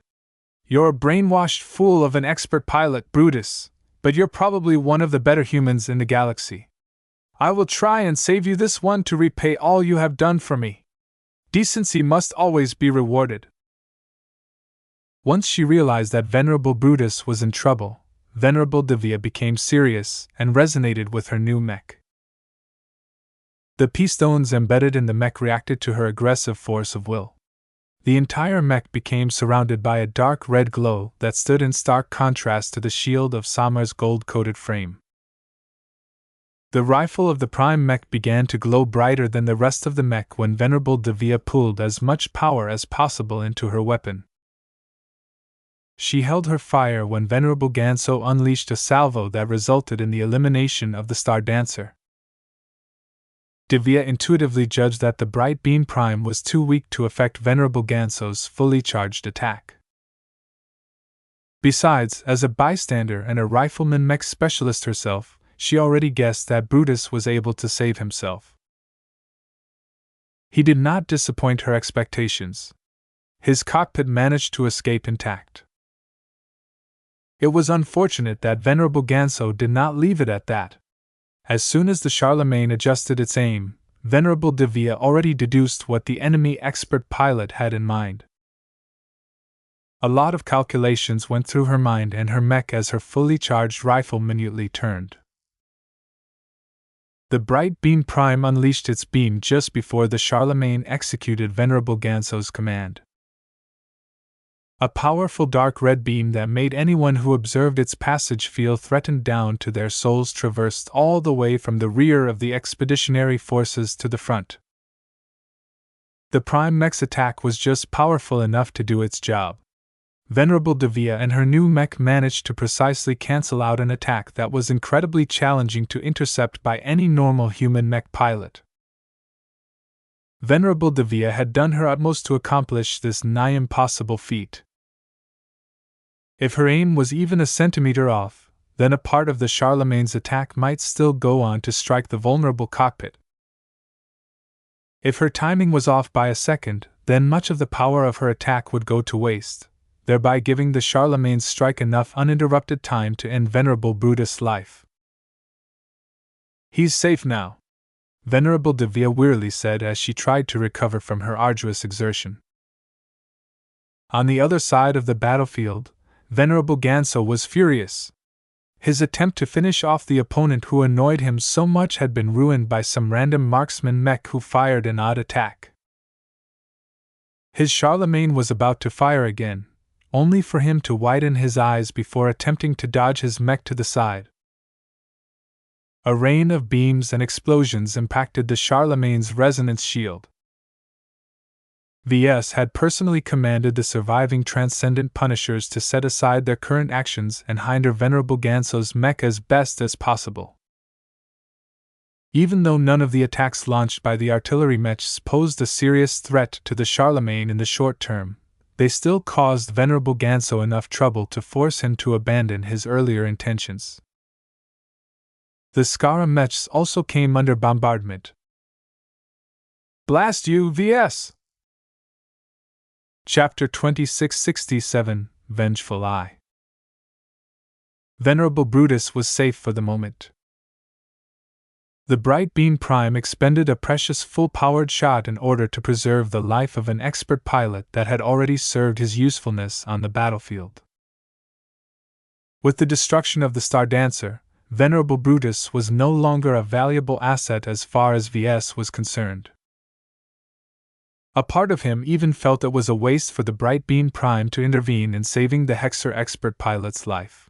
You're a brainwashed fool of an expert pilot, Brutus, but you're probably one of the better humans in the galaxy. I will try and save you this one to repay all you have done for me. Decency must always be rewarded. Once she realized that Venerable Brutus was in trouble, Venerable Devia became serious and resonated with her new mech. The P-stones embedded in the mech reacted to her aggressive force of will. The entire mech became surrounded by a dark red glow that stood in stark contrast to the shield of Samar's gold-coated frame. The rifle of the prime mech began to glow brighter than the rest of the mech when Venerable Devia pulled as much power as possible into her weapon. She held her fire when Venerable Ganso unleashed a salvo that resulted in the elimination of the Star Dancer. Devia intuitively judged that the bright beam prime was too weak to affect Venerable Ganso's fully charged attack. Besides, as a bystander and a rifleman mech specialist herself, she already guessed that Brutus was able to save himself. He did not disappoint her expectations. His cockpit managed to escape intact. It was unfortunate that Venerable Ganso did not leave it at that. As soon as the Charlemagne adjusted its aim, Venerable Devia already deduced what the enemy expert pilot had in mind. A lot of calculations went through her mind and her mech as her fully charged rifle minutely turned. The bright beam prime unleashed its beam just before the Charlemagne executed Venerable Ganso's command. A powerful dark red beam that made anyone who observed its passage feel threatened down to their souls traversed all the way from the rear of the expeditionary forces to the front. The prime mech's attack was just powerful enough to do its job. Venerable Devia and her new mech managed to precisely cancel out an attack that was incredibly challenging to intercept by any normal human mech pilot. Venerable Devia had done her utmost to accomplish this nigh impossible feat. If her aim was even a centimeter off, then a part of the Charlemagne's attack might still go on to strike the vulnerable cockpit. If her timing was off by a second, then much of the power of her attack would go to waste, thereby giving the Charlemagne's strike enough uninterrupted time to end Venerable Brutus' life. He's safe now, Venerable Devia wearily said as she tried to recover from her arduous exertion. On the other side of the battlefield, Venerable Ganso was furious. His attempt to finish off the opponent who annoyed him so much had been ruined by some random marksman mech who fired an odd attack. His Charlemagne was about to fire again, only for him to widen his eyes before attempting to dodge his mech to the side. A rain of beams and explosions impacted the Charlemagne's resonance shield. Ves had personally commanded the surviving Transcendent Punishers to set aside their current actions and hinder Venerable Ganso's mech as best as possible. Even though none of the attacks launched by the artillery mechs posed a serious threat to the Charlemagne in the short term, they still caused Venerable Ganso enough trouble to force him to abandon his earlier intentions. The Skara mechs also came under bombardment. Blast you, Ves! Chapter 2667, Vengeful Eye. Venerable Brutus was safe for the moment. The bright beam prime expended a precious full-powered shot in order to preserve the life of an expert pilot that had already served his usefulness on the battlefield. With the destruction of the Star Dancer, Venerable Brutus was no longer a valuable asset as far as Ves was concerned. A part of him even felt it was a waste for the bright beam prime to intervene in saving the Hexer expert pilot's life.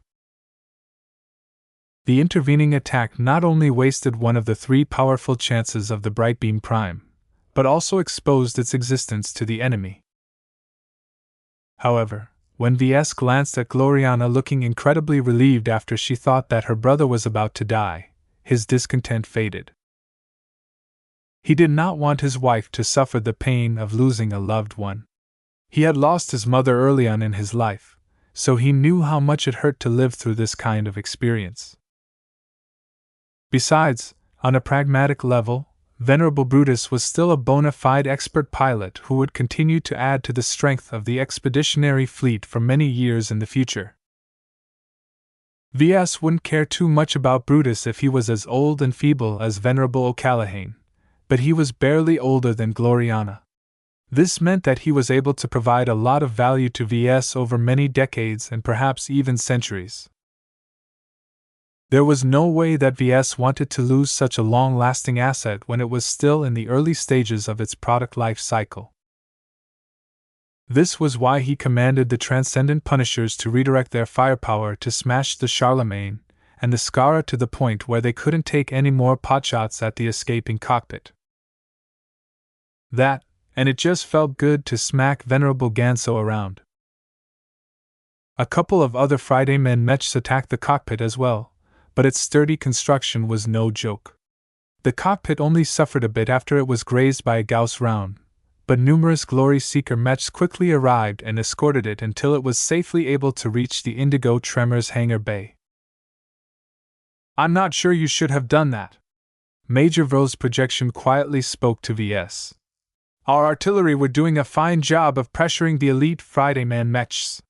The intervening attack not only wasted one of the three powerful chances of the bright beam prime, but also exposed its existence to the enemy. However, when Ves glanced at Gloriana looking incredibly relieved after she thought that her brother was about to die, his discontent faded. He did not want his wife to suffer the pain of losing a loved one. He had lost his mother early on in his life, so he knew how much it hurt to live through this kind of experience. Besides, on a pragmatic level, Venerable Brutus was still a bona fide expert pilot who would continue to add to the strength of the expeditionary fleet for many years in the future. Ves wouldn't care too much about Brutus if he was as old and feeble as Venerable O'Callaghan, but he was barely older than Gloriana. This meant that he was able to provide a lot of value to Ves over many decades and perhaps even centuries. There was no way that Ves wanted to lose such a long-lasting asset when it was still in the early stages of its product life cycle. This was why he commanded the Transcendent Punishers to redirect their firepower to smash the Charlemagne and the Skara to the point where they couldn't take any more potshots at the escaping cockpit. That, and it just felt good to smack Venerable Ganso around. A couple of other Friday men mechs attacked the cockpit as well, but its sturdy construction was no joke. The cockpit only suffered a bit after it was grazed by a Gauss round, but numerous Glory Seeker mechs quickly arrived and escorted it until it was safely able to reach the Indigo Tremors hangar bay. "I'm not sure you should have done that," Major Vro's projection quietly spoke to Ves. "Our artillery were doing a fine job of pressuring the elite Friday man mechs.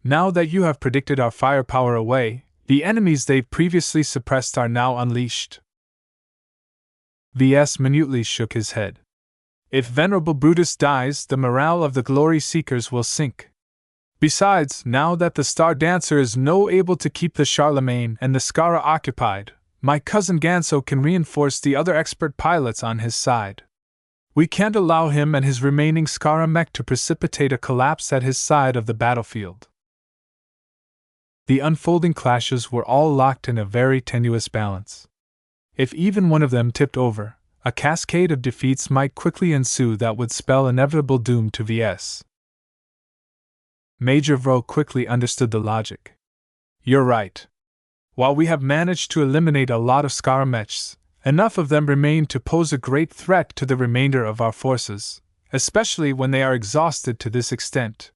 Now that you have predicted our firepower away, the enemies they've previously suppressed are now unleashed." Ves minutely shook his head. "If Venerable Brutus dies, the morale of the Glory Seekers will sink. Besides, now that the Star Dancer is no able to keep the Charlemagne and the Skara occupied, my cousin Ganso can reinforce the other expert pilots on his side. We can't allow him and his remaining Skara mech to precipitate a collapse at his side of the battlefield." The unfolding clashes were all locked in a very tenuous balance. If even one of them tipped over, a cascade of defeats might quickly ensue that would spell inevitable doom to Ves. Major Vro quickly understood the logic. "You're right. While we have managed to eliminate a lot of Skara mechs, enough of them remain to pose a great threat to the remainder of our forces, especially when they are exhausted to this extent."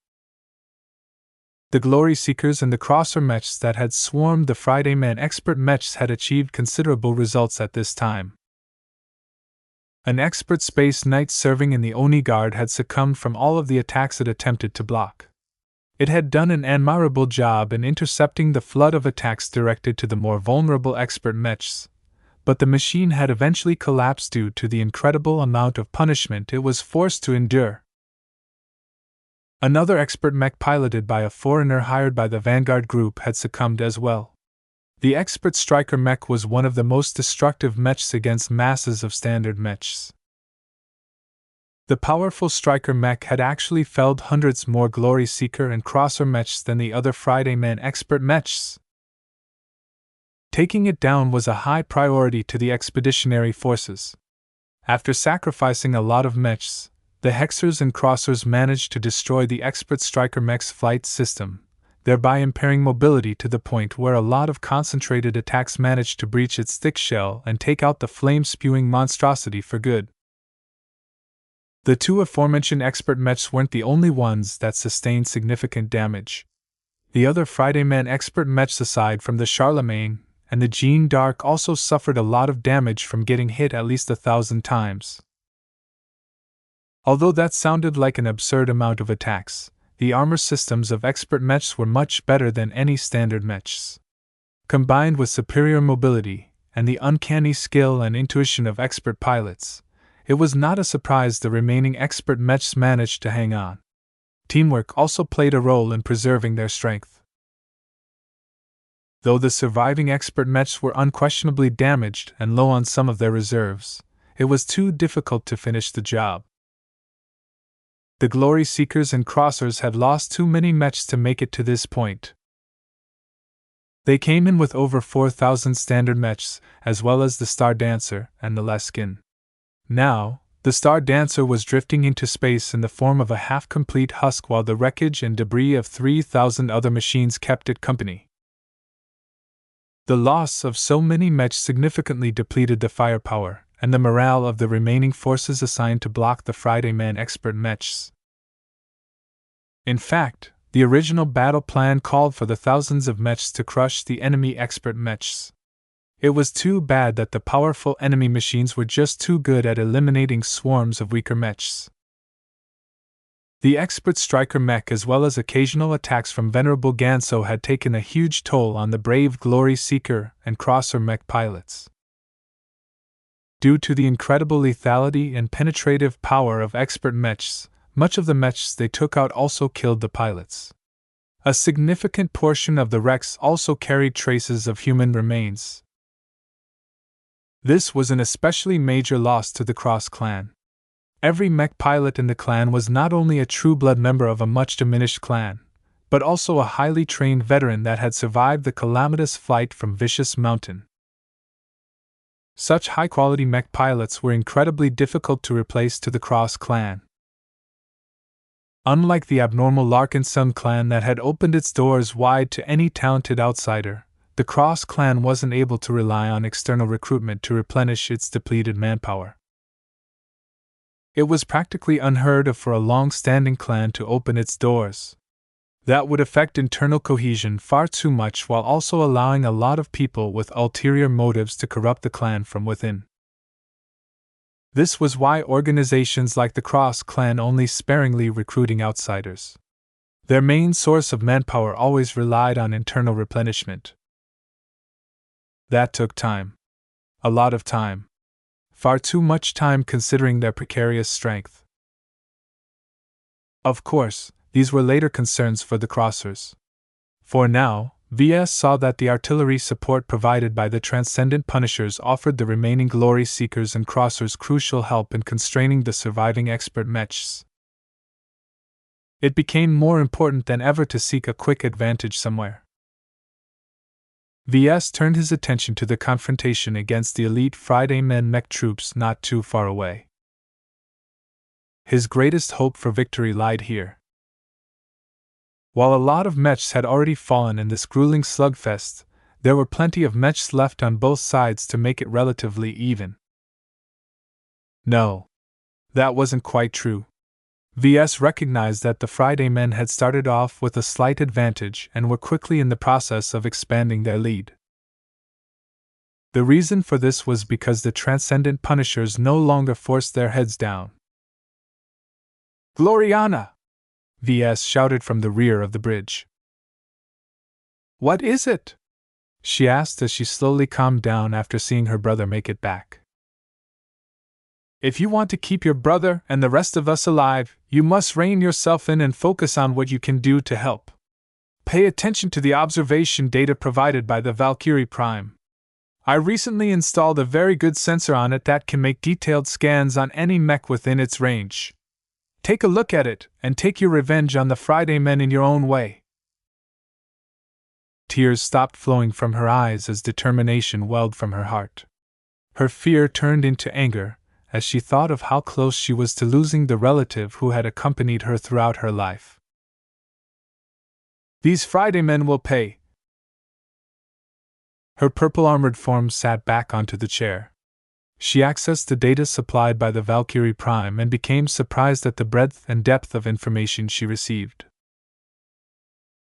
The Glory Seekers and the Crosser mechs that had swarmed the Friday Man expert mechs had achieved considerable results at this time. An expert Space Knight serving in the Oni Guard had succumbed from all of the attacks it attempted to block. It had done an admirable job in intercepting the flood of attacks directed to the more vulnerable expert mechs, but the machine had eventually collapsed due to the incredible amount of punishment it was forced to endure. Another expert mech piloted by a foreigner hired by the Vanguard Group had succumbed as well. The expert Striker mech was one of the most destructive mechs against masses of standard mechs. The powerful Striker mech had actually felled hundreds more Glory Seeker and Crosser mechs than the other Friday Man expert mechs. Taking it down was a high priority to the expeditionary forces. After sacrificing a lot of mechs, the Hexers and Crossers managed to destroy the expert Striker mech's flight system, thereby impairing mobility to the point where a lot of concentrated attacks managed to breach its thick shell and take out the flame-spewing monstrosity for good. The two aforementioned expert mechs weren't the only ones that sustained significant damage. The other Friday Man expert mechs aside from the Charlemagne and the Jeanne d'Arc also suffered a lot of damage from getting hit at least 1,000 times. Although that sounded like an absurd amount of attacks, the armor systems of expert mechs were much better than any standard mechs. Combined with superior mobility and the uncanny skill and intuition of expert pilots, it was not a surprise the remaining expert mechs managed to hang on. Teamwork also played a role in preserving their strength. Though the surviving expert mechs were unquestionably damaged and low on some of their reserves, it was too difficult to finish the job. The Glory Seekers and Crossers had lost too many mechs to make it to this point. They came in with over 4,000 standard mechs, as well as the Star Dancer and the Laskin. Now, the Star Dancer was drifting into space in the form of a half-complete husk while the wreckage and debris of 3,000 other machines kept it company. The loss of so many mechs significantly depleted the firepower and the morale of the remaining forces assigned to block the Friday Man expert mechs. In fact, the original battle plan called for the thousands of mechs to crush the enemy expert mechs. It was too bad that the powerful enemy machines were just too good at eliminating swarms of weaker mechs. The expert striker mech as well as occasional attacks from Venerable Ganso had taken a huge toll on the brave Glory Seeker and Crosser mech pilots. Due to the incredible lethality and penetrative power of expert mechs, much of the mechs they took out also killed the pilots. A significant portion of the wrecks also carried traces of human remains. This was an especially major loss to the Cross clan. Every mech pilot in the clan was not only a true-blood member of a much-diminished clan, but also a highly trained veteran that had survived the calamitous flight from Vicious Mountain. Such high-quality mech pilots were incredibly difficult to replace to the Cross clan. Unlike the abnormal Larkinson clan that had opened its doors wide to any talented outsider, the Cross clan wasn't able to rely on external recruitment to replenish its depleted manpower. It was practically unheard of for a long-standing clan to open its doors. That would affect internal cohesion far too much while also allowing a lot of people with ulterior motives to corrupt the clan from within. This was why organizations like the Cross clan only sparingly recruiting outsiders. Their main source of manpower always relied on internal replenishment. That took time. A lot of time. Far too much time considering their precarious strength. Of course, these were later concerns for the Crossers. For now, Ves saw that the artillery support provided by the Transcendent Punishers offered the remaining Glory Seekers and Crossers crucial help in constraining the surviving expert mechs. It became more important than ever to seek a quick advantage somewhere. Ves turned his attention to the confrontation against the elite Friday Men mech troops not too far away. His greatest hope for victory lied here. While a lot of mechs had already fallen in this grueling slugfest, there were plenty of mechs left on both sides to make it relatively even. No, that wasn't quite true. Ves recognized that the Friday Men had started off with a slight advantage and were quickly in the process of expanding their lead. The reason for this was because the Transcendent Punishers no longer forced their heads down. "Gloriana!" Ves shouted from the rear of the bridge. "What is it?" she asked as she slowly calmed down after seeing her brother make it back. "If you want to keep your brother and the rest of us alive, you must rein yourself in and focus on what you can do to help. Pay attention to the observation data provided by the Valkyrie Prime. I recently installed a very good sensor on it that can make detailed scans on any mech within its range. Take a look at it, and take your revenge on the Friday Men in your own way." Tears stopped flowing from her eyes as determination welled from her heart. Her fear turned into anger as she thought of how close she was to losing the relative who had accompanied her throughout her life. "These Friday Men will pay." Her purple-armored form sat back onto the chair. She accessed the data supplied by the Valkyrie Prime and became surprised at the breadth and depth of information she received.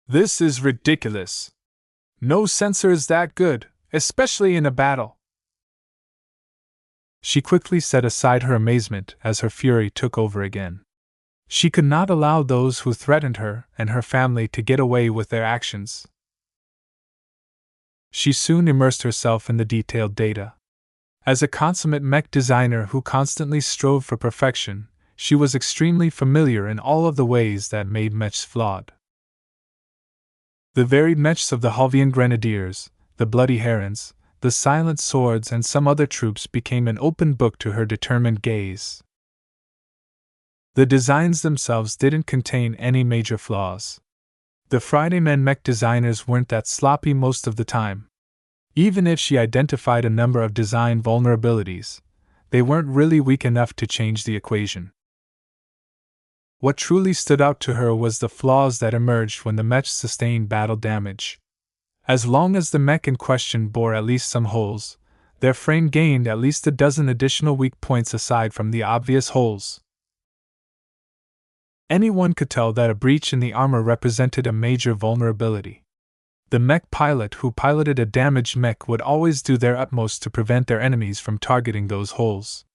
"This is ridiculous. No sensor is that good, especially in a battle." She quickly set aside her amazement as her fury took over again. She could not allow those who threatened her and her family to get away with their actions. She soon immersed herself in the detailed data. As a consummate mech designer who constantly strove for perfection, she was extremely familiar in all of the ways that made mechs flawed. The varied mechs of the Halvian Grenadiers, the Bloody Herons, the Silent Swords, and some other troops became an open book to her determined gaze. The designs themselves didn't contain any major flaws. The Fridaymen mech designers weren't that sloppy most of the time. Even if she identified a number of design vulnerabilities, they weren't really weak enough to change the equation. What truly stood out to her was the flaws that emerged when the mechs sustained battle damage. As long as the mech in question bore at least some holes, their frame gained at least a dozen additional weak points aside from the obvious holes. Anyone could tell that a breach in the armor represented a major vulnerability. The mech pilot who piloted a damaged mech would always do their utmost to prevent their enemies from targeting those holes.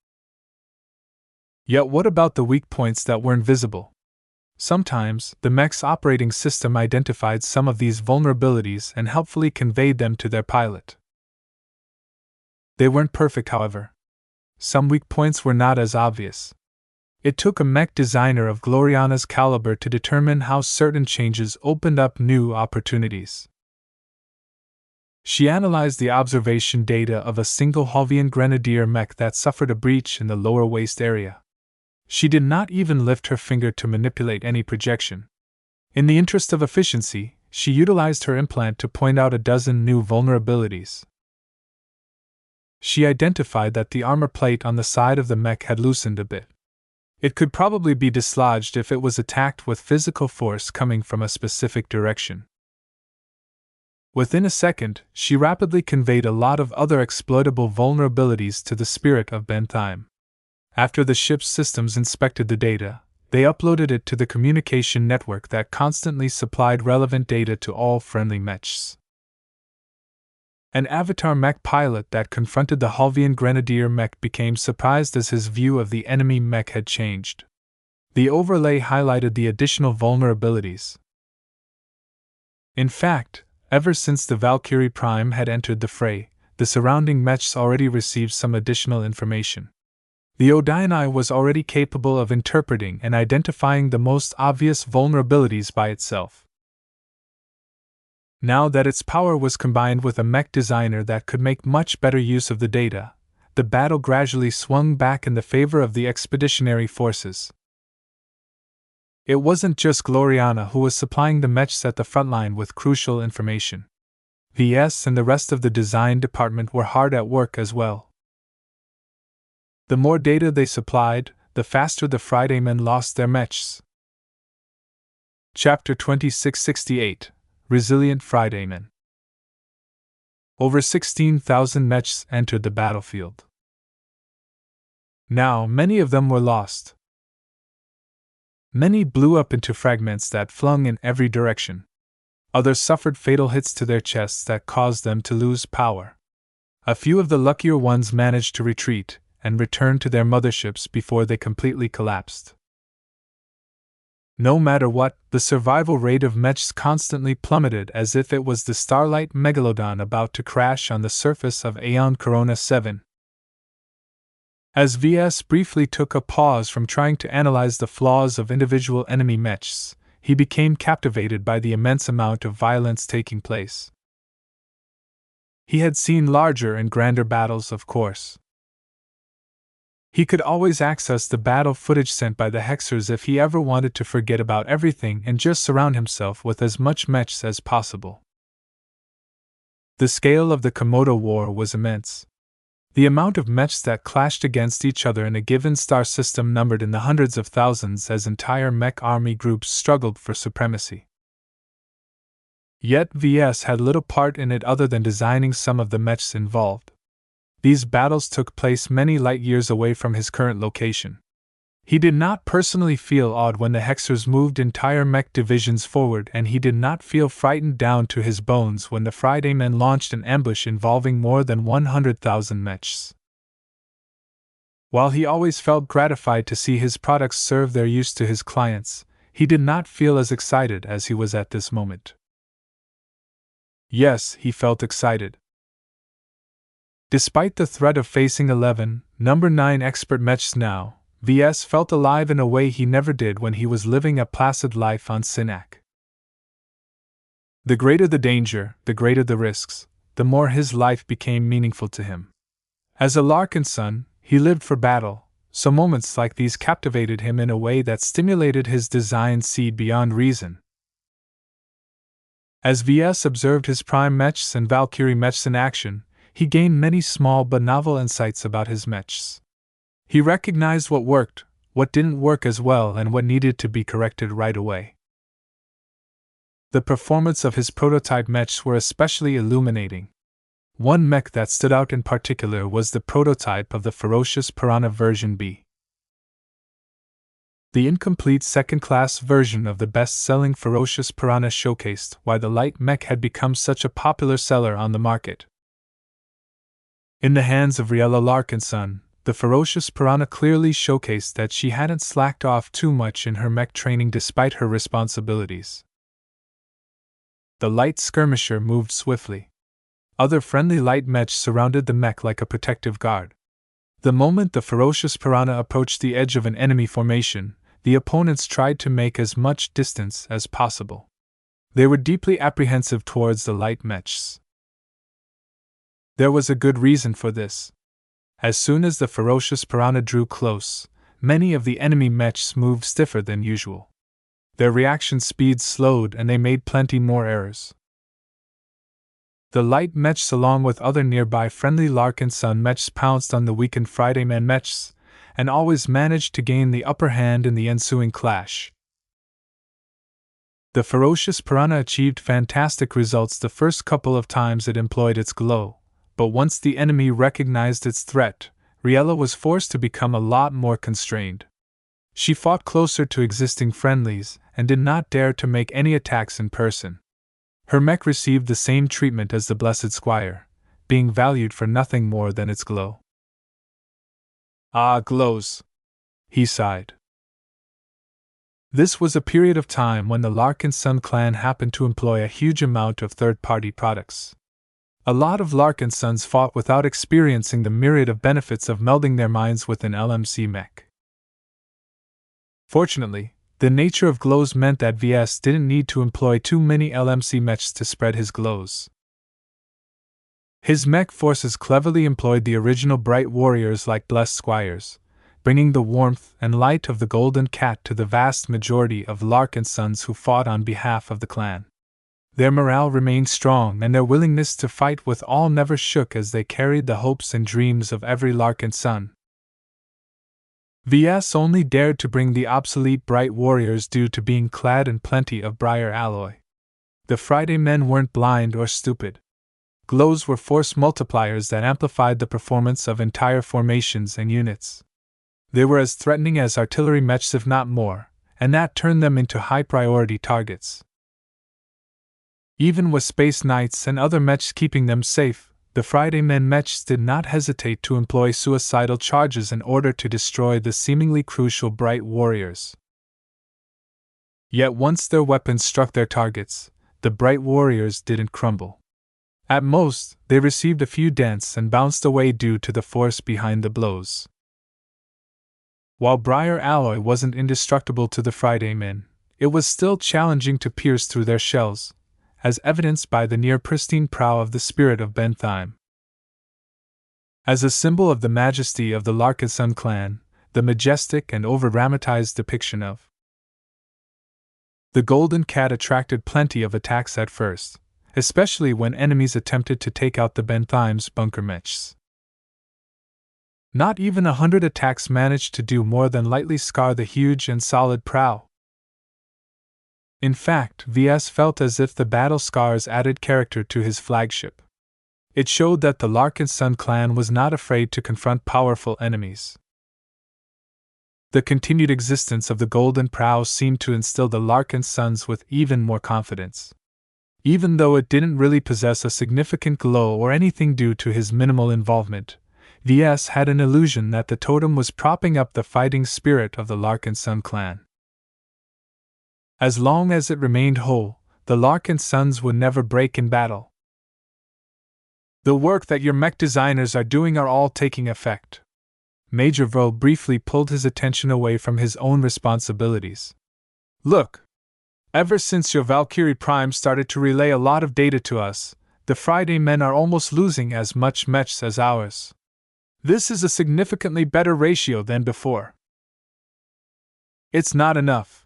Yet what about the weak points that weren't visible? Sometimes, the mech's operating system identified some of these vulnerabilities and helpfully conveyed them to their pilot. They weren't perfect, however. Some weak points were not as obvious. It took a mech designer of Gloriana's caliber to determine how certain changes opened up new opportunities. She analyzed the observation data of a single Halvian Grenadier mech that suffered a breach in the lower waist area. She did not even lift her finger to manipulate any projection. In the interest of efficiency, she utilized her implant to point out a dozen new vulnerabilities. She identified that the armor plate on the side of the mech had loosened a bit. It could probably be dislodged if it was attacked with physical force coming from a specific direction. Within a second, she rapidly conveyed a lot of other exploitable vulnerabilities to the spirit of Bentheim. After the ship's systems inspected the data, they uploaded it to the communication network that constantly supplied relevant data to all friendly mechs. An avatar mech pilot that confronted the Halvian Grenadier mech became surprised as his view of the enemy mech had changed. The overlay highlighted the additional vulnerabilities. In fact, ever since the Valkyrie Prime had entered the fray, the surrounding mechs already received some additional information. The Odionai was already capable of interpreting and identifying the most obvious vulnerabilities by itself. Now that its power was combined with a mech designer that could make much better use of the data, the battle gradually swung back in the favor of the expeditionary forces. It wasn't just Gloriana who was supplying the mechs at the frontline with crucial information. Ves and the rest of the design department were hard at work as well. The more data they supplied, the faster the Fridaymen lost their mechs. Chapter 2668 Resilient Fridaymen. Over 16,000 mechs entered the battlefield. Now, many of them were lost. Many blew up into fragments that flung in every direction. Others suffered fatal hits to their chests that caused them to lose power. A few of the luckier ones managed to retreat and return to their motherships before they completely collapsed. No matter what, the survival rate of mechs constantly plummeted as if it was the Starlight Megalodon about to crash on the surface of Aeon Corona 7. As Ves briefly took a pause from trying to analyze the flaws of individual enemy mechs, he became captivated by the immense amount of violence taking place. He had seen larger and grander battles, of course. He could always access the battle footage sent by the Hexers if he ever wanted to forget about everything and just surround himself with as much mechs as possible. The scale of the Komodo War was immense. The amount of mechs that clashed against each other in a given star system numbered in the hundreds of thousands as entire mech army groups struggled for supremacy. Yet Ves had little part in it other than designing some of the mechs involved. These battles took place many light years away from his current location. He did not personally feel awed when the Hexers moved entire mech divisions forward, and he did not feel frightened down to his bones when the Fridaymen launched an ambush involving more than 100,000 mechs. While he always felt gratified to see his products serve their use to his clients, he did not feel as excited as he was at this moment. Yes, he felt excited. Despite the threat of facing 11, number 9 expert mechs now, Ves felt alive in a way he never did when he was living a placid life on Hisneck. The greater the danger, the greater the risks, the more his life became meaningful to him. As a Larkinson, he lived for battle, so moments like these captivated him in a way that stimulated his design seed beyond reason. As Ves observed his prime mechs and Valkyrie mechs in action, he gained many small but novel insights about his mechs. He recognized what worked, what didn't work as well, and what needed to be corrected right away. The performance of his prototype mechs were especially illuminating. One mech that stood out in particular was the prototype of the Ferocious Piranha version B. The incomplete second-class version of the best-selling Ferocious Piranha showcased why the light mech had become such a popular seller on the market. In the hands of Ves Larkinson, the Ferocious Piranha clearly showcased that she hadn't slacked off too much in her mech training despite her responsibilities. The light skirmisher moved swiftly. Other friendly light mechs surrounded the mech like a protective guard. The moment the Ferocious Piranha approached the edge of an enemy formation, the opponents tried to make as much distance as possible. They were deeply apprehensive towards the light mechs. There was a good reason for this. As soon as the Ferocious Piranha drew close, many of the enemy mechs moved stiffer than usual. Their reaction speed slowed and they made plenty more errors. The light mechs along with other nearby friendly Larkinson mechs pounced on the weakened Friday Man mechs, and always managed to gain the upper hand in the ensuing clash. The Ferocious Piranha achieved fantastic results the first couple of times it employed its glow, but once the enemy recognized its threat, Ves was forced to become a lot more constrained. She fought closer to existing friendlies and did not dare to make any attacks in person. Her mech received the same treatment as the Blessed Squire, being valued for nothing more than its glow. Ah, glows! He sighed. This was a period of time when the Larkinson clan happened to employ a huge amount of third-party products. A lot of Larkinsons fought without experiencing the myriad of benefits of melding their minds with an LMC mech. Fortunately, the nature of glows meant that Ves didn't need to employ too many LMC mechs to spread his glows. His mech forces cleverly employed the original bright warriors like Blessed Squires, bringing the warmth and light of the Golden Cat to the vast majority of Larkinsons who fought on behalf of the clan. Their morale remained strong and their willingness to fight with all never shook as they carried the hopes and dreams of every Larkinson. Ves only dared to bring the obsolete bright warriors due to being clad in plenty of briar alloy. The Friday men weren't blind or stupid. Glows were force multipliers that amplified the performance of entire formations and units. They were as threatening as artillery mechs if not more, and that turned them into high-priority targets. Even with Space Knights and other mechs keeping them safe, the Friday men mechs did not hesitate to employ suicidal charges in order to destroy the seemingly crucial bright warriors. Yet once their weapons struck their targets, the bright warriors didn't crumble. At most, they received a few dents and bounced away due to the force behind the blows. While briar alloy wasn't indestructible to the Friday men, it was still challenging to pierce through their shells, as evidenced by the near-pristine prow of the Spirit of Bentheim. As a symbol of the majesty of the Larkinson clan, the majestic and over-dramatized depiction of the Golden Cat attracted plenty of attacks at first, especially when enemies attempted to take out the Bentheim's bunker mechs. Not even 100 attacks managed to do more than lightly scar the huge and solid prow. In fact, Ves felt as if the battle scars added character to his flagship. It showed that the Larkinson clan was not afraid to confront powerful enemies. The continued existence of the Golden Prow seemed to instill the Larkinsons with even more confidence. Even though it didn't really possess a significant glow or anything due to his minimal involvement, Ves had an illusion that the totem was propping up the fighting spirit of the Larkinson clan. As long as it remained whole, the Larkinsons would never break in battle. The work that your mech designers are doing are all taking effect. Major Vo briefly pulled his attention away from his own responsibilities. Look! Ever since your Valkyrie Prime started to relay a lot of data to us, the Friday men are almost losing as much mechs as ours. This is a significantly better ratio than before. It's not enough.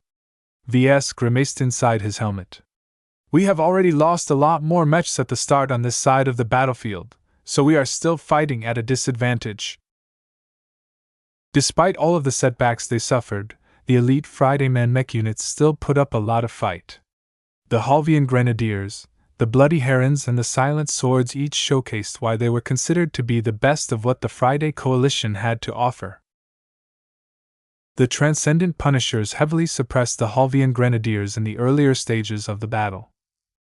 Ves grimaced inside his helmet. We have already lost a lot more mechs at the start on this side of the battlefield, so we are still fighting at a disadvantage. Despite all of the setbacks they suffered, the elite Friday men mech units still put up a lot of fight. The Halvian Grenadiers, the Bloody Herons, and the Silent Swords each showcased why they were considered to be the best of what the Friday Coalition had to offer. The Transcendent Punishers heavily suppressed the Halvian Grenadiers in the earlier stages of the battle.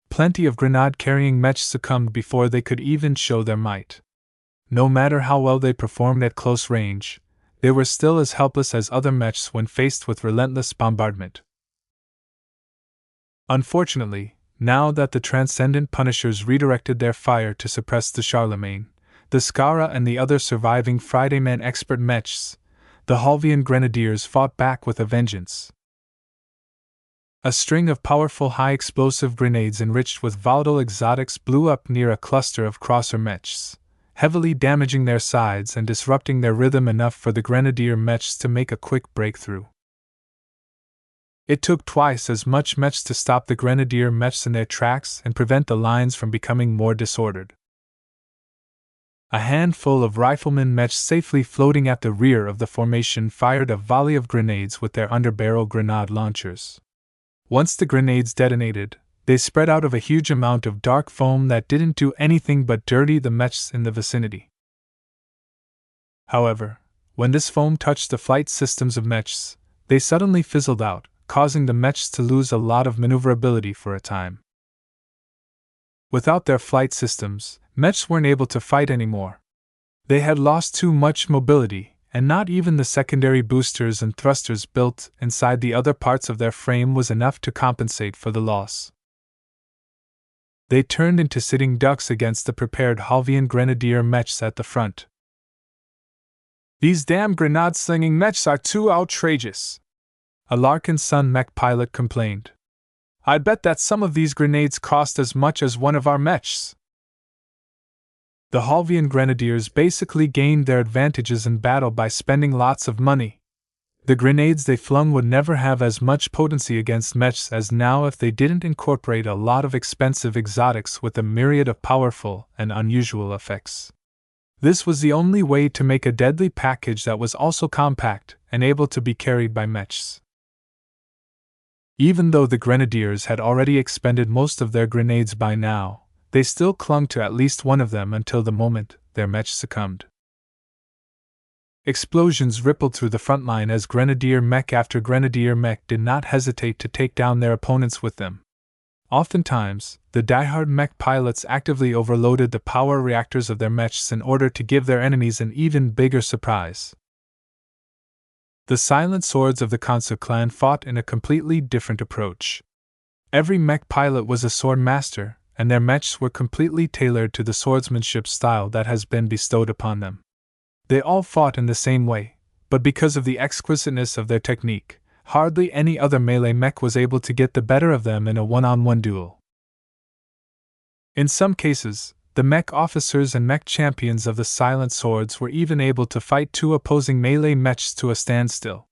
Plenty of grenade-carrying mechs succumbed before they could even show their might. No matter how well they performed at close range, they were still as helpless as other mechs when faced with relentless bombardment. Unfortunately, now that the Transcendent Punishers redirected their fire to suppress the Charlemagne, the Skara, and the other surviving Friday men expert mechs, the Halvian Grenadiers fought back with a vengeance. A string of powerful high-explosive grenades enriched with volatile exotics blew up near a cluster of crosser mechs, heavily damaging their sides and disrupting their rhythm enough for the Grenadier mechs to make a quick breakthrough. It took twice as much mechs to stop the Grenadier mechs in their tracks and prevent the lines from becoming more disordered. A handful of riflemen mechs safely floating at the rear of the formation fired a volley of grenades with their underbarrel grenade launchers. Once the grenades detonated, they spread out of a huge amount of dark foam that didn't do anything but dirty the mechs in the vicinity. However, when this foam touched the flight systems of mechs, they suddenly fizzled out, causing the mechs to lose a lot of maneuverability for a time. Without their flight systems, mechs weren't able to fight anymore. They had lost too much mobility, and not even the secondary boosters and thrusters built inside the other parts of their frame was enough to compensate for the loss. They turned into sitting ducks against the prepared Halvian Grenadier mechs at the front. These damn grenade-slinging mechs are too outrageous, a Larkinson mech pilot complained. I'd bet that some of these grenades cost as much as one of our mechs. The Halvian Grenadiers basically gained their advantages in battle by spending lots of money. The grenades they flung would never have as much potency against mechs as now if they didn't incorporate a lot of expensive exotics with a myriad of powerful and unusual effects. This was the only way to make a deadly package that was also compact and able to be carried by mechs. Even though the Grenadiers had already expended most of their grenades by now, they still clung to at least one of them until the moment their mech succumbed. Explosions rippled through the front line as Grenadier mech after Grenadier mech did not hesitate to take down their opponents with them. Oftentimes, the diehard mech pilots actively overloaded the power reactors of their mechs in order to give their enemies an even bigger surprise. The Silent Swords of the Kansu clan fought in a completely different approach. Every mech pilot was a sword master, and their mechs were completely tailored to the swordsmanship style that has been bestowed upon them. They all fought in the same way, but because of the exquisiteness of their technique, hardly any other melee mech was able to get the better of them in a one-on-one duel. In some cases, the mech officers and mech champions of the Silent Swords were even able to fight two opposing melee mechs to a standstill.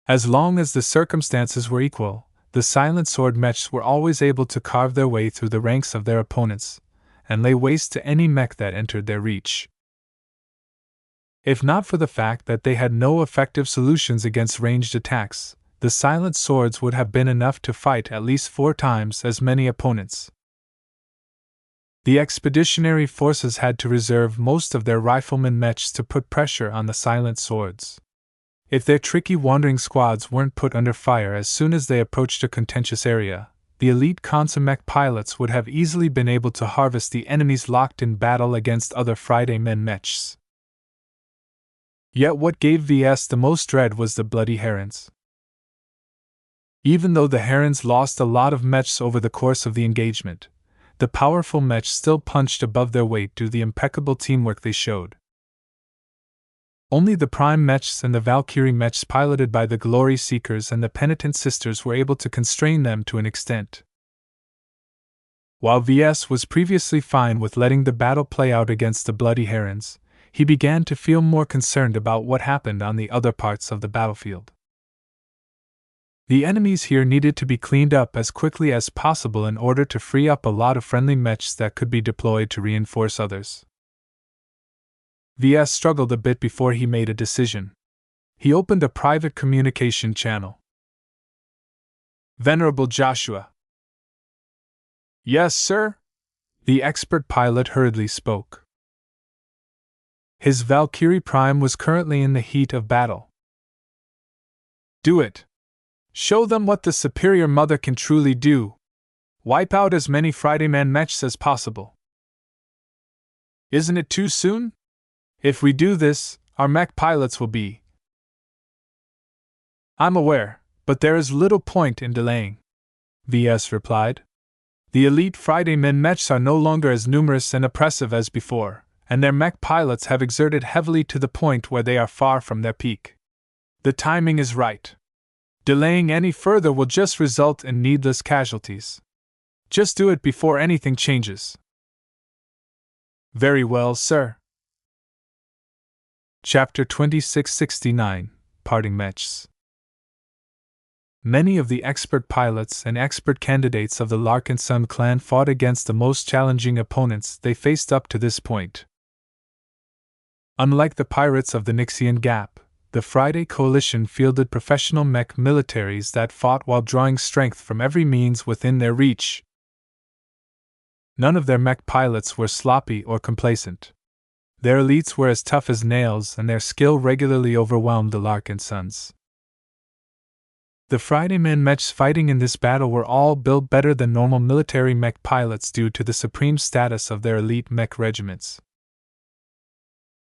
As long as the circumstances were equal, the Silent Sword mechs were always able to carve their way through the ranks of their opponents, and lay waste to any mech that entered their reach. If not for the fact that they had no effective solutions against ranged attacks, the Silent Swords would have been enough to fight at least 4 times as many opponents. The expeditionary forces had to reserve most of their riflemen mechs to put pressure on the Silent Swords. If their tricky wandering squads weren't put under fire as soon as they approached a contentious area, the elite mech pilots would have easily been able to harvest the enemies locked in battle against other Friday men mechs. Yet what gave Ves the most dread was the bloody herons. Even though the herons lost a lot of mechs over the course of the engagement, the powerful mechs still punched above their weight due to the impeccable teamwork they showed. Only the Prime Mechs and the Valkyrie Mechs piloted by the Glory Seekers and the Penitent Sisters were able to constrain them to an extent. While Ves was previously fine with letting the battle play out against the bloody herons, he began to feel more concerned about what happened on the other parts of the battlefield. The enemies here needed to be cleaned up as quickly as possible in order to free up a lot of friendly mechs that could be deployed to reinforce others. Ves struggled a bit before he made a decision. He opened a private communication channel. Venerable Joshua. Yes, sir? The expert pilot hurriedly spoke. His Valkyrie Prime was currently in the heat of battle. Do it. Show them what the Superior Mother can truly do. Wipe out as many Friday Man mechs as possible. Isn't it too soon? If we do this, our mech pilots will be. I'm aware, but there is little point in delaying, Ves replied. The elite Friday men mechs are no longer as numerous and oppressive as before, and their mech pilots have exerted heavily to the point where they are far from their peak. The timing is right. Delaying any further will just result in needless casualties. Just do it before anything changes. Very well, sir. Chapter 2669, Parting Mechs. Many of the expert pilots and expert candidates of the Larkinson clan fought against the most challenging opponents they faced up to this point. Unlike the pirates of the Nixian Gap, the Friday Coalition fielded professional mech militaries that fought while drawing strength from every means within their reach. None of their mech pilots were sloppy or complacent. Their elites were as tough as nails, and their skill regularly overwhelmed the Larkinsons. The Friday men mechs fighting in this battle were all built better than normal military mech pilots due to the supreme status of their elite mech regiments.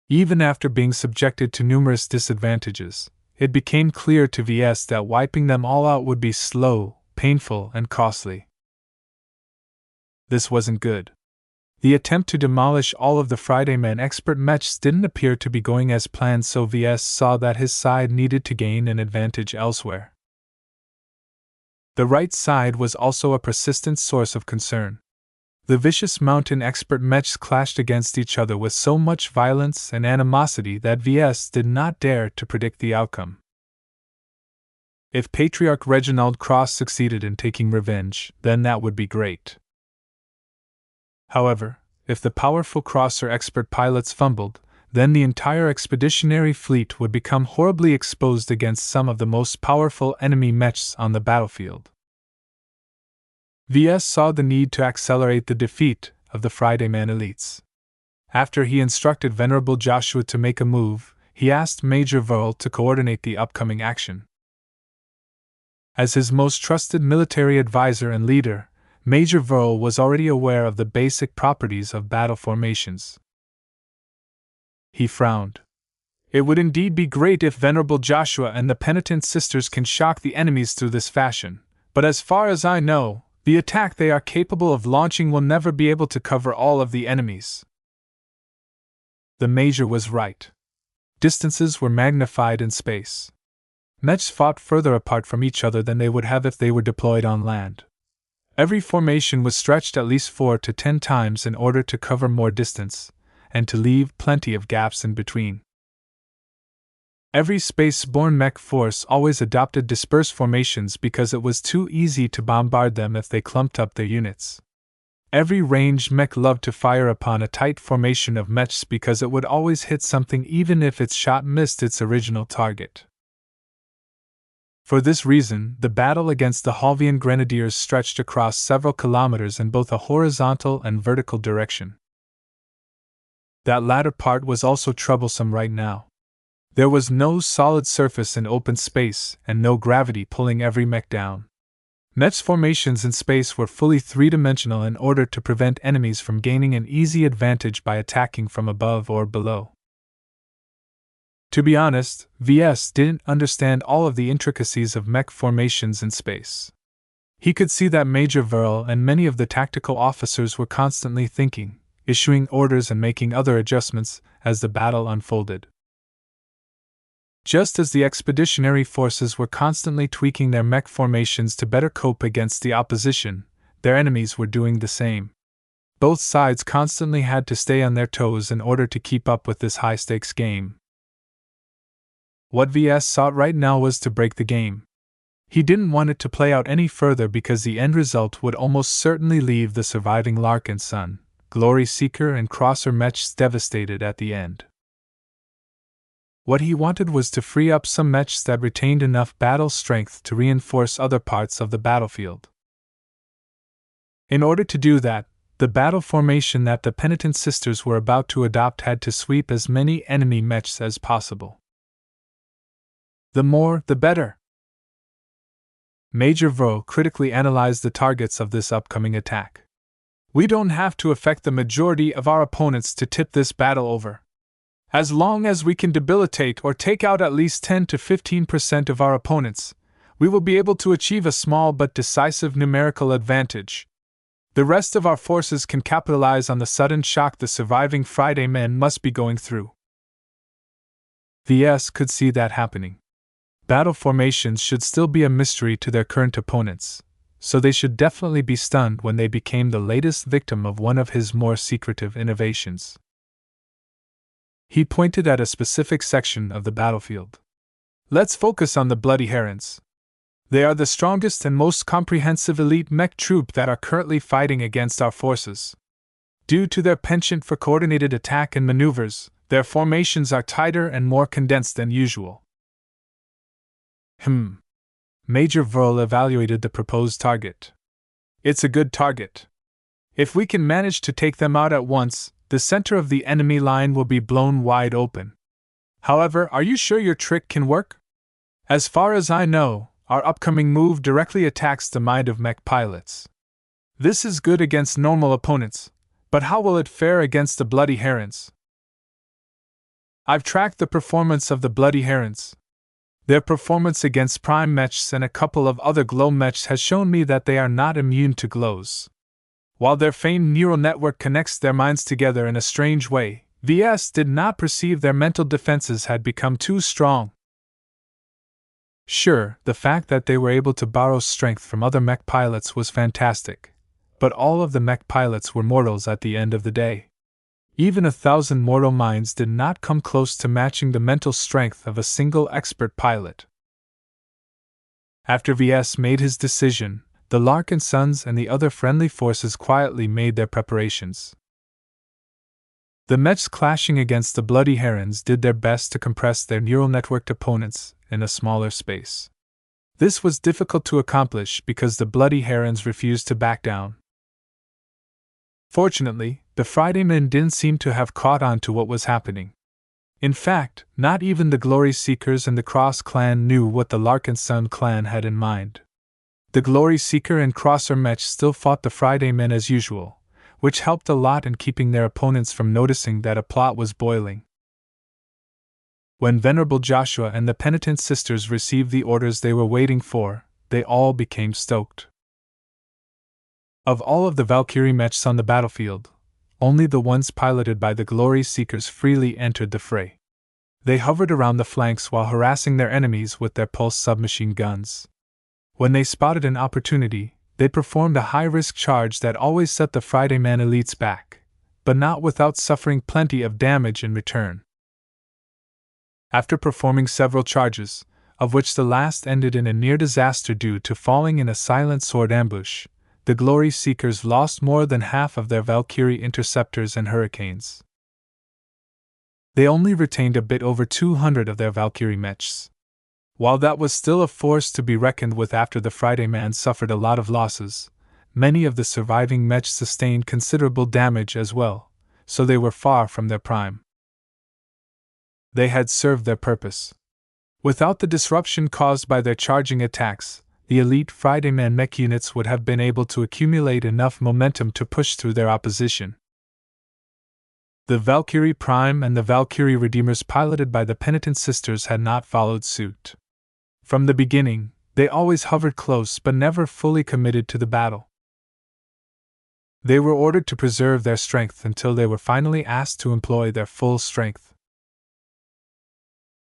Even after being subjected to numerous disadvantages, it became clear to Ves that wiping them all out would be slow, painful, and costly. This wasn't good. The attempt to demolish all of the Friday men expert mechs didn't appear to be going as planned, so Ves saw that his side needed to gain an advantage elsewhere. The right side was also a persistent source of concern. The vicious mountain expert mechs clashed against each other with so much violence and animosity that Ves did not dare to predict the outcome. If Patriarch Reginald Cross succeeded in taking revenge, then that would be great. However, if the powerful Crosser expert pilots fumbled, then the entire expeditionary fleet would become horribly exposed against some of the most powerful enemy mechs on the battlefield. Ves saw the need to accelerate the defeat of the Friday Man elites. After he instructed Venerable Joshua to make a move, he asked Major Verl to coordinate the upcoming action. As his most trusted military advisor and leader, Major Verl was already aware of the basic properties of battle formations. He frowned. It would indeed be great if Venerable Joshua and the Penitent Sisters can shock the enemies through this fashion, but as far as I know, the attack they are capable of launching will never be able to cover all of the enemies. The Major was right. Distances were magnified in space. Mechs fought further apart from each other than they would have if they were deployed on land. Every formation was stretched at least 4 to 10 times in order to cover more distance, and to leave plenty of gaps in between. Every space-borne mech force always adopted dispersed formations because it was too easy to bombard them if they clumped up their units. Every ranged mech loved to fire upon a tight formation of mechs because it would always hit something even if its shot missed its original target. For this reason, the battle against the Halvian Grenadiers stretched across several kilometers in both a horizontal and vertical direction. That latter part was also troublesome right now. There was no solid surface in open space and no gravity pulling every mech down. Mech's formations in space were fully three-dimensional in order to prevent enemies from gaining an easy advantage by attacking from above or below. To be honest, Ves didn't understand all of the intricacies of mech formations in space. He could see that Major Verl and many of the tactical officers were constantly thinking, issuing orders and making other adjustments as the battle unfolded. Just as the expeditionary forces were constantly tweaking their mech formations to better cope against the opposition, their enemies were doing the same. Both sides constantly had to stay on their toes in order to keep up with this high-stakes game. What Ves sought right now was to break the game. He didn't want it to play out any further because the end result would almost certainly leave the surviving Larkinson, Glory Seeker and Crosser mechs devastated at the end. What he wanted was to free up some mechs that retained enough battle strength to reinforce other parts of the battlefield. In order to do that, the battle formation that the Penitent Sisters were about to adopt had to sweep as many enemy mechs as possible. The more, the better. Major Verl critically analyzed the targets of this upcoming attack. We don't have to affect the majority of our opponents to tip this battle over. As long as we can debilitate or take out at least 10 to 15% of our opponents, we will be able to achieve a small but decisive numerical advantage. The rest of our forces can capitalize on the sudden shock the surviving Friday men must be going through. Ves could see that happening. Battle formations should still be a mystery to their current opponents, so they should definitely be stunned when they became the latest victim of one of his more secretive innovations. He pointed at a specific section of the battlefield. Let's focus on the Bloody Herons. They are the strongest and most comprehensive elite mech troop that are currently fighting against our forces. Due to their penchant for coordinated attack and maneuvers, their formations are tighter and more condensed than usual. Major Verl evaluated the proposed target. It's a good target. If we can manage to take them out at once, the center of the enemy line will be blown wide open. However, are you sure your trick can work? As far as I know, our upcoming move directly attacks the mind of mech pilots. This is good against normal opponents, but how will it fare against the Bloody Herons? I've tracked the performance of the Bloody Herons. Their performance against prime mechs and a couple of other glow mechs has shown me that they are not immune to glows. While their famed neural network connects their minds together in a strange way, Ves did not perceive their mental defenses had become too strong. Sure, the fact that they were able to borrow strength from other mech pilots was fantastic, but all of the mech pilots were mortals at the end of the day. Even 1,000 mortal minds did not come close to matching the mental strength of a single expert pilot. After Ves made his decision, the Larkinsons and the other friendly forces quietly made their preparations. The mechs clashing against the Bloody Herons did their best to compress their neural networked opponents in a smaller space. This was difficult to accomplish because the Bloody Herons refused to back down. Fortunately, the Friday men didn't seem to have caught on to what was happening. In fact, not even the Glory Seekers and the Cross clan knew what the Larkinson clan had in mind. The Glory Seeker and Crosser mech still fought the Friday men as usual, which helped a lot in keeping their opponents from noticing that a plot was boiling. When Venerable Joshua and the Penitent Sisters received the orders they were waiting for, they all became stoked. Of all of the Valkyrie mechs on the battlefield, only the ones piloted by the Glory Seekers freely entered the fray. They hovered around the flanks while harassing their enemies with their pulse submachine guns. When they spotted an opportunity, they performed a high-risk charge that always set the Friday Man elites back, but not without suffering plenty of damage in return. After performing several charges, of which the last ended in a near disaster due to falling in a silent sword ambush, the Glory Seekers lost more than half of their Valkyrie interceptors and hurricanes. They only retained a bit over 200 of their Valkyrie mechs. While that was still a force to be reckoned with after the Friday Man suffered a lot of losses, many of the surviving mechs sustained considerable damage as well, so they were far from their prime. They had served their purpose. Without the disruption caused by their charging attacks, the elite Friday Man mech units would have been able to accumulate enough momentum to push through their opposition. The Valkyrie Prime and the Valkyrie Redeemers piloted by the Penitent Sisters had not followed suit. From the beginning, they always hovered close but never fully committed to the battle. They were ordered to preserve their strength until they were finally asked to employ their full strength.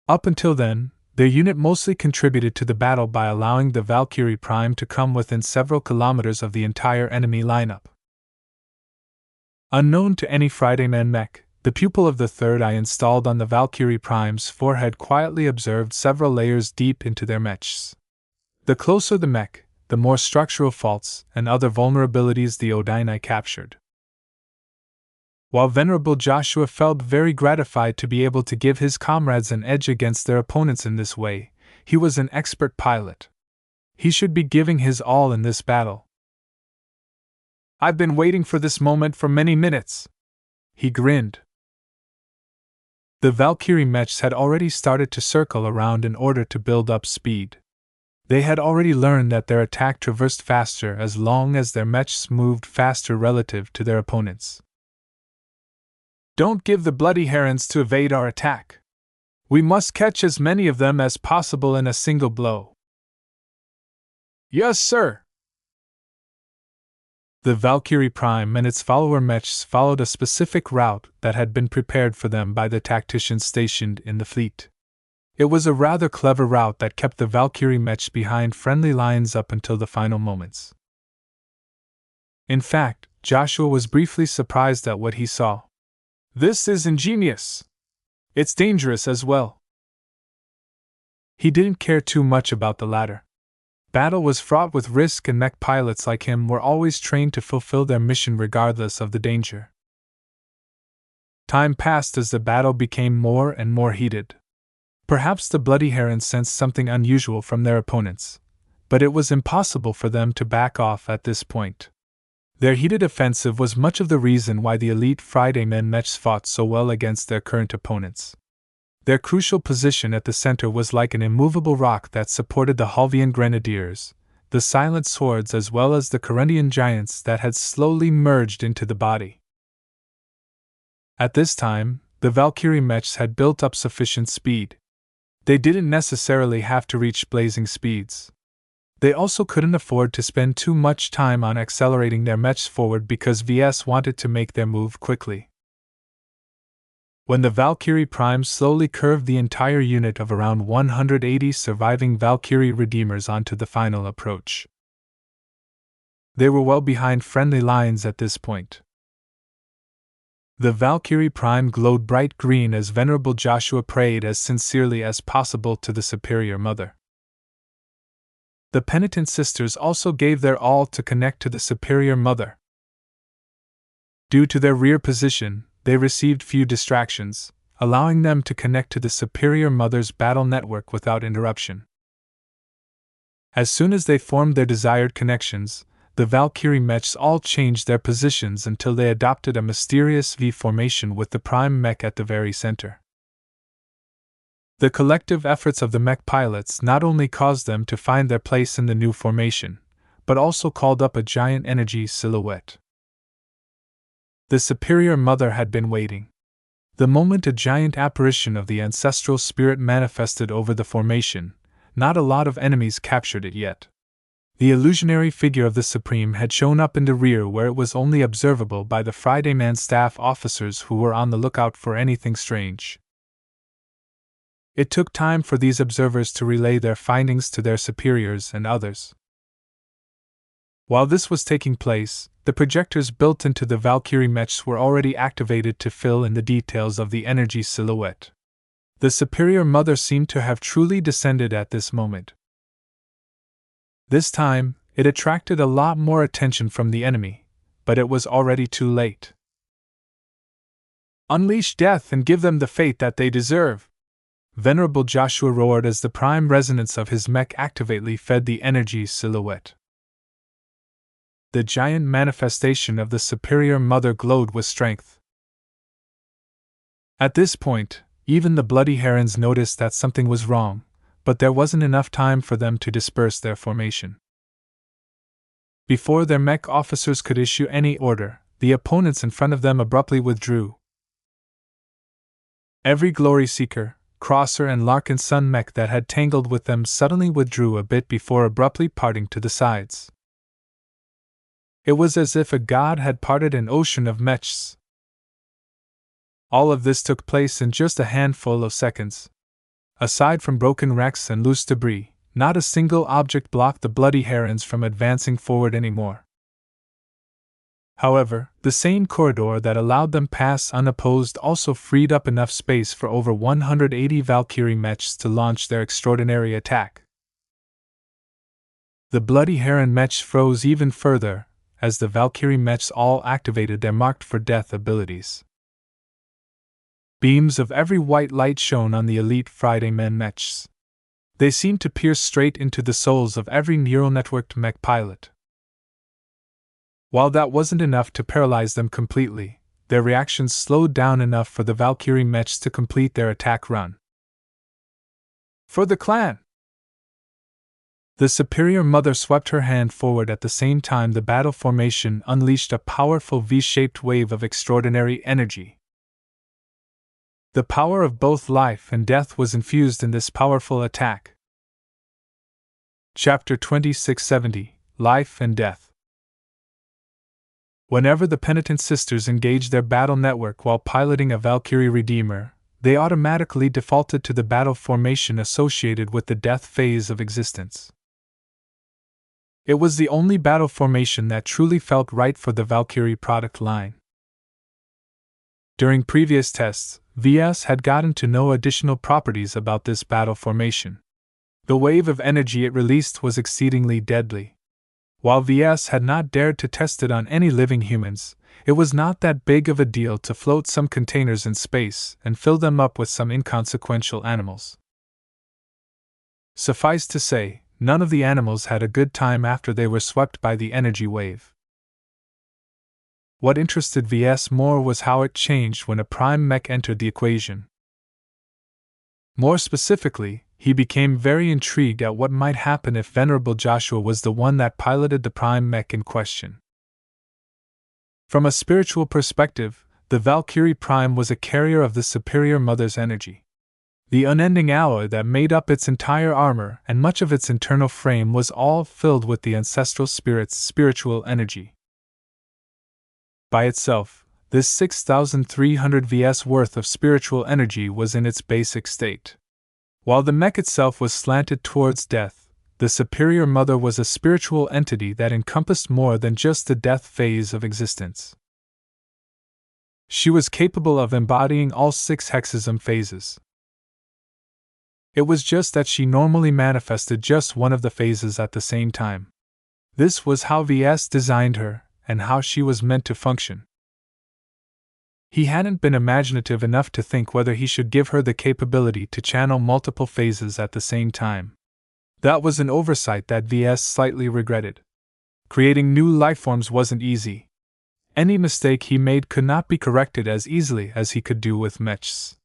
Up until then, their unit mostly contributed to the battle by allowing the Valkyrie Prime to come within several kilometers of the entire enemy lineup. Unknown to any Friday Man mech, the pupil of the third eye installed on the Valkyrie Prime's forehead quietly observed several layers deep into their mechs. The closer the mech, the more structural faults and other vulnerabilities the Odini captured. While Venerable Joshua felt very gratified to be able to give his comrades an edge against their opponents in this way, he was an expert pilot. He should be giving his all in this battle. "I've been waiting for this moment for many minutes," he grinned. The Valkyrie mechs had already started to circle around in order to build up speed. They had already learned that their attack traversed faster as long as their mechs moved faster relative to their opponents. "Don't give the bloody herons to evade our attack. We must catch as many of them as possible in a single blow." "Yes, sir." The Valkyrie Prime and its follower mechs followed a specific route that had been prepared for them by the tacticians stationed in the fleet. It was a rather clever route that kept the Valkyrie mechs behind friendly lines up until the final moments. In fact, Joshua was briefly surprised at what he saw. "This is ingenious. It's dangerous as well." He didn't care too much about the latter. Battle was fraught with risk, and mech pilots like him were always trained to fulfill their mission regardless of the danger. Time passed as the battle became more and more heated. Perhaps the Bloody Herons sensed something unusual from their opponents, but it was impossible for them to back off at this point. Their heated offensive was much of the reason why the elite Friday Men mechs fought so well against their current opponents. Their crucial position at the center was like an immovable rock that supported the Halvian Grenadiers, the Silent Swords, as well as the Corundian Giants that had slowly merged into the body. At this time, the Valkyrie mechs had built up sufficient speed. They didn't necessarily have to reach blazing speeds. They also couldn't afford to spend too much time on accelerating their mechs forward because VS wanted to make their move quickly. When the Valkyrie Prime slowly curved the entire unit of around 180 surviving Valkyrie Redeemers onto the final approach, they were well behind friendly lines at this point. The Valkyrie Prime glowed bright green as Venerable Joshua prayed as sincerely as possible to the Superior Mother. The Penitent Sisters also gave their all to connect to the Superior Mother. Due to their rear position, they received few distractions, allowing them to connect to the Superior Mother's battle network without interruption. As soon as they formed their desired connections, the Valkyrie mechs all changed their positions until they adopted a mysterious V formation with the Prime mech at the very center. The collective efforts of the mech pilots not only caused them to find their place in the new formation, but also called up a giant energy silhouette. The Superior Mother had been waiting. The moment a giant apparition of the ancestral spirit manifested over the formation, not a lot of enemies captured it yet. The illusionary figure of the Supreme had shown up in the rear where it was only observable by the Friday Man staff officers who were on the lookout for anything strange. It took time for these observers to relay their findings to their superiors and others. While this was taking place, the projectors built into the Valkyrie mechs were already activated to fill in the details of the energy silhouette. The Superior Mother seemed to have truly descended at this moment. This time, it attracted a lot more attention from the enemy, but it was already too late. "Unleash death and give them the fate that they deserve!" Venerable Joshua roared as the prime resonance of his mech activately fed the energy silhouette. The giant manifestation of the Superior Mother glowed with strength. At this point, even the Bloody Herons noticed that something was wrong, but there wasn't enough time for them to disperse their formation. Before their mech officers could issue any order, the opponents in front of them abruptly withdrew. Every Glory Seeker, Crosser, and Larkinson mech that had tangled with them suddenly withdrew a bit before abruptly parting to the sides. It was as if a god had parted an ocean of mechs. All of this took place in just a handful of seconds. Aside from broken wrecks and loose debris, not a single object blocked the bloody herons from advancing forward anymore. However, the same corridor that allowed them pass unopposed also freed up enough space for over 180 Valkyrie mechs to launch their extraordinary attack. The bloody heron mech froze even further, as the Valkyrie mechs all activated their marked for death abilities. Beams of every white light shone on the elite Friday Men mechs. They seemed to pierce straight into the souls of every neural networked mech pilot. While that wasn't enough to paralyze them completely, their reactions slowed down enough for the Valkyrie mechs to complete their attack run. For the clan! The Superior Mother swept her hand forward at the same time the battle formation unleashed a powerful V-shaped wave of extraordinary energy. The power of both life and death was infused in this powerful attack. Chapter 2670, Life and Death. Whenever the Penitent Sisters engaged their battle network while piloting a Valkyrie Redeemer, they automatically defaulted to the battle formation associated with the death phase of existence. It was the only battle formation that truly felt right for the Valkyrie product line. During previous tests, Ves had gotten to know additional properties about this battle formation. The wave of energy it released was exceedingly deadly. While Ves had not dared to test it on any living humans, it was not that big of a deal to float some containers in space and fill them up with some inconsequential animals. Suffice to say, none of the animals had a good time after they were swept by the energy wave. What interested Ves more was how it changed when a prime mech entered the equation. More specifically, he became very intrigued at what might happen if Venerable Joshua was the one that piloted the prime mech in question. From a spiritual perspective, the Valkyrie Prime was a carrier of the Superior Mother's energy. The unending alloy that made up its entire armor and much of its internal frame was all filled with the ancestral spirit's spiritual energy. By itself, this 6,300 Vs worth of spiritual energy was in its basic state. While the mech itself was slanted towards death, the Superior Mother was a spiritual entity that encompassed more than just the death phase of existence. She was capable of embodying all 6 hexism phases. It was just that she normally manifested just one of the phases at the same time. This was how Ves designed her, and how she was meant to function. He hadn't been imaginative enough to think whether he should give her the capability to channel multiple phases at the same time. That was an oversight that Ves slightly regretted. Creating new lifeforms wasn't easy. Any mistake he made could not be corrected as easily as he could do with mechs.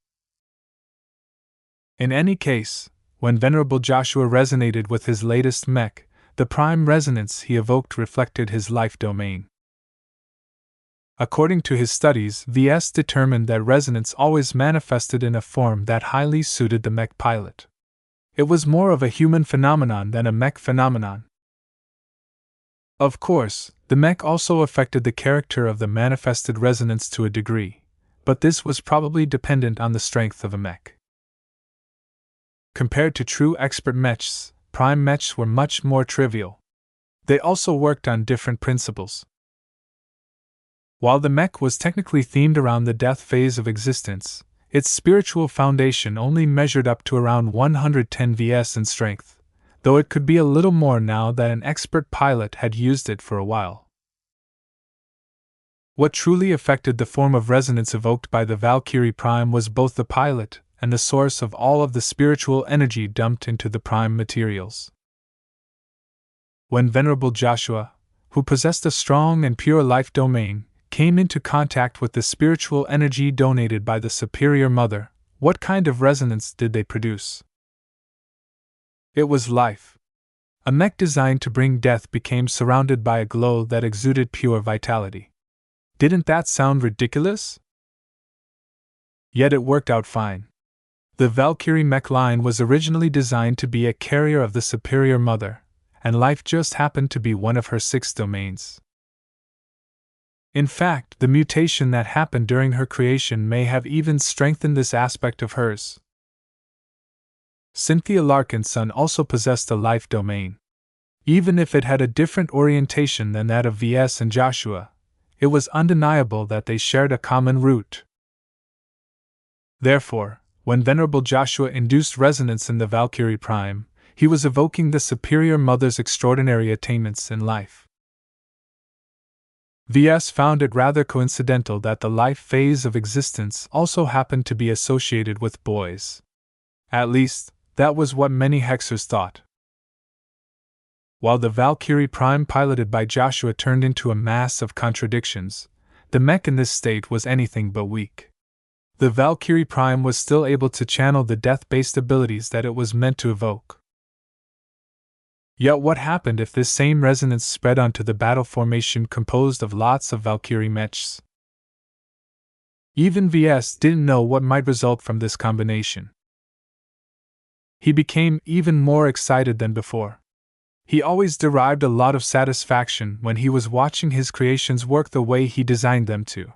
In any case, when Venerable Joshua resonated with his latest mech, the prime resonance he evoked reflected his life domain. According to his studies, Ves determined that resonance always manifested in a form that highly suited the mech pilot. It was more of a human phenomenon than a mech phenomenon. Of course, the mech also affected the character of the manifested resonance to a degree, but this was probably dependent on the strength of a mech. Compared to true expert mechs, prime mechs were much more trivial. They also worked on different principles. While the mech was technically themed around the death phase of existence, its spiritual foundation only measured up to around 110 Vs in strength, though it could be a little more now that an expert pilot had used it for a while. What truly affected the form of resonance evoked by the Valkyrie Prime was both the pilot and the source of all of the spiritual energy dumped into the prime materials. When Venerable Joshua, who possessed a strong and pure life domain, came into contact with the spiritual energy donated by the Superior Mother, what kind of resonance did they produce? It was life. A mech designed to bring death became surrounded by a glow that exuded pure vitality. Didn't that sound ridiculous? Yet it worked out fine. The Valkyrie mech line was originally designed to be a carrier of the superior mother, and life just happened to be one of her 6 domains. In fact, the mutation that happened during her creation may have even strengthened this aspect of hers. Ves Larkinson also possessed a life domain. Even if it had a different orientation than that of Ves and Joshua, it was undeniable that they shared a common root. Therefore, when Venerable Joshua induced resonance in the Valkyrie Prime, he was evoking the superior mother's extraordinary attainments in life. Ves found it rather coincidental that the life phase of existence also happened to be associated with boys. At least, that was what many hexers thought. While the Valkyrie Prime piloted by Joshua turned into a mass of contradictions, the mech in this state was anything but weak. The Valkyrie Prime was still able to channel the death-based abilities that it was meant to evoke. Yet what happened if this same resonance spread onto the battle formation composed of lots of Valkyrie mechs? Even Ves didn't know what might result from this combination. He became even more excited than before. He always derived a lot of satisfaction when he was watching his creations work the way he designed them to,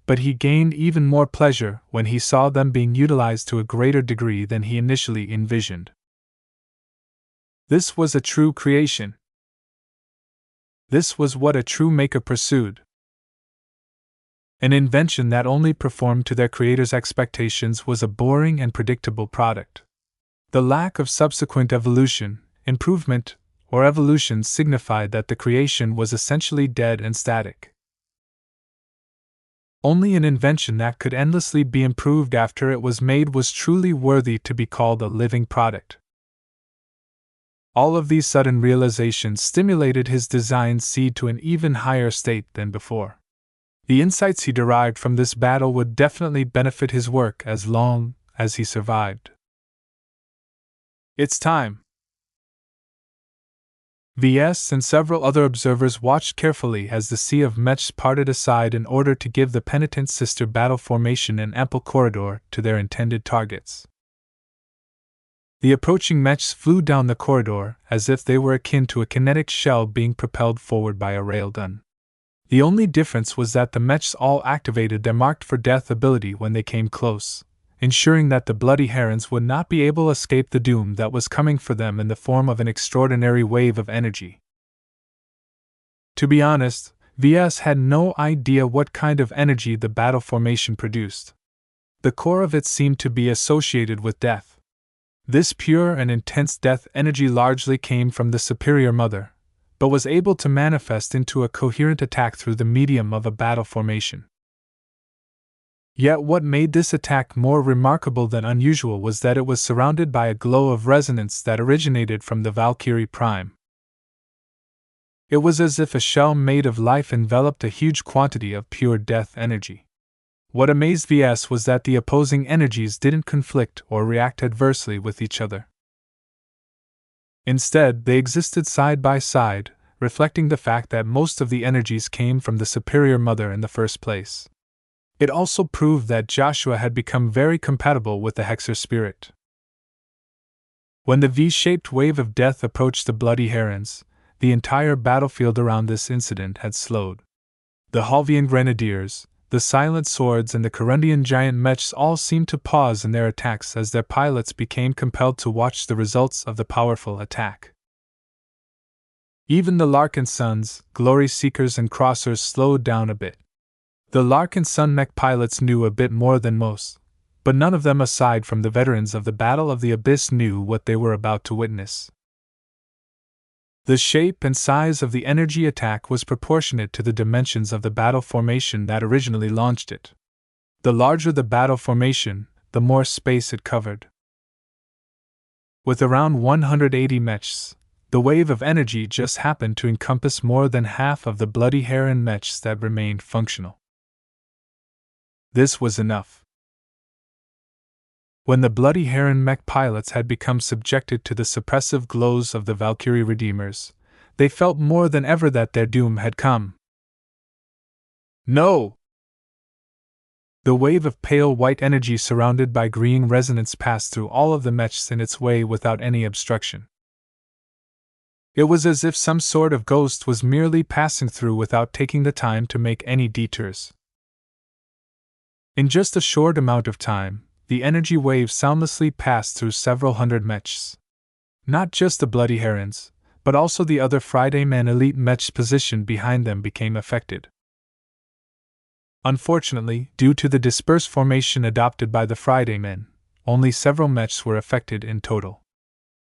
but he gained even more pleasure when he saw them being utilized to a greater degree than he initially envisioned. This was a true creation. This was what a true maker pursued. An invention that only performed to their creator's expectations was a boring and predictable product. The lack of subsequent evolution, improvement, or evolution signified that the creation was essentially dead and static. Only an invention that could endlessly be improved after it was made was truly worthy to be called a living product. All of these sudden realizations stimulated his design seed to an even higher state than before. The insights he derived from this battle would definitely benefit his work as long as he survived. It's time. Ves and several other observers watched carefully as the sea of mechs parted aside in order to give the penitent sister battle formation an ample corridor to their intended targets. The approaching mechs flew down the corridor as if they were akin to a kinetic shell being propelled forward by a railgun. The only difference was that the mechs all activated their marked for death ability when they came close, ensuring that the bloody herons would not be able to escape the doom that was coming for them in the form of an extraordinary wave of energy. To be honest, Ves had no idea what kind of energy the battle formation produced. The core of it seemed to be associated with death. This pure and intense death energy largely came from the superior mother, but was able to manifest into a coherent attack through the medium of a battle formation. Yet what made this attack more remarkable than unusual was that it was surrounded by a glow of resonance that originated from the Valkyrie Prime. It was as if a shell made of life enveloped a huge quantity of pure death energy. What amazed Ves was that the opposing energies didn't conflict or react adversely with each other. Instead, they existed side by side, reflecting the fact that most of the energies came from the superior mother in the first place. It also proved that Joshua had become very compatible with the Hexer spirit. When the V-shaped wave of death approached the bloody herons, the entire battlefield around this incident had slowed. The Halvian Grenadiers, the Silent Swords, and the Corundian giant mechs all seemed to pause in their attacks as their pilots became compelled to watch the results of the powerful attack. Even the Larkinsons, Glory Seekers, and Crossers slowed down a bit. The Larkinson mech pilots knew a bit more than most, but none of them aside from the veterans of the Battle of the Abyss knew what they were about to witness. The shape and size of the energy attack was proportionate to the dimensions of the battle formation that originally launched it. The larger the battle formation, the more space it covered. With around 180 mechs, the wave of energy just happened to encompass more than half of the bloody heron mechs that remained functional. This was enough. When the Bloody Heron mech pilots had become subjected to the suppressive glows of the Valkyrie Redeemers, they felt more than ever that their doom had come. No! The wave of pale white energy surrounded by green resonance passed through all of the mechs in its way without any obstruction. It was as if some sort of ghost was merely passing through without taking the time to make any detours. In just a short amount of time, the energy wave soundlessly passed through several hundred mechs. Not just the Bloody Herons, but also the other Friday Men elite mechs positioned behind them became affected. Unfortunately, due to the dispersed formation adopted by the Friday Men, only several mechs were affected in total.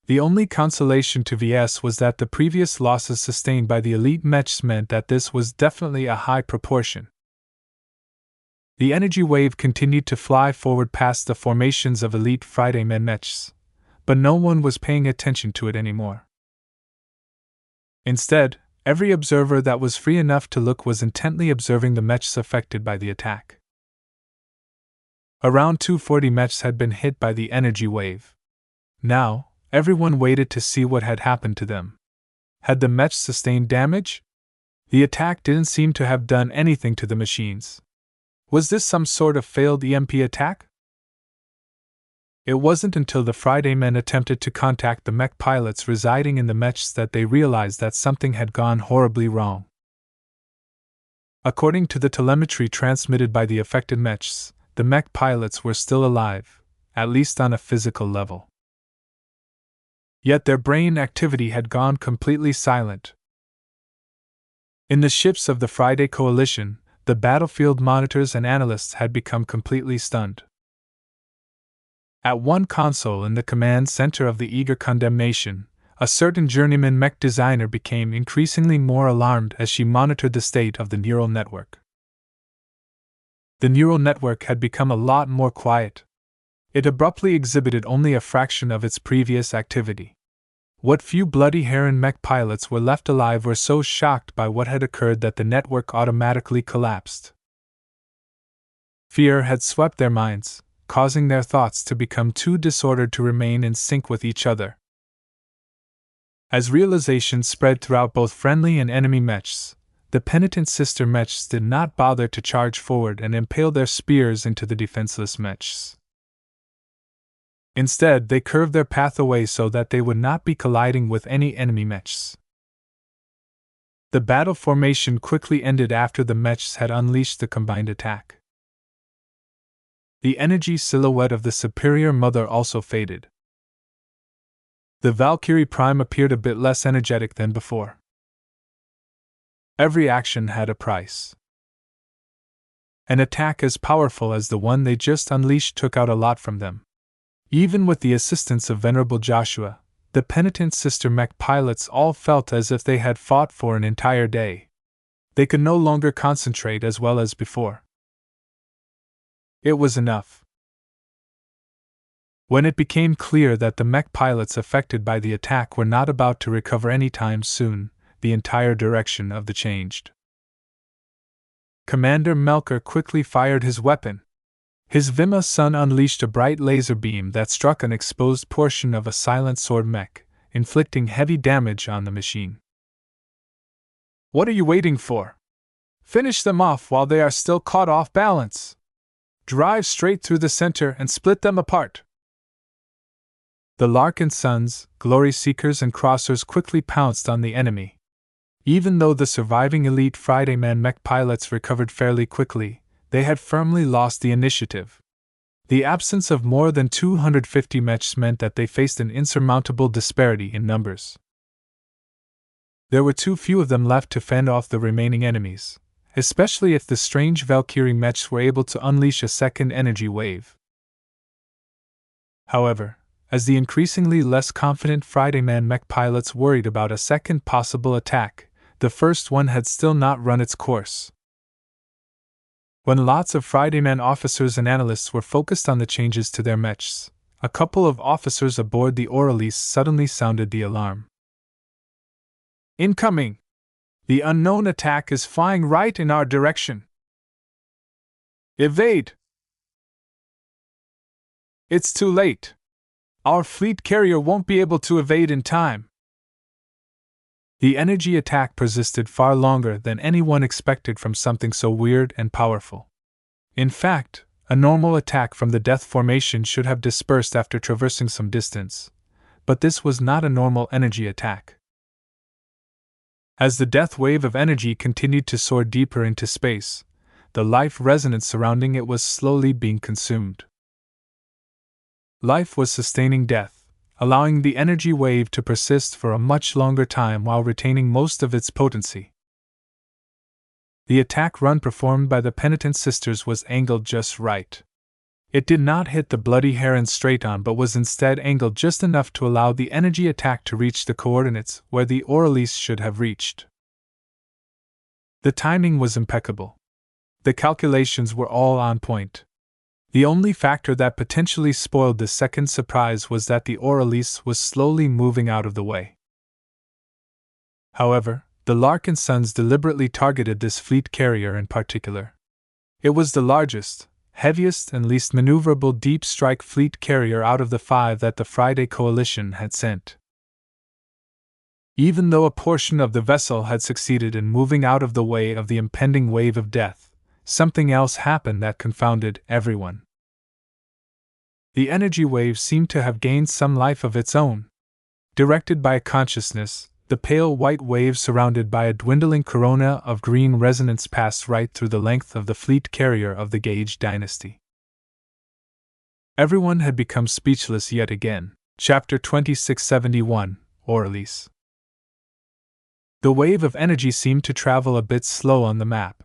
The only consolation to VS was that the previous losses sustained by the elite mechs meant that this was definitely a high proportion. The energy wave continued to fly forward past the formations of elite Friday Men mechs, but no one was paying attention to it anymore. Instead, every observer that was free enough to look was intently observing the mechs affected by the attack. Around 240 mechs had been hit by the energy wave. Now, everyone waited to see what had happened to them. Had the mechs sustained damage? The attack didn't seem to have done anything to the machines. Was this some sort of failed EMP attack? It wasn't until the Friday Men attempted to contact the mech pilots residing in the mechs that they realized that something had gone horribly wrong. According to the telemetry transmitted by the affected mechs, the mech pilots were still alive, at least on a physical level. Yet their brain activity had gone completely silent. In the ships of the Friday Coalition, the battlefield monitors and analysts had become completely stunned. At one console in the command center of the Eager Condemnation, a certain journeyman mech designer became increasingly more alarmed as she monitored the state of the neural network. The neural network had become a lot more quiet. It abruptly exhibited only a fraction of its previous activity. What few Bloody Heron mech pilots were left alive were so shocked by what had occurred that the network automatically collapsed. Fear had swept their minds, causing their thoughts to become too disordered to remain in sync with each other. As realization spread throughout both friendly and enemy mechs, the penitent sister mechs did not bother to charge forward and impale their spears into the defenseless mechs. Instead, they curved their path away so that they would not be colliding with any enemy mechs. The battle formation quickly ended after the mechs had unleashed the combined attack. The energy silhouette of the superior mother also faded. The Valkyrie Prime appeared a bit less energetic than before. Every action had a price. An attack as powerful as the one they just unleashed took out a lot from them. Even with the assistance of Venerable Joshua, the penitent sister mech pilots all felt as if they had fought for an entire day. They could no longer concentrate as well as before. It was enough. When it became clear that the mech pilots affected by the attack were not about to recover anytime soon, the entire direction of the changed. Commander Melker quickly fired his weapon. His Vima Sun unleashed a bright laser beam that struck an exposed portion of a silent sword mech, inflicting heavy damage on the machine. What are you waiting for? Finish them off while they are still caught off balance. Drive straight through the center and split them apart. The Larkinsons, Glory Seekers, and Crossers quickly pounced on the enemy. Even though the surviving elite Friday Man mech pilots recovered fairly quickly, they had firmly lost the initiative. The absence of more than 250 mechs meant that they faced an insurmountable disparity in numbers. There were too few of them left to fend off the remaining enemies, especially if the strange Valkyrie mechs were able to unleash a second energy wave. However, as the increasingly less confident Friday Man mech pilots worried about a second possible attack, the first one had still not run its course. When lots of Friday Man officers and analysts were focused on the changes to their mechs, a couple of officers aboard the Orelise suddenly sounded the alarm. Incoming! The unknown attack is flying right in our direction. Evade! It's too late. Our fleet carrier won't be able to evade in time. The energy attack persisted far longer than anyone expected from something so weird and powerful. In fact, a normal attack from the death formation should have dispersed after traversing some distance, but this was not a normal energy attack. As the death wave of energy continued to soar deeper into space, the life resonance surrounding it was slowly being consumed. Life was sustaining death, allowing the energy wave to persist for a much longer time while retaining most of its potency. The attack run performed by the penitent sisters was angled just right. It did not hit the bloody heron straight on but was instead angled just enough to allow the energy attack to reach the coordinates where the Aurelice should have reached. The timing was impeccable. The calculations were all on point. The only factor that potentially spoiled the second surprise was that the Aurelice was slowly moving out of the way. However, the Larkinsons deliberately targeted this fleet carrier in particular. It was the largest, heaviest, and least maneuverable deep strike fleet carrier out of the 5 that the Friday Coalition had sent. Even though a portion of the vessel had succeeded in moving out of the way of the impending wave of death, something else happened that confounded everyone. The energy wave seemed to have gained some life of its own. Directed by a consciousness, the pale white wave surrounded by a dwindling corona of green resonance passed right through the length of the fleet carrier of the Gage dynasty. Everyone had become speechless yet again. Chapter 2671, Aurelice. The wave of energy seemed to travel a bit slow on the map,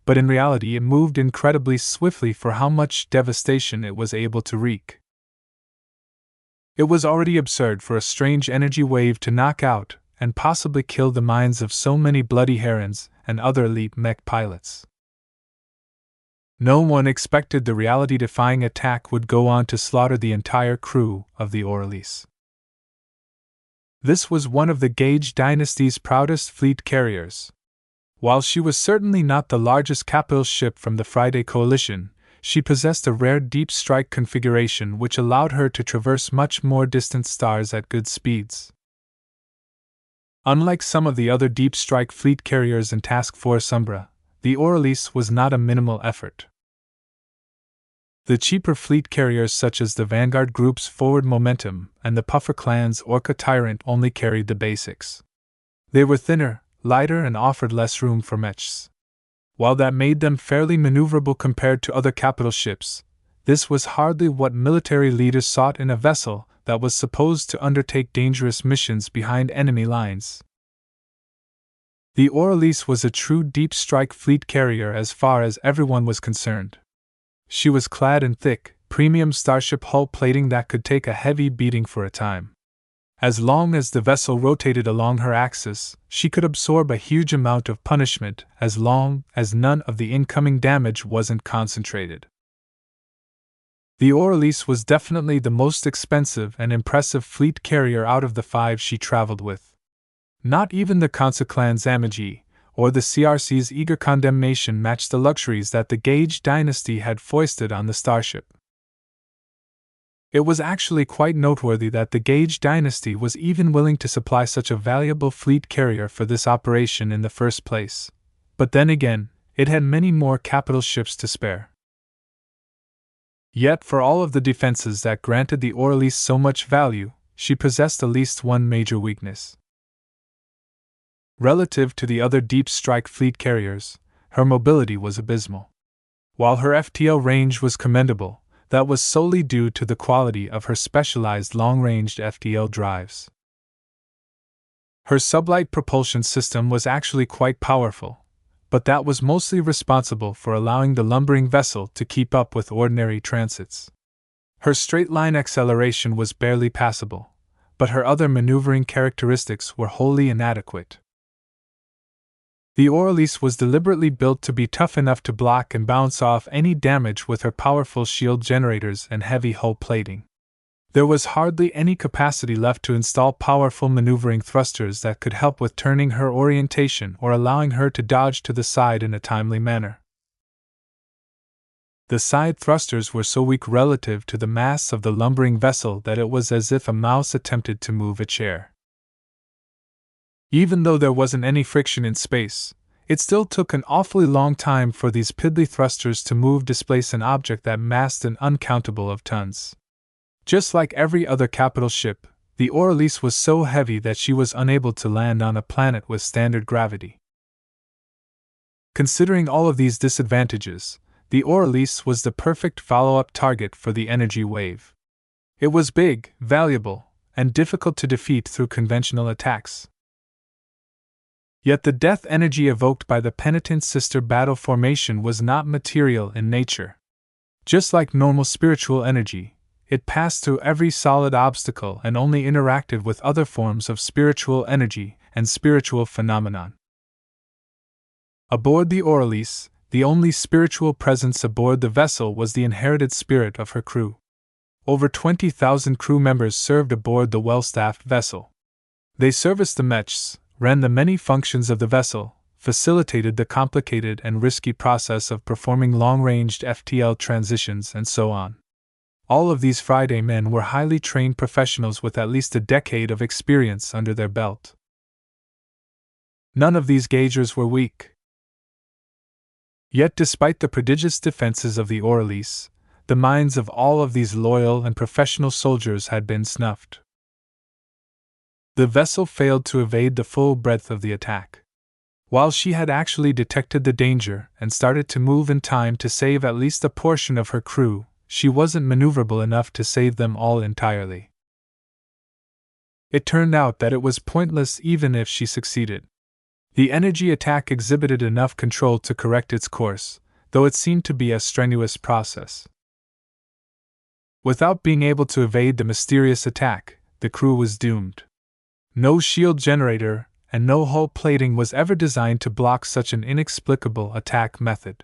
but in reality it moved incredibly swiftly for how much devastation it was able to wreak. It was already absurd for a strange energy wave to knock out and possibly kill the minds of so many bloody herons and other elite mech pilots. No one expected the reality-defying attack would go on to slaughter the entire crew of the Aurelice. This was one of the Gage dynasty's proudest fleet carriers. While she was certainly not the largest capital ship from the Friday Coalition, she possessed a rare deep strike configuration which allowed her to traverse much more distant stars at good speeds. Unlike some of the other deep strike fleet carriers in Task Force Umbra, the Aurelice was not a minimal effort. The cheaper fleet carriers such as the Vanguard Group's Forward Momentum and the Puffer Clan's Orca Tyrant only carried the basics. They were thinner, lighter, and offered less room for mechs. While that made them fairly maneuverable compared to other capital ships, this was hardly what military leaders sought in a vessel that was supposed to undertake dangerous missions behind enemy lines. The Aurelice was a true deep strike fleet carrier as far as everyone was concerned. She was clad in thick, premium starship hull plating that could take a heavy beating for a time. As long as the vessel rotated along her axis, she could absorb a huge amount of punishment as long as none of the incoming damage wasn't concentrated. The Aurelice was definitely the most expensive and impressive fleet carrier out of the 5 she traveled with. Not even the Conseclan's Amagi or the CRC's Eager Condemnation matched the luxuries that the Gage dynasty had foisted on the starship. It was actually quite noteworthy that the Gage dynasty was even willing to supply such a valuable fleet carrier for this operation in the first place. But then again, it had many more capital ships to spare. Yet for all of the defenses that granted the Aurelice so much value, she possessed at least one major weakness. Relative to the other deep strike fleet carriers, her mobility was abysmal. While her FTL range was commendable, that was solely due to the quality of her specialized long-range FTL drives. Her sublight propulsion system was actually quite powerful, but that was mostly responsible for allowing the lumbering vessel to keep up with ordinary transits. Her straight-line acceleration was barely passable, but her other maneuvering characteristics were wholly inadequate. The Aurelice was deliberately built to be tough enough to block and bounce off any damage with her powerful shield generators and heavy hull plating. There was hardly any capacity left to install powerful maneuvering thrusters that could help with turning her orientation or allowing her to dodge to the side in a timely manner. The side thrusters were so weak relative to the mass of the lumbering vessel that it was as if a mouse attempted to move a chair. Even though there wasn't any friction in space, it still took an awfully long time for these piddly thrusters to displace an object that massed an uncountable of tons. Just like every other capital ship, the Orelise was so heavy that she was unable to land on a planet with standard gravity. Considering all of these disadvantages, the Orelise was the perfect follow-up target for the energy wave. It was big, valuable, and difficult to defeat through conventional attacks. Yet the death energy evoked by the penitent sister battle formation was not material in nature. Just like normal spiritual energy, it passed through every solid obstacle and only interacted with other forms of spiritual energy and spiritual phenomenon. Aboard the Orelise, the only spiritual presence aboard the vessel was the inherited spirit of her crew. Over 20,000 crew members served aboard the well-staffed vessel. They serviced the mechs, ran the many functions of the vessel, facilitated the complicated and risky process of performing long-ranged FTL transitions, and so on. All of these Friday men were highly trained professionals with at least a decade of experience under their belt. None of these gaugers were weak. Yet despite the prodigious defenses of the Orelise, the minds of all of these loyal and professional soldiers had been snuffed. The vessel failed to evade the full breadth of the attack. While she had actually detected the danger and started to move in time to save at least a portion of her crew, she wasn't maneuverable enough to save them all entirely. It turned out that it was pointless even if she succeeded. The energy attack exhibited enough control to correct its course, though it seemed to be a strenuous process. Without being able to evade the mysterious attack, the crew was doomed. No shield generator and no hull plating was ever designed to block such an inexplicable attack method.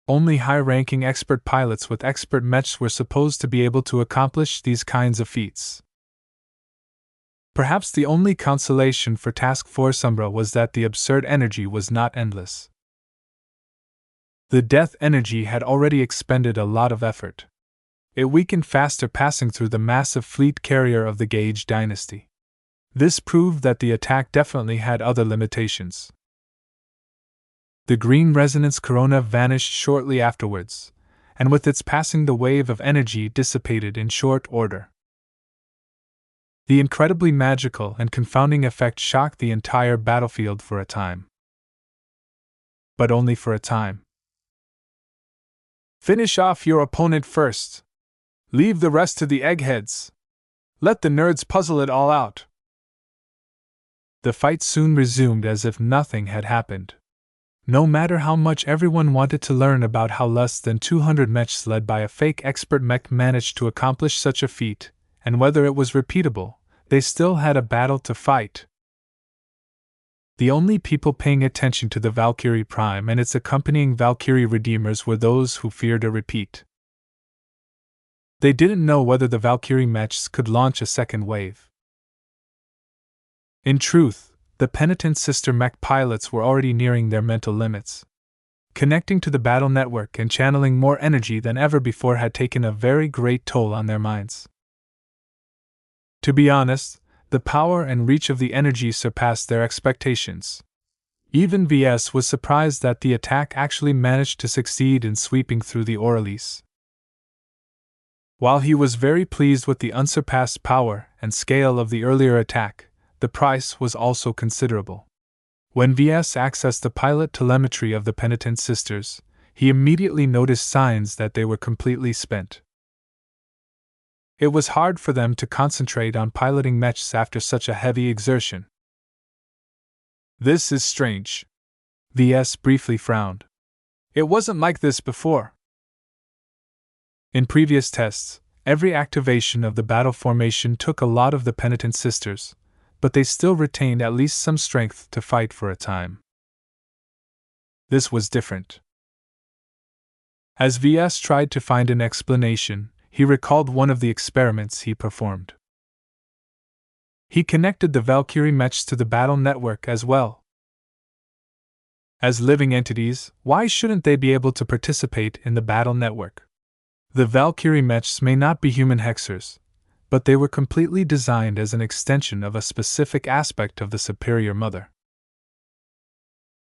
Only high-ranking expert pilots with expert mechs were supposed to be able to accomplish these kinds of feats. Perhaps the only consolation for Task Force Umbra was that the absurd energy was not endless. The death energy had already expended a lot of effort. It weakened faster passing through the massive fleet carrier of the Gage dynasty. This proved that the attack definitely had other limitations. The green resonance corona vanished shortly afterwards, and with its passing the wave of energy dissipated in short order. The incredibly magical and confounding effect shocked the entire battlefield for a time. But only for a time. Finish off your opponent first. Leave the rest to the eggheads. Let the nerds puzzle it all out. The fight soon resumed as if nothing had happened. No matter how much everyone wanted to learn about how less than 200 mechs led by a fake expert mech managed to accomplish such a feat, and whether it was repeatable, they still had a battle to fight. The only people paying attention to the Valkyrie Prime and its accompanying Valkyrie Redeemers were those who feared a repeat. They didn't know whether the Valkyrie mechs could launch a second wave. In truth, the penitent sister mech pilots were already nearing their mental limits. Connecting to the battle network and channeling more energy than ever before had taken a very great toll on their minds. To be honest, the power and reach of the energy surpassed their expectations. Even VS was surprised that the attack actually managed to succeed in sweeping through the Orelise. While he was very pleased with the unsurpassed power and scale of the earlier attack, the price was also considerable. When VS accessed the pilot telemetry of the penitent sisters, he immediately noticed signs that they were completely spent. It was hard for them to concentrate on piloting mechs after such a heavy exertion. This is strange. VS briefly frowned. It wasn't like this before. In previous tests, every activation of the battle formation took a lot of the penitent sisters, but they still retained at least some strength to fight for a time. This was different. As VS tried to find an explanation, he recalled one of the experiments he performed. He connected the Valkyrie mechs to the battle network as well. As living entities, why shouldn't they be able to participate in the battle network? The Valkyrie mechs may not be human hexers, but they were completely designed as an extension of a specific aspect of the Superior Mother.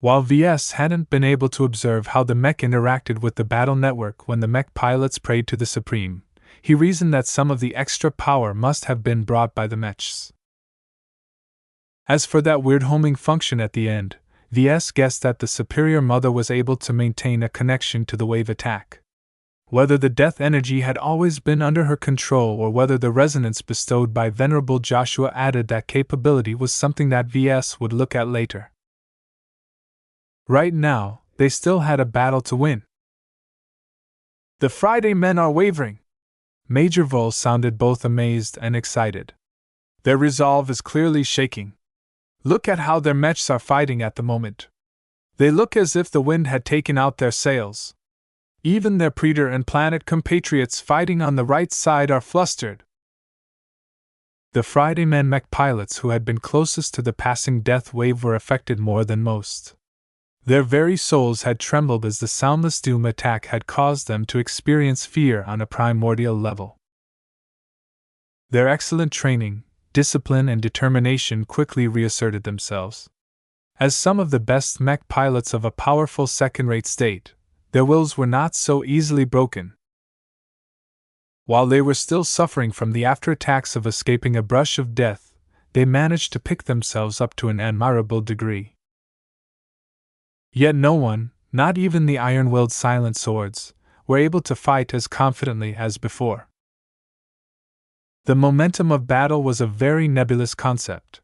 While Ves hadn't been able to observe how the mech interacted with the battle network when the mech pilots prayed to the Supreme, he reasoned that some of the extra power must have been brought by the mechs. As for that weird homing function at the end, Ves guessed that the Superior Mother was able to maintain a connection to the wave attack. Whether the death energy had always been under her control or whether the resonance bestowed by Venerable Joshua added that capability was something that Ves would look at later. Right now, they still had a battle to win. The Friday men are wavering. Major Vol sounded both amazed and excited. Their resolve is clearly shaking. Look at how their mechs are fighting at the moment. They look as if the wind had taken out their sails. Even their Predator and Planet compatriots fighting on the right side are flustered. The Friday men mech pilots who had been closest to the passing death wave were affected more than most. Their very souls had trembled as the soundless doom attack had caused them to experience fear on a primordial level. Their excellent training, discipline, and determination quickly reasserted themselves. As some of the best mech pilots of a powerful second-rate state, their wills were not so easily broken. While they were still suffering from the after-attacks of escaping a brush of death, they managed to pick themselves up to an admirable degree. Yet no one, not even the iron-willed Silent Swords, were able to fight as confidently as before. The momentum of battle was a very nebulous concept.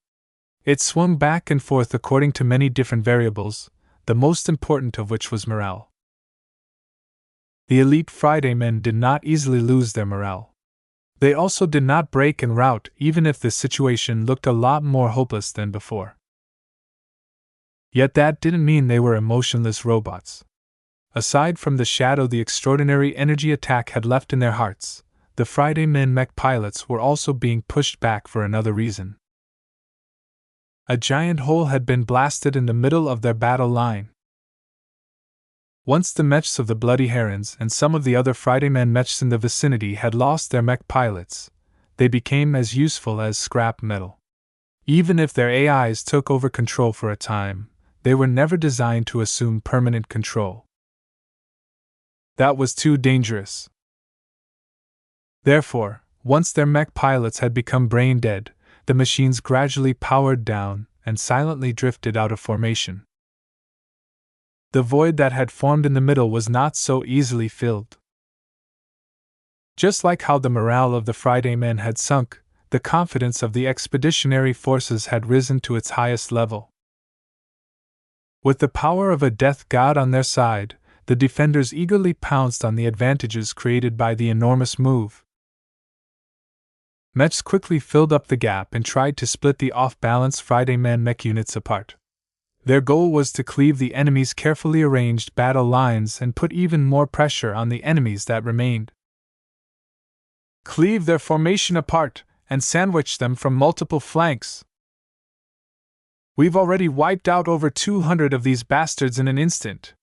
It swung back and forth according to many different variables, the most important of which was morale. The elite Friday men did not easily lose their morale. They also did not break and rout even if the situation looked a lot more hopeless than before. Yet that didn't mean they were emotionless robots. Aside from the shadow the extraordinary energy attack had left in their hearts, the Friday men mech pilots were also being pushed back for another reason. A giant hole had been blasted in the middle of their battle line. Once the mechs of the Bloody Herons and some of the other Friday men mechs in the vicinity had lost their mech pilots, they became as useful as scrap metal. Even if their AIs took over control for a time, they were never designed to assume permanent control. That was too dangerous. Therefore, once their mech pilots had become brain dead, the machines gradually powered down and silently drifted out of formation. The void that had formed in the middle was not so easily filled. Just like how the morale of the Friday men had sunk, the confidence of the expeditionary forces had risen to its highest level. With the power of a death god on their side, the defenders eagerly pounced on the advantages created by the enormous move. Mechs quickly filled up the gap and tried to split the off-balance Friday men mech units apart. Their goal was to cleave the enemy's carefully arranged battle lines and put even more pressure on the enemies that remained. Cleave their formation apart and sandwich them from multiple flanks. We've already wiped out over 200 of these bastards in an instant.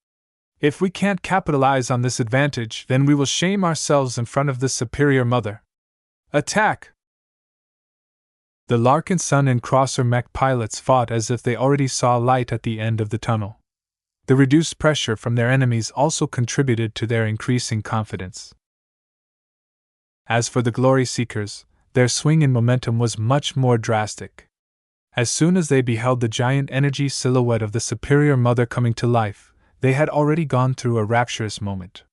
If we can't capitalize on this advantage, then we will shame ourselves in front of the Superior Mother. Attack! The Larkinson and Crosser mech pilots fought as if they already saw light at the end of the tunnel. The reduced pressure from their enemies also contributed to their increasing confidence. As for the Glory Seekers, their swing in momentum was much more drastic. As soon as they beheld the giant energy silhouette of the Superior Mother coming to life, they had already gone through a rapturous moment.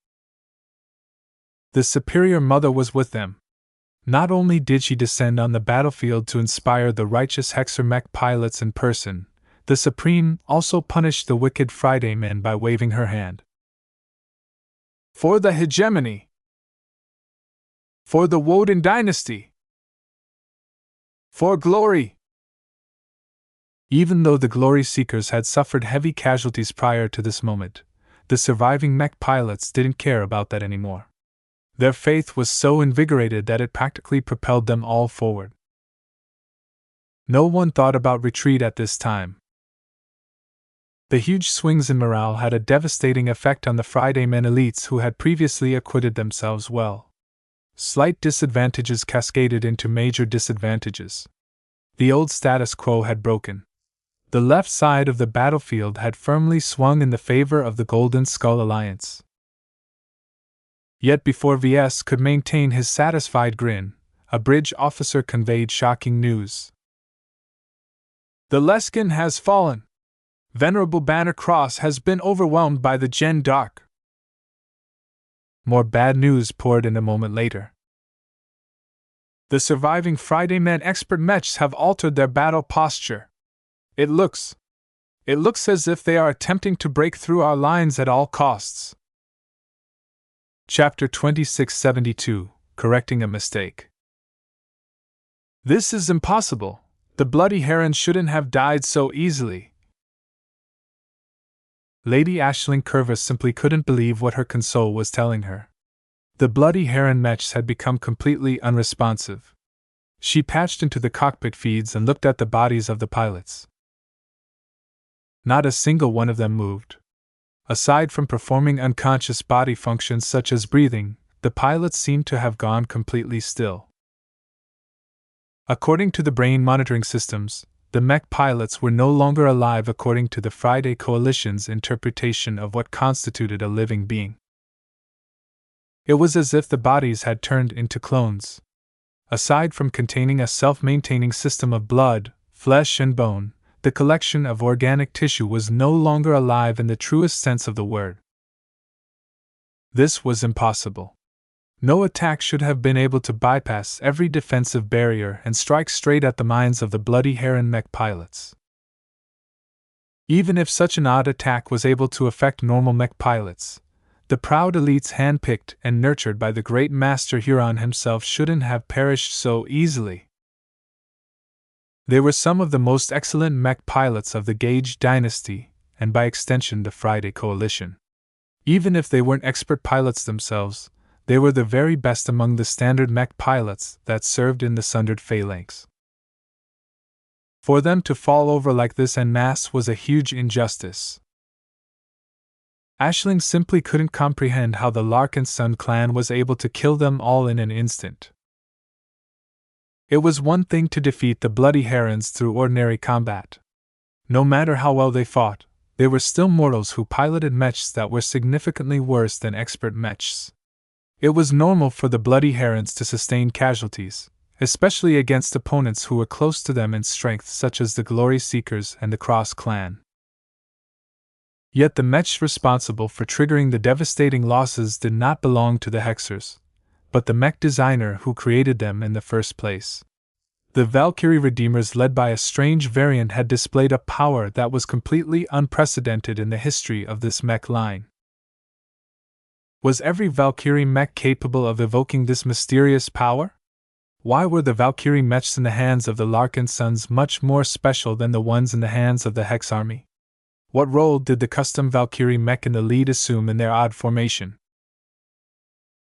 The Superior Mother was with them. Not only did she descend on the battlefield to inspire the righteous Hexer mech pilots in person, the Supreme also punished the wicked Friday men by waving her hand. For the hegemony! For the Woden dynasty! For glory! Even though the Glory Seekers had suffered heavy casualties prior to this moment, the surviving mech pilots didn't care about that anymore. Their faith was so invigorated that it practically propelled them all forward. No one thought about retreat at this time. The huge swings in morale had a devastating effect on the Friday men elites who had previously acquitted themselves well. Slight disadvantages cascaded into major disadvantages. The old status quo had broken. The left side of the battlefield had firmly swung in the favor of the Golden Skull Alliance. Yet before Ves could maintain his satisfied grin, a bridge officer conveyed shocking news. "The Leskin has fallen. Venerable Banner Cross has been overwhelmed by the Gen Dark." More bad news poured in a moment later. "The surviving Friday men expert mechs have altered their battle posture. It looks as if they are attempting to break through our lines at all costs." Chapter 2672, Correcting a Mistake. "This is impossible. The bloody heron shouldn't have died so easily." Lady Aisling Curvis simply couldn't believe what her console was telling her. The bloody heron mechs had become completely unresponsive. She patched into the cockpit feeds and looked at the bodies of the pilots. Not a single one of them moved. Aside from performing unconscious body functions such as breathing, the pilots seemed to have gone completely still. According to the brain monitoring systems, the mech pilots were no longer alive according to the Friday Coalition's interpretation of what constituted a living being. It was as if the bodies had turned into clones. Aside from containing a self-maintaining system of blood, flesh, and bone, the collection of organic tissue was no longer alive in the truest sense of the word. This was impossible. No attack should have been able to bypass every defensive barrier and strike straight at the minds of the bloody heron mech pilots. Even if such an odd attack was able to affect normal mech pilots, the proud elites handpicked and nurtured by the great Master Huron himself shouldn't have perished so easily. They were some of the most excellent mech pilots of the Gage dynasty, and by extension the Friday Coalition. Even if they weren't expert pilots themselves, they were the very best among the standard mech pilots that served in the Sundered Phalanx. For them to fall over like this en masse was a huge injustice. Aisling simply couldn't comprehend how the Larkinson clan was able to kill them all in an instant. It was one thing to defeat the bloody herons through ordinary combat. No matter how well they fought, they were still mortals who piloted mechs that were significantly worse than expert mechs. It was normal for the bloody herons to sustain casualties, especially against opponents who were close to them in strength, such as the Glory Seekers and the Cross clan. Yet the mechs responsible for triggering the devastating losses did not belong to the Hexers, but the mech designer who created them in the first place. The Valkyrie Redeemers, led by a strange variant, had displayed a power that was completely unprecedented in the history of this mech line. Was every Valkyrie mech capable of evoking this mysterious power? Why were the Valkyrie mechs in the hands of the Larkinsons much more special than the ones in the hands of the Hex army? What role did the custom Valkyrie mech in the lead assume in their odd formation?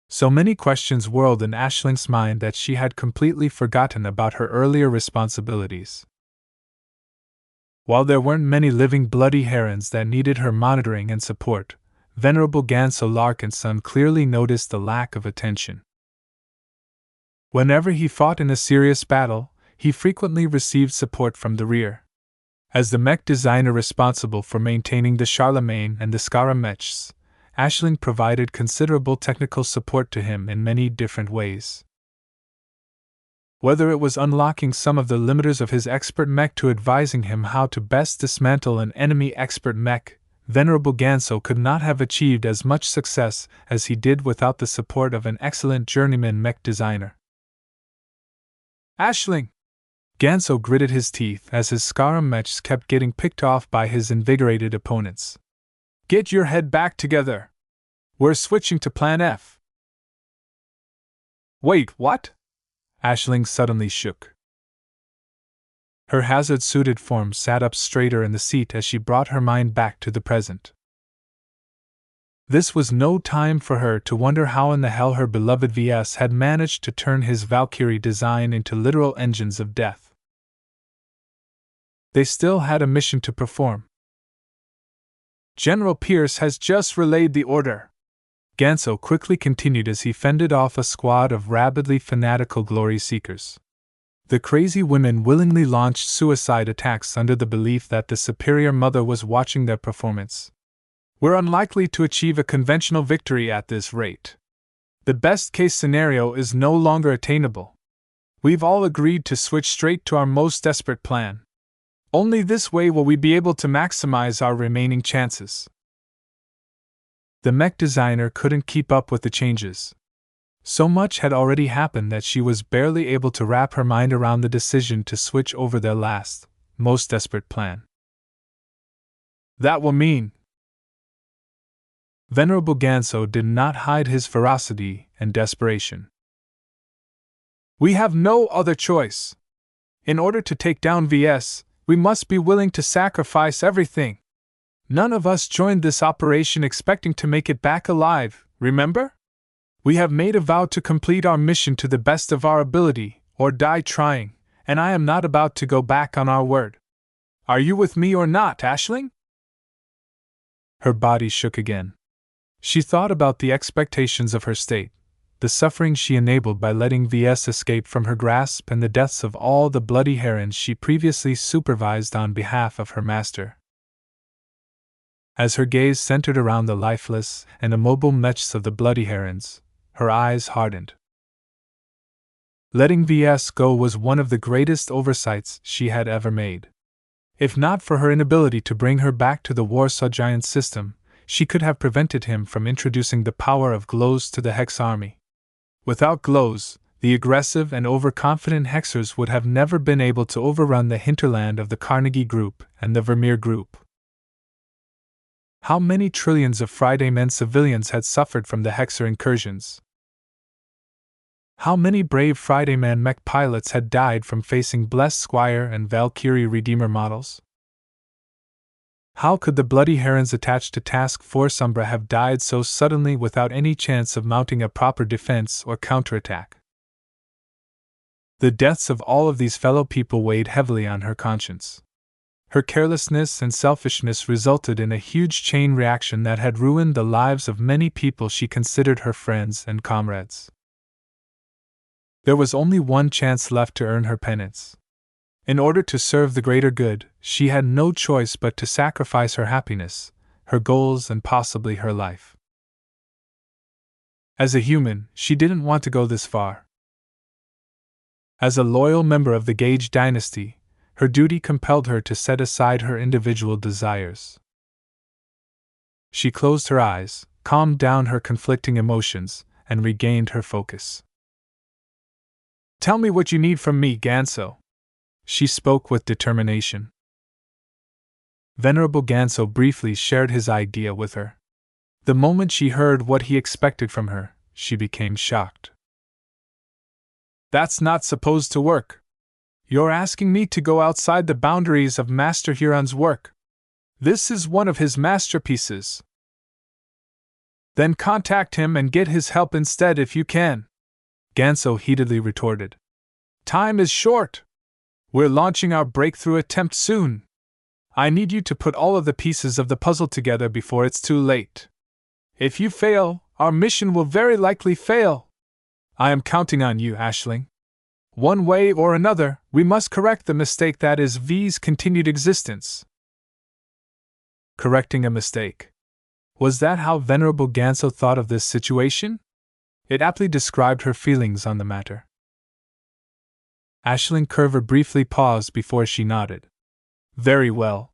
So many questions whirled in Aisling's mind that she had completely forgotten about her earlier responsibilities. While there weren't many living bloody herons that needed her monitoring and support, Venerable Ganso Larkinson clearly noticed the lack of attention. Whenever he fought in a serious battle, he frequently received support from the rear. As the mech designer responsible for maintaining the Charlemagne and the Skara mechs, Aisling provided considerable technical support to him in many different ways. Whether it was unlocking some of the limiters of his expert mech to advising him how to best dismantle an enemy expert mech, Venerable Ganso could not have achieved as much success as he did without the support of an excellent journeyman mech designer. "Aisling!" Ganso gritted his teeth as his Skara mechs kept getting picked off by his invigorated opponents. "Get your head back together! We're switching to Plan F." "Wait, what?" Aisling suddenly shook. Her hazard-suited form sat up straighter in the seat as she brought her mind back to the present. This was no time for her to wonder how in the hell her beloved Ves had managed to turn his Valkyrie design into literal engines of death. They still had a mission to perform. General Pierce has just relayed the order. Ganso quickly continued as he fended off a squad of rabidly fanatical glory seekers. The crazy women willingly launched suicide attacks under the belief that the superior mother was watching their performance. We're unlikely to achieve a conventional victory at this rate. The best-case scenario is no longer attainable. We've all agreed to switch straight to our most desperate plan. Only this way will we be able to maximize our remaining chances. The mech designer couldn't keep up with the changes. So much had already happened that she was barely able to wrap her mind around the decision to switch over their last, most desperate plan. That will mean... Venerable Ganso did not hide his ferocity and desperation. We have no other choice. In order to take down Ves, we must be willing to sacrifice everything. None of us joined this operation expecting to make it back alive, remember? We have made a vow to complete our mission to the best of our ability, or die trying, and I am not about to go back on our word. Are you with me or not, Aisling? Her body shook again. She thought about the expectations of her state, the suffering she enabled by letting Ves escape from her grasp, and the deaths of all the bloody herons she previously supervised on behalf of her master. As her gaze centered around the lifeless and immobile mechs of the bloody herons, her eyes hardened. Letting Ves go was one of the greatest oversights she had ever made. If not for her inability to bring her back to the Warsaw Giant system, she could have prevented him from introducing the power of glows to the Hex army. Without glows, the aggressive and overconfident Hexers would have never been able to overrun the hinterland of the Carnegie Group and the Vermeer Group. How many trillions of Friday Men civilians had suffered from the Hexer incursions? How many brave Friday Man mech pilots had died from facing Blessed Squire and Valkyrie Redeemer models? How could the bloody herons attached to Task Force Umbra have died so suddenly without any chance of mounting a proper defense or counterattack? The deaths of all of these fellow people weighed heavily on her conscience. Her carelessness and selfishness resulted in a huge chain reaction that had ruined the lives of many people she considered her friends and comrades. There was only one chance left to earn her penance. In order to serve the greater good, she had no choice but to sacrifice her happiness, her goals, and possibly her life. As a human, she didn't want to go this far. As a loyal member of the Gage dynasty, her duty compelled her to set aside her individual desires. She closed her eyes, calmed down her conflicting emotions, and regained her focus. Tell me what you need from me, Ganso. She spoke with determination. Venerable Ganso briefly shared his idea with her. The moment she heard what he expected from her, she became shocked. That's not supposed to work. You're asking me to go outside the boundaries of Master Huron's work. This is one of his masterpieces. Then contact him and get his help instead if you can, Ganso heatedly retorted. Time is short. We're launching our breakthrough attempt soon. I need you to put all of the pieces of the puzzle together before it's too late. If you fail, our mission will very likely fail. I am counting on you, Aisling. One way or another, we must correct the mistake that is V's continued existence. Correcting a mistake. Was that how Venerable Ganso thought of this situation? It aptly described her feelings on the matter. Aisling Curver briefly paused before she nodded. Very well.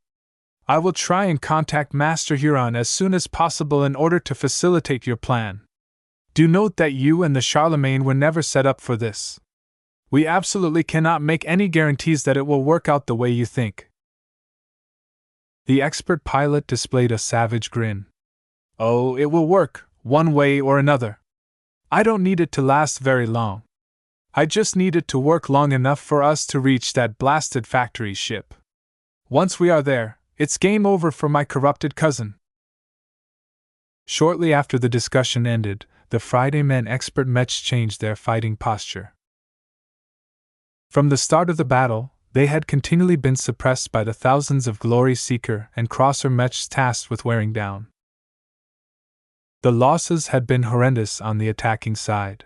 I will try and contact Master Huron as soon as possible in order to facilitate your plan. Do note that you and the Charlemagne were never set up for this. We absolutely cannot make any guarantees that it will work out the way you think. The expert pilot displayed a savage grin. Oh, it will work, one way or another. I don't need it to last very long. I just need it to work long enough for us to reach that blasted factory ship. Once we are there, it's game over for my corrupted cousin. Shortly after the discussion ended, the Friday Men expert mechs changed their fighting posture. From the start of the battle, They had continually been suppressed by the thousands of Glory Seeker and Crosser mechs tasked with wearing down. The losses had been horrendous on the attacking side.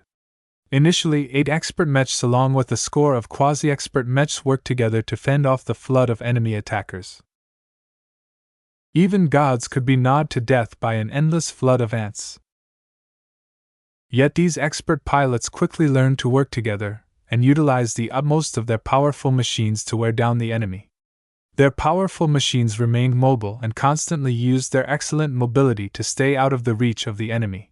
Initially, 8 expert mechs along with a score of quasi-expert mechs worked together to fend off the flood of enemy attackers. Even gods could be gnawed to death by an endless flood of ants. Yet these expert pilots quickly learned to work together and utilize the utmost of their powerful machines to wear down the enemy. Their powerful machines remained mobile and constantly used their excellent mobility to stay out of the reach of the enemy.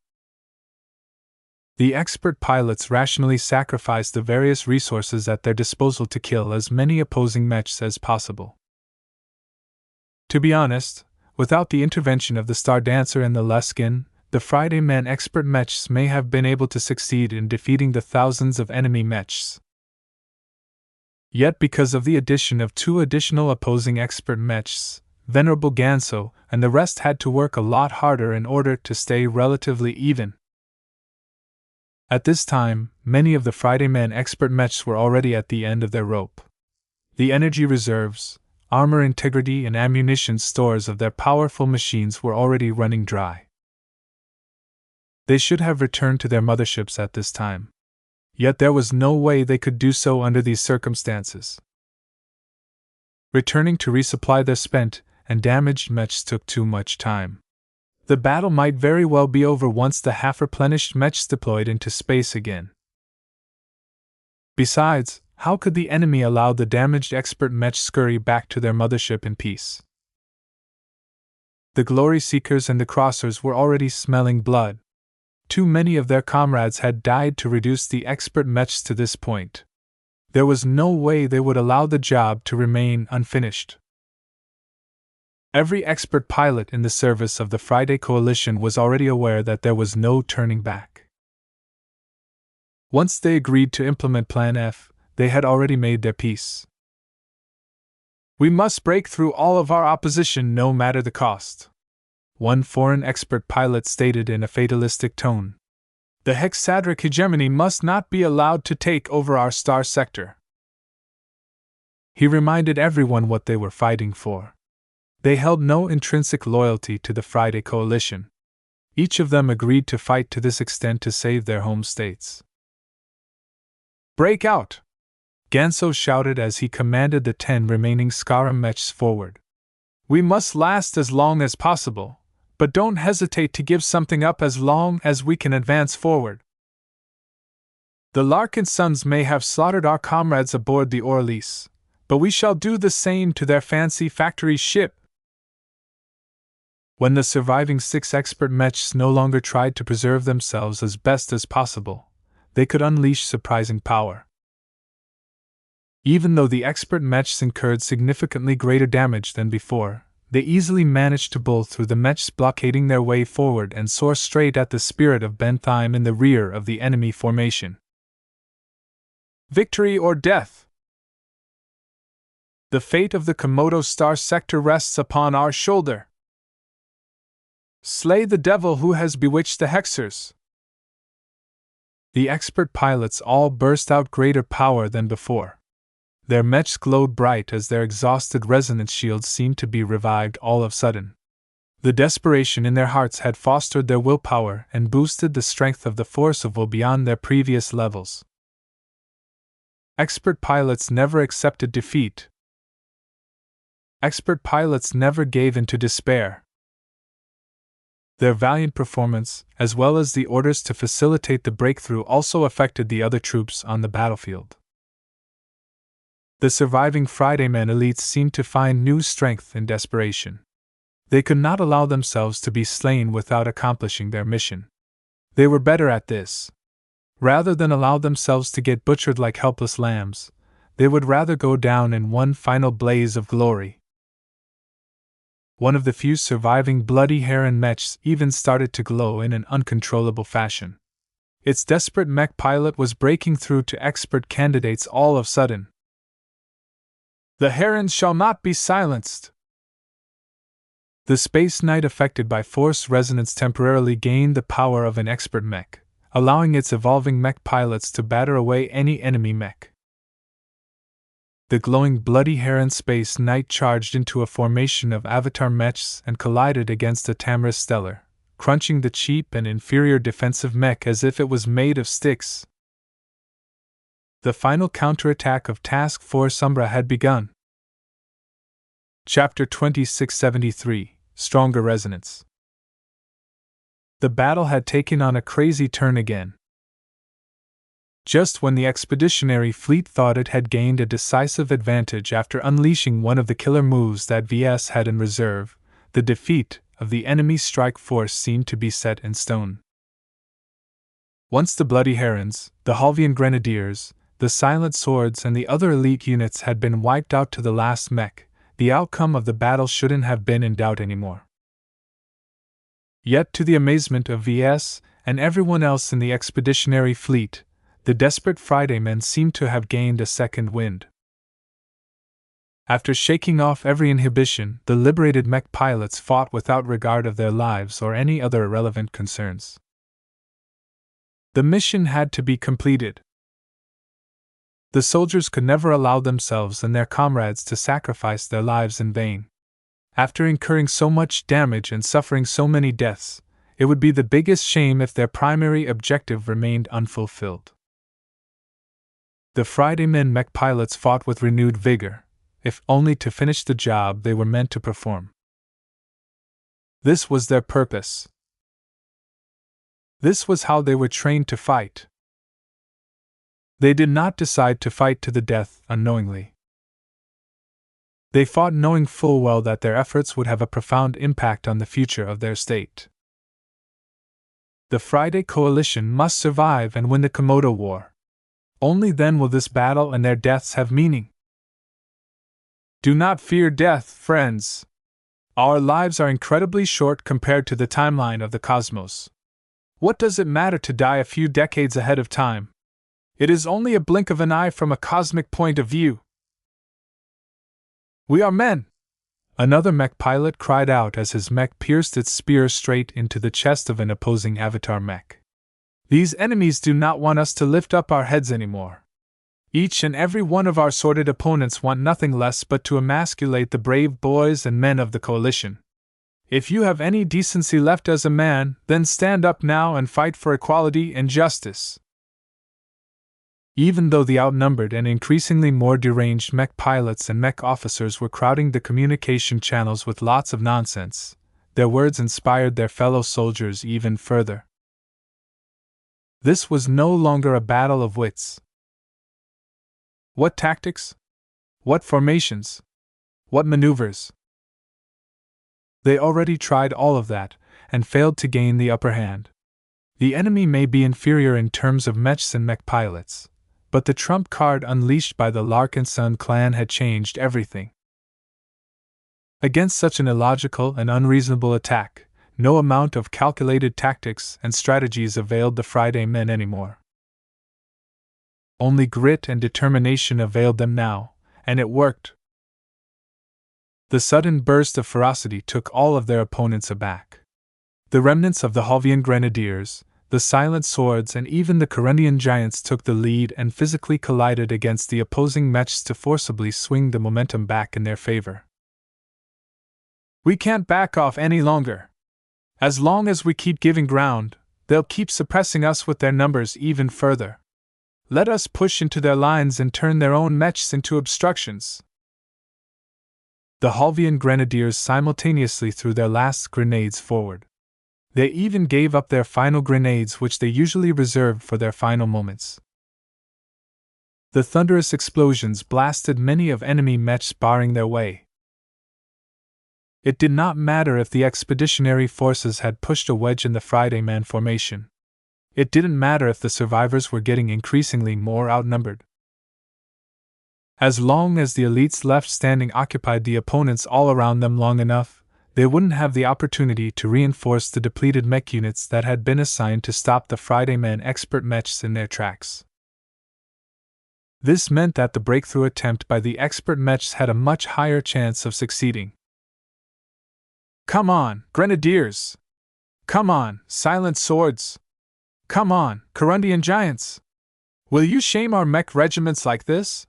The expert pilots rationally sacrificed the various resources at their disposal to kill as many opposing mechs as possible. To be honest, without the intervention of the Star Dancer and the Luskin, the Friday Man expert mechs may have been able to succeed in defeating the thousands of enemy mechs. Yet because of the addition of 2 additional opposing expert mechs, Venerable Ganso and the rest had to work a lot harder in order to stay relatively even. At this time, many of the Friday Man expert mechs were already at the end of their rope. The energy reserves, armor integrity and ammunition stores of their powerful machines were already running dry. They should have returned to their motherships at this time. Yet there was no way they could do so under these circumstances. Returning to resupply their spent and damaged mechs took too much time. The battle might very well be over once the half-replenished mechs deployed into space again. Besides, how could the enemy allow the damaged expert mech scurry back to their mothership in peace? The Glory Seekers and the Crossers were already smelling blood. Too many of their comrades had died to reduce the expert mechs to this point. There was no way they would allow the job to remain unfinished. Every expert pilot in the service of the Friday Coalition was already aware that there was no turning back. Once they agreed to implement Plan F, they had already made their peace. "We must break through all of our opposition no matter the cost," one foreign expert pilot stated in a fatalistic tone. "The hexadric hegemony must not be allowed to take over our star sector." He reminded everyone what they were fighting for. They held no intrinsic loyalty to the Friday Coalition. Each of them agreed to fight to this extent to save their home states. "Break out!" Ganso shouted as he commanded the 10 remaining Skara mechs forward. "We must last as long as possible, but don't hesitate to give something up as long as we can advance forward. The Larkinsons may have slaughtered our comrades aboard the Orleans, but we shall do the same to their fancy factory ship." When the surviving 6 expert mechs no longer tried to preserve themselves as best as possible, they could unleash surprising power. Even though the expert mechs incurred significantly greater damage than before, they easily managed to bull through the mechs blockading their way forward and soar straight at the Spirit of Bentheim in the rear of the enemy formation. Victory or death! The fate of the Komodo star sector rests upon our shoulder. Slay the devil who has bewitched the Hexers! The expert pilots all burst out greater power than before. Their mechs glowed bright as their exhausted resonance shields seemed to be revived all of a sudden. The desperation in their hearts had fostered their willpower and boosted the strength of the force of will beyond their previous levels. Expert pilots never accepted defeat. Expert pilots never gave in to despair. Their valiant performance, as well as the orders to facilitate the breakthrough, also affected the other troops on the battlefield. The surviving Friday Men elites seemed to find new strength in desperation. They could not allow themselves to be slain without accomplishing their mission. They were better at this. Rather than allow themselves to get butchered like helpless lambs, they would rather go down in one final blaze of glory. One of the few surviving Bloody Heron mechs even started to glow in an uncontrollable fashion. Its desperate mech pilot was breaking through to expert candidates all of a sudden. "The herons shall not be silenced!" The space knight affected by force resonance temporarily gained the power of an expert mech, allowing its evolving mech pilots to batter away any enemy mech. The glowing bloody hair and Space Knight charged into a formation of avatar mechs and collided against the Tamris Stellar, crunching the cheap and inferior defensive mech as if it was made of sticks. The final counterattack of Task Force Umbra had begun. Chapter 2673 Stronger Resonance. The battle had taken on a crazy turn again. Just when the expeditionary fleet thought it had gained a decisive advantage after unleashing one of the killer moves that VS had in reserve, the defeat of the enemy strike force seemed to be set in stone. Once the Bloody Herons, the Halvian Grenadiers, the Silent Swords, and the other elite units had been wiped out to the last mech, the outcome of the battle shouldn't have been in doubt anymore. Yet, to the amazement of VS and everyone else in the expeditionary fleet, the desperate Friday men seemed to have gained a second wind. After shaking off every inhibition, the liberated mech pilots fought without regard of their lives or any other irrelevant concerns. The mission had to be completed. The soldiers could never allow themselves and their comrades to sacrifice their lives in vain. After incurring so much damage and suffering so many deaths, it would be the biggest shame if their primary objective remained unfulfilled. The Friday men mech pilots fought with renewed vigor, if only to finish the job they were meant to perform. This was their purpose. This was how they were trained to fight. They did not decide to fight to the death unknowingly. They fought knowing full well that their efforts would have a profound impact on the future of their state. The Friday Coalition must survive and win the Komodo War. Only then will this battle and their deaths have meaning. Do not fear death, friends. Our lives are incredibly short compared to the timeline of the cosmos. What does it matter to die a few decades ahead of time? It is only a blink of an eye from a cosmic point of view. We are men! Another mech pilot cried out as his mech pierced its spear straight into the chest of an opposing avatar mech. These enemies do not want us to lift up our heads anymore. Each and every one of our sordid opponents want nothing less but to emasculate the brave boys and men of the Coalition. If you have any decency left as a man, then stand up now and fight for equality and justice. Even though the outnumbered and increasingly more deranged mech pilots and mech officers were crowding the communication channels with lots of nonsense, their words inspired their fellow soldiers even further. This was no longer a battle of wits. What tactics? What formations? What maneuvers? They already tried all of that, and failed to gain the upper hand. The enemy may be inferior in terms of mechs and mech pilots, but the trump card unleashed by the Larkinson clan had changed everything. Against such an illogical and unreasonable attack, no amount of calculated tactics and strategies availed the Friday men anymore. Only grit and determination availed them now, and it worked. The sudden burst of ferocity took all of their opponents aback. The remnants of the Halvian Grenadiers, the Silent Swords, and even the Corundian Giants took the lead and physically collided against the opposing mechs to forcibly swing the momentum back in their favor. We can't back off any longer. As long as we keep giving ground, they'll keep suppressing us with their numbers even further. Let us push into their lines and turn their own mechs into obstructions. The Halvian Grenadiers simultaneously threw their last grenades forward. They even gave up their final grenades, which they usually reserved for their final moments. The thunderous explosions blasted many of enemy mechs barring their way. It did not matter if the expeditionary forces had pushed a wedge in the Friday man formation. It didn't matter if the survivors were getting increasingly more outnumbered. As long as the elites left standing occupied the opponents all around them long enough, they wouldn't have the opportunity to reinforce the depleted mech units that had been assigned to stop the Friday men expert mechs in their tracks. This meant that the breakthrough attempt by the expert mechs had a much higher chance of succeeding. Come on, Grenadiers! Come on, Silent Swords! Come on, Corundian Giants! Will you shame our mech regiments like this?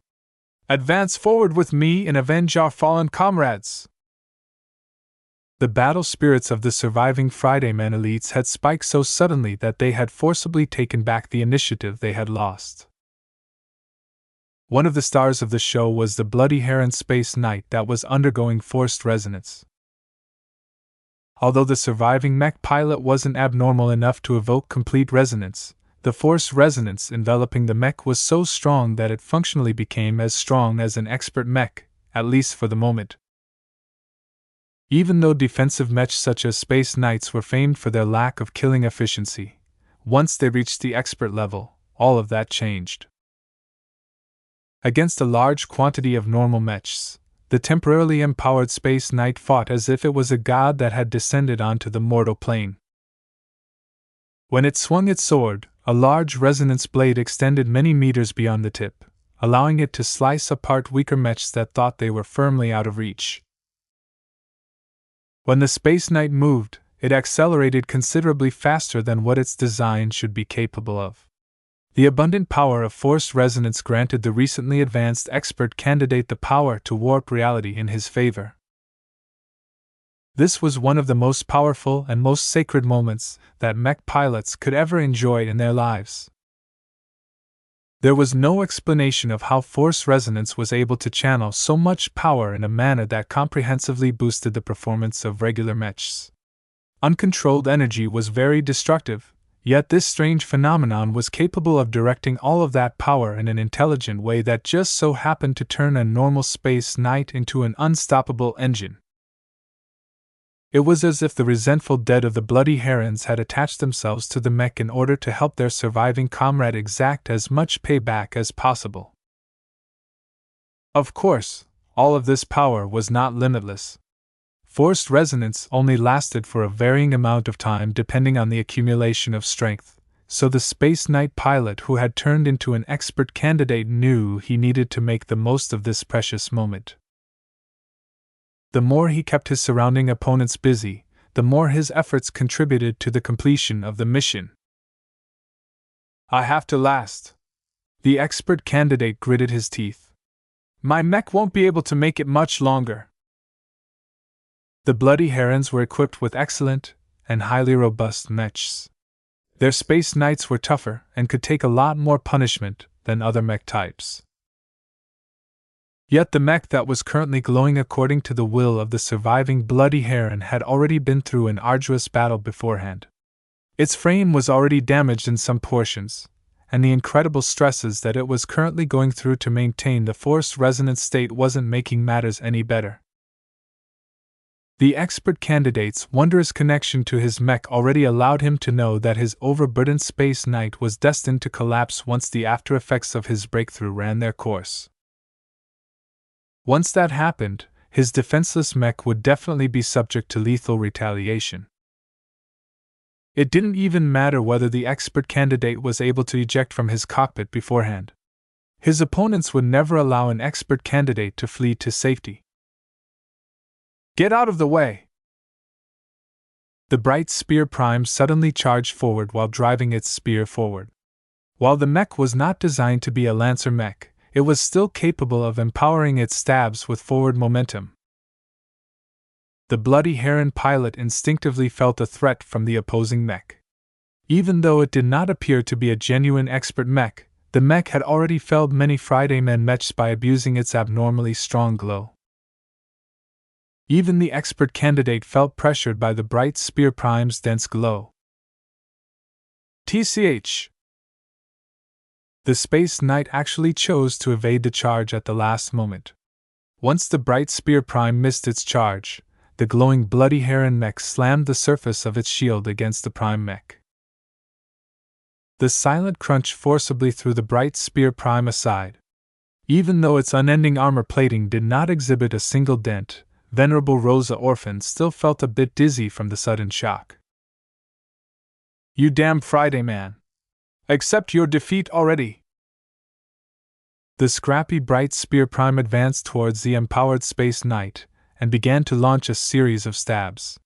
Advance forward with me and avenge our fallen comrades! The battle spirits of the surviving Friday Men elites had spiked so suddenly that they had forcibly taken back the initiative they had lost. One of the stars of the show was the Bloody Heron Space Knight that was undergoing forced resonance. Although the surviving mech pilot wasn't abnormal enough to evoke complete resonance, the forced resonance enveloping the mech was so strong that it functionally became as strong as an expert mech, at least for the moment. Even though defensive mechs such as Space Knights were famed for their lack of killing efficiency, once they reached the expert level, all of that changed. Against a large quantity of normal mechs, the temporarily empowered Space Knight fought as if it was a god that had descended onto the mortal plane. When it swung its sword, a large resonance blade extended many meters beyond the tip, allowing it to slice apart weaker mechs that thought they were firmly out of reach. When the Space Knight moved, it accelerated considerably faster than what its design should be capable of. The abundant power of forced resonance granted the recently advanced expert candidate the power to warp reality in his favor. This was one of the most powerful and most sacred moments that mech pilots could ever enjoy in their lives. There was no explanation of how force resonance was able to channel so much power in a manner that comprehensively boosted the performance of regular mechs. Uncontrolled energy was very destructive, yet this strange phenomenon was capable of directing all of that power in an intelligent way that just so happened to turn a normal Space Knight into an unstoppable engine. It was as if the resentful dead of the Bloody Herons had attached themselves to the mech in order to help their surviving comrade exact as much payback as possible. Of course, all of this power was not limitless. Forced resonance only lasted for a varying amount of time depending on the accumulation of strength, so the Space Knight pilot who had turned into an expert candidate knew he needed to make the most of this precious moment. The more he kept his surrounding opponents busy, the more his efforts contributed to the completion of the mission. I have to last. The expert candidate gritted his teeth. My mech won't be able to make it much longer. The Bloody Herons were equipped with excellent and highly robust mechs. Their Space Knights were tougher and could take a lot more punishment than other mech types. Yet the mech that was currently glowing according to the will of the surviving Bloody Heron had already been through an arduous battle beforehand. Its frame was already damaged in some portions, and the incredible stresses that it was currently going through to maintain the forced resonance state wasn't making matters any better. The expert candidate's wondrous connection to his mech already allowed him to know that his overburdened Space Knight was destined to collapse once the after effects of his breakthrough ran their course. Once that happened, his defenseless mech would definitely be subject to lethal retaliation. It didn't even matter whether the expert candidate was able to eject from his cockpit beforehand. His opponents would never allow an expert candidate to flee to safety. Get out of the way! The bright spear prime suddenly charged forward while driving its spear forward. While the mech was not designed to be a lancer mech, it was still capable of empowering its stabs with forward momentum. The Bloody Heron pilot instinctively felt a threat from the opposing mech. Even though it did not appear to be a genuine expert mech, the mech had already felled many Friday Men mechs by abusing its abnormally strong glow. Even the expert candidate felt pressured by the bright spear prime's dense glow. TCH! The Space Knight actually chose to evade the charge at the last moment. Once the bright spear prime missed its charge, the glowing Bloody Heron mech slammed the surface of its shield against the prime mech. The silent crunch forcibly threw the bright spear prime aside. Even though its unending armor plating did not exhibit a single dent, Venerable Rosa Orphan still felt a bit dizzy from the sudden shock. You damn Friday man! Accept your defeat already! The scrappy bright spear prime advanced towards the empowered Space Knight and began to launch a series of stabs.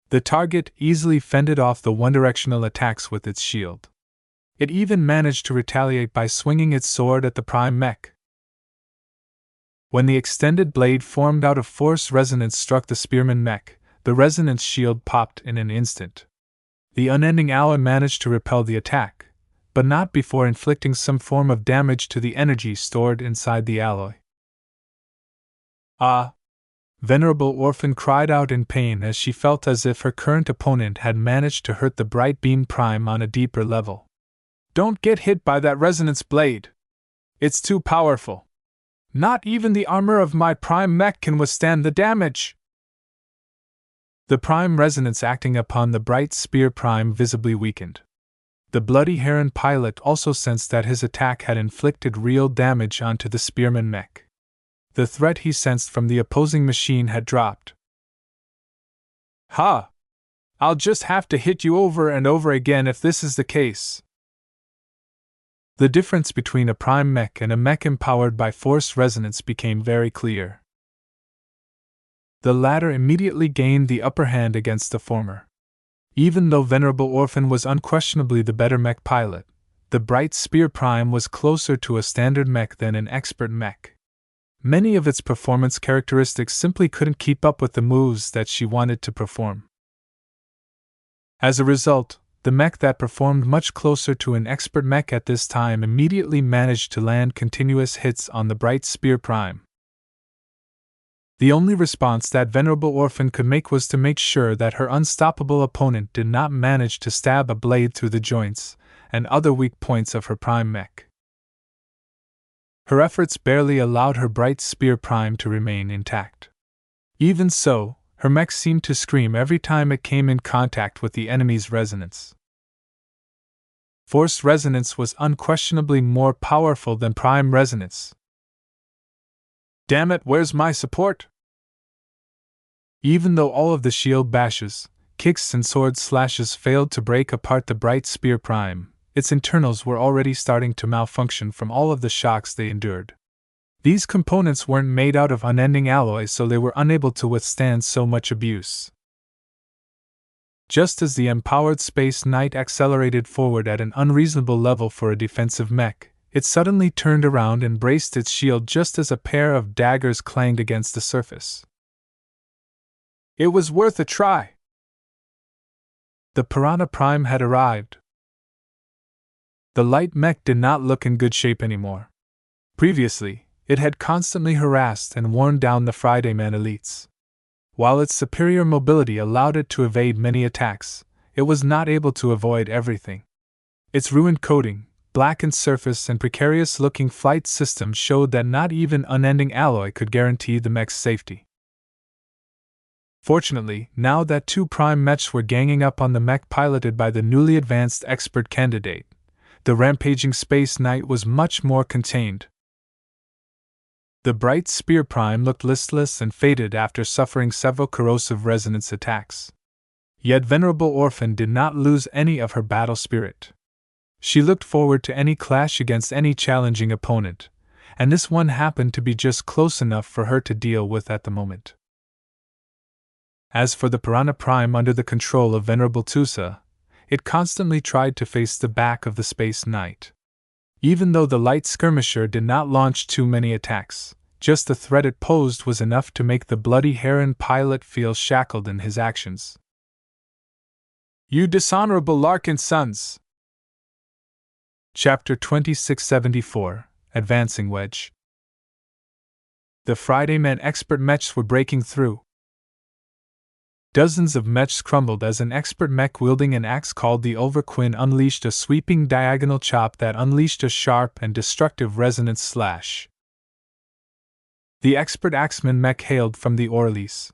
The target easily fended off the one-directional attacks with its shield. It even managed to retaliate by swinging its sword at the prime mech. When the extended blade formed out of force resonance struck the spearman mech, the resonance shield popped in an instant. The unending alloy managed to repel the attack, but not before inflicting some form of damage to the energy stored inside the alloy. Ah! Venerable Orphan cried out in pain as she felt as if her current opponent had managed to hurt the bright beam prime on a deeper level. Don't get hit by that resonance blade! It's too powerful! Not even the armor of my prime mech can withstand the damage! The prime resonance acting upon the bright spear prime visibly weakened. The bloody heron pilot also sensed that his attack had inflicted real damage onto the spearman mech. The threat he sensed from the opposing machine had dropped. Ha! I'll just have to hit you over and over again if this is the case. The difference between a prime mech and a mech empowered by force resonance became very clear. The latter immediately gained the upper hand against the former. Even though Venerable Orphan was unquestionably the better mech pilot, the bright spear prime was closer to a standard mech than an expert mech. Many of its performance characteristics simply couldn't keep up with the moves that she wanted to perform. As a result, the mech that performed much closer to an expert mech at this time immediately managed to land continuous hits on the bright spear prime. The only response that Venerable Orphan could make was to make sure that her unstoppable opponent did not manage to stab a blade through the joints and other weak points of her prime mech. Her efforts barely allowed her bright spear prime to remain intact. Even so, her mech seemed to scream every time it came in contact with the enemy's resonance. Force resonance was unquestionably more powerful than prime resonance. Damn it, where's my support? Even though all of the shield bashes, kicks and sword slashes failed to break apart the bright spear prime, its internals were already starting to malfunction from all of the shocks they endured. These components weren't made out of unending alloy, so they were unable to withstand so much abuse. Just as the empowered Space Knight accelerated forward at an unreasonable level for a defensive mech, it suddenly turned around and braced its shield just as a pair of daggers clanged against the surface. It was worth a try! The Piranha Prime had arrived. The light mech did not look in good shape anymore. Previously, it had constantly harassed and worn down the Fridayman elites. While its superior mobility allowed it to evade many attacks, it was not able to avoid everything. Its ruined coating, blackened surface, and precarious-looking flight system showed that not even unending alloy could guarantee the mech's safety. Fortunately, now that two prime mechs were ganging up on the mech piloted by the newly advanced expert candidate, the rampaging Space Knight was much more contained. The bright spear prime looked listless and faded after suffering several corrosive resonance attacks. Yet Venerable Orphan did not lose any of her battle spirit. She looked forward to any clash against any challenging opponent, and this one happened to be just close enough for her to deal with at the moment. As for the Piranha Prime under the control of Venerable Tusa, it constantly tried to face the back of the Space Knight. Even though the light skirmisher did not launch too many attacks, just the threat it posed was enough to make the bloody heron pilot feel shackled in his actions. You dishonorable Larkinsons! Chapter 2674, Advancing Wedge. The Fridayman expert mechs were breaking through. Dozens of mechs crumbled as an expert mech wielding an axe called the Overquinn unleashed a sweeping diagonal chop that unleashed a sharp and destructive resonance slash. The expert axeman mech hailed from the Orleans.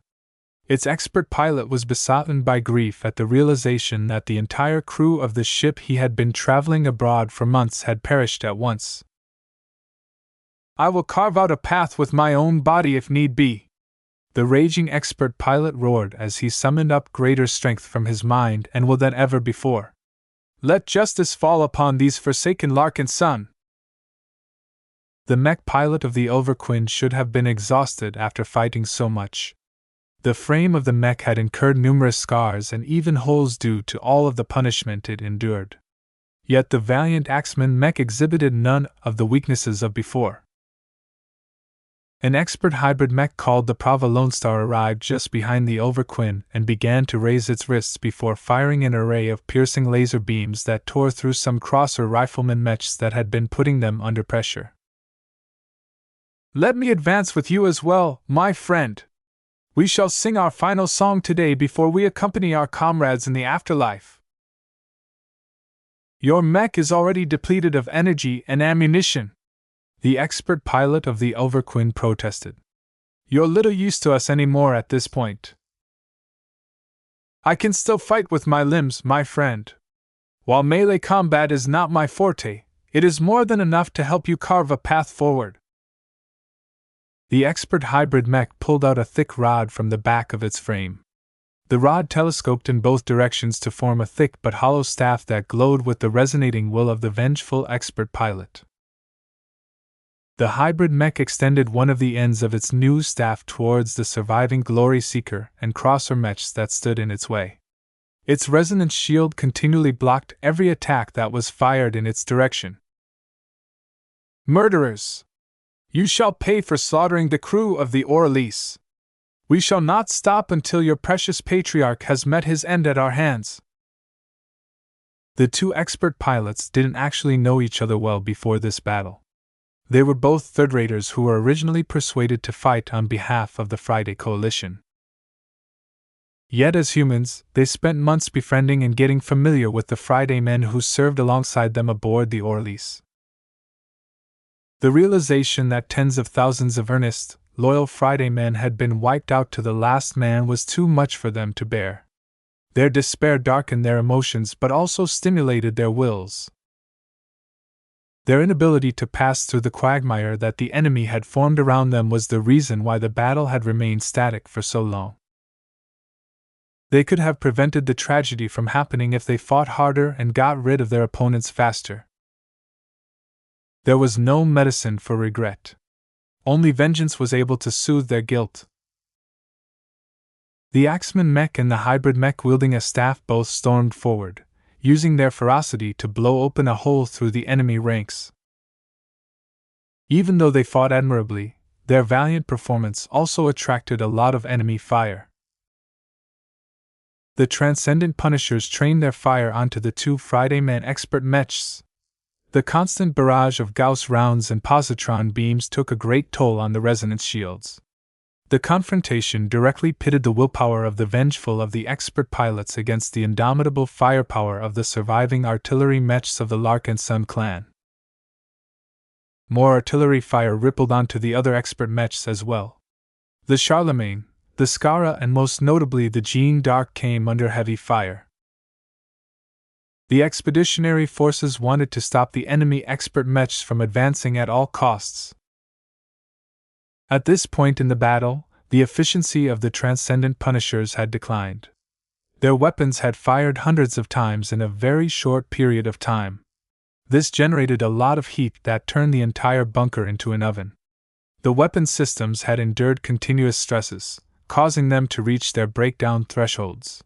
Its expert pilot was besotted by grief at the realization that the entire crew of the ship he had been traveling abroad for months had perished at once. I will carve out a path with my own body if need be, the raging expert pilot roared as he summoned up greater strength from his mind and will than ever before. Let justice fall upon these forsaken Larkinson! The mech pilot of the Overquinn should have been exhausted after fighting so much. The frame of the mech had incurred numerous scars and even holes due to all of the punishment it endured. Yet the valiant axeman mech exhibited none of the weaknesses of before. An expert hybrid mech called the Prava Lone Star arrived just behind the Overquinn and began to raise its wrists before firing an array of piercing laser beams that tore through some crosser rifleman mechs that had been putting them under pressure. "Let me advance with you as well, my friend. We shall sing our final song today before we accompany our comrades in the afterlife. Your mech is already depleted of energy and ammunition," the expert pilot of the Overquinn protested. "You're little use to us anymore at this point." "I can still fight with my limbs, my friend. While melee combat is not my forte, it is more than enough to help you carve a path forward." The expert hybrid mech pulled out a thick rod from the back of its frame. The rod telescoped in both directions to form a thick but hollow staff that glowed with the resonating will of the vengeful expert pilot. The hybrid mech extended one of the ends of its new staff towards the surviving glory seeker and crosser mechs that stood in its way. Its resonance shield continually blocked every attack that was fired in its direction. "Murderers! You shall pay for slaughtering the crew of the Orelise. We shall not stop until your precious patriarch has met his end at our hands." The two expert pilots didn't actually know each other well before this battle. They were both third-raters who were originally persuaded to fight on behalf of the Friday Coalition. Yet as humans, they spent months befriending and getting familiar with the Friday men who served alongside them aboard the Orelise. The realization that tens of thousands of earnest, loyal Friday men had been wiped out to the last man was too much for them to bear. Their despair darkened their emotions but also stimulated their wills. Their inability to pass through the quagmire that the enemy had formed around them was the reason why the battle had remained static for so long. They could have prevented the tragedy from happening if they fought harder and got rid of their opponents faster. There was no medicine for regret. Only vengeance was able to soothe their guilt. The Axeman mech and the hybrid mech wielding a staff both stormed forward, using their ferocity to blow open a hole through the enemy ranks. Even though they fought admirably, their valiant performance also attracted a lot of enemy fire. The Transcendent Punishers trained their fire onto the two Friday Man expert mechs. The constant barrage of Gauss rounds and positron beams took a great toll on the resonance shields. The confrontation directly pitted the willpower of the vengeful of the expert pilots against the indomitable firepower of the surviving artillery mechs of the Larkinson clan. More artillery fire rippled onto the other expert mechs as well. The Charlemagne, the Skara, and most notably the Jeanne d'Arc came under heavy fire. The expeditionary forces wanted to stop the enemy expert mechs from advancing at all costs. At this point in the battle, the efficiency of the Transcendent Punishers had declined. Their weapons had fired hundreds of times in a very short period of time. This generated a lot of heat that turned the entire bunker into an oven. The weapon systems had endured continuous stresses, causing them to reach their breakdown thresholds.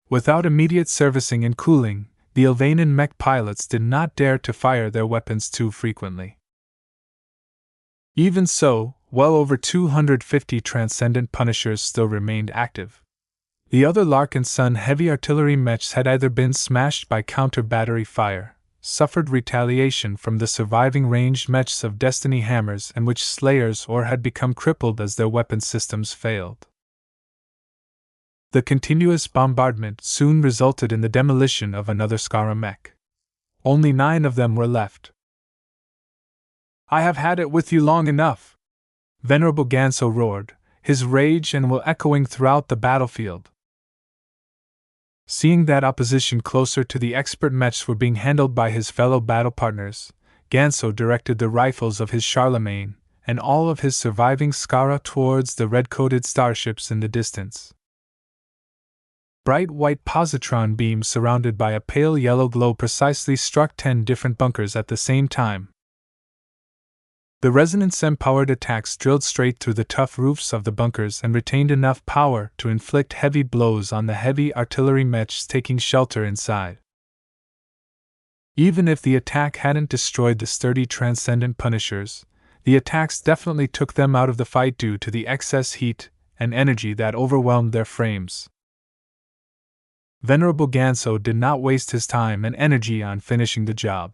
Without immediate servicing and cooling, the Ilvanan mech pilots did not dare to fire their weapons too frequently. Even so, well over 250 Transcendent Punishers still remained active. The other Larkinson heavy artillery mechs had either been smashed by counter-battery fire, suffered retaliation from the surviving ranged mechs of Destiny Hammers and Witch Slayers, or had become crippled as their weapon systems failed. The continuous bombardment soon resulted in the demolition of another Skara mech. Only 9 of them were left. "I have had it with you long enough," Venerable Ganso roared, his rage and will echoing throughout the battlefield. Seeing that opposition closer to the expert mechs were being handled by his fellow battle partners, Ganso directed the rifles of his Charlemagne and all of his surviving Skara towards the red-coated starships in the distance. Bright white positron beams surrounded by a pale yellow glow precisely struck 10 different bunkers at the same time. The resonance-empowered attacks drilled straight through the tough roofs of the bunkers and retained enough power to inflict heavy blows on the heavy artillery mechs taking shelter inside. Even if the attack hadn't destroyed the sturdy Transcendent Punishers, the attacks definitely took them out of the fight due to the excess heat and energy that overwhelmed their frames. Venerable Ganso did not waste his time and energy on finishing the job.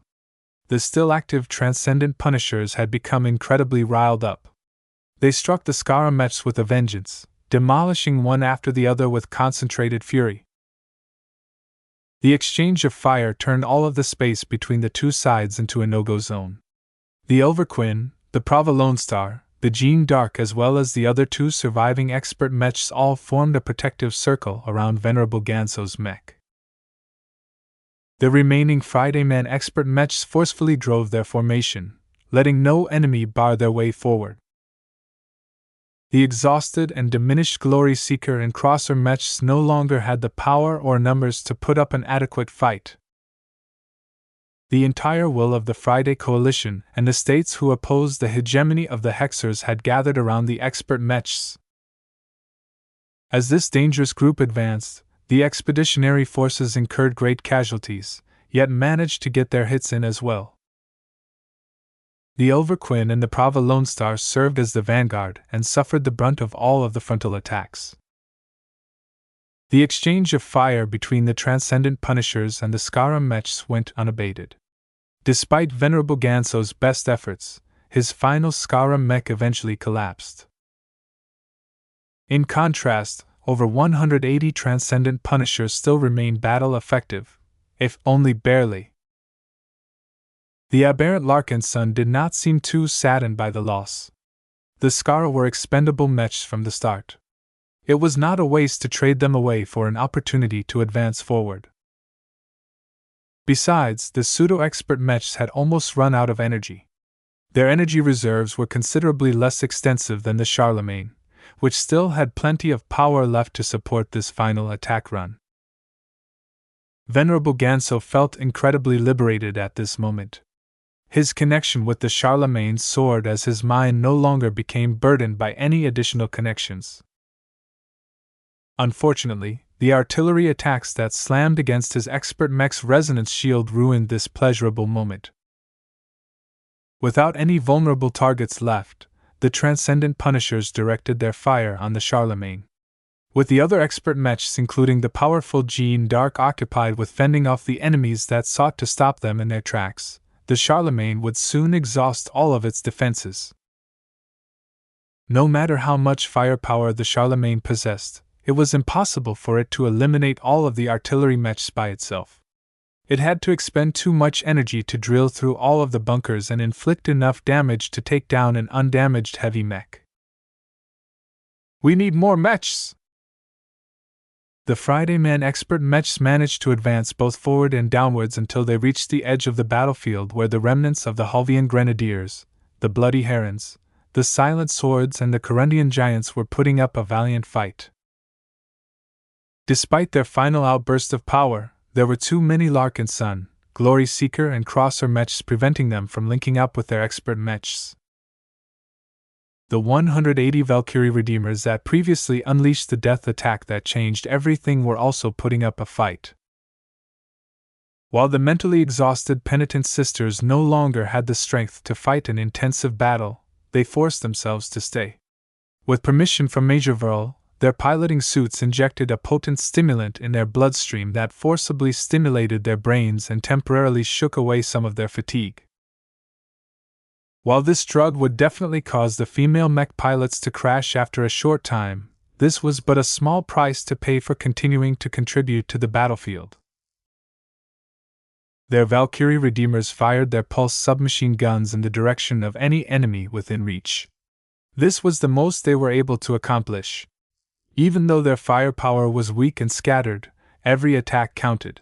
The still active Transcendent Punishers had become incredibly riled up. They struck the Skara Mechs with a vengeance, demolishing one after the other with concentrated fury. The exchange of fire turned all of the space between the two sides into a no-go zone. The Overquinn, the Prava Lone Star, the Jeanne d'Arc, as well as the other two surviving expert mechs all formed a protective circle around Venerable Ganso's mech. The remaining Friday Man expert mechs forcefully drove their formation, letting no enemy bar their way forward. The exhausted and diminished Glory Seeker and Crosser mechs no longer had the power or numbers to put up an adequate fight. The entire will of the Friday Coalition and the states who opposed the hegemony of the Hexers had gathered around the expert mechs. As this dangerous group advanced, the expeditionary forces incurred great casualties, yet managed to get their hits in as well. The Overquinn and the Prava Lone Star served as the vanguard and suffered the brunt of all of the frontal attacks. The exchange of fire between the Transcendent Punishers and the Skara mechs went unabated. Despite Venerable Ganso's best efforts, his final Skara mech eventually collapsed. In contrast, over 180 Transcendent Punishers still remained battle-effective, if only barely. The aberrant Larkinson did not seem too saddened by the loss. The Skara were expendable mechs from the start. It was not a waste to trade them away for an opportunity to advance forward. Besides, the pseudo-expert mechs had almost run out of energy. Their energy reserves were considerably less extensive than the Charlemagne, which still had plenty of power left to support this final attack run. Venerable Ganso felt incredibly liberated at this moment. His connection with the Charlemagne soared as his mind no longer became burdened by any additional connections. Unfortunately, the artillery attacks that slammed against his expert mech's resonance shield ruined this pleasurable moment. Without any vulnerable targets left, the Transcendent Punishers directed their fire on the Charlemagne. With the other expert mechs, including the powerful Jeanne d'Arc, occupied with fending off the enemies that sought to stop them in their tracks, the Charlemagne would soon exhaust all of its defenses. No matter how much firepower the Charlemagne possessed, it was impossible for it to eliminate all of the artillery mechs by itself. It had to expend too much energy to drill through all of the bunkers and inflict enough damage to take down an undamaged heavy mech. "We need more mechs!" The Friday Man expert mechs managed to advance both forward and downwards until they reached the edge of the battlefield, where the remnants of the Hulvian Grenadiers, the Bloody Herons, the Silent Swords, and the Corundian Giants were putting up a valiant fight. Despite their final outburst of power, there were too many Larkinson, Glory Seeker, and Crosser mechs preventing them from linking up with their expert mechs. The 180 Valkyrie Redeemers that previously unleashed the death attack that changed everything were also putting up a fight. While the mentally exhausted penitent sisters no longer had the strength to fight an intensive battle, they forced themselves to stay. With permission from Major Verl, their piloting suits injected a potent stimulant in their bloodstream that forcibly stimulated their brains and temporarily shook away some of their fatigue. While this drug would definitely cause the female mech pilots to crash after a short time, this was but a small price to pay for continuing to contribute to the battlefield. Their Valkyrie Redeemers fired their pulse submachine guns in the direction of any enemy within reach. This was the most they were able to accomplish. Even though their firepower was weak and scattered, every attack counted.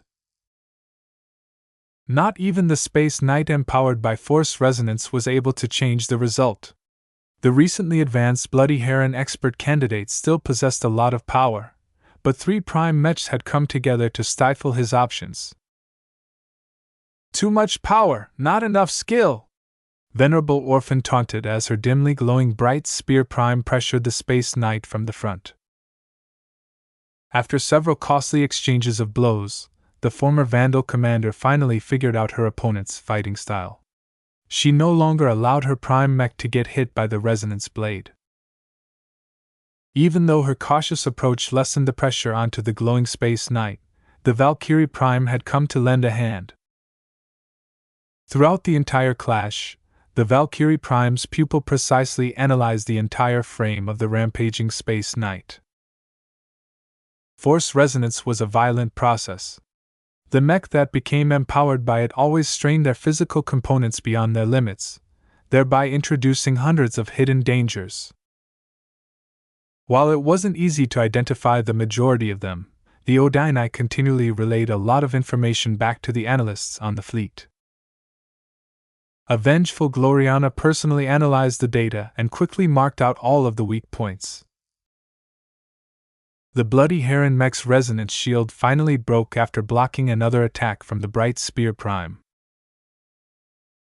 Not even the Space Knight empowered by Force Resonance was able to change the result. The recently advanced Bloody Heron expert candidate still possessed a lot of power, but 3 prime mechs had come together to stifle his options. "Too much power, not enough skill!" Venerable Orphan taunted as her dimly glowing bright spear prime pressured the Space Knight from the front. After several costly exchanges of blows, the former Vandal commander finally figured out her opponent's fighting style. She no longer allowed her prime mech to get hit by the resonance blade. Even though her cautious approach lessened the pressure onto the glowing space knight, the Valkyrie Prime had come to lend a hand. Throughout the entire clash, the Valkyrie Prime's pupil precisely analyzed the entire frame of the rampaging space knight. Force resonance was a violent process. The mech that became empowered by it always strained their physical components beyond their limits, thereby introducing hundreds of hidden dangers. While it wasn't easy to identify the majority of them, the Odini continually relayed a lot of information back to the analysts on the fleet. A vengeful Gloriana personally analyzed the data and quickly marked out all of the weak points. The Bloody Heron mech's resonance shield finally broke after blocking another attack from the Bright Spear Prime.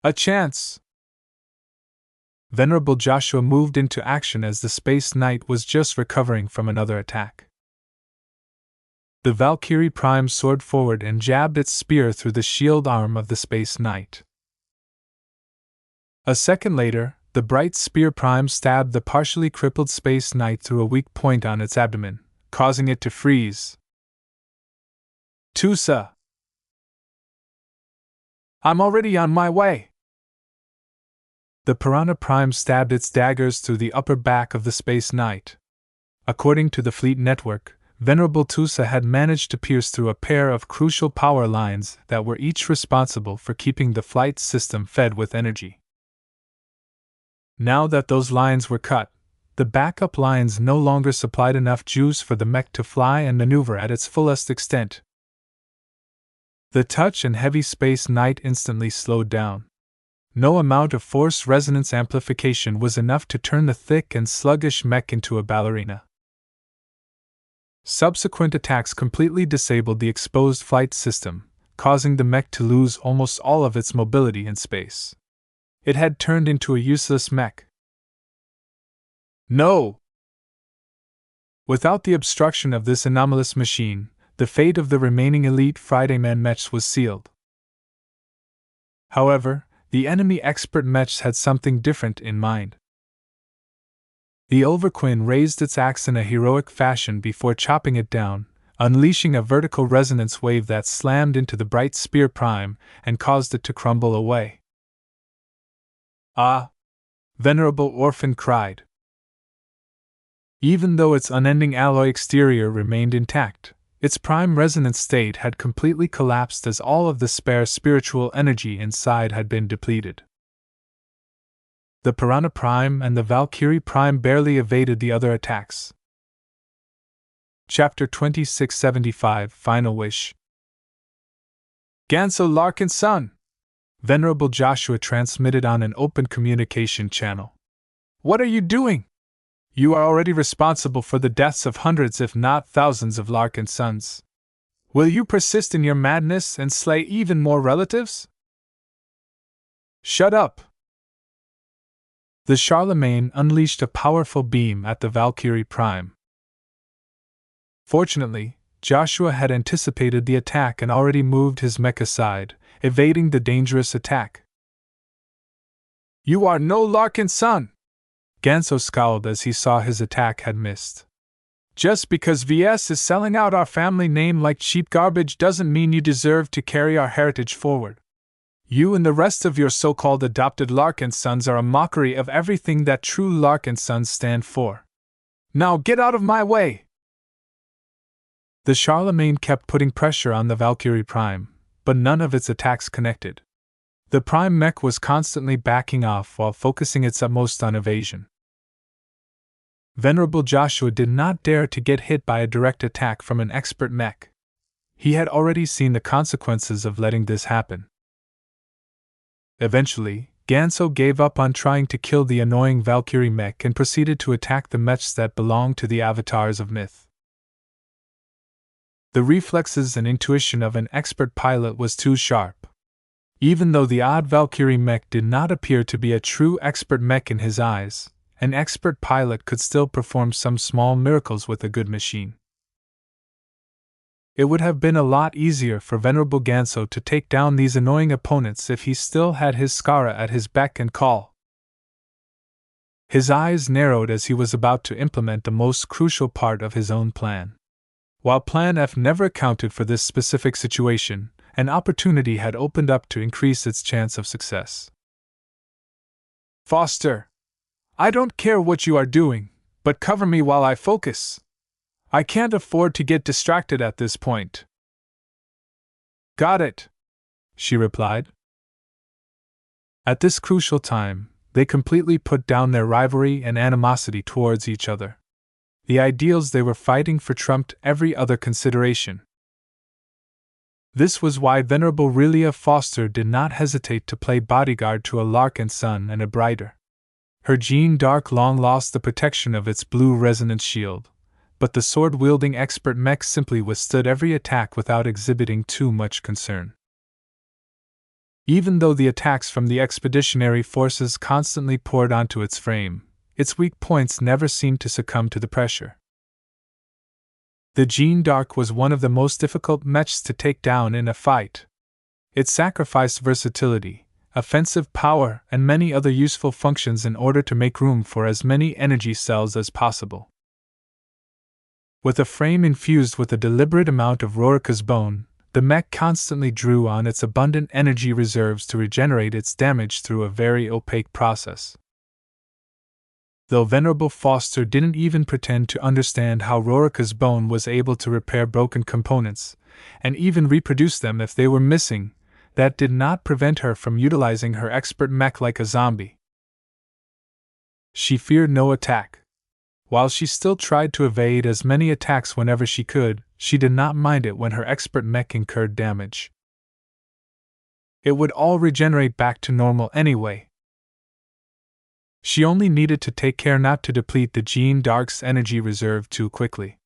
A chance! Venerable Joshua moved into action as the Space Knight was just recovering from another attack. The Valkyrie Prime soared forward and jabbed its spear through the shield arm of the Space Knight. A second later, the Bright Spear Prime stabbed the partially crippled Space Knight through a weak point on its abdomen, causing it to freeze. Tusa! I'm already on my way! The Piranha Prime stabbed its daggers through the upper back of the Space Knight. According to the fleet network, Venerable Tusa had managed to pierce through a pair of crucial power lines that were each responsible for keeping the flight system fed with energy. Now that those lines were cut, the backup lines no longer supplied enough juice for the mech to fly and maneuver at its fullest extent. The touch and heavy Space Knight instantly slowed down. No amount of force resonance amplification was enough to turn the thick and sluggish mech into a ballerina. Subsequent attacks completely disabled the exposed flight system, causing the mech to lose almost all of its mobility in space. It had turned into a useless mech. No! Without the obstruction of this anomalous machine, the fate of the remaining elite Fridayman mechs was sealed. However, the enemy expert mechs had something different in mind. The Overquinn raised its axe in a heroic fashion before chopping it down, unleashing a vertical resonance wave that slammed into the Bright Spear Prime and caused it to crumble away. Ah! Venerable Orphan cried. Even though its unending alloy exterior remained intact, its prime resonance state had completely collapsed as all of the spare spiritual energy inside had been depleted. The Piranha Prime and the Valkyrie Prime barely evaded the other attacks. Chapter 2675 Final Wish. Ganso Larkinson! Venerable Joshua transmitted on an open communication channel. What are you doing? You are already responsible for the deaths of hundreds if not thousands of Larkinsons. Will you persist in your madness and slay even more relatives? Shut up! The Charlemagne unleashed a powerful beam at the Valkyrie Prime. Fortunately, Joshua had anticipated the attack and already moved his mech aside, evading the dangerous attack. You are no Larkinson! Ganso scowled as he saw his attack had missed. Just because VS is selling out our family name like cheap garbage doesn't mean you deserve to carry our heritage forward. You and the rest of your so-called adopted Larkinsons are a mockery of everything that true Larkinsons stand for. Now get out of my way! The Charlemagne kept putting pressure on the Valkyrie Prime, but none of its attacks connected. The Prime mech was constantly backing off while focusing its utmost on evasion. Venerable Joshua did not dare to get hit by a direct attack from an expert mech. He had already seen the consequences of letting this happen. Eventually, Ganso gave up on trying to kill the annoying Valkyrie mech and proceeded to attack the mechs that belonged to the avatars of myth. The reflexes and intuition of an expert pilot was too sharp. Even though the odd Valkyrie mech did not appear to be a true expert mech in his eyes, an expert pilot could still perform some small miracles with a good machine. It would have been a lot easier for Venerable Ganso to take down these annoying opponents if he still had his Skara at his beck and call. His eyes narrowed as he was about to implement the most crucial part of his own plan. While Plan F never accounted for this specific situation, an opportunity had opened up to increase its chance of success. Foster, I don't care what you are doing, but cover me while I focus. I can't afford to get distracted at this point. Got it, she replied. At this crucial time, they completely put down their rivalry and animosity towards each other. The ideals they were fighting for trumped every other consideration. This was why Venerable Relia Foster did not hesitate to play bodyguard to a Larkinson and a Brighter. Her Jeanne d'Arc long lost the protection of its blue resonance shield, but the sword-wielding expert mech simply withstood every attack without exhibiting too much concern. Even though the attacks from the expeditionary forces constantly poured onto its frame, its weak points never seemed to succumb to the pressure. The Jeanne d'Arc was one of the most difficult mechs to take down in a fight. It sacrificed versatility, offensive power, and many other useful functions in order to make room for as many energy cells as possible. With a frame infused with a deliberate amount of Rorica's bone, the mech constantly drew on its abundant energy reserves to regenerate its damage through a very opaque process. Though Venerable Foster didn't even pretend to understand how Rorica's bone was able to repair broken components, and even reproduce them if they were missing, that did not prevent her from utilizing her expert mech like a zombie. She feared no attack. While she still tried to evade as many attacks whenever she could, she did not mind it when her expert mech incurred damage. It would all regenerate back to normal anyway. She only needed to take care not to deplete the Jeanne d'Arc's energy reserve too quickly.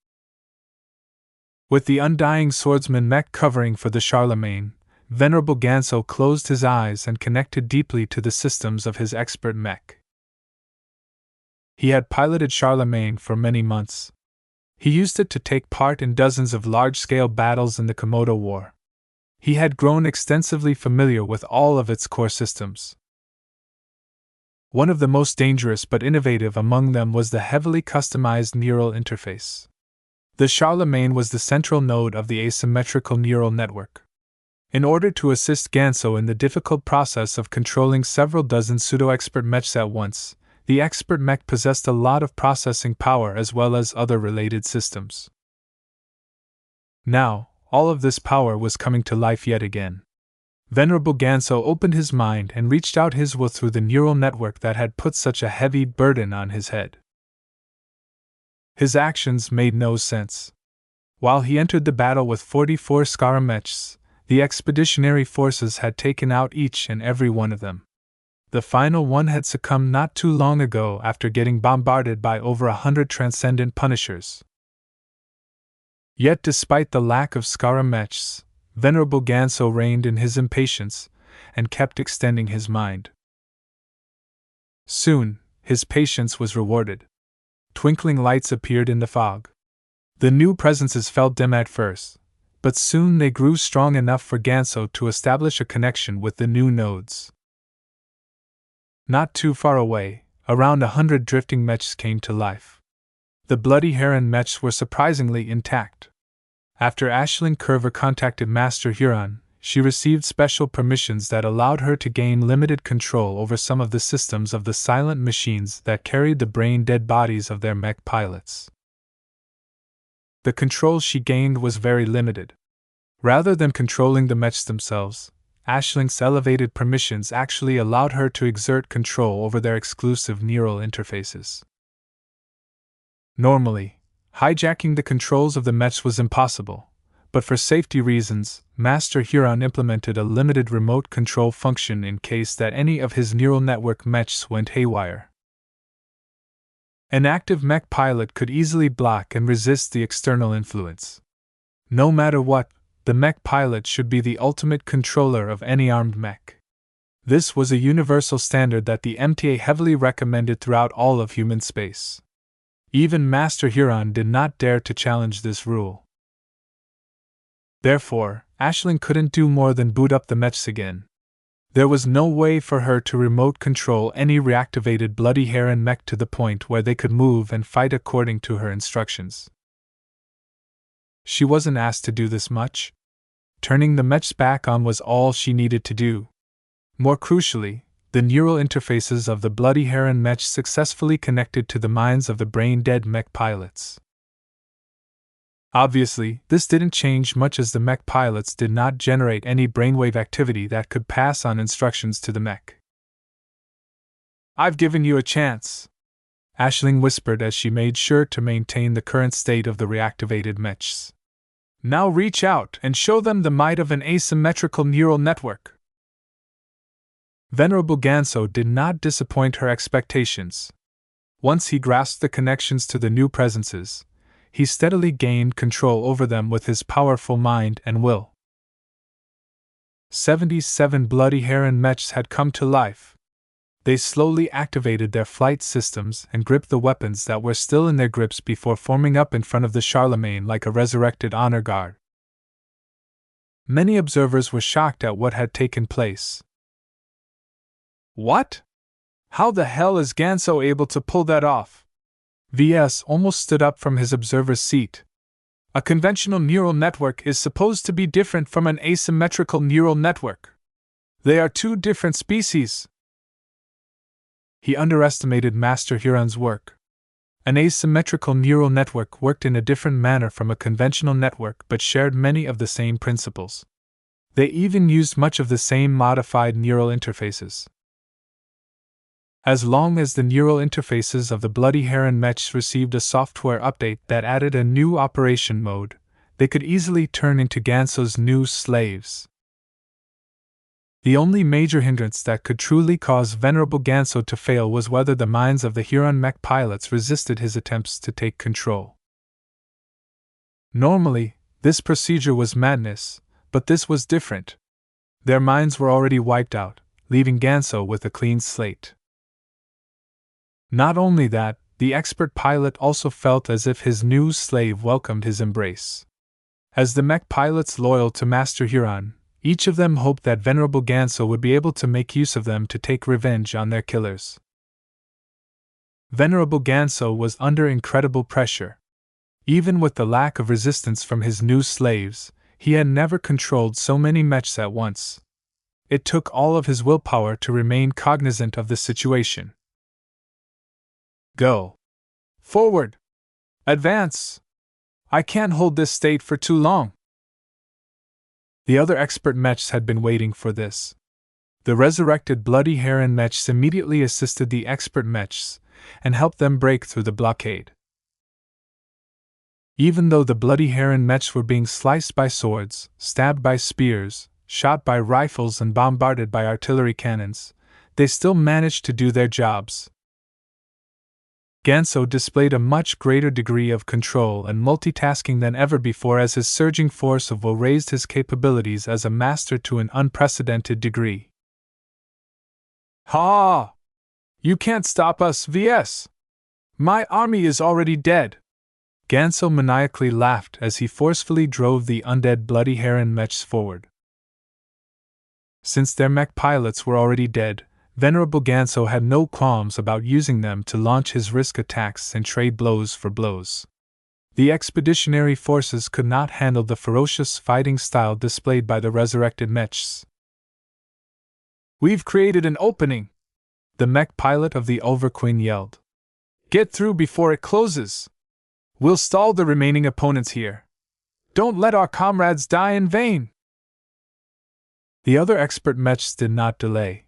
With the undying swordsman mech covering for the Charlemagne, Venerable Ganso closed his eyes and connected deeply to the systems of his expert mech. He had piloted Charlemagne for many months. He used it to take part in dozens of large-scale battles in the Komodo War. He had grown extensively familiar with all of its core systems. One of the most dangerous but innovative among them was the heavily customized neural interface. The Charlemagne was the central node of the asymmetrical neural network. In order to assist Ganso in the difficult process of controlling several dozen pseudo-expert mechs at once, the expert mech possessed a lot of processing power as well as other related systems. Now, all of this power was coming to life yet again. Venerable Ganso opened his mind and reached out his will through the neural network that had put such a heavy burden on his head. His actions made no sense. While he entered the battle with 44 Skara mechs, the expeditionary forces had taken out each and every one of them. The final one had succumbed not too long ago after getting bombarded by over 100 transcendent punishers. Yet despite the lack of Skara mechs, Venerable Ganso reigned in his impatience and kept extending his mind. Soon, his patience was rewarded. Twinkling lights appeared in the fog. The new presences felt dim at first, but soon they grew strong enough for Ganso to establish a connection with the new nodes. Not too far away, around 100 drifting mechs came to life. The Bloody Heron mechs were surprisingly intact. After Aisling Curver contacted Master Huron, she received special permissions that allowed her to gain limited control over some of the systems of the silent machines that carried the brain-dead bodies of their mech pilots. The control she gained was very limited. Rather than controlling the mechs themselves, Aisling's elevated permissions actually allowed her to exert control over their exclusive neural interfaces. Normally, hijacking the controls of the mechs was impossible, but for safety reasons, Master Huron implemented a limited remote control function in case that any of his neural network mechs went haywire. An active mech pilot could easily block and resist the external influence. No matter what, the mech pilot should be the ultimate controller of any armed mech. This was a universal standard that the MTA heavily recommended throughout all of human space. Even Master Huron did not dare to challenge this rule. Therefore, Aisling couldn't do more than boot up the mechs again. There was no way for her to remote control any reactivated Bloody Heron mech to the point where they could move and fight according to her instructions. She wasn't asked to do this much. Turning the mechs back on was all she needed to do. More crucially, the neural interfaces of the Bloody Heron mech successfully connected to the minds of the brain-dead mech pilots. Obviously, this didn't change much as the mech pilots did not generate any brainwave activity that could pass on instructions to the mech. "I've given you a chance," Aisling whispered as she made sure to maintain the current state of the reactivated mechs. "Now reach out and show them the might of an asymmetrical neural network." Venerable Ganso did not disappoint her expectations. Once he grasped the connections to the new presences, he steadily gained control over them with his powerful mind and will. 77 Bloody Heron mechs had come to life. They slowly activated their flight systems and gripped the weapons that were still in their grips before forming up in front of the Charlemagne like a resurrected honor guard. Many observers were shocked at what had taken place. "What? How the hell is Ganso able to pull that off?" Ves almost stood up from his observer's seat. "A conventional neural network is supposed to be different from an asymmetrical neural network. They are two different species." He underestimated Master Huron's work. An asymmetrical neural network worked in a different manner from a conventional network but shared many of the same principles. They even used much of the same modified neural interfaces. As long as the neural interfaces of the Bloody Heron mechs received a software update that added a new operation mode, they could easily turn into Ganso's new slaves. The only major hindrance that could truly cause Venerable Ganso to fail was whether the minds of the Huron mech pilots resisted his attempts to take control. Normally, this procedure was madness, but this was different. Their minds were already wiped out, leaving Ganso with a clean slate. Not only that, the expert pilot also felt as if his new slave welcomed his embrace. As the mech pilots loyal to Master Huron, each of them hoped that Venerable Ganso would be able to make use of them to take revenge on their killers. Venerable Ganso was under incredible pressure. Even with the lack of resistance from his new slaves, he had never controlled so many mechs at once. It took all of his willpower to remain cognizant of the situation. "Go! Forward! Advance! I can't hold this state for too long." The other expert mechs had been waiting for this. The resurrected Bloody Heron mechs immediately assisted the expert mechs and helped them break through the blockade. Even though the Bloody Heron mechs were being sliced by swords, stabbed by spears, shot by rifles and bombarded by artillery cannons, they still managed to do their jobs. Ganso displayed a much greater degree of control and multitasking than ever before as his surging force of will raised his capabilities as a master to an unprecedented degree. "Ha! You can't stop us, Ves! My army is already dead!" Ganso maniacally laughed as he forcefully drove the undead Bloody Heron mechs forward. Since their mech pilots were already dead, Venerable Ganso had no qualms about using them to launch his risk attacks and trade blows for blows. The expeditionary forces could not handle the ferocious fighting style displayed by the resurrected mechs. "We've created an opening!" the mech pilot of the Overqueen yelled. "Get through before it closes! We'll stall the remaining opponents here. Don't let our comrades die in vain!" The other expert mechs did not delay.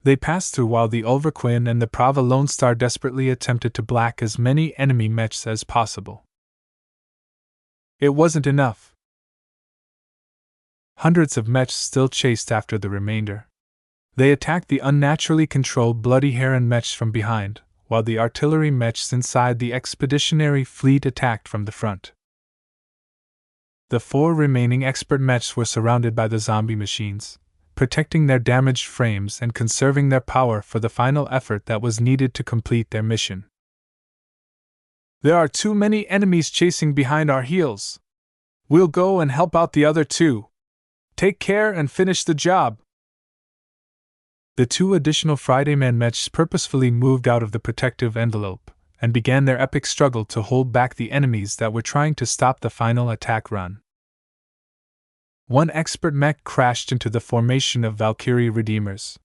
They passed through while the Overqueen and the Prava Lone Star desperately attempted to black as many enemy mechs as possible. It wasn't enough. Hundreds of mechs still chased after the remainder. They attacked the unnaturally controlled Bloody Heron mechs from behind, while the artillery mechs inside the expeditionary fleet attacked from the front. The 4 remaining expert mechs were surrounded by the zombie machines, protecting their damaged frames and conserving their power for the final effort that was needed to complete their mission. "There are too many enemies chasing behind our heels. We'll go and help out the other two. Take care and finish the job. The two additional Friday Man mechs purposefully moved out of the protective envelope and began their epic struggle to hold back the enemies that were trying to stop the final attack run. One expert mech crashed into the formation of Valkyrie Redeemers.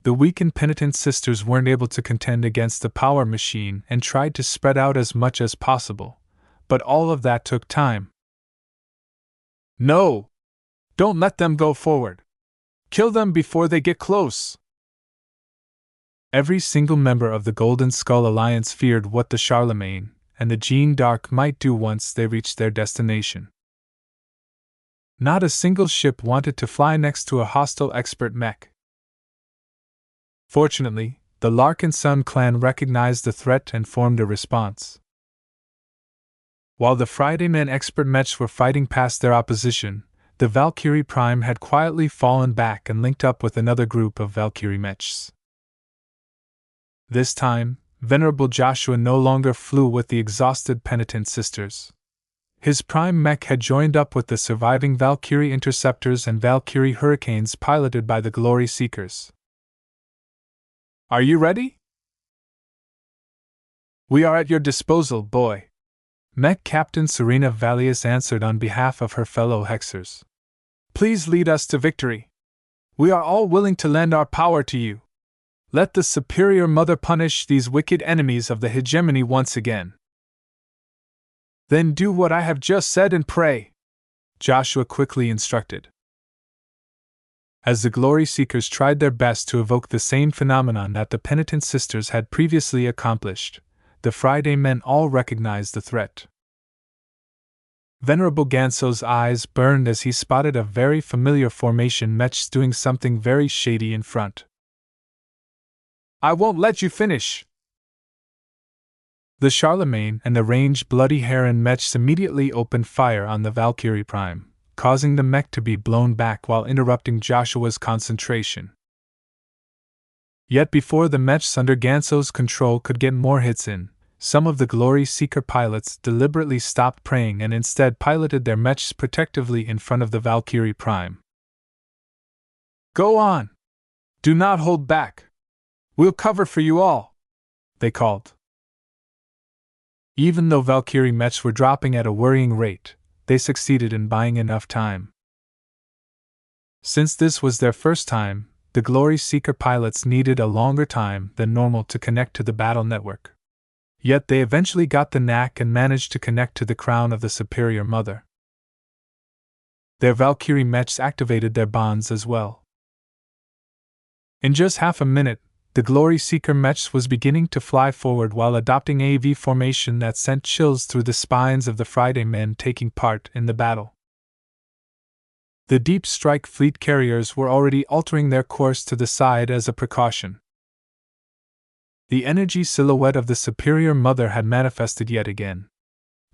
The weakened penitent sisters weren't able to contend against the power machine and tried to spread out as much as possible, but all of that took time. No! Don't let them go forward. Kill them before they get close. Every single member of the Golden Skull Alliance feared what the Charlemagne and the Jeanne d'Arc might do once they reached their destination. Not a single ship wanted to fly next to a hostile expert mech. Fortunately, the Larkinson clan recognized the threat and formed a response. While the Friday Men expert mechs were fighting past their opposition, the Valkyrie Prime had quietly fallen back and linked up with another group of Valkyrie mechs. This time, Venerable Joshua no longer flew with the exhausted penitent sisters. His prime mech had joined up with the surviving Valkyrie Interceptors and Valkyrie Hurricanes piloted by the Glory Seekers. Are you ready? We are at your disposal, boy. Mech Captain Serena Valius answered on behalf of her fellow Hexers. Please lead us to victory. We are all willing to lend our power to you. Let the Superior Mother punish these wicked enemies of the hegemony once again. Then do what I have just said and pray, Joshua quickly instructed. As the Glory Seekers tried their best to evoke the same phenomenon that the penitent sisters had previously accomplished, the Friday Men all recognized the threat. Venerable Ganso's eyes burned as he spotted a very familiar formation mech doing something very shady in front. I won't let you finish! The Charlemagne and the ranged Bloody Heron mechs immediately opened fire on the Valkyrie Prime, causing the mech to be blown back while interrupting Joshua's concentration. Yet before the mechs under Ganso's control could get more hits in, some of the Glory Seeker pilots deliberately stopped praying and instead piloted their mechs protectively in front of the Valkyrie Prime. Go on! Do not hold back! We'll cover for you all! They called. Even though Valkyrie mechs were dropping at a worrying rate, they succeeded in buying enough time. Since this was their first time, the Glory Seeker pilots needed a longer time than normal to connect to the battle network. Yet they eventually got the knack and managed to connect to the crown of the Superior Mother. Their Valkyrie mechs activated their bonds as well. In just half a minute, the Glory Seeker mechs was beginning to fly forward while adopting a V formation that sent chills through the spines of the Friday Men taking part in the battle. The Deep Strike Fleet carriers were already altering their course to the side as a precaution. The energy silhouette of the Superior Mother had manifested yet again.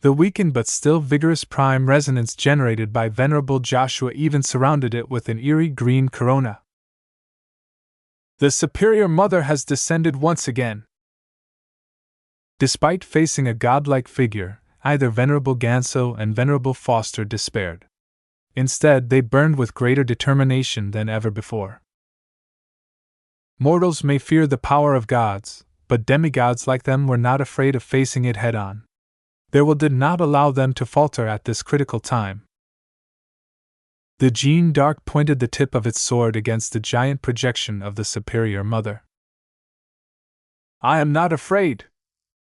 The weakened but still vigorous prime resonance generated by Venerable Joshua even surrounded it with an eerie green corona. The Superior Mother has descended once again. Despite facing a godlike figure, either Venerable Ganso and Venerable Foster despaired. Instead, they burned with greater determination than ever before. Mortals may fear the power of gods, but demigods like them were not afraid of facing it head-on. Their will did not allow them to falter at this critical time. The Jeanne d'Arc pointed the tip of its sword against the giant projection of the Superior Mother. I am not afraid,